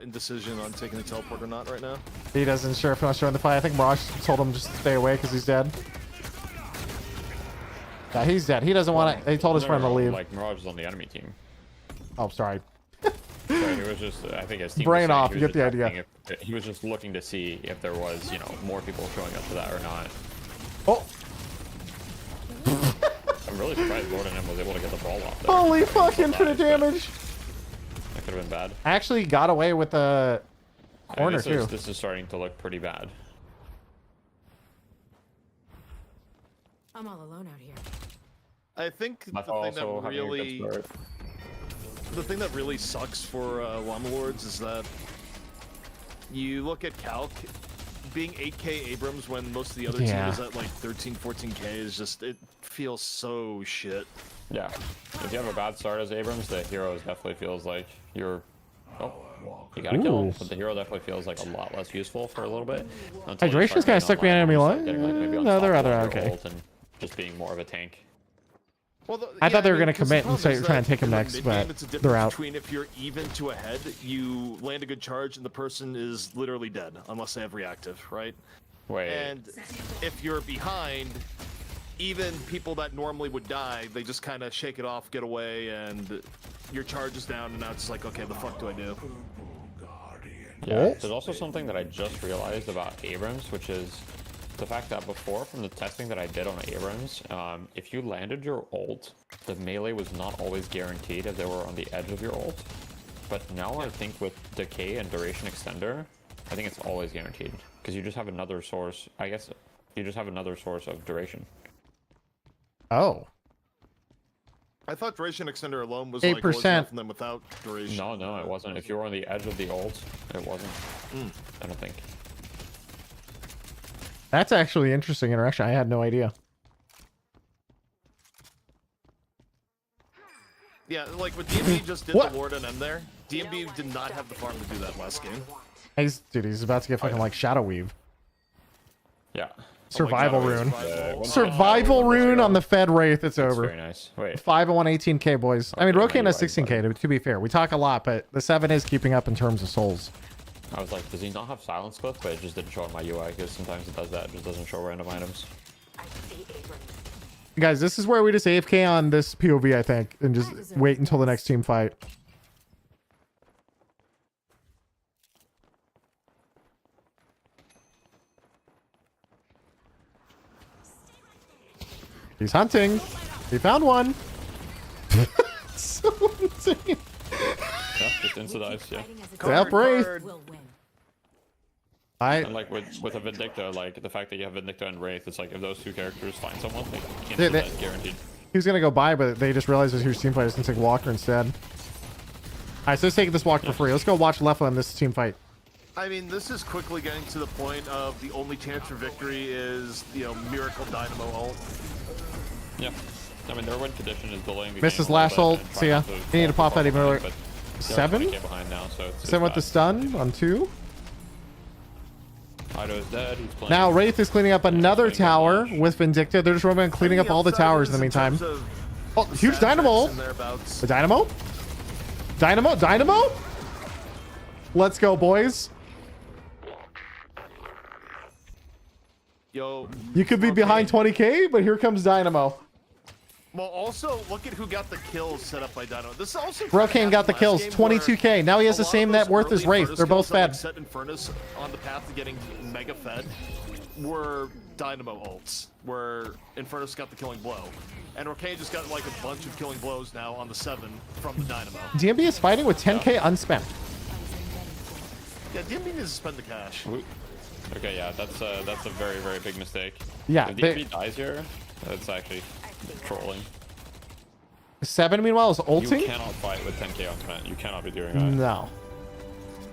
Indecision on taking the teleport or not right now. He doesn't sure if he wants to join the fight. I think Mirage told him just to stay away because he's dead. Yeah, he's dead. He doesn't want to. He told his friend to leave. Like Mirage is on the enemy team. Oh, sorry. Sorry, he was just. I think his team. Bring was it off. he You was get the just idea. asking He was just looking to see if there was, you know, more people showing up to that or not. Oh. I'm really surprised Gordon M was able to get the ball off there. Holy fuck! Infinite damage. That could have been bad. I actually got away with the corner too. This is starting to look pretty bad. I'm all alone out here. I think the thing that really sucks for Llama Lords is that you look at Calc being 8k Abrams when most of the other team is at like 13, 14k is just, it feels so shit. Yeah. If you have a bad start as Abrams, the hero definitely feels like you're... Oh, you gotta kill him. But the hero definitely feels like a lot less useful for a little bit. Hydration's kind of stuck behind enemy line. No, they're rather okay. And just being more of a tank. Well, I thought they were going to commit and say try and take him next, but they're out. Between if you're even to a head, you land a good charge and the person is literally dead unless they have reactive, right? Wait. And if you're behind, even people that normally would die, they just kind of shake it off, get away, and your charge is down, and now it's like, okay, the fuck do I do? Yeah, there's also something that I just realized about Abrams, which is the fact that before, from the testing that I did on Abrams, if you landed your ult, the melee was not always guaranteed if they were on the edge of your ult. But now I think with Decay and Duration Extender, I think it's always guaranteed. Because you just have another source, I guess, you just have another source of duration. Oh. I thought Duration Extender alone was 8%. like was enough, and then without Duration. No, it wasn't. If you were on the edge of the ult, it wasn't. I don't think. That's actually interesting interaction. I had no idea. Yeah, like what DMB just did to Lord and M there, DMB did not have the farm to do that last game. He's about to get fucking like Shadow Weave. Yeah. Survival rune. Survival rune on the Fed Wraith. It's over. Very nice. Wait. 5-1 18k, boys. I mean, Rokan has 16k, to be fair. We talk a lot, but the 7 is keeping up in terms of souls. I was like, does he not have silence clip? But it just didn't show on my UI, because sometimes it does that. It just doesn't show random items. Guys, this is where we just AFK on this POV, I think, and just wait until the next team fight. He's hunting. He found one. So insane. Yeah, just into the ice, yeah. Yep, Wraith. And like with a Vindicta, like the fact that you have Vindicta and Wraith, it's like if those two characters find someone, they can't do that guaranteed. He was gonna go buy, but they just realized there's huge team fight. He's gonna take Walker instead. Alright, so let's take this Walker for free. Let's go watch Leffa in this team fight. I mean, this is quickly getting to the point of the only chance for victory is, you know, Miracle Dynamo ult. Yeah. I mean, their win condition is delaying the Misses game Lash ult. and See ya. trying You need to pop that even more. but they're 7? 20K behind now, so it's 7 with the bad. stun on 2. Ido is dead. He's playing. Now Wraith is cleaning up another tower with Vindicta. They're just roaming and cleaning up all the towers in the meantime. Oh, huge Dynamo. The Dynamo? Dynamo? Let's go, boys. Yo. You could be behind 20K, but here comes Dynamo. Well, also, look at who got the kills set up by Dynamo. This is also Brocane got the kills, 22K. Now he has the same net worth as Wraith. They're both fed. Set Infernus on the path to getting mega fed were Dynamo ults, where Infernus got the killing blow. And Brocane just got like a bunch of killing blows now on the 7 from the Dynamo. DMB is fighting with 10K unspent. Yeah, DMB needs to spend the cash. Okay, yeah, that's a very, very big mistake. Yeah, If DMB dies here, that's actually trolling. 7, meanwhile, is ulting? You cannot fight with 10K unspent. You cannot be doing that. No.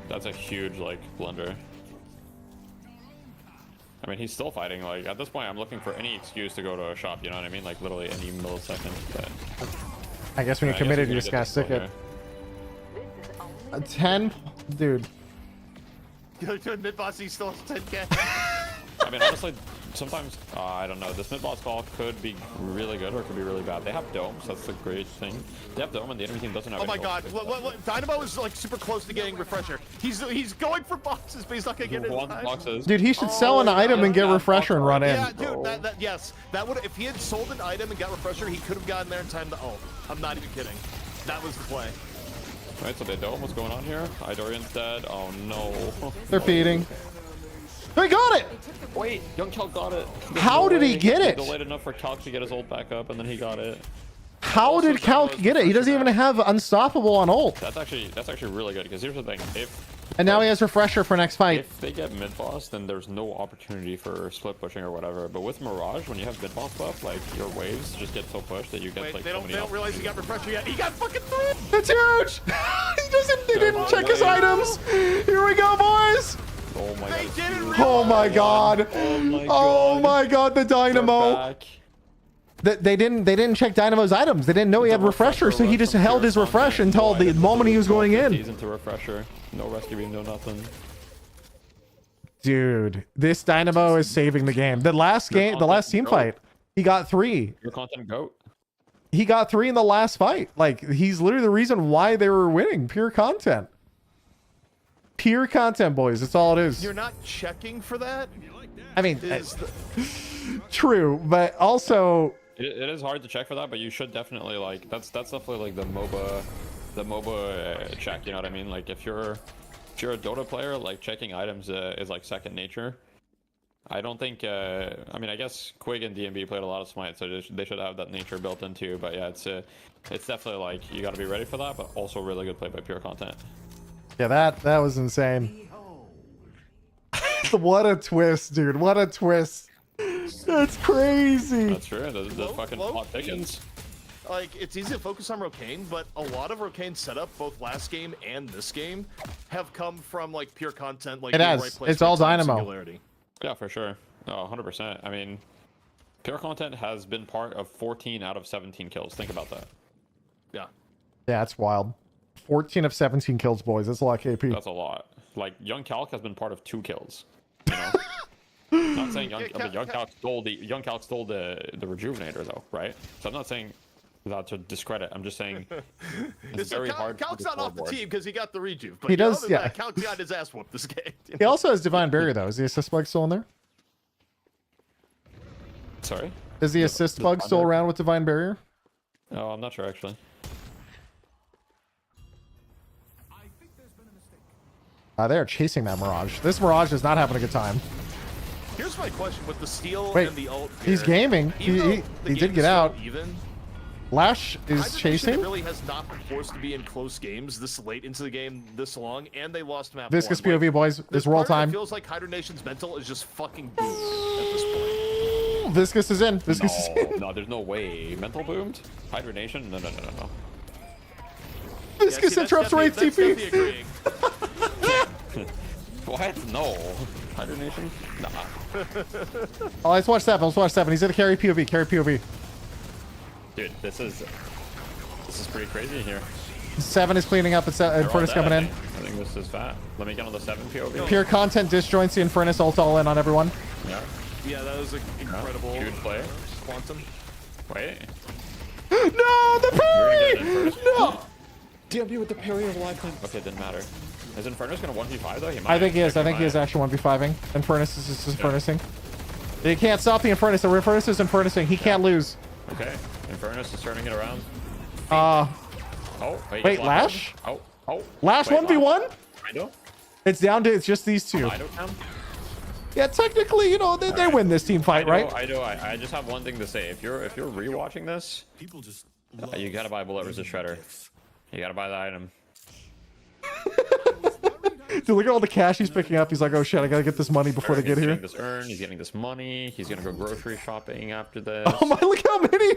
That's a huge, like, blunder. I mean, he's still fighting. Like, at this point, I'm looking for any excuse to go to a shop, you know what I mean? Like, literally any millisecond. But I guess when you're committed, you just gotta stick it. 10? Dude. Mid boss, he still has 10K. I mean, honestly, sometimes, I don't know. This mid-boss call could be really good or it could be really bad. They have domes. That's the great thing. They have dome and the enemy team doesn't have Oh my any god. domes. Dynamo is like super close to getting refresher. He's going for boxes, but he's not gonna get it in time. Boxes. Dude, he should sell an item and get refresher and run in. Yeah, dude, yes. That would, if he had sold an item and got refresher, he could have gotten there in time to ult. I'm not even kidding. That was the play. Alright, so they dome. What's going on here? Idorian's dead. Oh no. They're feeding. They got it! Wait, Young Calc got it. How did he get it? He delayed enough for Calc to get his ult back up, and then he got it. How did Calc get it? He doesn't even have Unstoppable on ult. That's actually really good, because here's the thing. And now he has refresher for next fight. If they get mid-boss, then there's no opportunity for split pushing or whatever. But with Mirage, when you have mid-boss buff, like, your waves just get so pushed that you get, like, they so don't many realize he got refresher yet. He got fucking 3! That's huge! He didn't check his items! Here we go, boys! Oh my god. Oh my god! Oh my god, the Dynamo! They didn't check Dynamo's items. They didn't know he had refresher, so he just held his refresh until the moment he was going in. He's into refresher. No rescue beam, no nothing. Dude, this Dynamo is saving the game. The last team fight, he got 3. Your content goat. He got 3 in the last fight. Like, he's literally the reason why they were winning. Pure content. Pure content, boys. That's all it is. You're not checking for that? I mean, true, but also... It is hard to check for that, but you should definitely, like, that's definitely, like, the MOBA check, you know what I mean? Like, if you're a Dota player, like, checking items is, like, second nature. I don't think, I mean, I guess Quig and DMB played a lot of Smite, so they should have that nature built in too, but yeah, it's definitely, like, you gotta be ready for that, but also really good play by Pure Content. Yeah, that was insane. What a twist, dude. What a twist. That's crazy. That's true. The fucking plot thickens. Like, it's easy to focus on Rocane, but a lot of Rocane's setup, both last game and this game, have come from, like, Pure Content. Like, it has. Right place, it's all right time, Dynamo. Singularity. Yeah, for sure. Oh, 100%. I mean, Pure Content has been part of 14 out of 17 kills. Think about that. Yeah. Yeah, it's wild. 14 of 17 kills, boys. That's a lot of KP. That's a lot. Like, Young Calc has been part of 2 kills. You know? Not saying Young Calc stole the Rejuvenator though, right? So I'm not saying that to discredit. I'm just saying it's very hard. Calc's not off the team because he got the rejuve. But he does, yeah. Calc's got his ass whooped this game. He also has Divine Barrier though. Is the assist bug still in there? Sorry? Is the assist bug still around with Divine Barrier? Oh, I'm not sure actually. They're chasing that Mirage. This Mirage is not having a good time. Here's my question with the steal Wait, and the ult. He's gaming. He did get out. Even, Lash is chasing. Really has not been forced to be in close games this late into the game this long, and they lost map. Viscous 1. POV, boys. It's roll time. It feels like Hydra Nation's mental is just fucking booed at this point. Viscous is in. Viscous is in. No, there's no way. Mental boomed? Hibernation? No. Viscous interrupts Wraith TP. What? No. Hibernation? Nah. Oh, let's watch 7. Let's watch 7. He's gonna carry POV. Carry POV. Dude, this is pretty crazy here. 7 is cleaning up. Infernus coming in. I think this is fat. Let me get on the 7 POV. Pure content disjoints the Infernus ult all in on everyone. Yeah, that was an incredible Good play. quantum. Wait. No, the parry! No! DMB with the parry of live thing. Okay, it didn't matter. Is Infernus gonna 1v5 though? He might. I think he is. I think he is actually 1v5ing. Infernus is just Infernusing. He can't stop the Infernus. The Infernus is Infernusing. He can't lose. Okay. Infernus is turning it around. Oh, wait, Lash? Oh. Lash 1v1? Ido? It's down to, it's just these two. Ido count? Yeah, technically, you know, they win this team fight, right? I just have one thing to say. If you're rewatching this, you gotta buy Bullet Resist Shredder. You gotta buy the item. Dude, look at all the cash he's picking up. He's like, oh shit, I gotta get this money before they get here. He's getting this money. He's gonna go grocery shopping after this. Oh my, look how many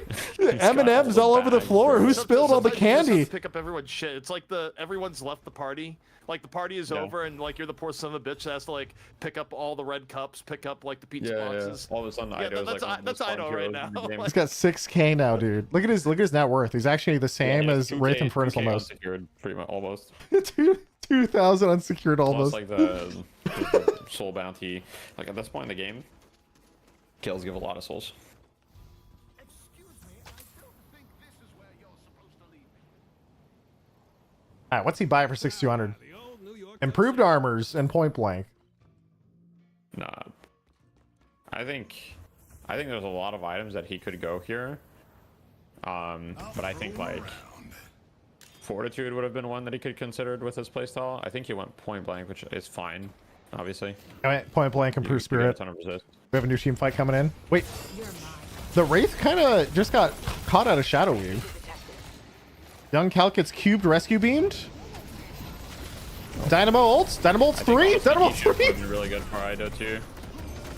M&Ms all over the floor. Who spilled all the candy? You just have to pick up everyone's shit. It's like everyone's left the party. Like the party is over, and like you're the poor son of a bitch that has to like pick up all the red cups, pick up like the pizza boxes. All of a sudden, that's Ido right now. He's got 6K now, dude. Look at his net worth. He's actually the same as Wraith Infernus almost. Unsecured, pretty much almost. 2,000 unsecured almost. Plus, like the soul bounty. Like at this point in the game, kills give a lot of souls. All right, what's he buy for 6,200? Improved armors and point blank. Nah, I think there's a lot of items that he could go here. But I think like Fortitude would have been one that he could considered with his playstyle. I think he went point blank, which is fine, obviously. I went point blank, improved spirit. We have a new team fight coming in. Wait, the Wraith kind of just got caught out of Shadow Weave. Young Calc gets cubed, rescue beamed. Dynamo ults. Dynamo ults 3. Dynamo 3. Would be really good for Ido too.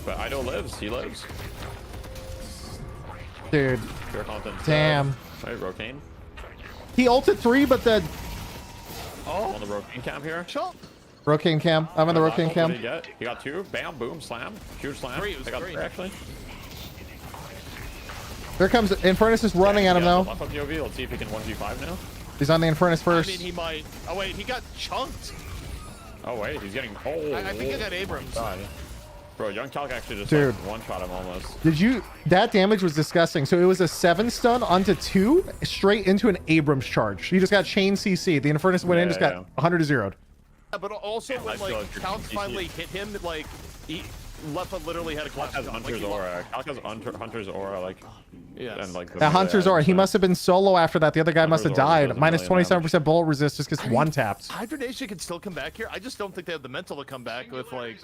But Ido lives. He lives. Dude. Pure content. Damn. Wait, Rocane. He ulted 3, but the... Oh. On the Rocane camp here. Rocane cam. I'm in the Rocane cam. What did he get? He got 2. Bam, boom, slam. Huge slam. I got 3 actually. There comes Infernus is running at him though. Left up POV. Let's see if he can 1v5 now. He's on the Infernus first. I mean, he might. Oh wait, he got chunked. Oh wait, he's getting. Oh. I think he got Abrams. God. Bro, Young Calc actually just Dude. like, one-shot him almost. Did you? That damage was disgusting. So it was a 7 stun onto 2, straight into an Abrams charge. He just got chain CC. The Infernus went in, just got 100 to 0'd. Yeah, but also when like Calc finally hit him, like Lefa literally had a clutch. Calc has Hunter's aura. Calc has Hunter's aura, like. Yeah. And like. That Hunter's aura. He must have been solo after that. The other guy must have died. Minus 27% bullet resist just gets one tapped. Hibernation can still come back here. I just don't think they have the mental to come back with like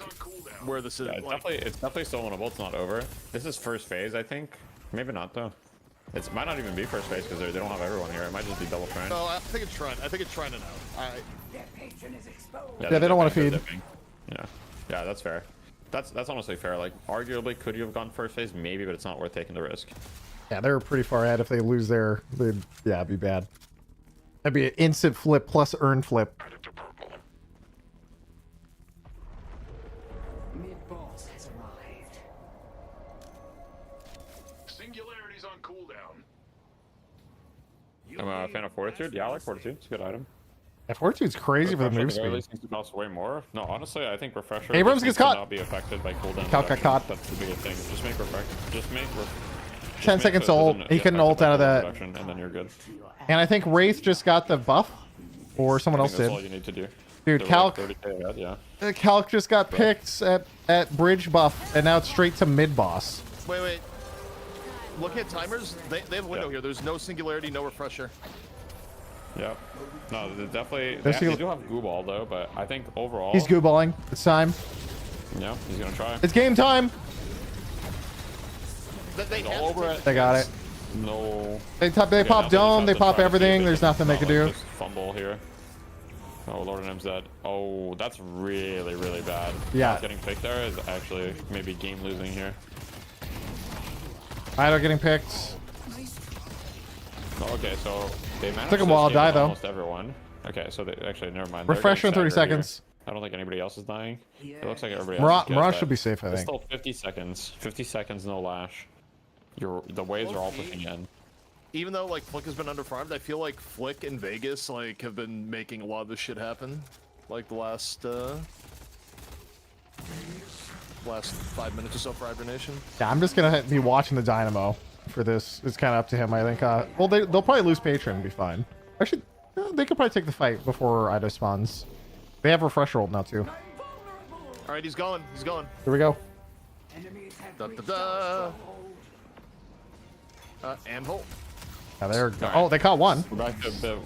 where this is. Yeah, it's definitely still winnable. It's not over. This is first phase, I think. Maybe not though. It might not even be first phase because they don't have everyone here. It might just be double shrine. No, I think it's shrine. I think it's shrine now. Yeah, they don't want to feed. Yeah, that's fair. That's honestly fair. Like, arguably, could you have gone first phase? Maybe, but it's not worth taking the risk. Yeah, they're pretty far ahead. If they lose their, it'd be bad. That'd be an instant flip plus earn flip. Mid-boss has arrived. Singularity's on cooldown. I'm a fan of Fortitude. Yeah, I like Fortitude. It's a good item. Yeah, Fortitude's crazy for the move speed. Seems to cost way more. No, honestly, I think Refresher Abrams gets caught. Not be affected by cooldown. Calc got caught. That's the biggest thing. Just make Refresher. Just make 10 seconds ult. He couldn't ult out of that. And then you're good. And I think Wraith just got the buff, or someone else did. That's all you need to do. Dude, Calc. Like yeah. Calc just got picked at bridge buff, and now it's straight to mid boss. Wait. Look at timers. They have a window here. There's no singularity, no refresher. Yeah. No, definitely. They do have goo ball though, but I think overall. He's goo balling. It's time. Yeah, he's gonna try. It's game time. They got it. No. They pop dome. They pop everything. There's nothing they can do. Just fumble here. Oh, Lord of Nim's dead. Oh, that's really bad. Yeah. Getting picked there is actually maybe game losing here. Idle getting picked. Okay, so they managed Took 'em to a while to escape die, with though. almost everyone. Okay, so they actually never mind. Refresh in They're 30 getting staggered seconds. here. I don't think anybody else is dying. It looks like everybody Mirage, else is good, Mirage but should be safe, I it's think. still 50 seconds. 50 seconds, no Lash. The waves are all pushing in. Even though like Flick has been underfarmed, I feel like Flick and Vegas like have been making a lot of this shit happen. Like the last 5 minutes or so for Hibernation. Yeah, I'm just gonna be watching the Dynamo for this. It's kind of up to him, I think. Well, they'll probably lose Patron and be fine. Actually, they could probably take the fight before Ida spawns. They have refresh rolled now too. All right, he's going. He's going. Here we go. Da, da, da. Anvil. Yeah, there. Oh, they caught one. Back to the...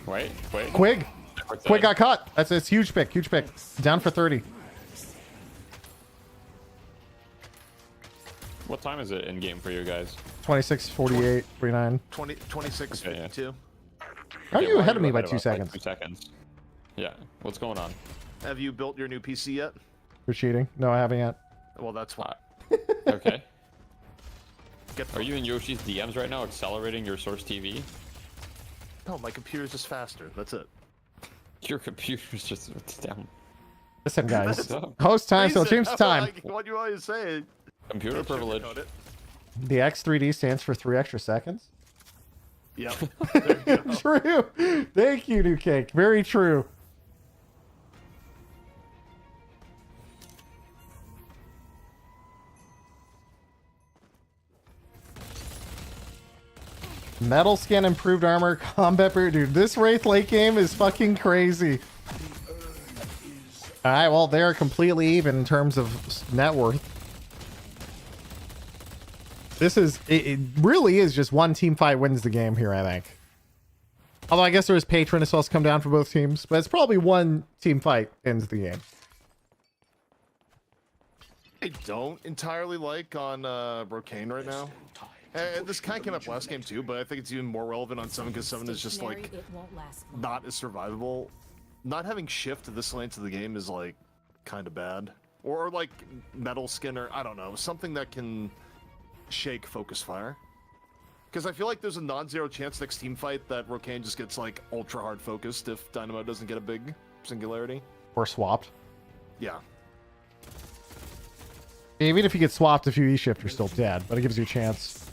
Wait. Quig. Quig got caught. It's huge pick. Huge pick. Down for 30. What time is it in game for you guys? 26, 48, 49. 26, Okay, yeah. 52. How are you why ahead of me by 2 us, like, seconds? 2 seconds. Yeah. What's going on? Have you built your new PC yet? You're cheating. No, I haven't yet. Well, that's why. Okay. Are you in Yoshi's DMs right now, accelerating your Source TV? No, my computer's just faster. That's it. Your computer's just down. Listen, guys. Host time, so change the time. Like, what do you want to say? Computer privilege. The X3D stands for 3 extra seconds. Yep. True. Thank you, New Cake. Very true. Metal skin, improved armor, combat boot. Dude, this Wraith late game is fucking crazy. Alright, well, they're completely even in terms of net worth. This is... It really is just one team fight wins the game here, I think. Although I guess there was Patron as well to come down for both teams. But it's probably one team fight ends the game. I don't entirely like on Brocane right now. This kind of came up last game too, but I think it's even more relevant on 7 because 7 is just like not as survivable. Not having shift to this lane to the game is like kind of bad. Or like metal skin or I don't know, something that can shake focus fire. Because I feel like there's a non-zero chance next team fight that Brocane just gets like ultra hard focused if Dynamo doesn't get a big singularity. Or swapped. Yeah. Even if you get swapped a few E-shift, you're still dead, but it gives you a chance.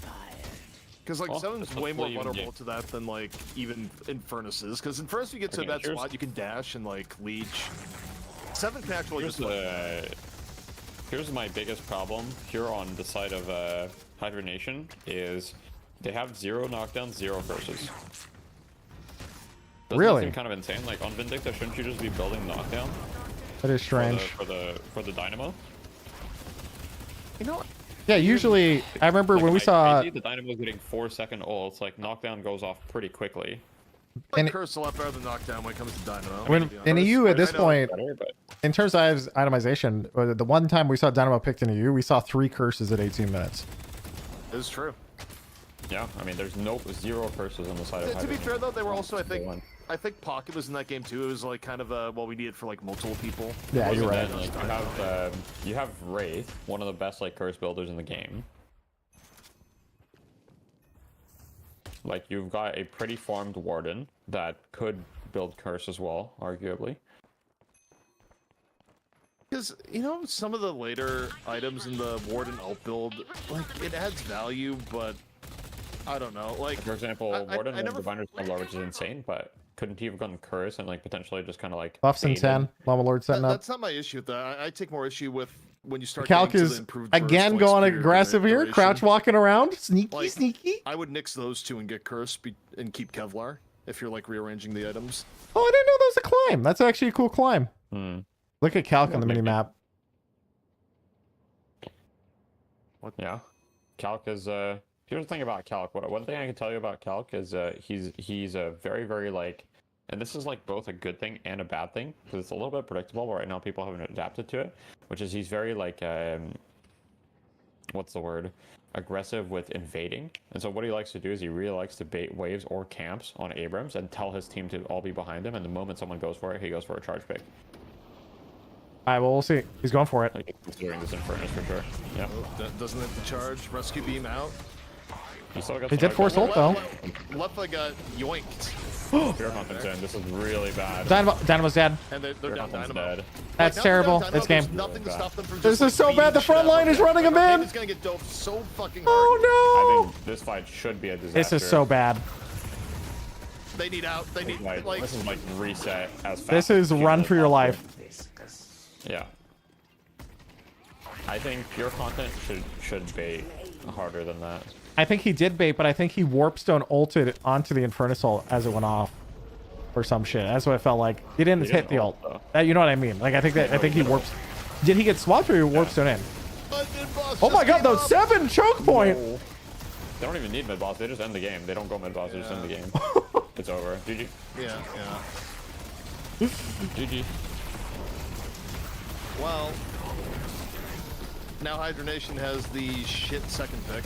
Because like 7's way more vulnerable to that than like even Infernus's. Because Infernus, you get to that spot, you can dash and like leech. 7 can actually just here's my biggest problem here on the side of Hibernation is they have 0 knockdowns, 0 curses. Doesn't Really? that seem kind of insane? Like on Vindicta, shouldn't you just be building knockdown? That is strange. For the Dynamo? You know what? Yeah, usually, I remember Like, when we saw... the Dynamo's getting 4-second ults, like knockdown goes off pretty quickly. Like curse a lot better than knockdown when it comes to Dynamo. When, in EU at this point, better, but... in terms of itemization, the one time we saw Dynamo picked in EU, we saw 3 curses at 18 minutes. It is true. Yeah, I mean, there's 0 curses on the side of To be fair though, they were also, I think Pocket was in that game too. It was like kind of we need it for like multiple people. Yeah, you're right. Like, you have Wraith, one of the best like curse builders in the game. Like you've got a pretty farmed Warden that could build curse as well, arguably. Because you know some of the later items in the Warden ult build, like it adds value, but I don't know. Like for example, Warden and Diviner's Lord, which is insane, but couldn't he have gone curse and like potentially just kind of like Buffs in 10, Llama Lord setting up. That's not my issue with that. I take more issue with when you start. Calc is again going aggressive here, crouch walking around, sneaky, sneaky. I would nix those two and get curse and keep Kevlar if you're like rearranging the items. Oh, I didn't know that was a climb. That's actually a cool climb. Look at Calc on the mini map. What? Yeah, Calc is here's the thing about Calc. One thing I can tell you about Calc is he's a very, very like, and this is like both a good thing and a bad thing because it's a little bit predictable, but right now people haven't adapted to it, which is he's very like what's the word? Aggressive with invading. And so what he likes to do is he really likes to bait waves or camps on Abrams and tell his team to all be behind him, and the moment someone goes for it, he goes for a charge pick. Alright, well, we'll see. He's going for it. Like considering this Infernus for sure. Yeah. Doesn't it the charge rescue beam out? You still got He did force ult though. Leffa got yoinked. Pure content's in. This is really bad. Dynamo's dead. And they're Pure down content's Dynamo. dead. That's Like, now terrible. they're down This Dynamo, game. there's nothing to stop them from This just, is so beating bad. The shit front out line of is them. running him Like, in. He's gonna get dove so fucking hard. Oh I think this fight should be a disaster. no! This is so bad. They need out. They need like. This is like reset as fast. This is as run humanly for your possible. life. Yeah. I think pure content should be harder than that. I think he did bait, but I think he warpstone ulted onto the Infernusol as it went off, or some shit. That's what it felt like. He didn't hit the ult. You know what I mean? Like I think he warps. Did he get swapped or he warpstone in? Oh my god, those 7 choke point. No. They don't even need mid boss. They just end the game. They don't go mid boss. They just end the game. It's over. GG. Yeah. GG. Well, now Hydronation has the shit second pick.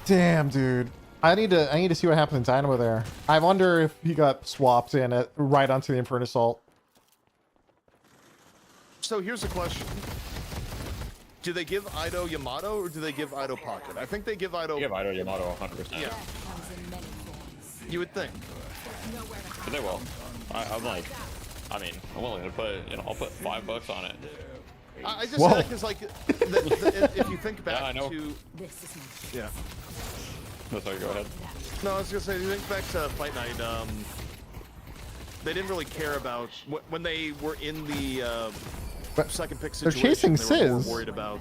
Damn, dude. I need to see what happened in Dynamo there. I wonder if he got swapped in right onto the Infernusol. So here's a question. Do they give Ido Yamato or do they give Ido Pocket? I think they give Ido... Give Ido Yamato 100%. Yeah. You would think. But they will. I'm like... I mean, I'm willing to put, I'll put $5 on it. I just say that because, like, if you think back I know. to... Yeah. No, sorry, go ahead. No, I was gonna say, if you think back to Fight Night, they didn't really care about... When they were in the... second pick They're situation, chasing they were more Sizz. worried about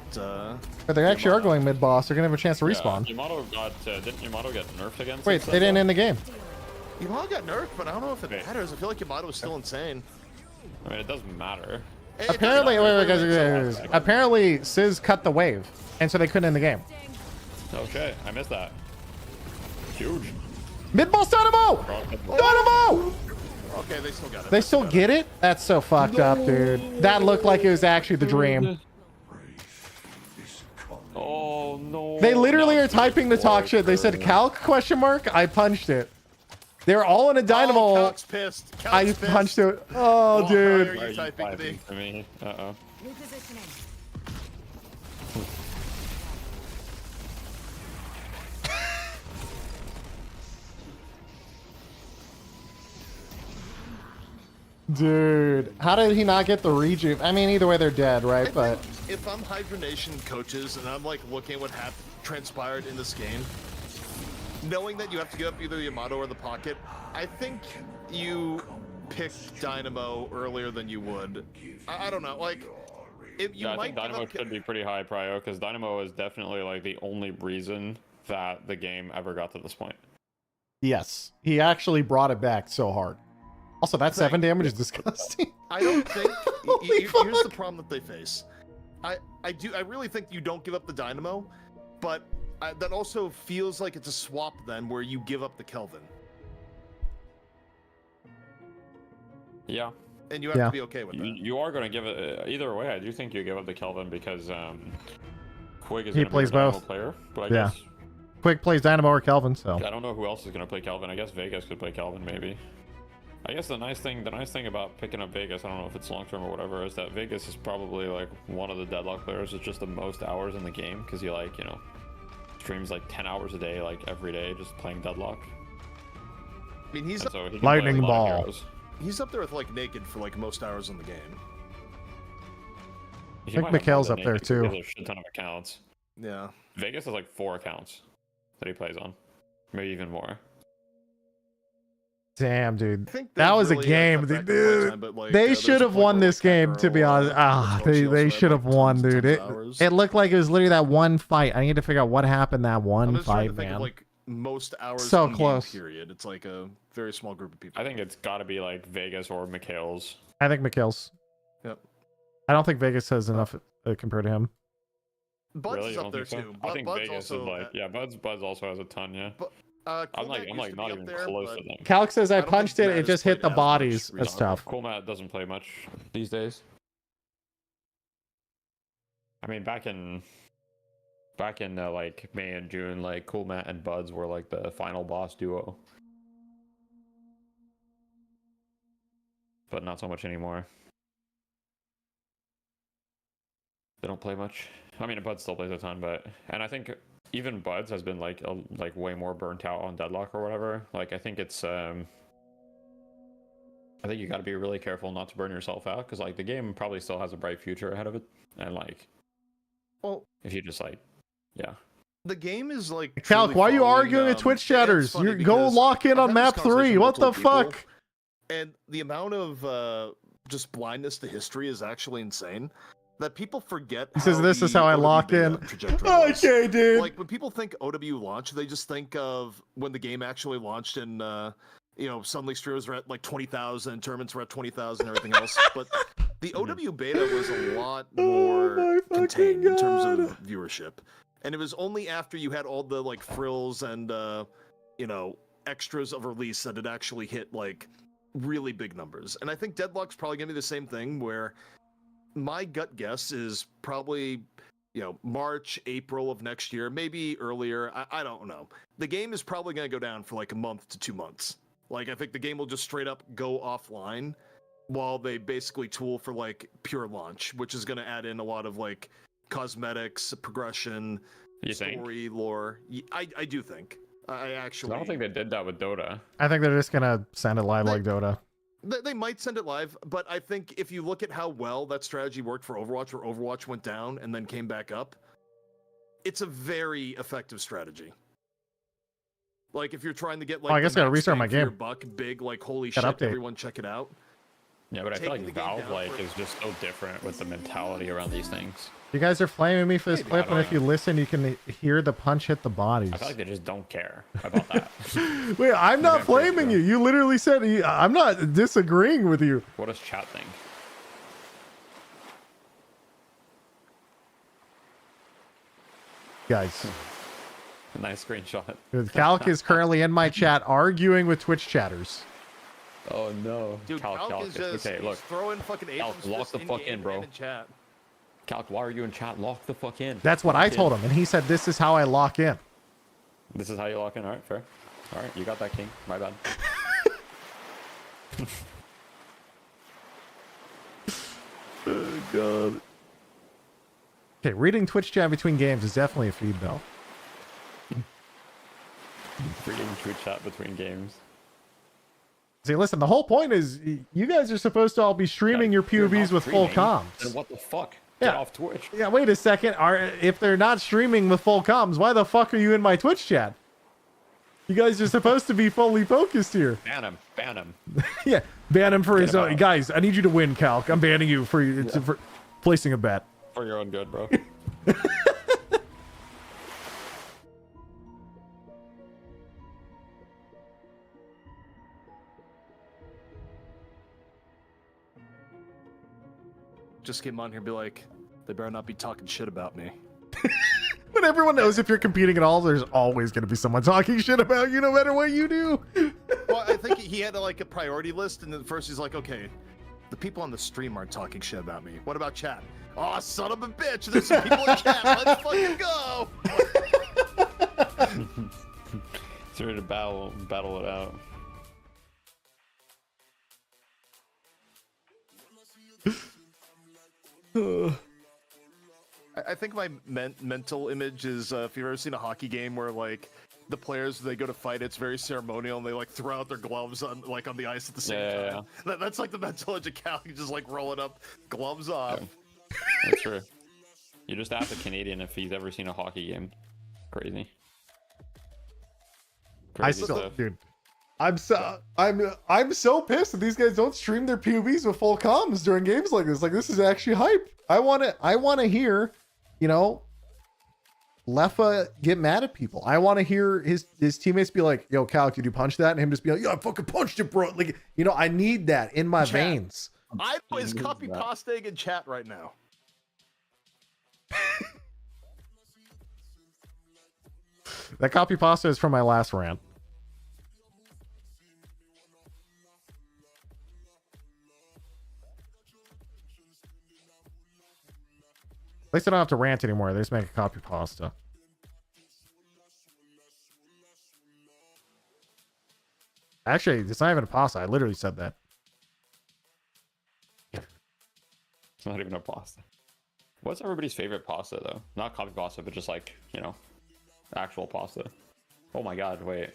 But they actually are going mid boss. They're gonna have a chance to respawn. Yamato got, didn't Yamato get nerfed again? Wait, they didn't end the game. Yamato got nerfed, but I don't know if it matters. I feel like Yamato is still insane. I mean, it doesn't matter. Apparently, wait, guys. Apparently, Sizz cut the wave, and so they couldn't end the game. Okay, I missed that. Huge. Mid boss Dynamo! Dynamo! Okay, they still got it. They still get it? That's so fucked up, dude. That looked like it was actually the dream. Oh no. They literally are typing to talk shit. They said calc question mark. I punched it. They're all in a Dynamo. Oh, Calc's pissed. Calc's I pissed. punched it. Oh, dude. Why are you typing to me? To me. Uh-oh. Dude, how did he not get the rejuve? I mean, either way, they're dead, right? But If I'm Hydronation coaches and I'm like looking at what transpired in this game, knowing that you have to give up either Yamato or the Pocket, I think you pick Dynamo earlier than you would. I don't know, like, if you Yeah, I might think Dynamo should be pretty high prio because Dynamo is definitely like the only reason that the game ever got to this point. yes, he actually brought it back so hard. Also, that 7 damage is disgusting. I don't think. Here's the problem that they face. I really think you don't give up the Dynamo, but that also feels like it's a swap then where you give up the Kelvin. Yeah. And you have to be okay with that. You are going to give it either way. I do think you give up the Kelvin because Quig is He going to be plays a Dynamo both. player. But I Yeah. guess Quick plays Dynamo or Kelvin, so. I don't know who else is going to play Kelvin. I guess Vegas could play Kelvin maybe. I guess the nice thing about picking up Vegas, I don't know if it's long term or whatever, is that Vegas is probably like one of the Deadlock players with just the most hours in the game because he streams like 10 hours a day, like every day, just playing Deadlock. I mean, he's And so he can Lightning play a lot of ball. heroes. He's up there with like Naked for like most hours in the game. He think might have Mikhail's more up than there, Naked too. because there's a shit ton of accounts. Yeah. Vegas has like 4 accounts that he plays on, maybe even more. Damn, dude. think That they was a really, game, cut back dude. the play time, but, like, They there's should a have point won where, this like, game, to be honest. They should have won, dude. It looked like it was literally that one fight. I need to figure out what happened that I'm one just trying fight, to think man. of like most hours So in game close. period. It's like a very small group of people. I think it's got to be like Vegas or Mikhail's. I think Mikhail's. Yep. I don't think Vegas has enough compared to him. Bud's Really? is You up don't there think so? too. I think Bud's Vegas also is like, yeah, Bud's also has a ton, yeah. I'm Cool like Matt used to not be even up there, close but to them. Calc says I don't punched think it. Matt It has just hit played the as much bodies. That's recently. tough. Cool Matt doesn't play much these days. I mean, back in like May and June, like Cool Matt and Buds were like the final boss duo, but not so much anymore. They don't play much. I mean, Bud still plays a ton, and I think even Buds has been like way more burnt out on Deadlock or whatever. Like I think it's I think you got to be really careful not to burn yourself out, because like the game probably still has a bright future ahead of it, and like, well, if you just like, yeah. The game is like Calc, why are you arguing with Twitch chatters? You go lock in on map 3. What the fuck? And the amount of just blindness to history is actually insane. That people forget. He says this is how I lock in. Okay, dude. Like when people think OW launch, they just think of when the game actually launched and suddenly streamers were at like 20,000, tournaments were at 20,000, everything else. But the OW beta was a lot more contained in terms of viewership. And it was only after you had all the like frills and extras of release that it actually hit like really big numbers. And I think Deadlock's probably gonna be the same thing, where my gut guess is probably March, April of next year, maybe earlier. I don't know. The game is probably gonna go down for like a month to 2 months. Like I think the game will just straight up go offline while they basically tool for like pure launch, which is gonna add in a lot of like cosmetics, progression, story, lore. I do think. I don't think they did that with Dota. I think they're just gonna send it live like Dota. They might send it live, but I think if you look at how well that strategy worked for Overwatch, where Overwatch went down and then came back up, it's a very effective strategy. Like if you're trying to get like, I guess I gotta restart my game. Buck, big like holy Got shit, update. everyone check it out. Yeah, but I feel like Valve is just so different with the mentality around these things. You guys are flaming me for this clip, and if you listen, you can hear the punch hit the bodies. I feel like they just don't care about that. Wait, I'm not flaming you. You literally said I'm not disagreeing with you. What does chat think? Guys. Nice screenshot. Calc is currently in my chat arguing with Twitch chatters. Oh no. Dude, Calc is just okay, look. throwing fucking Calc, lock the fuck in, bro. Calc, why are you in chat? Lock the fuck in. That's what I told him, and he said this is how I lock in. This is how you lock in? Alright, fair. Alright, you got that, King. My bad. Oh god. Okay, reading Twitch chat between games is definitely a feed though. Reading Twitch chat between games. See, listen, the whole point is you guys are supposed to all be streaming your POVs with full comms. Then what the fuck? Get off Twitch. Yeah, wait a second. If they're not streaming with full comms, why the fuck are you in my Twitch chat? You guys are supposed to be fully focused here. Ban him. Ban him. Yeah, ban him for his own. Guys, I need you to win, Calc. I'm banning you for placing a bet. For your own good, bro. Just came on here and be like, they better not be talking shit about me. But everyone knows if you're competing at all, there's always going to be someone talking shit about you no matter what you do. Well, I think he had like a priority list, and then first he's like, okay, the people on the stream aren't talking shit about me. What about chat? Oh, son of a bitch, there's some people in chat. Let's fucking go. It's ready to battle it out. I think my mental image is if you've ever seen a hockey game where like the players, they go to fight, it's very ceremonial, and they like throw out their gloves on the ice at the same time. Yeah. That's like the mental image of Cal, just like rolling up, gloves off. Yeah. That's true. You just ask a Canadian if he's ever seen a hockey game. Crazy. Crazy stuff. Dude, I'm so pissed that these guys don't stream their POVs with full comms during games like this. Like, this is actually hype. I want to hear, Leffa get mad at people. I want to hear his teammates be like, yo, Cal, did you punch that? And him just be like, yo, I fucking punched it, bro. Like, I need that in my veins. I is copy pasting in chat right now. That copy pasta is from my last rant. At least I don't have to rant anymore. They just make a copy pasta. Actually, it's not even a pasta. I literally said that. It's not even a pasta. What's everybody's favorite pasta, though? Not copy pasta, but just like, Actual pasta. Oh my god, wait.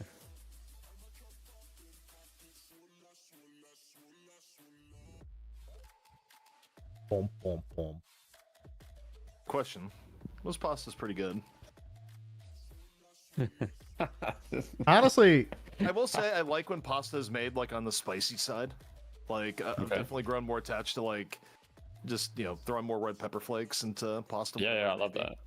Boom, boom, boom. Question. Those pasta's pretty good. Honestly, I will say I like when pasta is made like on the spicy side. Like I've definitely grown more attached to like just throwing more red pepper flakes into pasta. Yeah, I love that.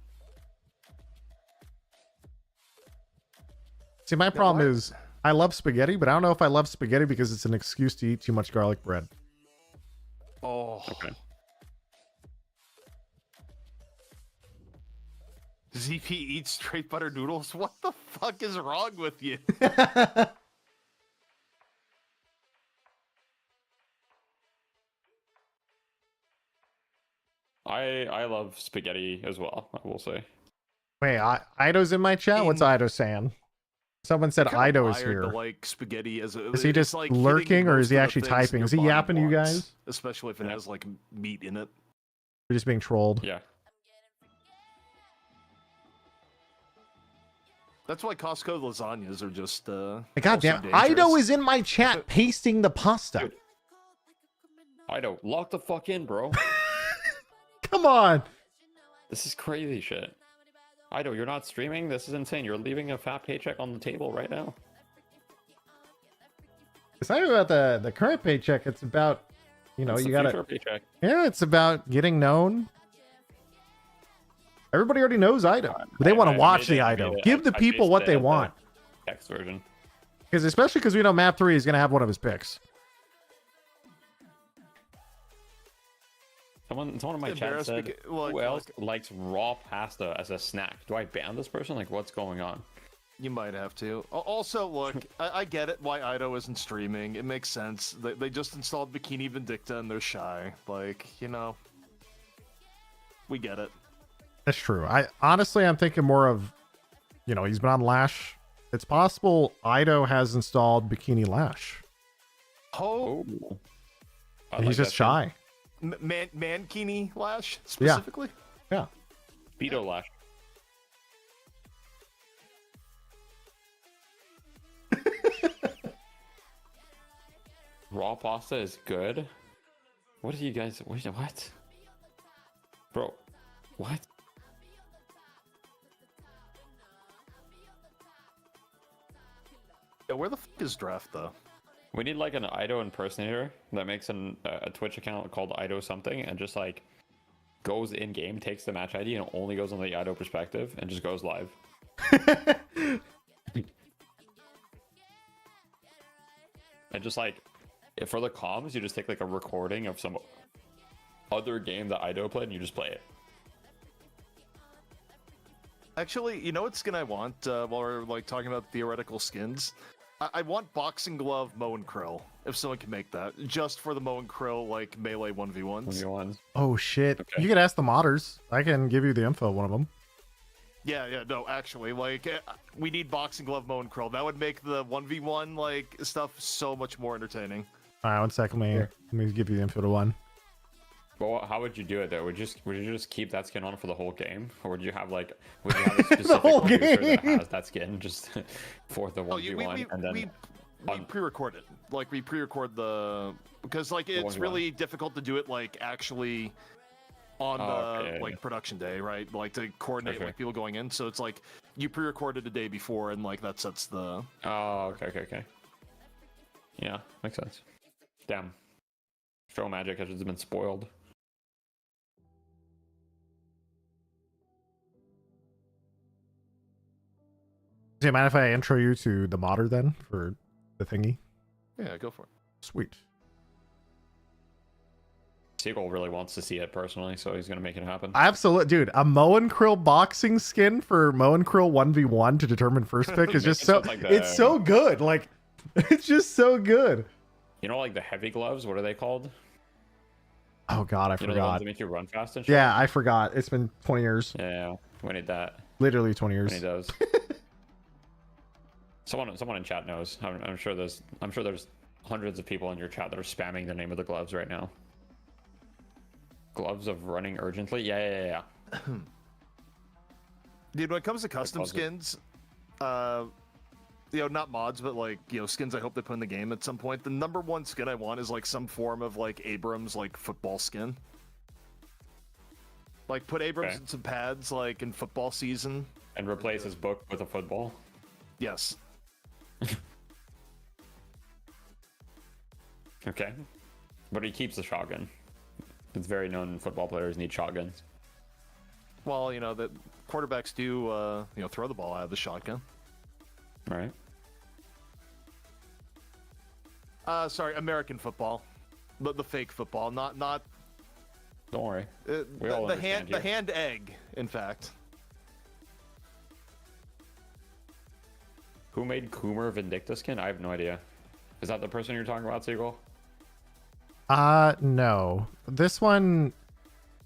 see, my problem is I love spaghetti, but I don't know if I love spaghetti because it's an excuse to eat too much garlic bread. Oh. Okay. ZP eats straight butter noodles? What the fuck is wrong with you? I love spaghetti as well, I will say. Wait, Ido's in my chat? What's Ido saying? Someone said Ido is here. To like spaghetti as a, Is he just like lurking or is he most of the actually things typing? your Is he body yapping to you wants, guys? especially if it has like meat in it. We're just being trolled. Yeah. That's why Costco lasagnas are just God damn, also Ido dangerous. is in my chat pasting the pasta. Ido, lock the fuck in, bro. Come on. This is crazy shit. Ido, you're not streaming? This is insane. You're leaving a fat paycheck on the table right now. It's not even about the current paycheck. It's about, you It's the gotta. future paycheck. Yeah, it's about getting known. Everybody already knows Ido. But they want to watch the Ido. Give the people what they want. Text version. Especially because we know Map 3 is going to have one of his picks. Someone in my chat said, who else likes raw pasta as a snack? Do I ban this person? Like, what's going on? You might have to. Also, look, I get it why Ido isn't streaming. It makes sense. They just installed Bikini Vindicta and they're shy. Like, we get it. That's true. I'm thinking more of, he's been on Lash. It's possible Ido has installed Bikini Lash. Oh. And he's just shy. Mankini Lash, specifically? Yeah. Speedo Lash. Raw pasta is good? What are you guys... What? Bro, what? Yeah, where the fuck is Draft, though? We need like an Ido impersonator that makes a Twitch account called Ido something and just like goes in game, takes the match ID and only goes on the Ido perspective and just goes live. And just like for the comms, you just take like a recording of some other game that Ido played and you just play it. Actually, you know what skin I want while we're like talking about theoretical skins? I want Boxing Glove Moe and Krill, if someone can make that. Just for the Moe and Krill, like, melee 1v1s. 1v1s. Oh, shit. Okay. You could ask the modders. I can give you the info of one of them. Yeah, no, actually, like, we need Boxing Glove Moe and Krill. That would make the 1v1, like, stuff so much more entertaining. All right, 1 second. Let me give you the info to one. But how would you do it though? Would you just keep that skin on for the whole game, or would you have a specific the whole producer game that has that skin just for the 1v1 and then we pre-record it. Like we pre-record because like it's really difficult to do it like actually on the production day, right? Like to coordinate like people going in. So it's like you pre-record it a day before, and like that sets the. Oh, okay. Yeah, makes sense. Damn, show magic has been spoiled. Do you mind if I intro you to the modder then for the thingy? Yeah, go for it. Sweet. Seagull really wants to see it personally, so he's gonna make it happen. Absolutely, dude. A Moe and Krill boxing skin for Moe and Krill 1v1 to determine first pick is just so. It's so good. Like, it's just so good. You know, like the heavy gloves. What are they called? Oh God, I You know, the ones forgot. that make you run fast and shit? Yeah, I forgot. It's been 20 years. Yeah, we need that. Literally 20 years. He does. Someone in chat knows. I'm sure there's hundreds of people in your chat that are spamming the name of the gloves right now. Gloves of running urgently. Yeah. Dude, when it comes to custom skins, not mods, but like, skins I hope they put in the game at some point. The number one skin I want is like some form of like Abrams like football skin. Like put Abrams in some pads like in football season. And replace his book with a football. Yes. Okay. But he keeps the shotgun. It's very known football players need shotguns. Well, that quarterbacks do, throw the ball out of the shotgun. Right. Sorry, American football, but the fake football, not. Don't worry. The hand egg, in fact. Who made Coomer Vindicta skin? I have no idea. Is that the person you're talking about, Seagull? No. This one,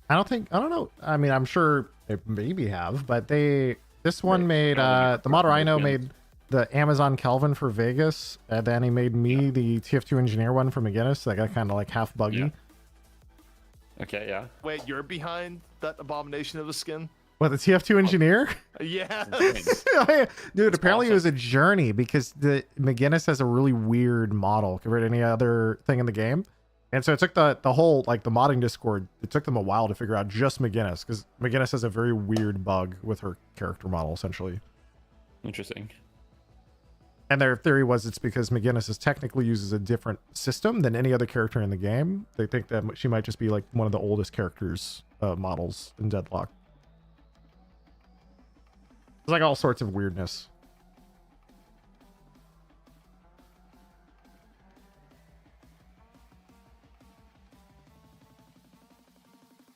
I don't know. I mean, I'm sure they maybe have, but this one made, the modder I know made the Amazon Kelvin for Vegas, and then he made me the TF2 engineer one for McGinnis, so I got kind of like half buggy. Yeah. Okay, yeah. Wait, you're behind that abomination of a skin? What, the TF2 engineer? Yeah. Dude, apparently it was a journey because the McGinnis has a really weird model compared to any other thing in the game. And so it took the whole, like the modding Discord, it took them a while to figure out just McGinnis, because McGinnis has a very weird bug with her character model, essentially. Interesting. And their theory was it's because McGinnis technically uses a different system than any other character in the game. They think that she might just be like one of the oldest characters models in Deadlock. There's like all sorts of weirdness.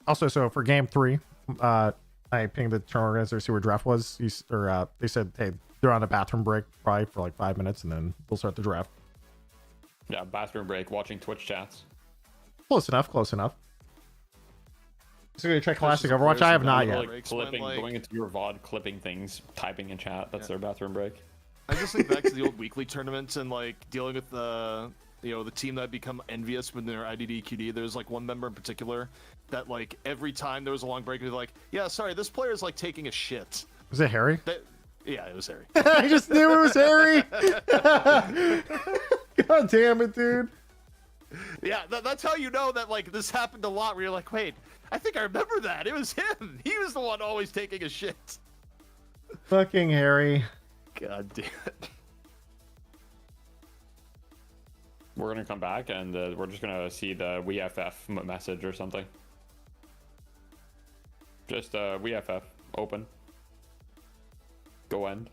Also, so for game 3, I pinged the tournament organizer to see where draft was. They said, hey, they're on a bathroom break probably for like 5 minutes, and then we'll start the draft. Yeah, bathroom break, watching Twitch chats. Close enough. So you try classic Overwatch? I have not yet. Going into your VOD, clipping things, typing in chat. That's their bathroom break. I just think back to the old weekly tournaments and like dealing with the team that become envious when they're IDD There's like one member in particular that like every time there was a long break, they're like, yeah, sorry, this player is like taking a shit. Was it Harry? Yeah, it was Harry. I just knew it was Harry. God damn it, dude. Yeah, that's how you know that like this happened a lot where you're like, wait, I think I remember that. It was him. He was the one always taking a shit. Fucking Harry. God damn it. We're gonna come back and we're just gonna see the WeFF message or something. Just WeFF open. Go end.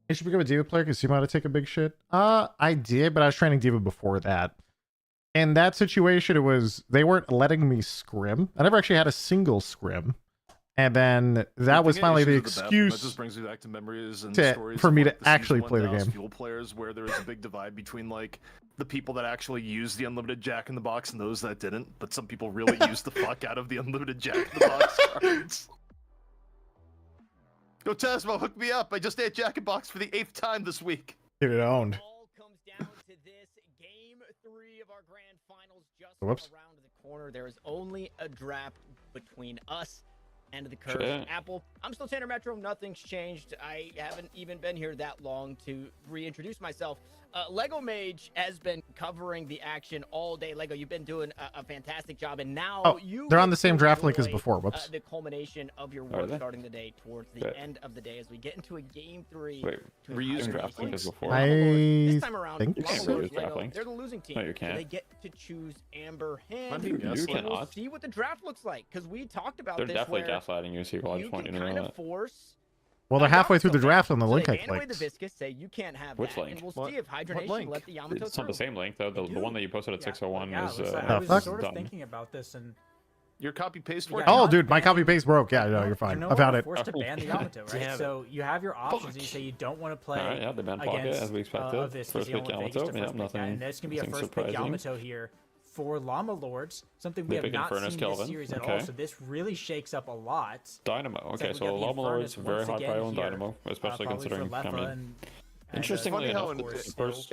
You should become a Diva player because you might have taken a big shit. I did, but I was training Diva before that. In that situation, they weren't letting me scrim. I never actually had a single scrim. And then that was finally the excuse. That just brings me back to memories and stories for me to the actually Season play the 1 Dallas game. Fuel players where there was a big divide between like the people that actually used the unlimited Jack in the Box and those that didn't. But some people really used the fuck out of the unlimited Jack in the Box cards. Go Tasmo, hook me up. I just ate Jack in Box for the 8th time this week. Get it owned. All comes down to this game 3 of our grand finals just Whoops. around the corner. There is only a draft between us and the curse. Shit. Apple, I'm still Tanner Metro. Nothing's changed. I haven't even been here that long to reintroduce myself. Lego Mage has been covering the action all day. Lego, you've been doing a fantastic job, and now they're on the same draft link as before. Whoops. The culmination of your work starting the day towards the end of the day as we get into a game 3. Wait, reusing draft link as before? This time around, think you can't Lego, reuse draft links. they're the losing team. No, you can't. So they get to choose Amber Hand. You And we'll cannot. see what the draft looks like because we talked about They're this. definitely where gaslighting you, Seagull. I you just want you can to kind know of that. force. Well, they're halfway through the draft on the So link they I ban away clicked. the Viscous, say you can't have Which that, link? and we'll What- see if what Hydronation link? let the Yamato It's not the through. same link though. The one that you posted at 601 Yeah, is I was fuck? sort of done. thinking about this, and Your copy paste Yeah, work? Oh, not dude, my ban- copy paste broke. Yeah, no, you're fine. no I found longer it. forced to ban the Yamato, right? Damn it. So you have your options, and you say you don't want to play Alright, yeah, they banned Pocket against as we expected. a Viscous, First you don't pick want Yamato. Vegas to Yeah, first pick that, nothing. and this can be a nothing first pick surprising. Yamato here for Llama Lords, something we They have pick not Infernus seen Kelvin. this series at all. Okay. So this really shakes up a lot. Dynamo. It's Okay, like we so got the Llama Lords, Infernus very once high again prio on here, Dynamo, especially probably considering, for I Lefa mean, and interestingly funny how enough,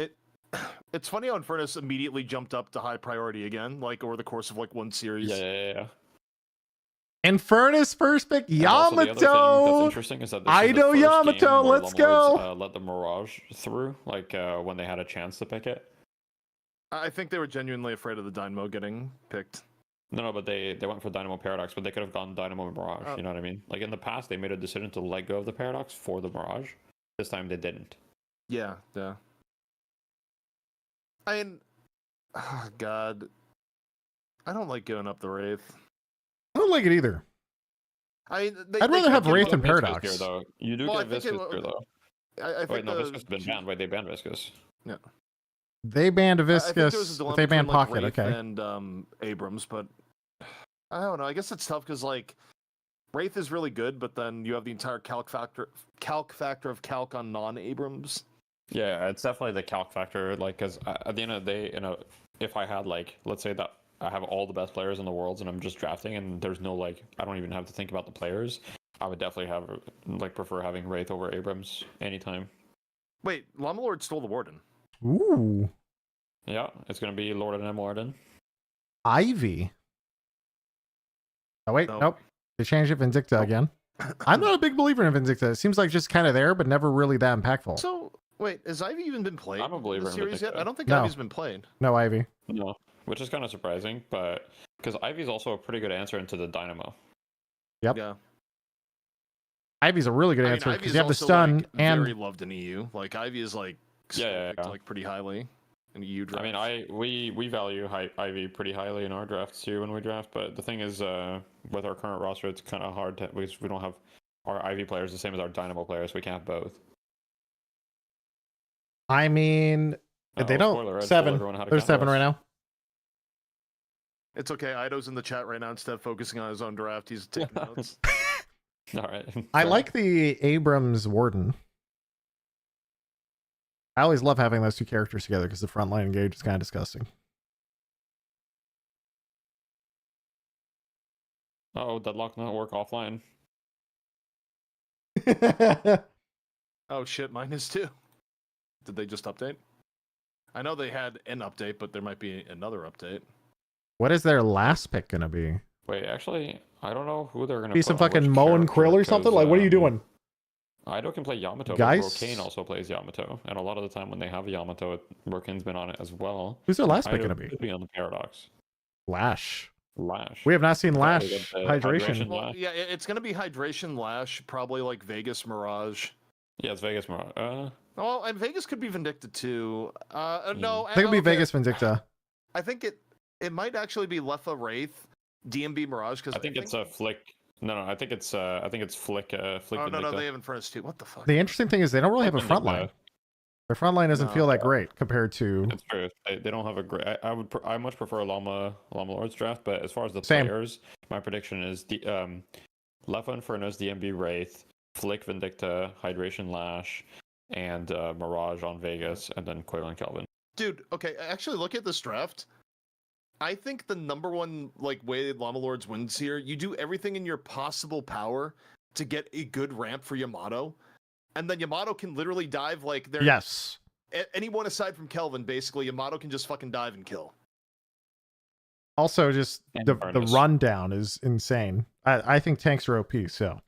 it's funny how Infernus immediately jumped up to high priority again, like over the course of like one series. Yeah. Infernus first pick, And also the other thing that's Yamato. interesting is that this I is the know first Yamato. game where Let's Llama Lords, go. let the Mirage through, like when they had a chance to pick it. I think they were genuinely afraid of the Dynamo getting picked. No, but they went for Dynamo Paradox, but they could have gone Dynamo Mirage. You know what I mean? Like in the past, they made a decision to let go of the Paradox for the Mirage. This time they didn't. Yeah. I mean, oh God, I don't like giving up the Wraith. I don't like it either. I mean, I'd rather have Wraith and Viscous Paradox. Here, though. You do get Viscous here, though. I think Wait, no, Viscous has been banned. Wait, they banned Viscous. Yeah. They banned I think there was a Viscous. dilemma They banned between, like, Pocket. Wraith Okay. And Abrams, but I don't know. I guess it's tough because like Wraith is really good, but then you have the entire calc factor of calc on non-Abrams. Yeah, it's definitely the calc factor. Like, because at the end of the day, if I had like, let's say that I have all the best players in the world and I'm just drafting, and there's no like, I don't even have to think about the players. I would definitely prefer having Wraith over Abrams anytime. Wait, Llama Lord stole the Warden. Ooh. Yeah, it's gonna be Lord and Warden. Ivy. Oh wait, nope. They changed it Vindicta again. I'm not a big believer in Vindicta. It seems like just kind of there, but never really that impactful. So wait, has Ivy even been played? I'm a believer in the in series yet? Vindicta. I don't think No. Ivy's been played. No Ivy. No, which is kind of surprising, but because Ivy's also a pretty good answer into the Dynamo. Yep. Yeah. Ivy's a really good I mean, answer Ivy because is you have the also, stun like, and very loved in EU. Like Ivy is like Yeah. picked, like pretty highly in EU drafts. I mean, we value Ivy pretty highly in our drafts too when we draft, but the thing is, with our current roster, it's kind of hard to because we don't have our Ivy players the same as our Dynamo players. We can't have both. I mean they don't spoiler, I'd tell seven. everyone how to There's counter 7 us. right now. It's okay. Ido's in the chat right now. Instead of focusing on his own draft, he's taking notes. All right. I like the Abrams Warden. I always love having those two characters together because the frontline engage is kind of disgusting. Oh, Deadlock not work offline. Oh shit, mine is too. Did they just update? I know they had an update, but there might be another update. What is their last pick gonna be? Wait, actually, I don't know who they're gonna Be put some on fucking which Mo and character, Krill or something? 'cause, Like, what are you doing? Ido can play Yamato, Guys? but Brocane also plays Yamato, and a lot of the time when they have Yamato, Brocane's been on it as well. Who's their last pick Ido gonna be? could be on the Paradox. Lash. Lash. We have not seen Yeah, Lash we got the hydration. Well, yeah, it's gonna be Hydration Lash, probably like Vegas Mirage. Yeah, it's Vegas Mirage. Oh, and Vegas could be Vindicta too. No, I think it'll be Vegas Vindicta. I think it might actually be Lefa Wraith, DMB Mirage, because I think it's a Flick. No, I think it's Flick. Flick. Oh no, Vindicta. they have Infernus too. What the fuck? The interesting thing is they don't really have a Vindicta. front line. Their front line doesn't No. feel that great compared to. It's true. They don't have a great. I much prefer Llama Lords draft, but as far as the Same. players, my prediction is the Lefa Infernus, DMB Wraith, Flick Vindicta, Hydration Lash, and Mirage on Vegas, and then Quail and Kelvin. Dude, okay, actually look at this draft. I think the number one like way Llama Lords wins here, you do everything in your possible power to get a good ramp for Yamato, and then Yamato can literally dive like there. Yes. Anyone aside from Kelvin, basically, Yamato can just fucking dive and kill. Also, just And the Furnace. rundown is insane. I think tanks are OP, so.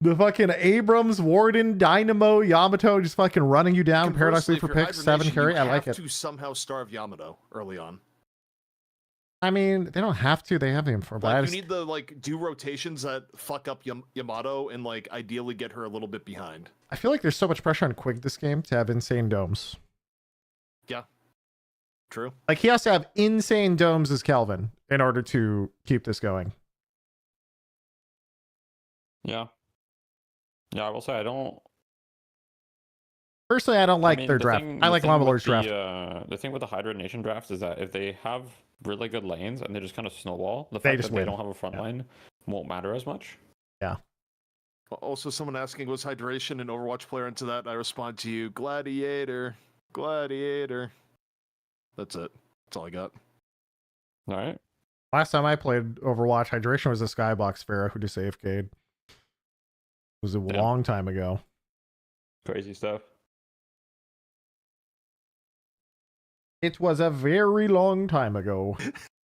The fucking Abrams, Warden, Dynamo, Yamato just fucking running you down. Paradox Conversely, lead for if you're picks, 7 Hibernation, carry. you I like have it. to somehow starve Yamato early on. I mean, they don't have to. They have him for Like, but you need to like do rotations that fuck up Yamato and like ideally get her a little bit behind. I feel like there's so much pressure on Quig this game to have insane domes. Yeah, true. Like he has to have insane domes as Kelvin in order to keep this going. Yeah. Yeah, I will say I don't. Personally, I don't like I mean, their the draft. thing- I the like thing Llama with Lord's draft. The thing with the Hydra Nation draft is that if they have really good lanes and they just kind of snowball, the They fact just that they win. don't have a front line won't matter as much. Yeah. Also, someone asking, was Hydration an Overwatch player? And to that, I respond to you, Gladiator. Gladiator. That's it. That's all I got. All right. Last time I played Overwatch, Hydration was a Skybox Pharaoh who just AFK'd. It was a long time ago. Crazy stuff. It was a very long time ago.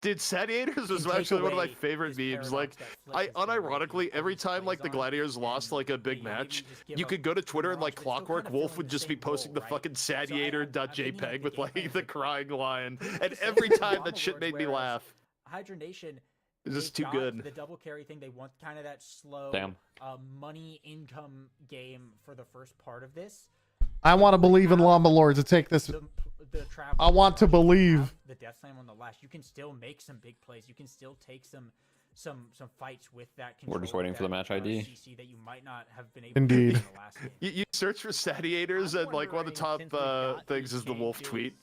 Dude, Sadiators was actually one of my favorite memes. Like, I unironically, every time like the Gladiators lost like a big match, you could go to Twitter and like Clockwork Wolf would just be posting the fucking Sadiator.jpg with like the crying lion, and every time that shit made me laugh. Hydra Nation, It's just too got good. The double carry thing, they want kind of that slow money income game for the first part of this. I want to believe in Llama Lords to take this. I want to believe. The Death Slam on the Lash, you can still make some big plays. You can still take some fights with that control. We're just waiting for the match ID. CC that you might not have been able Indeed. to in the last game. You search for Sadiators and like one of the top things is the wolf tweet.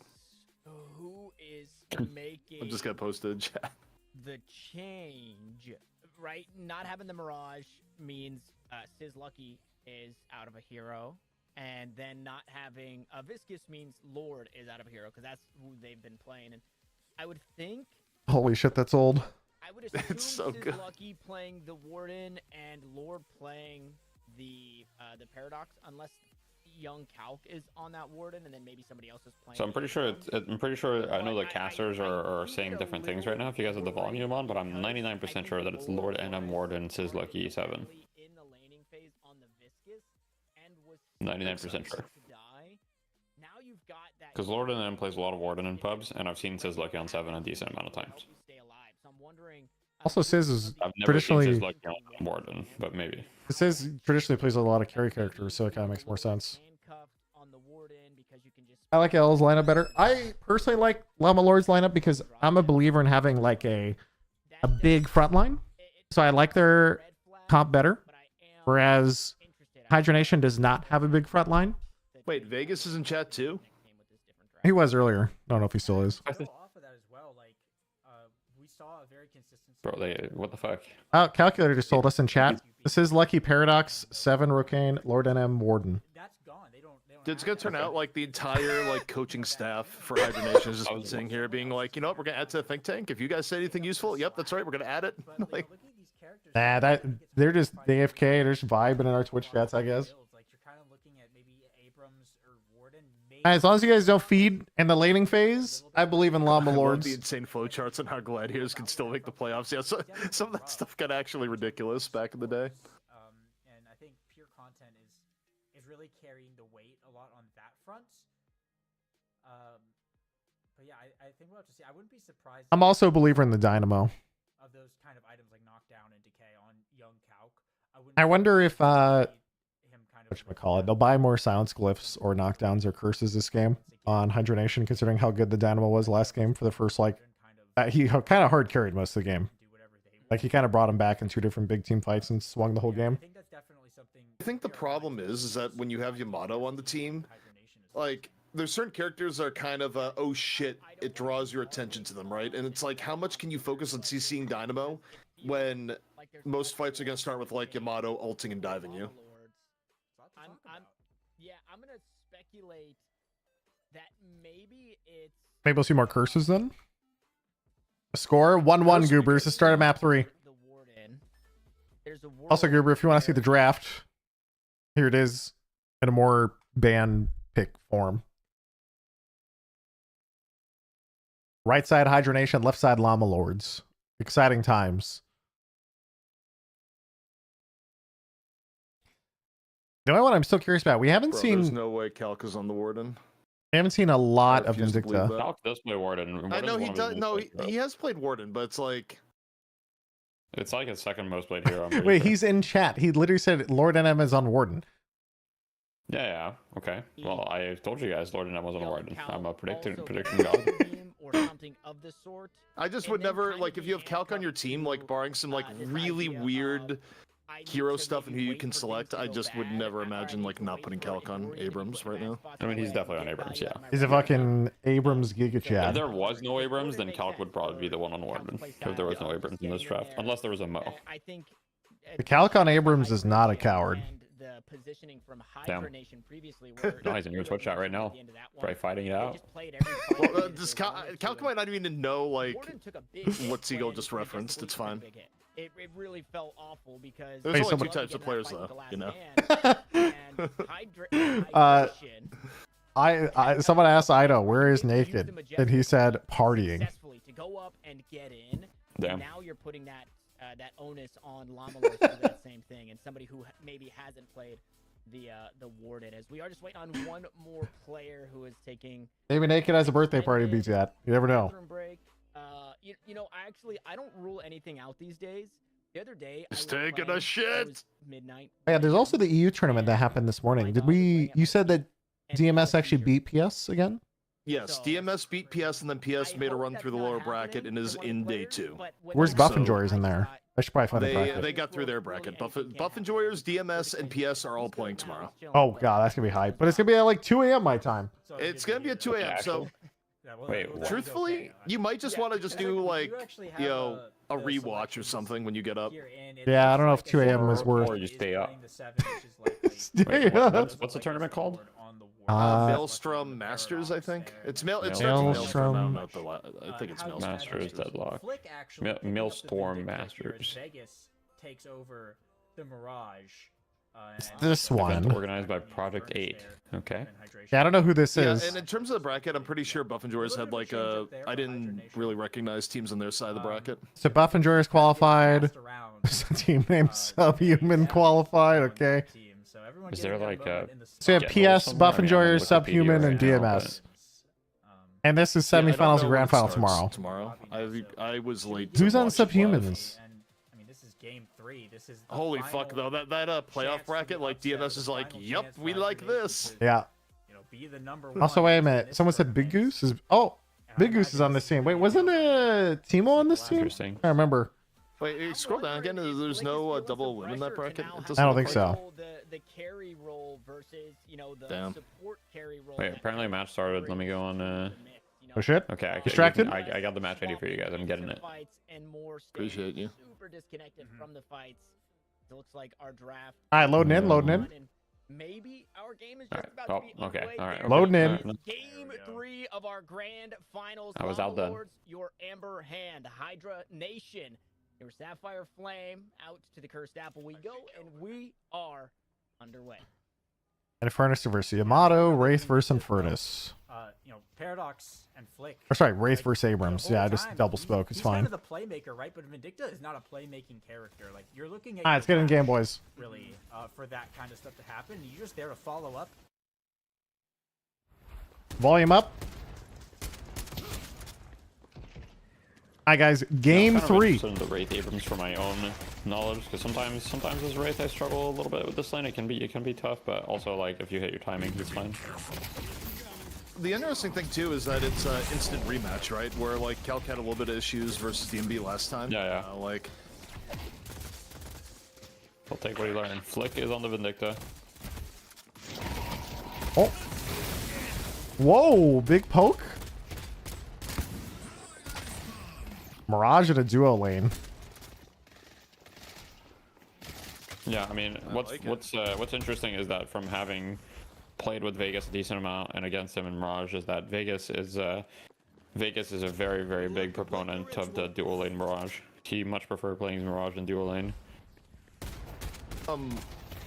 Who is making I'm just gonna post it in chat. the change, right? Not having the Mirage means Sizz Lucky is out of a hero. And then not having Viscus means Lord is out of a hero because that's who they've been playing. And I would think. Holy shit, that's old. I would assume It's so good. Lucky playing the Warden and Lord playing the Paradox, unless Young Calc is on that Warden, and then maybe somebody else is playing. So I'm pretty sure I know the casters are saying different things right now. If you guys have the volume on, but I'm 99% sure that it's Lord NM Warden Sizz Lucky 7. In the laning phase on the Viscus. 99% sure. Because Lord NM plays a lot of Warden in pubs, and I've seen Sizz Lucky on 7 a decent amount of times. Also, Sizz is I've never traditionally. seen Sizz Lucky on Warden, but maybe. Sizz traditionally plays a lot of carry characters, so it kind of makes more sense. I like L's lineup better. I personally like Llama Lord's lineup because I'm a believer in having like a big front line. So I like their comp better. Whereas Hydra Nation does not have a big front line. Wait, Vegas is in chat too? He was earlier. I don't know if he still is. Off of that as well, like we saw a very consistent. Bro, what the fuck? Calculator just told us in chat. This is Lucky Paradox, 7 Rocane, Lord NM, Warden. That's gone. They don't It's gonna turn out like the entire like coaching staff for Hydra Nation is just sitting here being like, you know what, we're gonna add to the think tank. If you guys say anything useful, yep, that's right, we're gonna add it. Like, Nah, they're just AFK. They're just vibing in our Twitch chats, I guess. Like you're kind of looking at maybe Abrams or Warden. As long as you guys don't feed in the laning phase, I believe in Llama I love Lords. the insane flowcharts on how Gladiators can still make the playoffs. Yeah, so, some of that stuff got actually ridiculous back in the day. And I think pure content is really carrying the weight a lot on that front. But yeah, I think we'll have to see. I wouldn't be surprised. I'm also a believer in the Dynamo. Of those kind of items like knockdown and decay on Young Calc. I wonder if whatchamacallit, they'll buy more sounds glyphs or knockdowns or curses this game on Hydra Nation, considering how good the Dynamo was last game for the first he kind of hard carried most of the game. Like he kind of brought him back in 2 different big team fights and swung the whole game. I think the problem is that when you have Yamato on the team, like there's certain characters that are kind of oh shit, it draws your attention to them, right? And it's like, how much can you focus on CCing Dynamo when most fights are gonna start with like Yamato ulting and diving you? I'm gonna speculate that maybe it's Maybe we'll see more curses then. Score 1-1 Goobers to start of map 3. Also, Goober, if you want to see the draft, here it is in a more ban pick form. Right side Hydra Nation, left side Llama Lords. Exciting times. The only one I'm still curious about, we haven't seen. There's no way Calc is on the Warden. We haven't seen a lot of Vindicta. Calc does play Warden. I know he does. No, he has played Warden, but it's like. It's like his second most played hero. Wait, he's in chat. He literally said Lord NM is on Warden. Yeah. Okay. Well, I told you guys Lord NM was on Warden. I'm a prediction god. or something of the sort. I just would never like if you have Calc on your team, like barring some like really weird hero stuff and who you can select. I just would never imagine like not putting Calc on Abrams right now. I mean, he's definitely on Abrams. Yeah. He's a fucking Abrams Giga If Chad. there was no Abrams, then Calc would probably be the one on Warden. If there was no Abrams in this draft, unless there was a Mo. I think The Calc on Abrams is not a coward. the positioning from Damn. Hydra Nation previously. Where No, he's in your Twitch chat right now. Probably fighting it They out. just played every fight Well, that this they wanted to, Calc and might not even know like Warden took a big hit, what Seagull but just it just referenced. It's took a fine. big hit. It really felt awful because There's only someone- two types of players though, you know. Someone asked Ido, where is naked? And he said, partying. To go up and get in. Damn. Now you're putting that onus on Llama-Lord to do that same thing, and somebody who maybe hasn't played the Warden, as we are just waiting on one more player who is taking Maybe naked has a birthday party beat that. You never know. bathroom break. You know, I don't rule anything out these days. The other day, Just I was taking playing, a shit. it was midnight. Yeah, there's also the EU tournament that happened this morning. You said that DMS actually beat PS again? Yes, DMS beat PS, and then PS made a run through the lower bracket and is in day 2. Where's Buff and Joyers in there? I should probably find the bracket. They got through their bracket. Buff and Joyers, DMS, and PS are all playing tomorrow. Oh god, that's gonna be hype. But it's gonna be at like 2 a.m. my time. It's gonna be at 2 a.m. So, Wait, truthfully, you might just want to just do like, you know, a rewatch or something when you get up. Yeah, I don't know if 2 a.m. is worth. Or you stay up. Stay Wait, up. what's the tournament called? Maelstrom Masters, I think. It's Maelstrom. I think it's Maelstrom Masters Deadlock. Maelstrom Masters. Vegas takes over the Mirage. This Event one. organized by Project 8. Okay. Yeah, I don't know who this is. And in terms of the bracket, I'm pretty sure Buff and Joyers had like a. I didn't really recognize teams on their side of the bracket. So Buff and Joyers qualified. Team name Subhuman qualified. Okay. Is there like a... So you have PS, Buff and Joyers, Subhuman, and DMS. And this is semifinals and grand final tomorrow. Tomorrow. I was late. Who's on Subhumans? I mean, this is game 3. This is the Holy final fuck though, that playoff bracket, like DMS is like, yup, we like this. Yeah. You know, be the number Also, one wait a in minute. this Someone said Big Goose is. Oh, Big Goose is on this team. Wait, wasn't Timo on this team? Interesting. I remember. Wait, scroll down again. There's no double win in that bracket. I don't think so. The carry role versus, you know, the Damn. support carry role. Wait, apparently a match started. Let me go on... Oh shit. Okay, Distracted? I got the match ready for you guys. I'm getting it. Appreciate you. Super disconnected from the fights. It looks like our draft. All right, loading in, loading in. Maybe our game is All just right. about to be Okay. underway. All right. There Loading in. is Game 3 of our grand finals. I was Llama outdone. Lords, your Amber Hand, Hydra Nation, your Sapphire Flame. Out to the Cursed Apple we go, and we are underway. And Furnace versus Yamato, Wraith versus Infernus. You know, Paradox and Flick. Or sorry, Wraith versus Abrams. Yeah, I just double spoke. It's he's fine. kind of the playmaker, right? But Vindicta is not a playmaking character. Like, you're looking at. All right, let's get in game, boys. Really, for that kind of stuff to happen, you're just there to follow up. Volume up. All right, guys. Game 3. I'm the Wraith Abrams for my own knowledge, because sometimes as Wraith I struggle a little bit with this lane. It can be tough, but also like if you hit your timing, it's fine. The interesting thing too is that it's an instant rematch, right? Where like Calc had a little bit of issues versus DMB last time. Yeah. Like, I'll take what you learn. Flick is on the Vindicta. Oh. Whoa, big poke. Mirage in a duo lane. Yeah, I mean, what's interesting is that from having played with Vegas a decent amount and against him in Mirage, is that Vegas is a very, very big proponent of the dual lane Mirage. He much prefer playing Mirage in dual lane.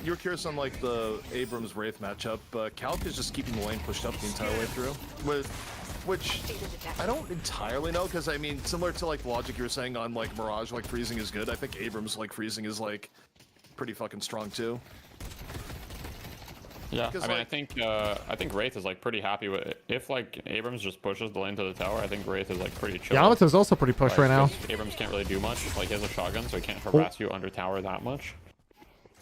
you're curious on like the Abrams Wraith matchup. Calc is just keeping the lane pushed up the entire way through, which I don't entirely know, because I mean, similar to like the logic you were saying on like Mirage, like freezing is good. I think Abrams like freezing is like pretty fucking strong too. Yeah, I mean, I think Wraith is like pretty happy with it. If like Abrams just pushes the lane to the tower, I think Wraith is like pretty chill. Yamato's also pretty pushed right now. Abrams can't really do much. Like, he has a shotgun, so he can't harass you under tower that much.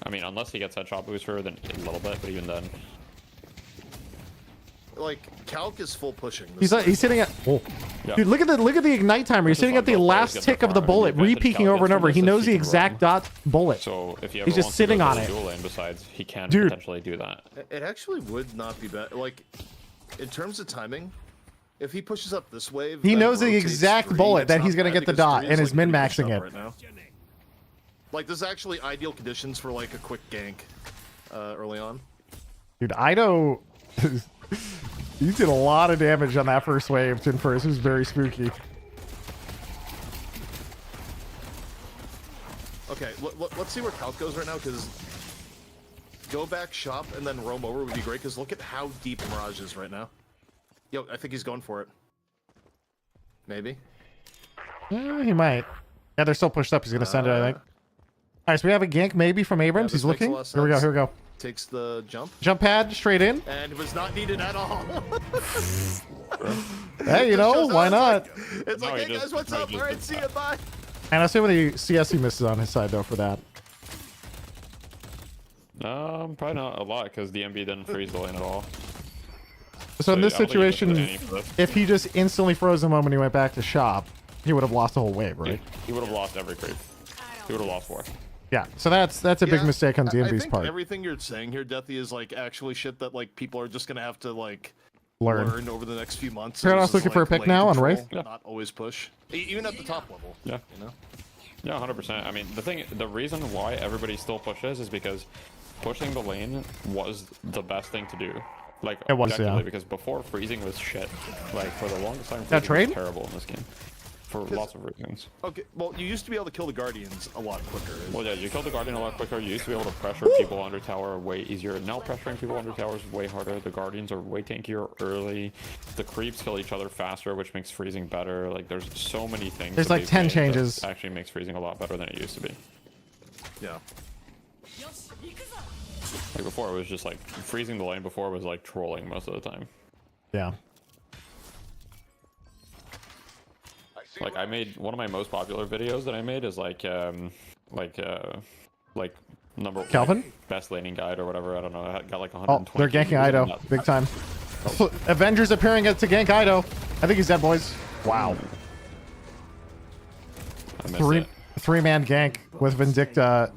I mean, unless he gets that shot booster, then a little bit, but even then. Like, Calc is full pushing. He's sitting at. Oh. Yeah. Dude, look at the ignite timer. He's sitting at the last tick of the bullet, re-peeking over and over. He knows the exact dot bullet. So if he's just sitting on it. Dual lane, besides, he can Dude. potentially do that. It actually would not be bad. Like, in terms of timing, if he pushes up this wave, He then knows the rotates exact three, bullet it's that not he's gonna bad get the because dot three and is, is like, pretty pushed min-maxing up it. right now. Like, this is actually ideal conditions for like a quick gank. early on. Dude, Ido, you did a lot of damage on that first wave to first. It was very spooky. Okay, let's see where Calc goes right now, because go back shop and then roam over would be great, because look at how deep Mirage is right now. Yo, I think he's going for it. Maybe. Yeah, he might. Yeah, they're still pushed up. He's going to send it, I think. All right, so we have a gank maybe from Abrams. Yeah, He's looking. Here we go. Here we go. Takes the jump. Jump pad straight in. And it was not needed at all. Hey, you know, why not? It's like, hey guys, what's up? All right, see you, bye. And I'll see what the CS he misses on his side, though, for that. Probably not a lot, because the MB didn't freeze the lane at all. So in this I don't think he situation, for this. if he just instantly froze the moment he went back to shop, he would have lost the whole wave, right? He would have lost every creep. He would have lost 4. Yeah, so that's a big mistake on I DMV's think part. everything you're saying here, Deathy, is like actually shit that like people are just gonna have to like Learn over the next few months. Paradox It's just, looking for a pick lane now on control, Wraith? Yeah. Not always push, even at the top level. Yeah. You know. Yeah, 100%. I mean, the reason why everybody still pushes is because pushing the lane was the best thing to do. Like, It was, objectively, yeah. because before freezing was shit. Like, for the longest time, That freezing was trade? terrible in this game. For lots of reasons. Okay, well, you used to be able to kill the Guardians a lot quicker. Well, yeah, you killed the Guardian a lot quicker. You used to be able to pressure people under tower way easier. Now pressuring people under tower is way harder. The Guardians are way tankier early. The creeps kill each other faster, which makes freezing better. Like, there's so many things. There's that like they've 10 made that changes. Actually makes freezing a lot better than it used to be. Yeah. Like, before it was just like, freezing the lane before was like trolling most of the time. Yeah. Like, I made one of my most popular videos that I made is like number Calvin? like, best laning guide or whatever. I don't know. I got like Oh, 120. they're ganking views on Ido. that. Big time. Avengers appearing to gank Ido. I think he's dead, boys. Wow. I missed it. Three-man gank with Vindicta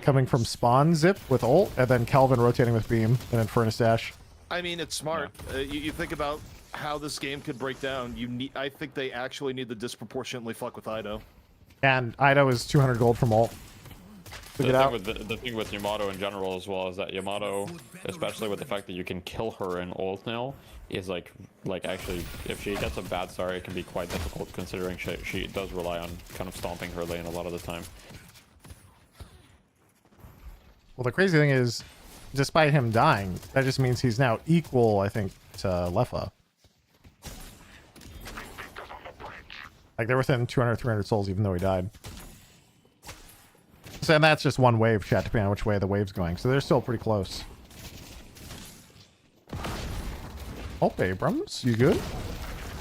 coming from spawn zip with ult, and then Calvin rotating with beam and then Furnace dash. I mean, it's smart. You think about how this game could break down. I think they actually need to disproportionately fuck with Ido. And Ido is 200 gold from ult. To get out. The thing with Yamato in general as well is that Yamato, especially with the fact that you can kill her in ult now, is like actually, if she gets a bad start, it can be quite difficult considering she does rely on kind of stomping her lane a lot of the time. Well, the crazy thing is, despite him dying, that just means he's now equal, I think, to Lefa. Like, they're within 200, 300 souls, even though he died. So, and that's just one wave, chat, depending on which way the wave's going. So they're still pretty close. Oh, Abrams, you good?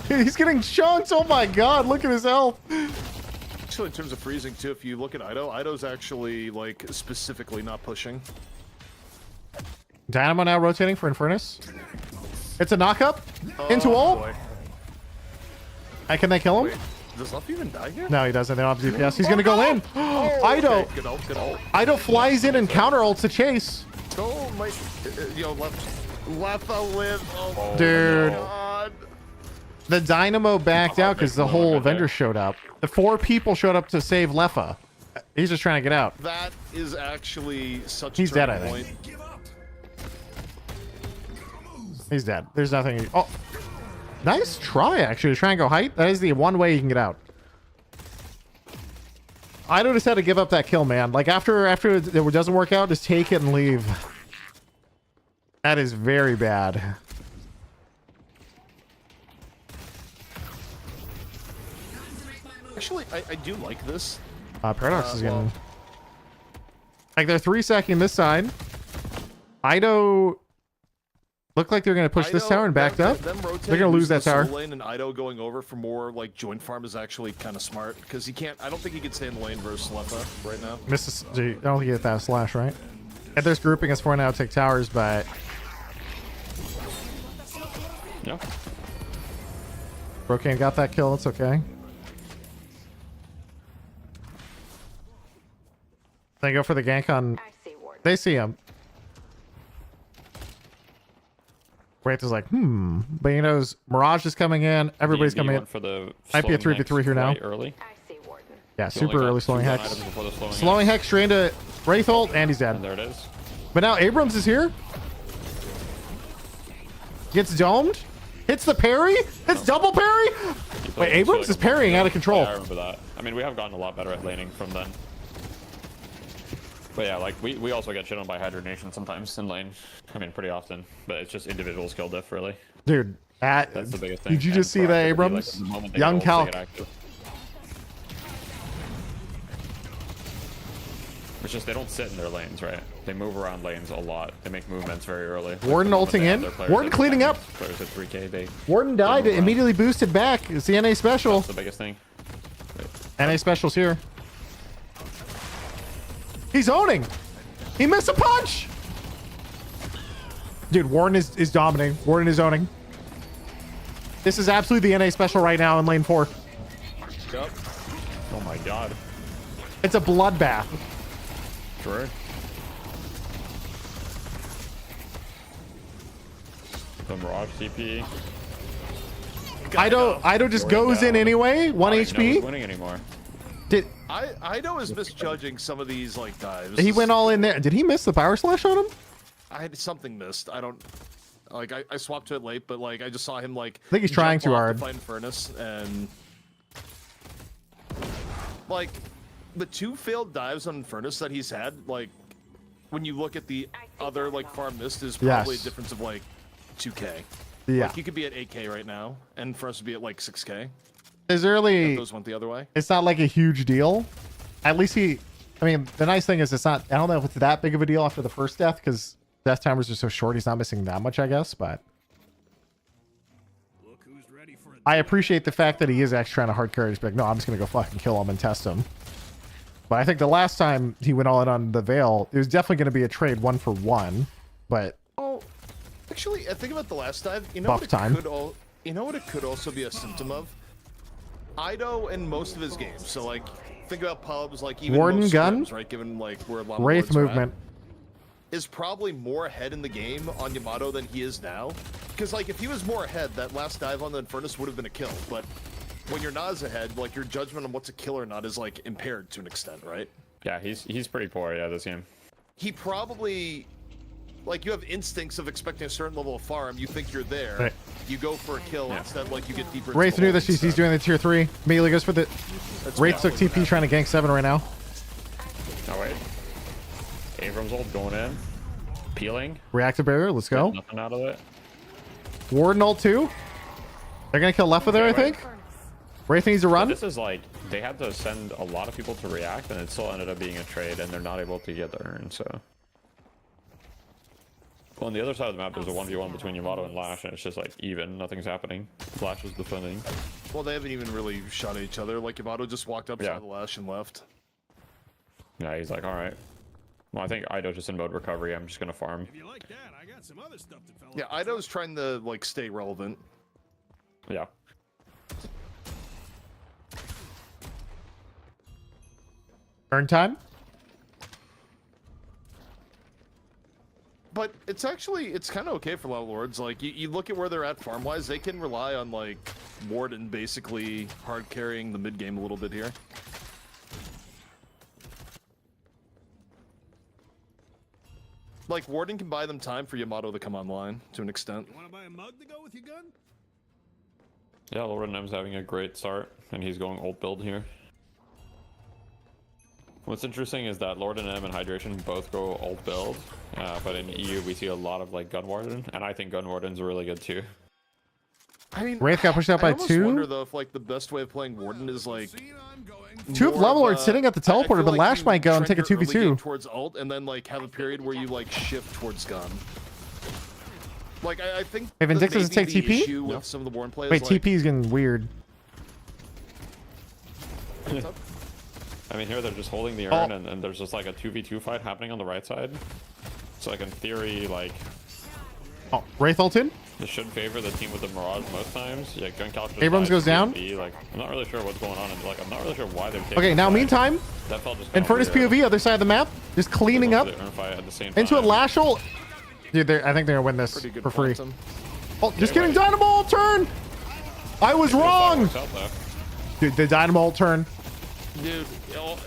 He's getting chunked! Oh my god, look at his health! Actually, in terms of freezing, too, if you look at Ido, Ido's actually, like, specifically not pushing. Dynamo now rotating for Infernus. It's a knock-up into ult. Boy. Can they kill him? Wait, does Luffy even die here? No, he doesn't. They don't have DPS. He's gonna go in. Ido. Okay, good ult, good ult. Ido flies in and counter ults to chase. Oh my, Lefa live. Oh, Dude. God. The Dynamo backed out because the whole Avenger showed up. The 4 people showed up to save Lefa. He's just trying to get out. That is actually such He's a dead, I turning think. point. He's dead. There's nothing. Oh, nice try, actually, to try and go height. That is the one way you can get out. Ido just had to give up that kill, man. Like, after it doesn't work out, just take it and leave. That is very bad. Actually, I do like this. Paradox is getting... Like, they're 3-second this side. Ido... Looked like they're going to push this tower and backed up. They're going to lose that tower. Lane and Ido going over for more like joint farm is actually kind of smart because he can't. I don't think he can stay in the lane versus Lefa right now. Misses. I don't think he hit that slash, right? And there's grouping us for now to take towers, but Yeah. Brocane got that kill. It's okay. They go for the gank on. They see him. Wraith is like, but he knows Mirage is coming in. Everybody's coming in. For the Might be a 3v3 here now. Early. Yeah, super early slowing hex. Slowing Slowing hex straight into Wraith ult, and he's dead. And there it is. But now Abrams is here. Gets domed. Hits the parry. Hits double parry. Wait, Abrams is parrying out of control. Yeah, I remember that. I mean, we have gotten a lot better at laning from then. But yeah, like we also get shit on by Hydra Nation sometimes in lane. I mean, pretty often. But it's just individual skill diff, really. Dude, that's the biggest thing. Did you just see that, Abrams? Like, Young Calc. It's just they don't sit in their lanes, right? They move around lanes a lot. They make movements very early. Warden ulting in. Warden cleaning up. Players at 3K, Warden died. It immediately boosted back. It's the NA special. That's the biggest thing. NA special's here. He's owning. He missed a punch. Dude, Warden is dominating. Warden is owning. This is absolutely the NA special right now in lane 4. Yep. Oh my god. It's a bloodbath. Sure. The Mirage CP. Ido just goes in anyway. 1 HP. Not winning anymore. Ido is misjudging some of these like dives. He went all in there. Did he miss the power slash on him? I had something missed. I don't like. I swapped to it late, but like I just saw him like. I think he's trying too hard. To find Furnace and like the 2 failed dives on Furnace that he's had. Like when you look at the other like farm missed is probably a difference of like 2K. Yeah. Like you could be at 8K right now, and for us to be at like 6K. Is really those went the other way. It's not like a huge deal. At least I mean, the nice thing is it's not. I don't know if it's that big of a deal after the first death because death timers are so short. He's not missing that much, I guess. But I appreciate the fact that he is actually trying to hard carry. He's like, no, I'm just gonna go fucking kill him and test him. But I think the last time he went all in on the Veil, it was definitely going to be a trade 1-for-1. But actually, I think about the last dive. You know buff what it time. you know what it could also be a symptom of? Ido in most of his games. So like, think about pubs, like even Warden most gun, scrims, right? Given like where a lot of Wraith movement is probably more ahead in the game on Yamato than he is now. Because like if he was more ahead, that last dive on the Infernus would have been a kill. But when you're not as ahead, like your judgment on what's a kill or not is like impaired to an extent, right? Yeah, he's pretty poor. Yeah, this game. He probably. Like, you have instincts of expecting a certain level of farm. You think you're there. Right. You go for a kill instead, like, you get deeper. Wraith knew that he's doing the tier 3. Immediately goes for the... Wraith took TP trying to gank 7 right now. Oh, wait. Abrams ult going in. Peeling. Reactive barrier, let's go. Nothing out of it. Warden ult 2. They're going to kill Leffa there, I think. Wraith needs to run. But this is like, they had to send a lot of people to react, and it still ended up being a trade, and they're not able to get the urn, so... Well, on the other side of the map, there's a 1v1 between Yamato and Lash, and it's just like even. Nothing's happening. Lash is defending. Well, they haven't even really shot at each other. Like, Yamato just walked up, saw the Lash, and left. Yeah, he's like, alright. Well, I think Ido's just in mode recovery. I'm just gonna farm. If you like that, I got some other stuff to fill. Yeah, Ido's trying to, like, stay relevant. Yeah. Burn time. But it's actually, it's kind of okay for Loud Lords. Like, you look at where they're at farm-wise, they can rely on, like, Warden basically hard carrying the mid-game a little bit here. Like, Warden can buy them time for Yamato to come online, to an extent. You want to buy a mug to go with your gun? Yeah, Lord and M's having a great start, and he's going ult build here. What's interesting is that Lord and M and Hydration both go ult build, but in EU we see a lot of like Gun Warden, and I think Gun Warden's really good too. I mean, Wraith got pushed out by 2. I wonder though if like the best way of playing Warden is like 2 of Level Lords sitting at the teleporter, but Lash might go and take a 2v2 towards ult, and then like have a period where you like shift towards gun. Like I think. Hey, Vindictus take TP. Issue with some of the Warden players, Wait, like, TP is getting weird. I mean, here they're just holding the urn, and there's just like a 2v2 fight happening on the right side. So like in theory, like... Oh, Wraith ult in? This should favor the team with the Mirage most times. Yeah, gun couch. Abrams goes down. Like, I'm not really sure what's going on, and like I'm not really sure why they're taking. Okay, now meantime, that felt just Infernus POV, other side of the map, just cleaning up at the same into a time. Lash ult. Dude, I think they're gonna win this for free. Oh, just kidding, Dynamo ult turn. I was wrong. Dude, the Dynamo ult turn. Dude,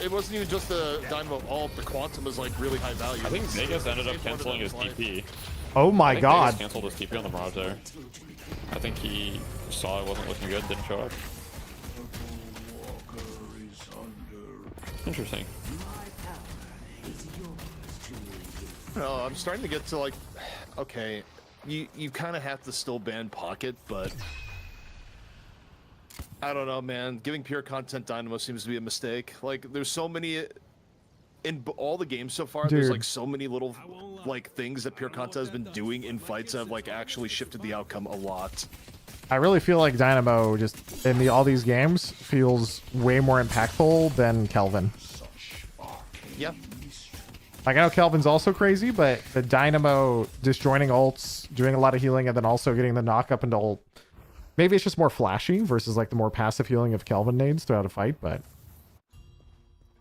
it wasn't even just the Dynamo ult. The Quantum is like really high value. I think Vegas ended up canceling his TP. Oh my god. Vegas canceled his TP on the Mirage there. I think he saw it wasn't looking good, didn't show up. Interesting. No, I'm starting to get to like, okay, you kind of have to still ban Pocket, but I don't know, man. Giving pure content Dynamo seems to be a mistake. Like, there's so many in all the games so far. Dude. There's like so many little like things that pure content has been doing in fights that have like actually shifted the outcome a lot. I really feel like Dynamo just in all these games feels way more impactful than Kelvin. Yeah. Like, I know Kelvin's also crazy, but the Dynamo disjoining ults, doing a lot of healing, and then also getting the knock up into ult. Maybe it's just more flashy versus like the more passive healing of Kelvin nades throughout a fight, but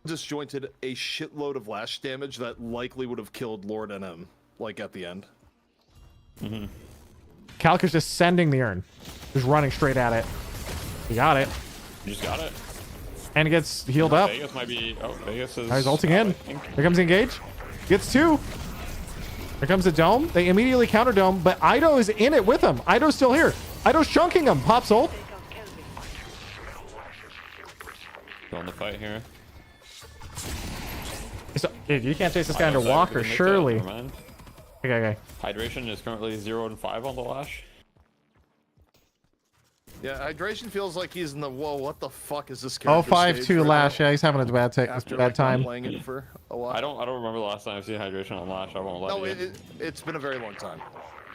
Disjointed a shitload of Lash damage that likely would have killed Lord NM, like at the end. Calc is just sending the urn. Just running straight at it. He got it. You just got it. And it gets healed up. Vegas might be. Oh, Vegas is. Now he's ulting in. Here comes the engage. Gets 2. Here comes the dome. They immediately counter dome, but Ido is in it with him. Ido's still here. Ido's chunking him. Pops ult. Going the fight here. So, dude, you can't chase this guy under Walker, surely. Okay. Hydration is currently 0 and 5 on the Lash. Yeah, Hydration feels like he's in the whoa. What the fuck is this character? 0-5-2 Lash. Yeah, he's having a bad time. Playing it for a while. I don't remember the last time I've seen Hydration on Lash. I won't lie. No, to you. it's been a very long time.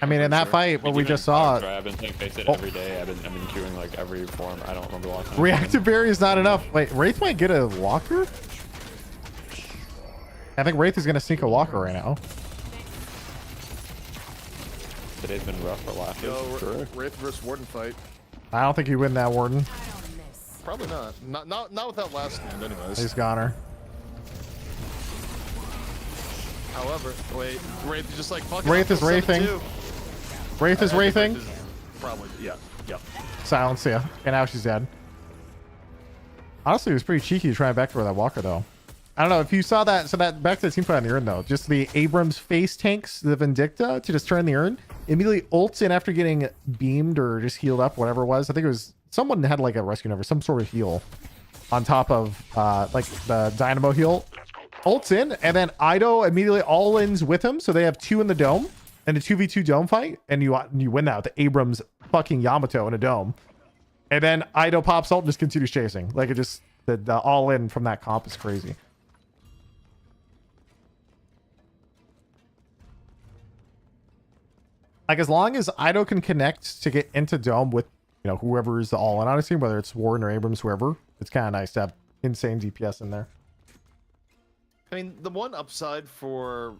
I mean, in that fight, what we just saw. I've been playing Face It every day. I've been queuing like every form. I don't remember the last time. Reactive barrier is not enough. Wait, Wraith might get a Walker? I think Wraith is going to sneak a Walker right now. Today's been rough for Lash. Yo, Wraith versus Warden fight. I don't think you win that, Warden. Probably not. Not with that last stand, anyways. He's goner. However, wait, Wraith is just like fucking. Wraith is wraithing. Wraith is wraithing. Probably, yeah. Silence, yeah. And now she's dead. Honestly, it was pretty cheeky to try and backdoor that Walker, though. I don't know if you saw that. So that back to the team fight on the urn, though. Just the Abrams face tanks the Vindicta to just turn the urn. Immediately ults in after getting beamed or just healed up, whatever it was. I think it was someone had like a rescue number, some sort of heal on top of like the Dynamo heal. Ults in, and then Ido immediately all-ins with him. So they have 2 in the dome and a 2v2 dome fight. And you win that with the Abrams fucking Yamato in a dome. And then Ido pops ult and just continues chasing. Like, it just, the all-in from that comp is crazy. Like, as long as Ido can connect to get into dome with, you know, whoever is the all-in on his team, whether it's Warden or Abrams, whoever, it's kind of nice to have insane DPS in there. I mean, the one upside for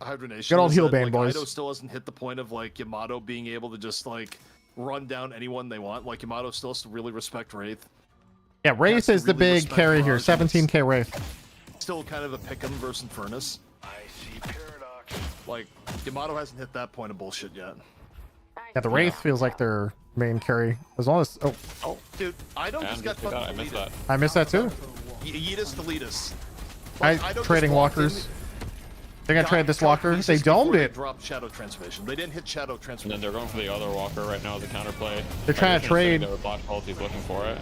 Hydronation Good old is heal that, bane, like, boys. Ido still hasn't hit the point of like Yamato being able to just like run down anyone they want. Like, Yamato still has to really respect Wraith. Yeah, Wraith is the big carry here. 17k Wraith. Still kind of a pick 'em versus Furnace. Like, Yamato hasn't hit that point of bullshit yet. Yeah, the Wraith feels like their main carry. As long as... Oh, dude, Ido just got fucking I missed that. I missed that too. Yeetus deletus. Trading walkers. They're going to trade this walker. They domed it. Dropped Shadow Transformation. They didn't hit Shadow Transformation. And then they're going for the other walker right now as a counterplay. They're trying to trade. Their bot ult, he's looking for it.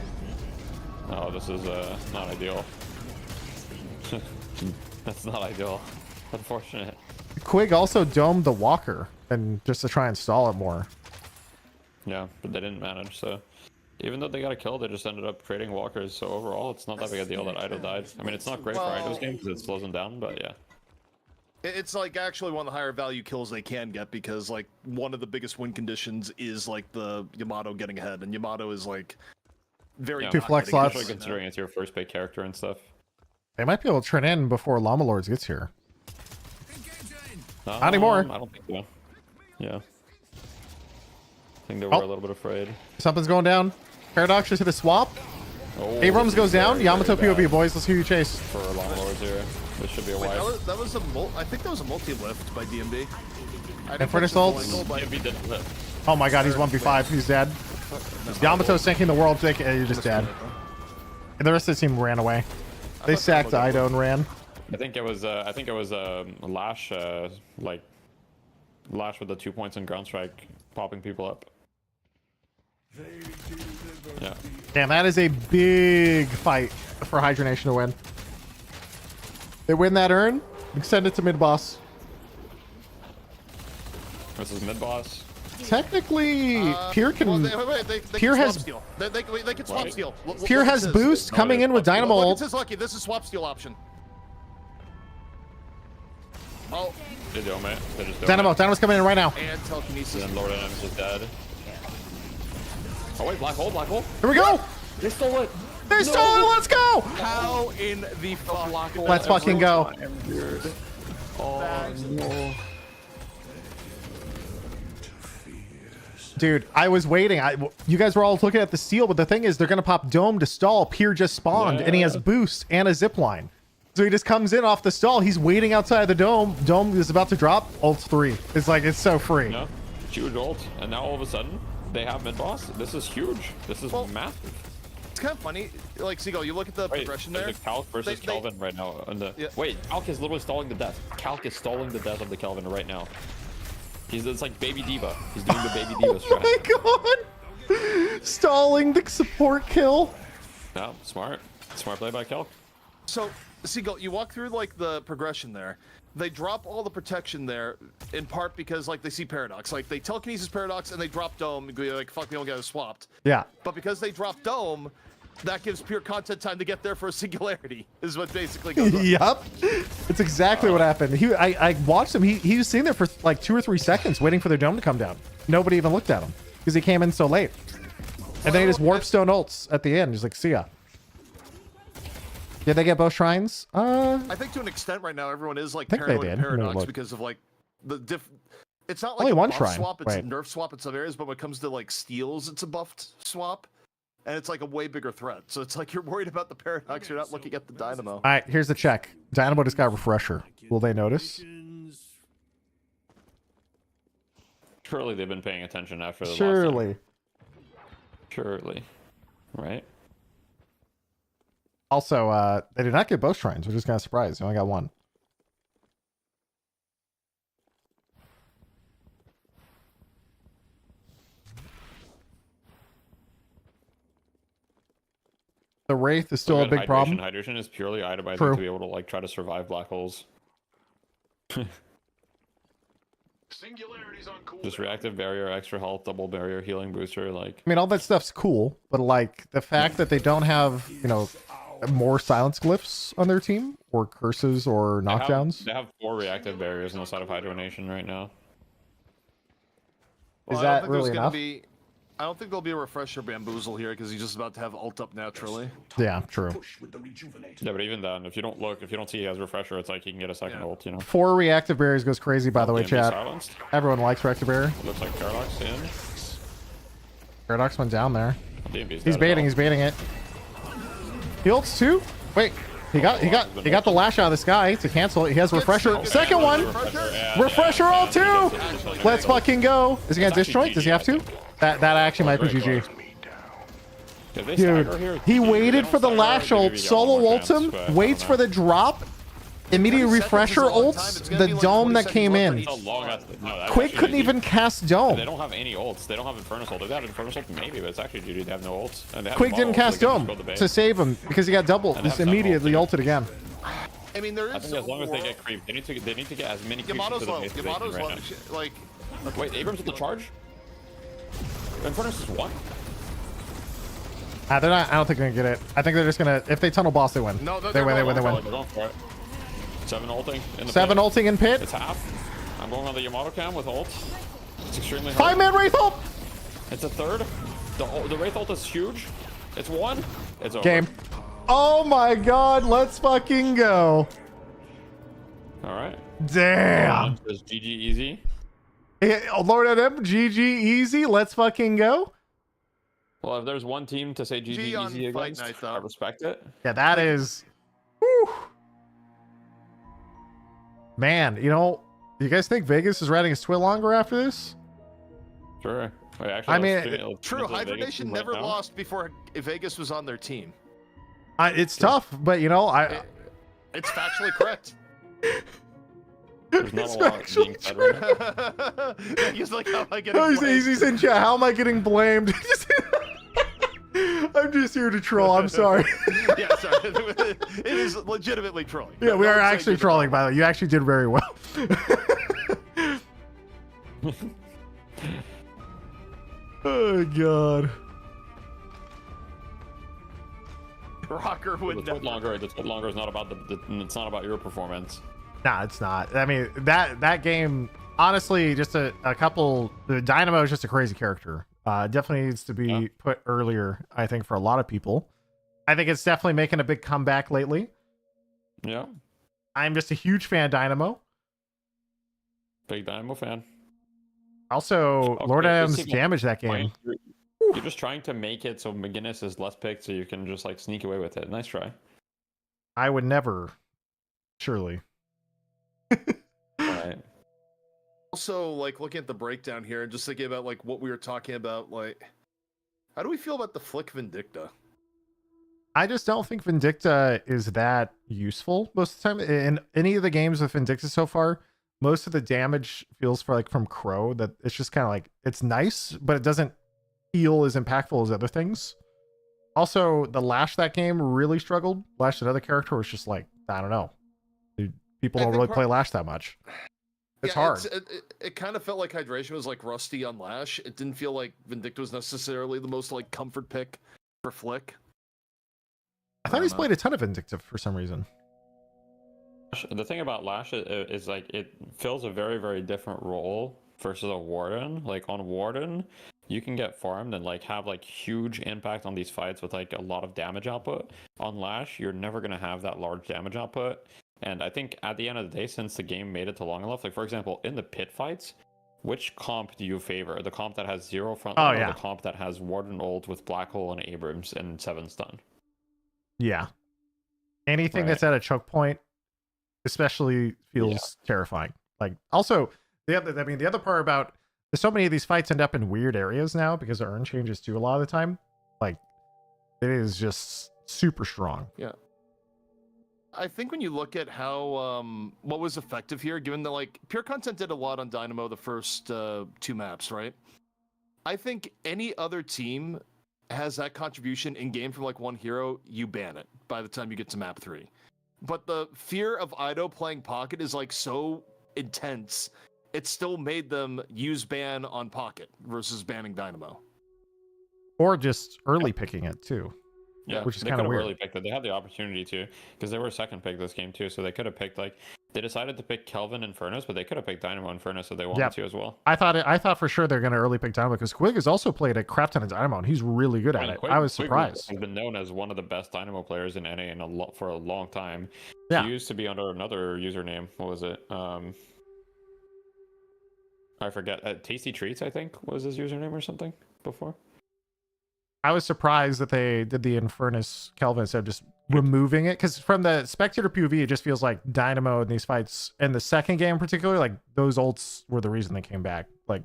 No, this is not ideal. That's not ideal. Unfortunate. Quig also domed the walker and just to try and stall it more. Yeah, but they didn't manage, so even though they got a kill, they just ended up trading walkers, so overall it's not that big a deal that Ido died. I mean, it's not great for Ido's game because it slows him down, but yeah. It's like actually one of the higher value kills they can get because like one of the biggest win conditions is like the Yamato getting ahead, and Yamato is like very Two flex slots. Especially considering it's your first pick character and stuff. They might be able to turn in before Llama Lords gets here. Not anymore. I don't think so. Yeah. I think they were a little bit afraid. Something's going down. Paradox just hit a swap. Oh, Abrams goes down. Yamato POV, boys. Let's see who you chase. For Llama Lords here. This should be a wipe. That was a I think that was a multi-lift by DMB. And Furnace ults. DMB didn't lift. Oh my god, he's 1v5. He's dead. Yamato sinking the world. You're just dead. And the rest of the team ran away. They sacked Ido and ran. I think it was Lash, like Lash with the 2 points in ground strike, popping people up. Yeah. Damn, that is a big fight for Hydra Nation to win. They win that urn, extend it to mid boss. This is mid boss. Technically, Pier can. They Pier can has. swap steal. They can swap steal. Pier has boost coming in with Dynamo Look, ult. this is lucky. This is swap steal option. Oh. They dome it. They just Dynamo's coming in right now. And telekinesis. And Lord Enem's is dead. Oh wait, black hole, black hole. Here we go. They stole it. They stole it. Let's go. How in the fuck? Let's fucking go. Oh no. Dude, I was waiting. You guys were all looking at the steal, but the thing is, they're gonna pop dome to stall. Pier just spawned, and he has boost and a zip line. So he just comes in off the stall. He's waiting outside the dome. Dome is about to drop. Ult's 3. It's like, it's so free. No, huge ult, and now all of a sudden they have mid boss. This is huge. This is massive. It's kind of funny. Like Seagull, you look at the progression there. There's a Calc versus Kelvin right now. Wait, Calc is literally stalling the death. Calc is stalling the death of the Kelvin right now. It's like Baby Diva. He's doing the Baby Diva strat. Oh my god! Stalling the support kill. Yeah, smart. Smart play by Calc. So, Seagull, you walk through like the progression there. They drop all the protection there in part because like they see Paradox. Like they telekinesis Paradox and they drop Dome. You're like, fuck, we don't get it swapped. Yeah. But because they drop Dome, that gives Pure content time to get there for a singularity, is what basically goes on. Yup. It's exactly what happened. I watched him. He was sitting there for like 2 or 3 seconds waiting for their dome to come down. Nobody even looked at him because he came in so late. And then he just warp stone ults at the end. He's like, see ya. Did they get both shrines? I think to an extent right now everyone is like paranoid did. Paradox because of like the it's not like Only a one buff shrine. swap, it's a Wait. nerf swap in some areas, but when it comes to like steals, it's a buffed swap. And it's like a way bigger threat. So it's like you're worried about the Paradox, you're not looking at the Dynamo. All right, here's the check. Dynamo just got refresher. Will they notice? Surely they've been paying attention after the last Surely. time. Surely. Right? Also, they did not get both shrines, which is kind of surprised. They only got one. The Wraith is still a big problem. Hydration is purely itemizing True. to be able to like try to survive black holes. Just reactive barrier, extra health, double barrier, healing booster, like. I mean, all that stuff's cool, but like the fact that they don't have, you know, more silence glyphs on their team or curses or knockdowns. They have 4 reactive barriers on the side of Hydro Nation right now. Is that really enough? I don't think there'll be a refresher bamboozle here because he's just about to have ult up naturally. Yeah, true. Yeah, but even then, if you don't see he has refresher, it's like he can get a second ult, you know. 4 reactive barriers goes crazy, by the way, DMB chat. silenced. Everyone likes reactive barrier. Looks like Paradox in. Paradox went down there. DMB's He's dead baiting. as He's baiting it. He ults 2. Wait, he got the lash out of the sky to cancel it. He has refresher. Second one. Refresher ult 2. Let's fucking go. Is he gonna disjoint? Does he have to? That actually might be GG. Dude, he waited for the lash ult, solo ults him, waits for the drop, immediately refresher ults the dome that came in. Quick couldn't even cast dome. They don't have any ults. They don't have Infernus ult. If they had Infernus ult, maybe, but it's actually GG. They have no ults. And they have Quick didn't cast dome to save him because he got double. Just immediately ulted again. I mean, there is. I think as long as they get creep, they need to get as many creeps into the base as they can right now. Like, wait, Abrams with the charge? Infernus is what? They're not. I don't think they're gonna get it. I think they're just gonna. If they tunnel boss, they win. No, they win. They win. They win. They're going for it. 7 ulting in the 7 pit. ulting in pit. It's half. I'm going on the Yamato cam with ult. It's extremely hard. 5-man Wraith ult. It's a third. The Wraith ult is huge. It's 1. It's over. Game. Oh my god, let's fucking go. Alright. Damn. It's GG easy. Lord Adam, GG easy. Let's fucking go. Well, if there's one team to say GG easy against, I respect it. Yeah, that is. Whew. Man, you know, you guys think Vegas is riding his twit longer after this? Sure. Wait, actually, I mean, true. Hydra Nation never lost before Vegas was on their team. It's tough, but you know, it's factually correct. There's not a lot being said right now. He's like, how am I getting blamed? He's in chat. How am I getting blamed? I'm just here to troll. I'm sorry. Yeah, sorry. It is legitimately trolling. Yeah, we are actually trolling, by the way. You actually did very well. Oh, God. Rocker would the longer is not about it's not about your performance. Nah, it's not. I mean, that game, honestly, just a couple. The Dynamo is just a crazy character. Definitely needs to be put earlier, I think, for a lot of people. I think it's definitely making a big comeback lately. Yeah. I'm just a huge fan of Dynamo. Big Dynamo fan. Also, Okay, Lord Adams damaged that game. You're just trying to make it so McGinnis is less picked so you can just like sneak away with it. Nice try. I would never, surely. Right. Also, like looking at the breakdown here and just thinking about like what we were talking about, like how do we feel about the Flick Vindicta? I just don't think Vindicta is that useful most of the time. In any of the games with Vindicta so far, most of the damage feels for like from Crow that it's just kind of like it's nice, but it doesn't feel as impactful as other things. Also, the Lash that game really struggled. Lash, another character, was just like, I don't know. People don't really play Lash that much. It's hard. It kind of felt like Hydration was like rusty on Lash. It didn't feel like Vindicta was necessarily the most like comfort pick for Flick. I thought he's played a ton of Vindicta for some reason. The thing about Lash is like it fills a very, very different role versus a Warden. Like on Warden, you can get farmed and like have like huge impact on these fights with like a lot of damage output. On Lash, you're never gonna have that large damage output. And I think at the end of the day, since the game made it to long enough, like for example, in the pit fights, which comp do you favor? The comp that has 0 frontline or the comp that has Warden ult with Black Hole and Abrams and 7 stun? Yeah. Anything that's at a choke point especially feels terrifying. Like also the other part about so many of these fights end up in weird areas now because the urn changes too a lot of the time. Like it is just super strong. Yeah. I think when you look at how what was effective here, given that like Pure Content did a lot on Dynamo the first 2 maps, right? I think any other team has that contribution in game from like one hero, you ban it by the time you get to map 3. But the fear of Ido playing Pocket is like so intense, it still made them use ban on Pocket versus banning Dynamo. Or just early picking it too. Yeah, which is they kind could of have weird. really picked it. They had the opportunity to, because they were second pick this game too, so they could have picked like they decided to pick Kelvin and Furnace, but they could have picked Dynamo and Furnace if they wanted to as well. I thought for sure they're going to early pick Dynamo because Quig has also played a crap ton of Dynamo and he's really good at it. I was surprised. He's been known as one of the best Dynamo players in NA for a long time. Yeah. He used to be under another username. What was it? I forget. Tasty Treats, I think, was his username or something before. I was surprised that they did the Infernus Kelvin instead of just removing it, because from the Spectator POV, it just feels like Dynamo in these fights, in the second game in particular, like those ults were the reason they came back. Like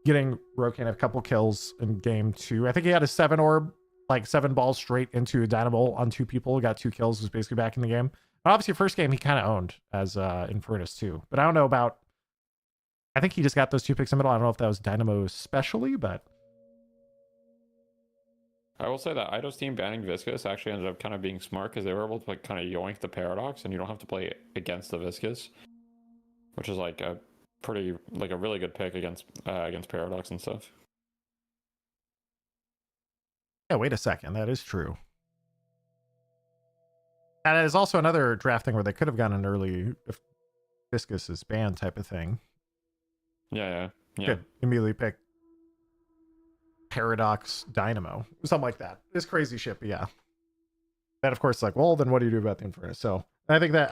getting Rokan a couple kills in game 2. I think he had a 7 orb, like 7 balls straight into a Dynamo on 2 people, got 2 kills, was basically back in the game. But obviously, first game he kind of owned as Infernus too. But I don't know about. I think he just got those 2 picks in the middle. I don't know if that was Dynamo especially, but. I will say that Ido's team banning Viscous actually ended up kind of being smart because they were able to like kind of yoink the Paradox, and you don't have to play against the Viscous, which is like a pretty like a really good pick against Paradox and stuff. Yeah, wait a second, that is true. That is also another draft thing where they could have gotten an early if Viscous is banned type of thing. Yeah. Could immediately pick Paradox Dynamo, something like that. It's crazy shit, but yeah. That of course, like, well, then what do you do about the Infernus? So I think that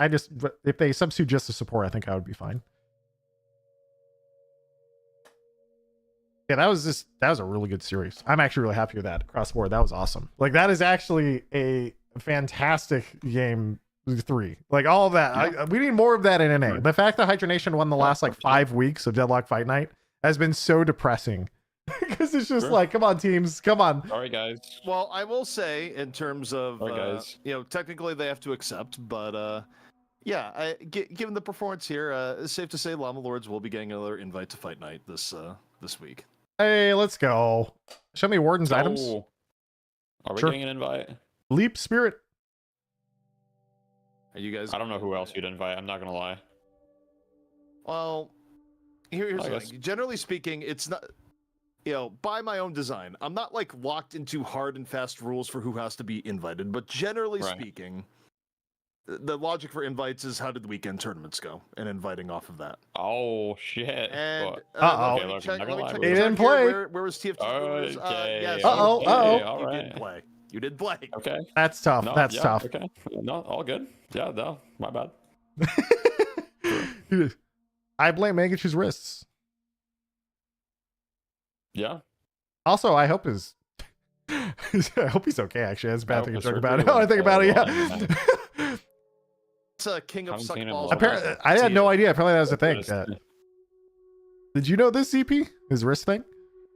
if they substitute just the support, I think I would be fine. Yeah, that was a really good series. I'm actually really happy with that across the board. That was awesome. Like that is actually a fantastic game 3. Like all of that. We need more of that in NA. The fact that Hydra Nation won the last like 5 weeks of Deadlock Fight Night has been so depressing. Because it's just like, come on, teams, come on. Sorry, guys. Well, I will say, in terms of, Sorry, guys. technically they have to accept, but yeah, given the performance here, it's safe to say Llama Lords will be getting another invite to Fight Night this week. Hey, let's go. Show me Warden's items. Are we Sure. getting an invite? Leap Spirit. Are you guys? I don't know who else you'd invite. I'm not gonna lie. Well, here's I the guess. thing. Generally speaking, it's not. By my own design, I'm not like locked into hard and fast rules for who has to be invited. But generally speaking, the logic for invites is how did the weekend tournaments go, and inviting off of that. Oh shit! And Okay, look, check, I'm not let gonna me lie, check bro. He the didn't check here. play. Where was TFT? Yes, Okay, you all did right. play. You did play. Okay. That's tough. No, That's yeah, tough. Okay. No, all good. Yeah, no, my bad. I blame Mangachu's wrists. Yeah. Also, I hope I hope he's okay. Actually, that's a bad thing to joke about. surgery Now I went think about it. well, Yeah. It's a king of Haven't suck seen him balls. in a while. Apparently, I had no idea. Apparently, that was a thing. Did you know this, CP? His wrist thing?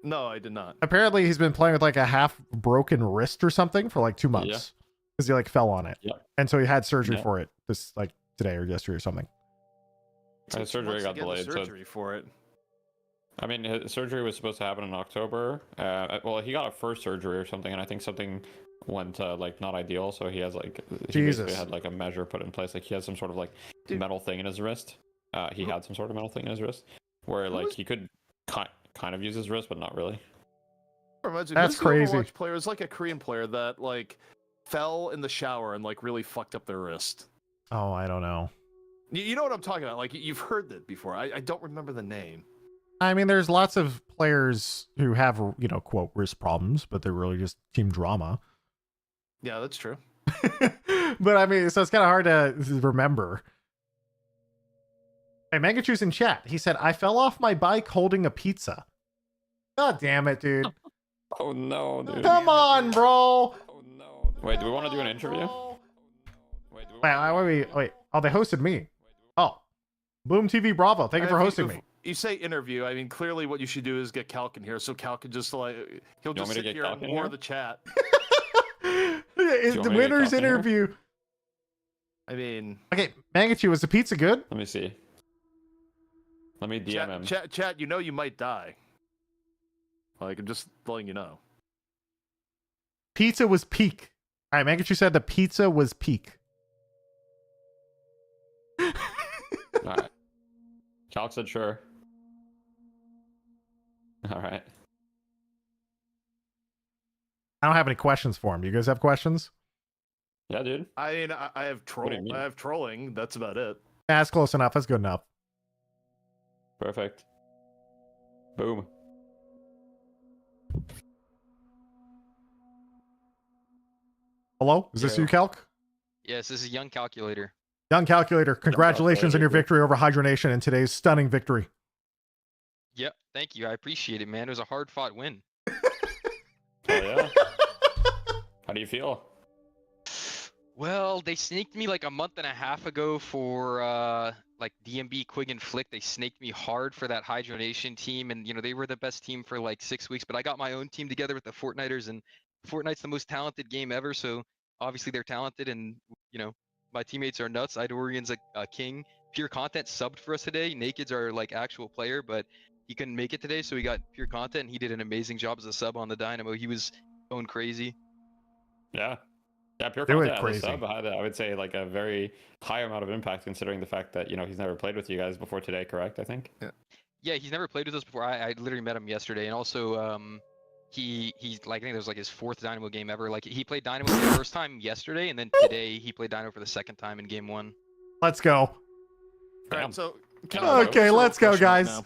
No, I did not. Apparently, he's been playing with like a half broken wrist or something for like 2 months because he like fell on it, and so he had surgery for it this like today or yesterday or something. His surgery got delayed. Surgery for it. I mean, his surgery was supposed to happen in October. Well, he got a first surgery or something, and I think something went like not ideal. So he has like he basically had like a measure put in place. Like he has some sort of like metal thing in his wrist. He had some sort of metal thing in his wrist where like he could kind of use his wrist, but not really. That's crazy. Overwatch player is like a Korean player that like fell in the shower and like really fucked up their wrist. Oh, I don't know. You know what I'm talking about? Like you've heard that before. I don't remember the name. I mean, there's lots of players who have, quote, wrist problems, but they're really just team drama. Yeah, that's true. But I mean, so it's kind of hard to remember. Hey, Mangachu's in chat. He said, I fell off my bike holding a pizza. God damn it, dude. Oh no, dude. Come on, bro. Oh no. Wait, do we want to do an interview? Wait. Oh, they hosted me. Oh. Boom TV Bravo. Thank you for hosting me. You say interview. I mean, clearly what you should do is get Calc in here, so Calc can just like he'll just sit here and war the chat. It's the winner's interview. I mean, okay, Mangachu, was the pizza good? Let me see. Let me DM him. Chat, you know you might die. Like, I'm just letting you know. Pizza was peak. All right, Mangachu said the pizza was peak. All right. Calc said sure. All right. I don't have any questions for him. You guys have questions? Yeah, dude. I mean, I have troll. I have trolling. That's about it. That's close enough. That's good enough. Perfect. Boom. Hello? Is this you, Calc? Yes, this is Young Calculator. Young Calculator, congratulations on your victory over Hydra Nation in today's stunning victory. Yep, thank you. I appreciate it, man. It was a hard-fought win. Oh, yeah? How do you feel? Well, they snaked me like a month and a half ago for like DMB, Quig, and Flick. They snaked me hard for that Hydra Nation team, and they were the best team for like 6 weeks. But I got my own team together with the Fortniters, and Fortnite's the most talented game ever. So obviously they're talented, and my teammates are nuts. Idorian's a king. Pure Content subbed for us today. Naked's our like actual player, but he couldn't make it today, so we got Pure Content, and he did an amazing job as a sub on the Dynamo. He was going crazy. Yeah. Yeah, Pure Content as a sub had, I would say, like a very high amount of impact considering the fact that, he's never played with you guys before today, correct, I think? Yeah, he's never played with us before. I literally met him yesterday, and also he's like, I think it was like his 4th Dynamo game ever. Like he played Dynamo for the first time yesterday, and then today he played Dynamo for the 2nd time in game 1. Let's go. All right, so okay, let's go, guys. Right,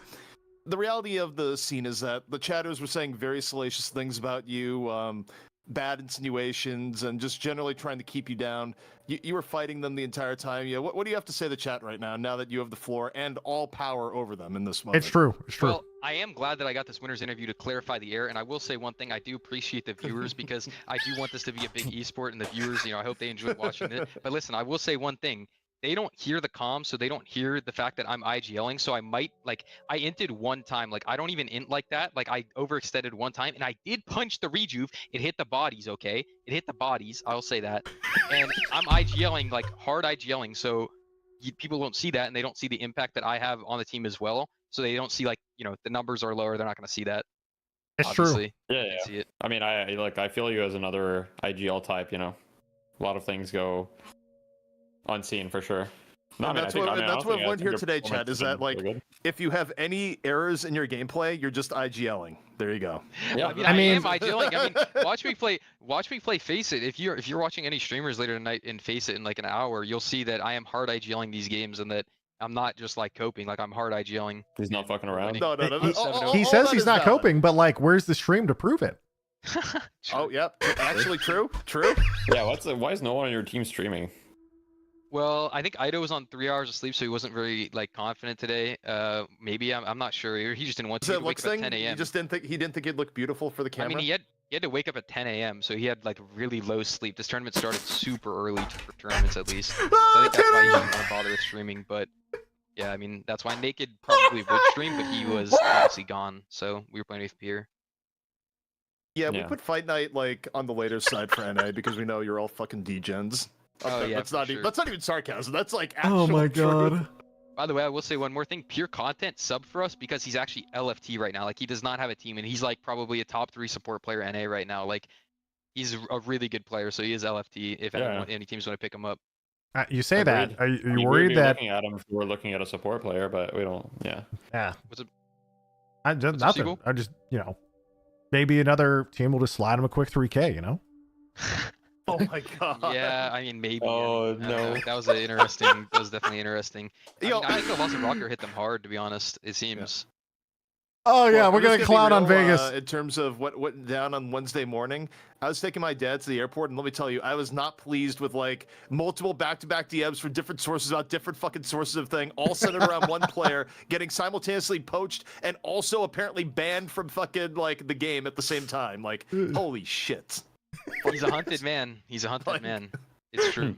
the reality of the scene is that the chatters were saying very salacious things about you, bad insinuations, and just generally trying to keep you down. You were fighting them the entire time. Yeah, what do you have to say to the chat right now that you have the floor and all power over them in this moment? It's true. It's true. Well, I am glad that I got this winner's interview to clarify the air, and I will say one thing. I do appreciate the viewers because I do want this to be a big esport, and the viewers, I hope they enjoy watching it. But listen, I will say one thing. they don't hear the comms, so they don't hear the fact that I'm IGLing. So I might like I inted one time. Like I don't even int like that. Like I overextended one time, and I did punch the rejuve. It hit the bodies. Okay, it hit the bodies. I'll say that. And I'm IGLing like hard IGLing. So people don't see that, and they don't see the impact that I have on the team as well. So they don't see like the numbers are lower. They're not going to see that. It's obviously. true. Yeah, See it. I mean, I feel you as another IGL type. A lot of things go unseen for sure. No, I mean, that's what I've learned here today, Chad, is that like if you have any errors in your gameplay, you're just IGLing. There you go. Yeah, I mean, I am IGLing. I mean, watch me play Face It. If you're watching any streamers later tonight in Face It in like an hour, you'll see that I am hard IGLing these games and that I'm not just like coping. Like I'm hard IGLing. He's not fucking around. No. He says he's not coping, but like, where's the stream to prove it? Oh, yep. Actually, true. Yeah. Why is no one on your team streaming? Well, I think Ido was on 3 hours of sleep, so he wasn't very like confident today. Maybe I'm not sure. He just didn't want to wake up at 10 a.m. He just didn't think it'd look beautiful for the camera. I mean, he had to wake up at 10 a.m., so he had like really low sleep. This tournament started super early for tournaments, at least. So I think that's why he didn't want to bother with streaming. But yeah, I mean, that's why Naked probably would stream, but he was obviously gone. So we were playing with Pierre. Yeah, we put Fight Night like on the later side for NA because we know you're all fucking degens. Oh yeah, that's not even sarcasm. That's like oh my god. Truth. By the way, I will say one more thing. Pure Content sub for us because he's actually LFT right now. Like he does not have a team, and he's like probably a top 3 support player NA right now. Like he's a really good player, so he is LFT. If any teams want to pick him up. You say Agreed. that. Are you worried that looking at him if we're looking at a support player, but we don't? Yeah. What's it? I just nothing. I just maybe another team will just slide him a quick 3K. Oh my god. Yeah, I mean maybe. Oh no. That was interesting. That was definitely interesting. I think the loss of Rocker hit them hard, to be honest. It seems. Oh yeah, we're gonna clown on Vegas. In terms of what went down on Wednesday morning, I was taking my dad to the airport, and let me tell you, I was not pleased with like multiple back-to-back DMs from different sources about different fucking sources of thing, all centered around one player getting simultaneously poached and also apparently banned from fucking like the game at the same time. Like, holy shit. He's a hunted man. He's a hunted man. It's true.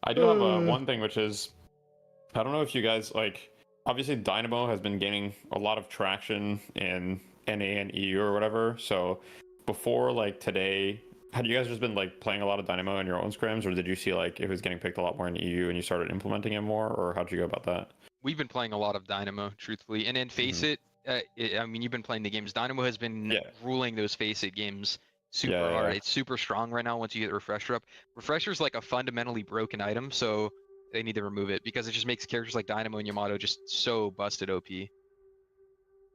I do have one thing, which is, I don't know if you guys like. Obviously, Dynamo has been gaining a lot of traction in NA and EU or whatever. So before like today, had you guys just been like playing a lot of Dynamo in your own scrims, or did you see like it was getting picked a lot more in EU and you started implementing it more, or how'd you go about that? We've been playing a lot of Dynamo, truthfully, and then Face It. I mean, you've been playing the games. Dynamo has been ruling those Face It games super hard. It's super strong right now once you get Refresher up. Refresher's like a fundamentally broken item, so they need to remove it because it just makes characters like Dynamo and Yamato just so busted OP.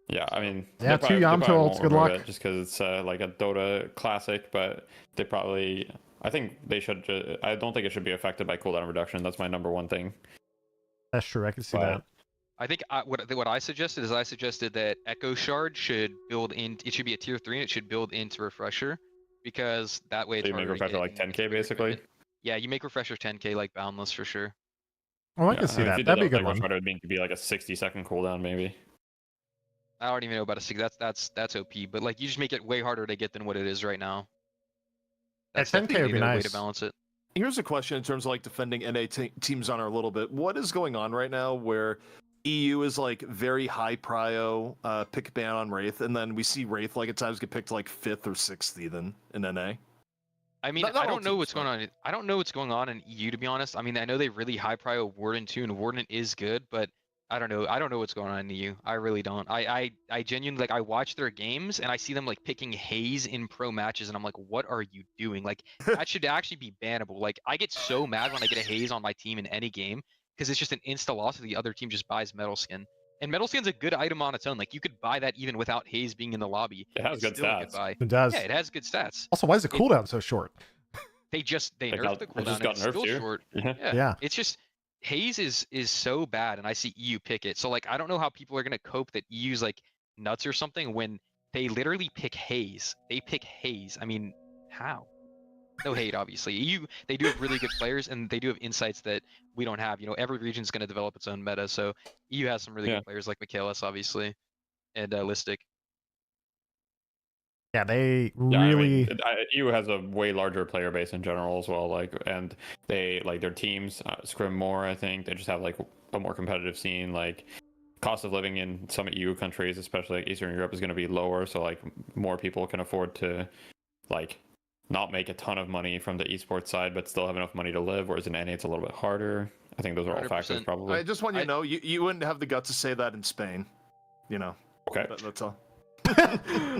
Yeah, I mean, yeah, 2 Yamato ults, good luck. Just because it's like a Dota classic, but they probably, I think they should. I don't think it should be affected by cooldown reduction. That's my number one thing. That's true. I can see that. I think what I suggested is that Echo Shard should build in. It should be a tier 3 and it should build into Refresher, because that way it's so you make Refresher like 10k basically. Yeah, you make Refresher 10k like Boundless for sure. Oh, I can see that. That'd be a good one. Refresher would mean to be like a 60-second cooldown maybe. I don't even know about a 6. That's OP, but like you just make it way harder to get than what it is right now. That's 10k would be nice. Way to balance it. Here's a question in terms of like defending NA teams on her a little bit. What is going on right now where EU is like very high prio pick ban on Wraith, and then we see Wraith like at times get picked like 5th or 6th even in NA? I mean, I don't know what's going on. I don't know what's going on in EU, to be honest. I mean, I know they really high prio Warden too, and Warden is good, but I don't know. I don't know what's going on in EU. I really don't. I genuinely, like, I watch their games and I see them like picking Haze in pro matches, and I'm like, what are you doing? Like, that should actually be bannable. Like, I get so mad when I get a Haze on my team in any game because it's just an insta loss if the other team just buys Metal Skin. And Metal Skin's a good item on its own. Like, you could buy that even without Haze being in the lobby. It has good stats. It does. Yeah, it has good stats. Also, why is the cooldown so short? They nerfed the cooldown. Just got It's still nerfed, short. Yeah. It's just Haze is so bad, and I see EU pick it. So like, I don't know how people are gonna cope that EU's like nuts or something when they literally pick Haze. They pick Haze. I mean, how? No hate, obviously. EU, they do have really good players, and they do have insights that we don't have. You know, every region's gonna develop its own meta. So EU has some really good players like Michaelis, obviously, and Listic. Yeah, they Yeah, really. I mean, EU has a way larger player base in general as well. Like, and they like their teams scrim more. I think they just have like a more competitive scene. Like, cost of living in some EU countries, especially like Eastern Europe, is going to be lower. So like more people can afford to like not make a ton of money from the esports side, but still have enough money to live. Whereas in NA, it's a little bit harder. I think those are all factors 100%. probably. I just want you to know, you wouldn't have the guts to say that in Spain. You know. Okay. That's all.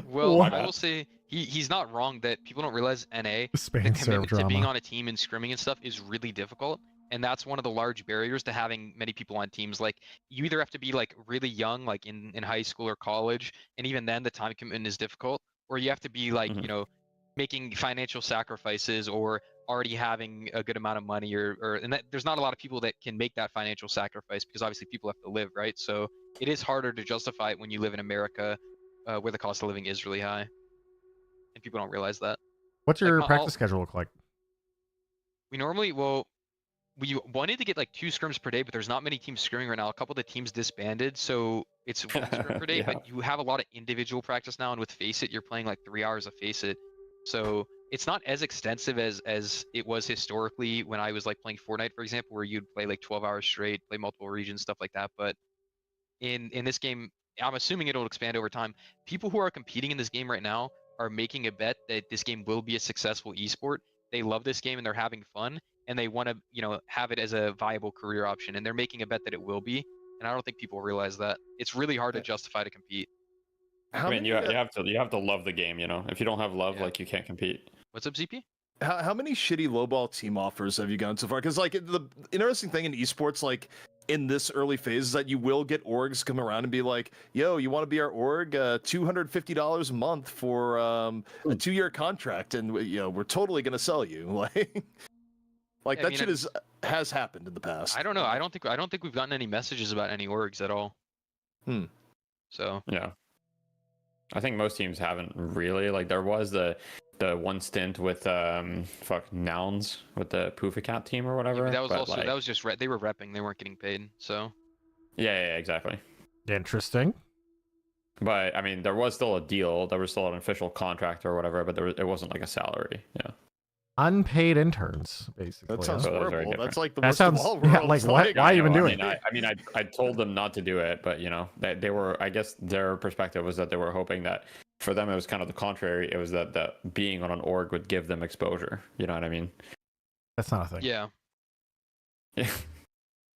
Well, I will say he's not wrong that people don't realize NA, Spain the serve commitment to being drama. on a team and scrimming and stuff is really difficult. And that's one of the large barriers to having many people on teams. Like, you either have to be like really young, like in high school or college, and even then the time commitment is difficult, or you have to be like, you know, making financial sacrifices or already having a good amount of money or and that, there's not a lot of people that can make that financial sacrifice because obviously people have to live, right? So it is harder to justify it when you live in America, where the cost of living is really high, and people don't realize that. What's Like, your practice schedule look like? We normally, we wanted to get like 2 scrims per day, but there's not many teams scrimming right now. A couple of the teams disbanded, so it's 1 scrim per day. Yeah. But you have a lot of individual practice now, and with Face It, you're playing like 3 hours of Face It, so it's not as extensive as it was historically when I was like playing Fortnite, for example, where you'd play like 12 hours straight, play multiple regions, stuff like that. But in this game, I'm assuming it'll expand over time. People who are competing in this game right now are making a bet that this game will be a successful esport. They love this game and they're having fun, and they want to, you know, have it as a viable career option, and they're making a bet that it will be. And I don't think people realize that. It's really hard to justify to compete. I mean, you have to love the game, you know. If you don't have love, like, you can't compete. What's up, ZP? How many shitty lowball team offers have you gotten so far? Because like the interesting thing in esports, like in this early phase, is that you will get orgs come around and be like, "Yo, you want to be our org? $250 a month for a 2-year contract, and you know we're totally gonna sell you." Like Yeah, that shit has happened in the past. I don't know. I don't think we've gotten any messages about any orgs at all. So yeah, I think most teams haven't really. Like, there was the one stint with Nouns with the Poofacat team or whatever. yeah, but that was also like, that was just they were repping. They weren't getting paid. So yeah, exactly. Interesting. But I mean, there was still a deal. There was still an official contract or whatever. But it wasn't like a salary. Yeah. Unpaid interns, basically. That sounds horrible. That's like the that worst sounds, of all yeah, worlds. like why even do it? I mean, I told them not to do it, but you know, they were. I guess their perspective was that they were hoping that for them it was kind of the contrary. It was that being on an org would give them exposure. You know what I mean? That's not a thing. yeah. Yeah.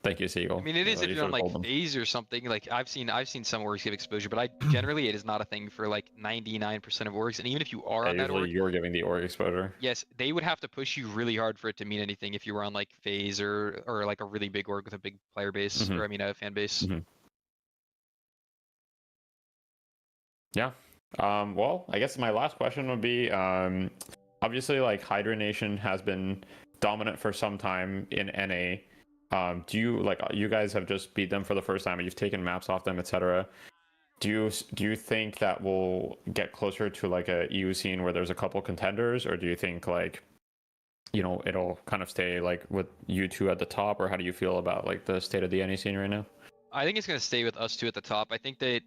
Thank you, Seagull. I mean, it is if you're on like FaZe or something. Like I've seen some orgs give exposure, but generally it is not a thing for like 99% of orgs. And even if you are on that org, you're giving the org exposure. yes, they would have to push you really hard for it to mean anything if you were on like FaZe or like a really big org with a big player base, or I mean a fan base. Yeah. Well, I guess my last question would be, obviously, like, Hydra Nation has been dominant for some time in NA. Do you guys have just beat them for the first time, and you've taken maps off them, etc. Do you think that we'll get closer to like a EU scene where there's a couple contenders, or do you think, like, you know, it'll kind of stay like with you two at the top, or how do you feel about like the state of the NA scene right now? I think it's gonna stay with us two at the top. I think that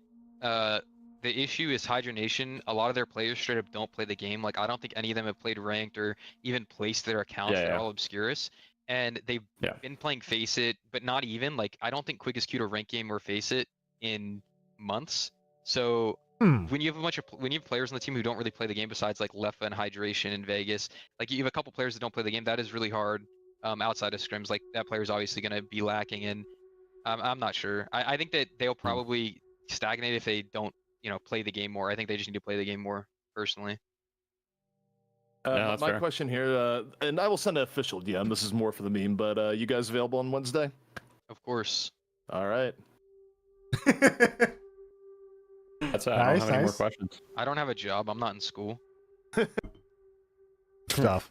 the issue is Hydra Nation. A lot of their players straight up don't play the game. Like, I don't think any of them have played ranked or even placed their accounts. They're all Obscurus. And they've been playing Face It, but not even. Like, I don't think Quick is Cute or Rank Game or Face It in months. So when you have when you have players on the team who don't really play the game besides like Leffa and Hydration and Vegas, like you have a couple players that don't play the game, that is really hard outside of scrims. Like, that player is obviously going to be lacking, and I'm not sure. I think that they'll probably stagnate if they don't, you know, play the game more. I think they just need to play the game more, personally. Yeah, my fair. question here, and I will send an official DM. This is more for the meme, but you guys available on Wednesday? Of course. All right. That's it. I don't have any more questions. I don't have a job. I'm not in school. Stuff.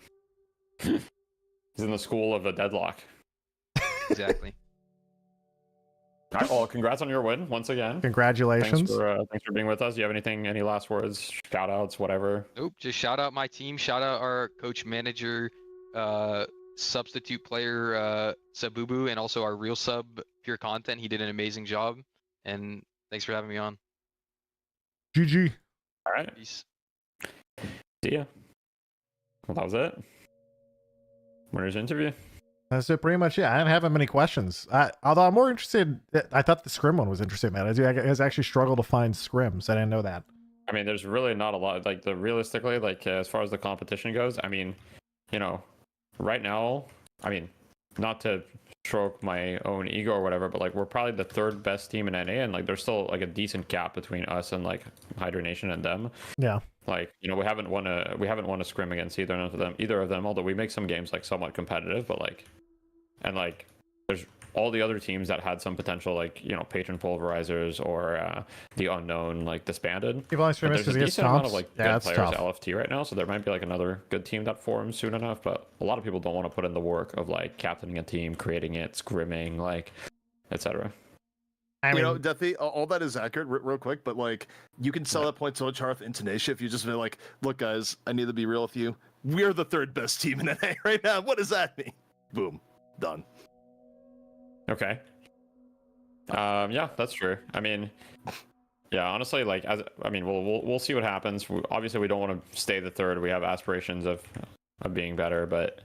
He's in the school of the Deadlock. Exactly. All right, well, congrats on your win once again. Congratulations. Thanks for being with us. Do you have any last words, shout outs, whatever? Nope. Just shout out my team. Shout out our coach, manager, substitute player, Sabubu, and also our real sub, Pure Content. He did an amazing job. And thanks for having me on. GG. All right. Peace. See ya. Well, that was it. Winner's interview. That's it, pretty much. Yeah, I didn't have many questions. Although I'm more interested. I thought the scrim one was interesting. Man, I guys actually struggle to find scrims. I didn't know that. I mean, there's really not a lot. Like realistically, like as far as the competition goes, I mean, you know, right now, I mean, not to stroke my own ego or whatever, but like we're probably the third best team in NA, and like there's still like a decent gap between us and like Hydra Nation and them. Yeah. Like, you know, we haven't won a scrim against either of them. Although we make some games like somewhat competitive, but like, and like, there's all the other teams that had some potential, like, you know, Patron Pulverizers or the Unknown, like, disbanded. People on stream there's a decent amount of like good players tough. at LFT right now, so there might be like another good team that forms soon enough. But a lot of people don't want to put in the work of like captaining a team, creating it, scrimming, like, etc. I mean, you know, Deathy, all that is accurate, real quick, but like, you can sell that point so much hard with intonation if you just be like, look, guys, I need to be real with you. We're the third best team in NA right now. What does that mean? Boom. Done. Okay. Yeah, that's true. I mean, yeah, honestly, like, we'll see what happens. Obviously, we don't want to stay the third. We have aspirations of being better, but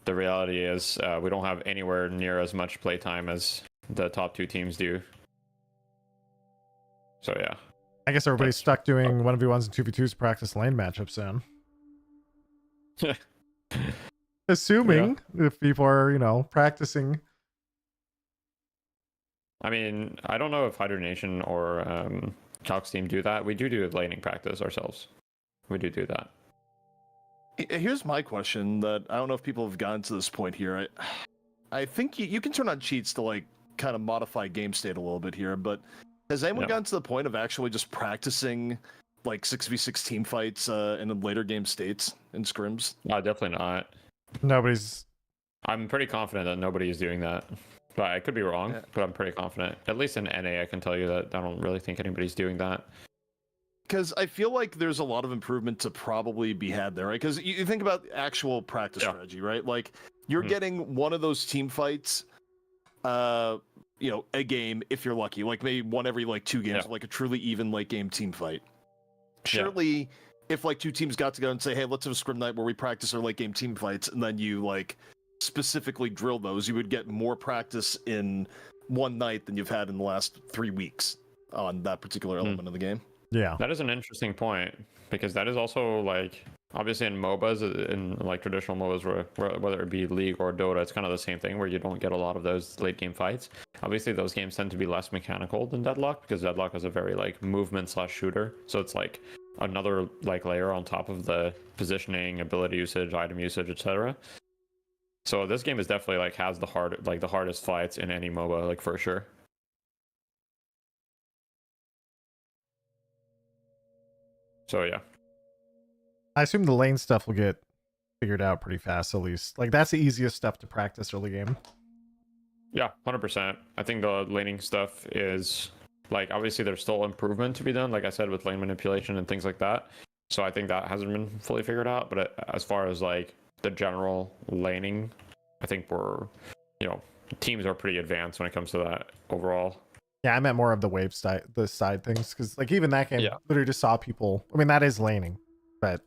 the reality is we don't have anywhere near as much playtime as the top two teams do. So yeah, I guess everybody's stuck doing 1v1s and 2v2s to practice lane matchups then. Assuming if people are, you know, practicing. I mean, I don't know if Hydra Nation or Calc's team do that. We do laning practice ourselves. We do that. Here's my question that I don't know if people have gotten to this point here. I think you can turn on cheats to like kind of modify game state a little bit here, but has anyone gotten to the point of actually just practicing like 6v6 team fights in later game states in scrims? No, definitely not. Nobody's. I'm pretty confident that nobody is doing that. But I could be wrong, but I'm pretty confident. At least in NA, I can tell you that I don't really think anybody's doing that. Because I feel like there's a lot of improvement to probably be had there, right? Because you think about actual practice strategy, right? Like, you're getting one of those team fights, you know, a game if you're lucky. Like, maybe one every, like, 2 games, like a truly even late game team fight. Surely, if, like, 2 teams got together and say, hey, let's have a scrim night where we practice our late game team fights, and then you, like, specifically drill those, you would get more practice in one night than you've had in the last 3 weeks on that particular element of the game. Yeah, that is an interesting point, because that is also like, obviously in MOBAs, in like traditional MOBAs, whether it be League or Dota, it's kind of the same thing where you don't get a lot of those late game fights. Obviously those games tend to be less mechanical than Deadlock, because Deadlock is a very like movement / shooter, so it's like another like layer on top of the positioning, ability usage, item usage, etc. So this game is definitely like has the hardest fights in any MOBA, like, for sure. So yeah, I assume the lane stuff will get figured out pretty fast, at least. Like, that's the easiest stuff to practice early game. Yeah, 100%. I think the laning stuff is like, obviously there's still improvement to be done, like I said, with lane manipulation and things like that. So I think that hasn't been fully figured out. But as far as like the general laning, I think we're, you know, teams are pretty advanced when it comes to that overall. Yeah, I meant more of the wave side, the side things, because like even that game, literally just saw people. I mean, that is laning, but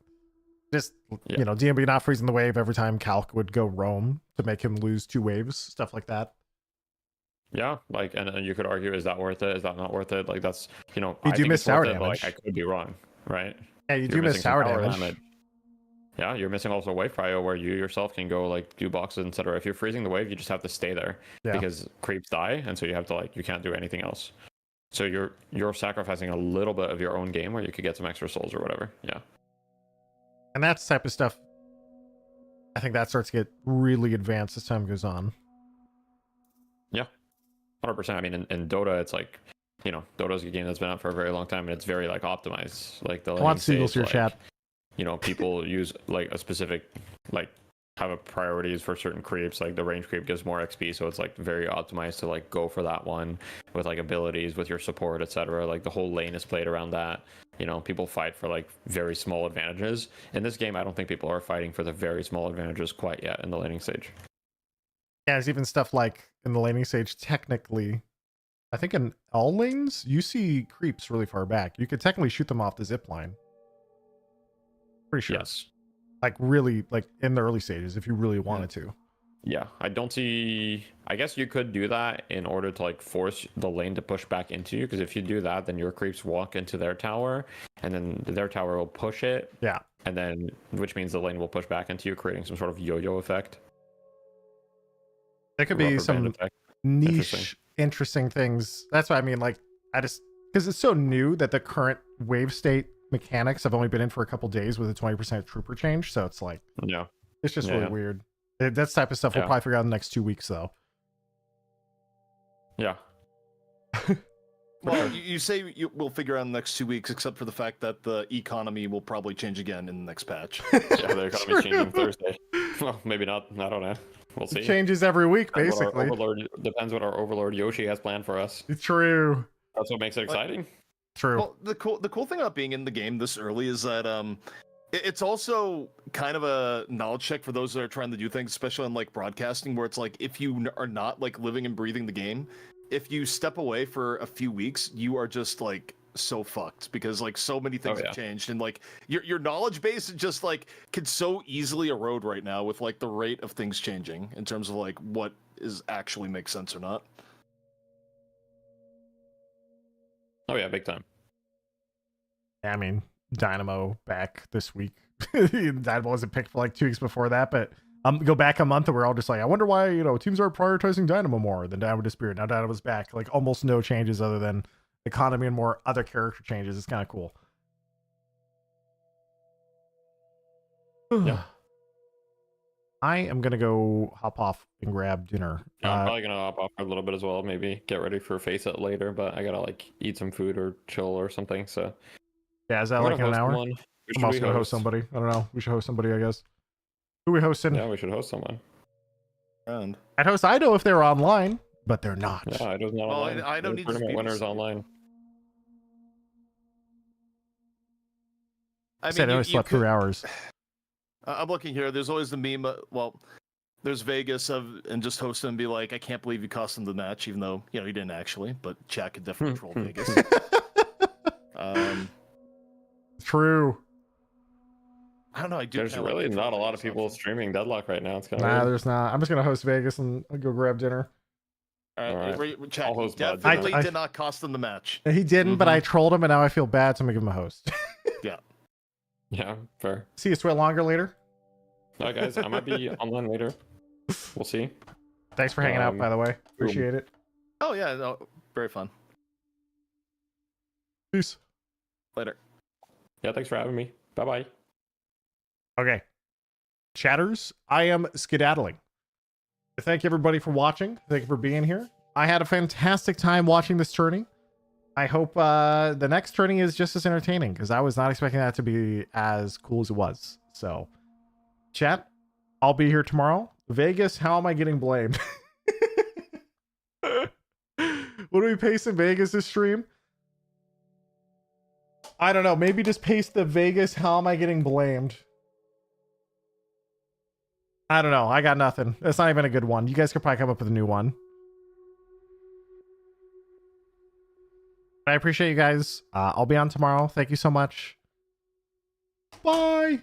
just you know, DMB not freezing the wave every time Calc would go roam to make him lose 2 waves, stuff like that. Yeah, like, and you could argue, is that worth it? Is that not worth it? Like, that's, you know, you do miss tower damage. Like, I could be wrong, right? Yeah, you do miss tower damage. Yeah, you're missing also wave prio, where you yourself can go like do boxes, etc. If you're freezing the wave, you just have to stay there because creeps die, and so you have to like, you can't do anything else. So you're sacrificing a little bit of your own game where you could get some extra souls or whatever. Yeah. And that's the type of stuff, I think that starts to get really advanced as time goes on. Yeah, 100%. I mean, in Dota, it's like, you know, Dota's a game that's been out for a very long time, and it's very like optimized. Like the I want Seagulls to your chat. You know, people use like a specific, like, have a priorities for certain creeps. Like the range creep gives more XP, so it's like very optimized to like go for that one with like abilities, with your support, etc. Like the whole lane is played around that. You know, people fight for like very small advantages. In this game, I don't think people are fighting for the very small advantages quite yet in the laning stage. Yeah, there's even stuff like in the laning stage, technically, I think in all lanes, you see creeps really far back. You could technically shoot them off the zip line. Pretty sure. Yes. Like really, like in the early stages, if you really wanted to. Yeah, I don't see. I guess you could do that in order to like force the lane to push back into you. Because if you do that, then your creeps walk into their tower, and then their tower will push it. Yeah. And then, which means the lane will push back into you, creating some sort of yo-yo effect. There could be some niche, interesting things. That's what I mean. Like, I just because it's so new that the current wave state mechanics have only been in for a couple days with a 20% trooper change. So it's like, yeah, it's just really weird. That's the type of stuff we'll probably figure out in the next 2 weeks, though. Yeah. Well, you say we'll figure out in the next 2 weeks, except for the fact that the economy will probably change again in the next patch. Yeah, the economy's changing Thursday. Well, maybe not. I don't know. We'll see. It changes every week, basically. Depends what our overlord Yoshi has planned for us. It's true. That's what makes it exciting. True. Well, the cool thing about being in the game this early is that it's also kind of a knowledge check for those that are trying to do things, especially on like broadcasting, where it's like if you are not like living and breathing the game, if you step away for a few weeks, you are just like so fucked because like so many things have changed, and like your knowledge base just like could so easily erode right now with like the rate of things changing in terms of like what is actually makes sense or not. Oh yeah, big time. I mean, Dynamo back this week. Dynamo wasn't picked for like 2 weeks before that, but go back a month and we're all just like, I wonder why, teams are prioritizing Dynamo more than Dynamo disappeared. Now Dynamo's back. Like almost no changes other than economy and more other character changes. It's kind of cool. Yeah. I am gonna go hop off and grab dinner. Yeah, I'm probably gonna hop off for a little bit as well. Maybe get ready for Face It later, but I gotta like eat some food or chill or something. So yeah, is that like in an hour? I'm also gonna host somebody. I don't know. We should host somebody, I guess. Who are we hosting? Yeah, we should host someone. And I'd host Ido if they were online, but they're not. Yeah, Ido's not online. I don't need tournament winners online. I said I only slept 3 hours. I'm looking here. There's always the meme. Well, there's Vegas and just host him and be like, I can't believe you cost him the match, even though he didn't actually. But chat could definitely troll Vegas. True. I don't know. There's really not a lot of people streaming Deadlock right now. It's kind of weird. There's not. I'm just gonna host Vegas and I'll go grab dinner. All right. Chat, I'll host definitely did not cost them the match. He didn't, but I trolled him, and now I feel bad, so I'm gonna give him a host. Yeah. Yeah, fair. See you sweat longer later. All right, guys. I might be online later. We'll see. Thanks for hanging out, by the way. Appreciate it. Oh yeah, no, very fun. Peace. Later. Yeah, thanks for having me. Bye bye. Okay. Chatters, I am skedaddling. Thank you everybody for watching. Thank you for being here. I had a fantastic time watching this tourney. I hope the next tourney is just as entertaining because I was not expecting that to be as cool as it was. So, chat, I'll be here tomorrow. Vegas, how am I getting blamed? What do we paste in Vegas this stream? I don't know. Maybe just paste the Vegas, how am I getting blamed? I don't know. I got nothing. That's not even a good one. You guys could probably come up with a new one. I appreciate you guys. I'll be on tomorrow. Thank you so much. Bye.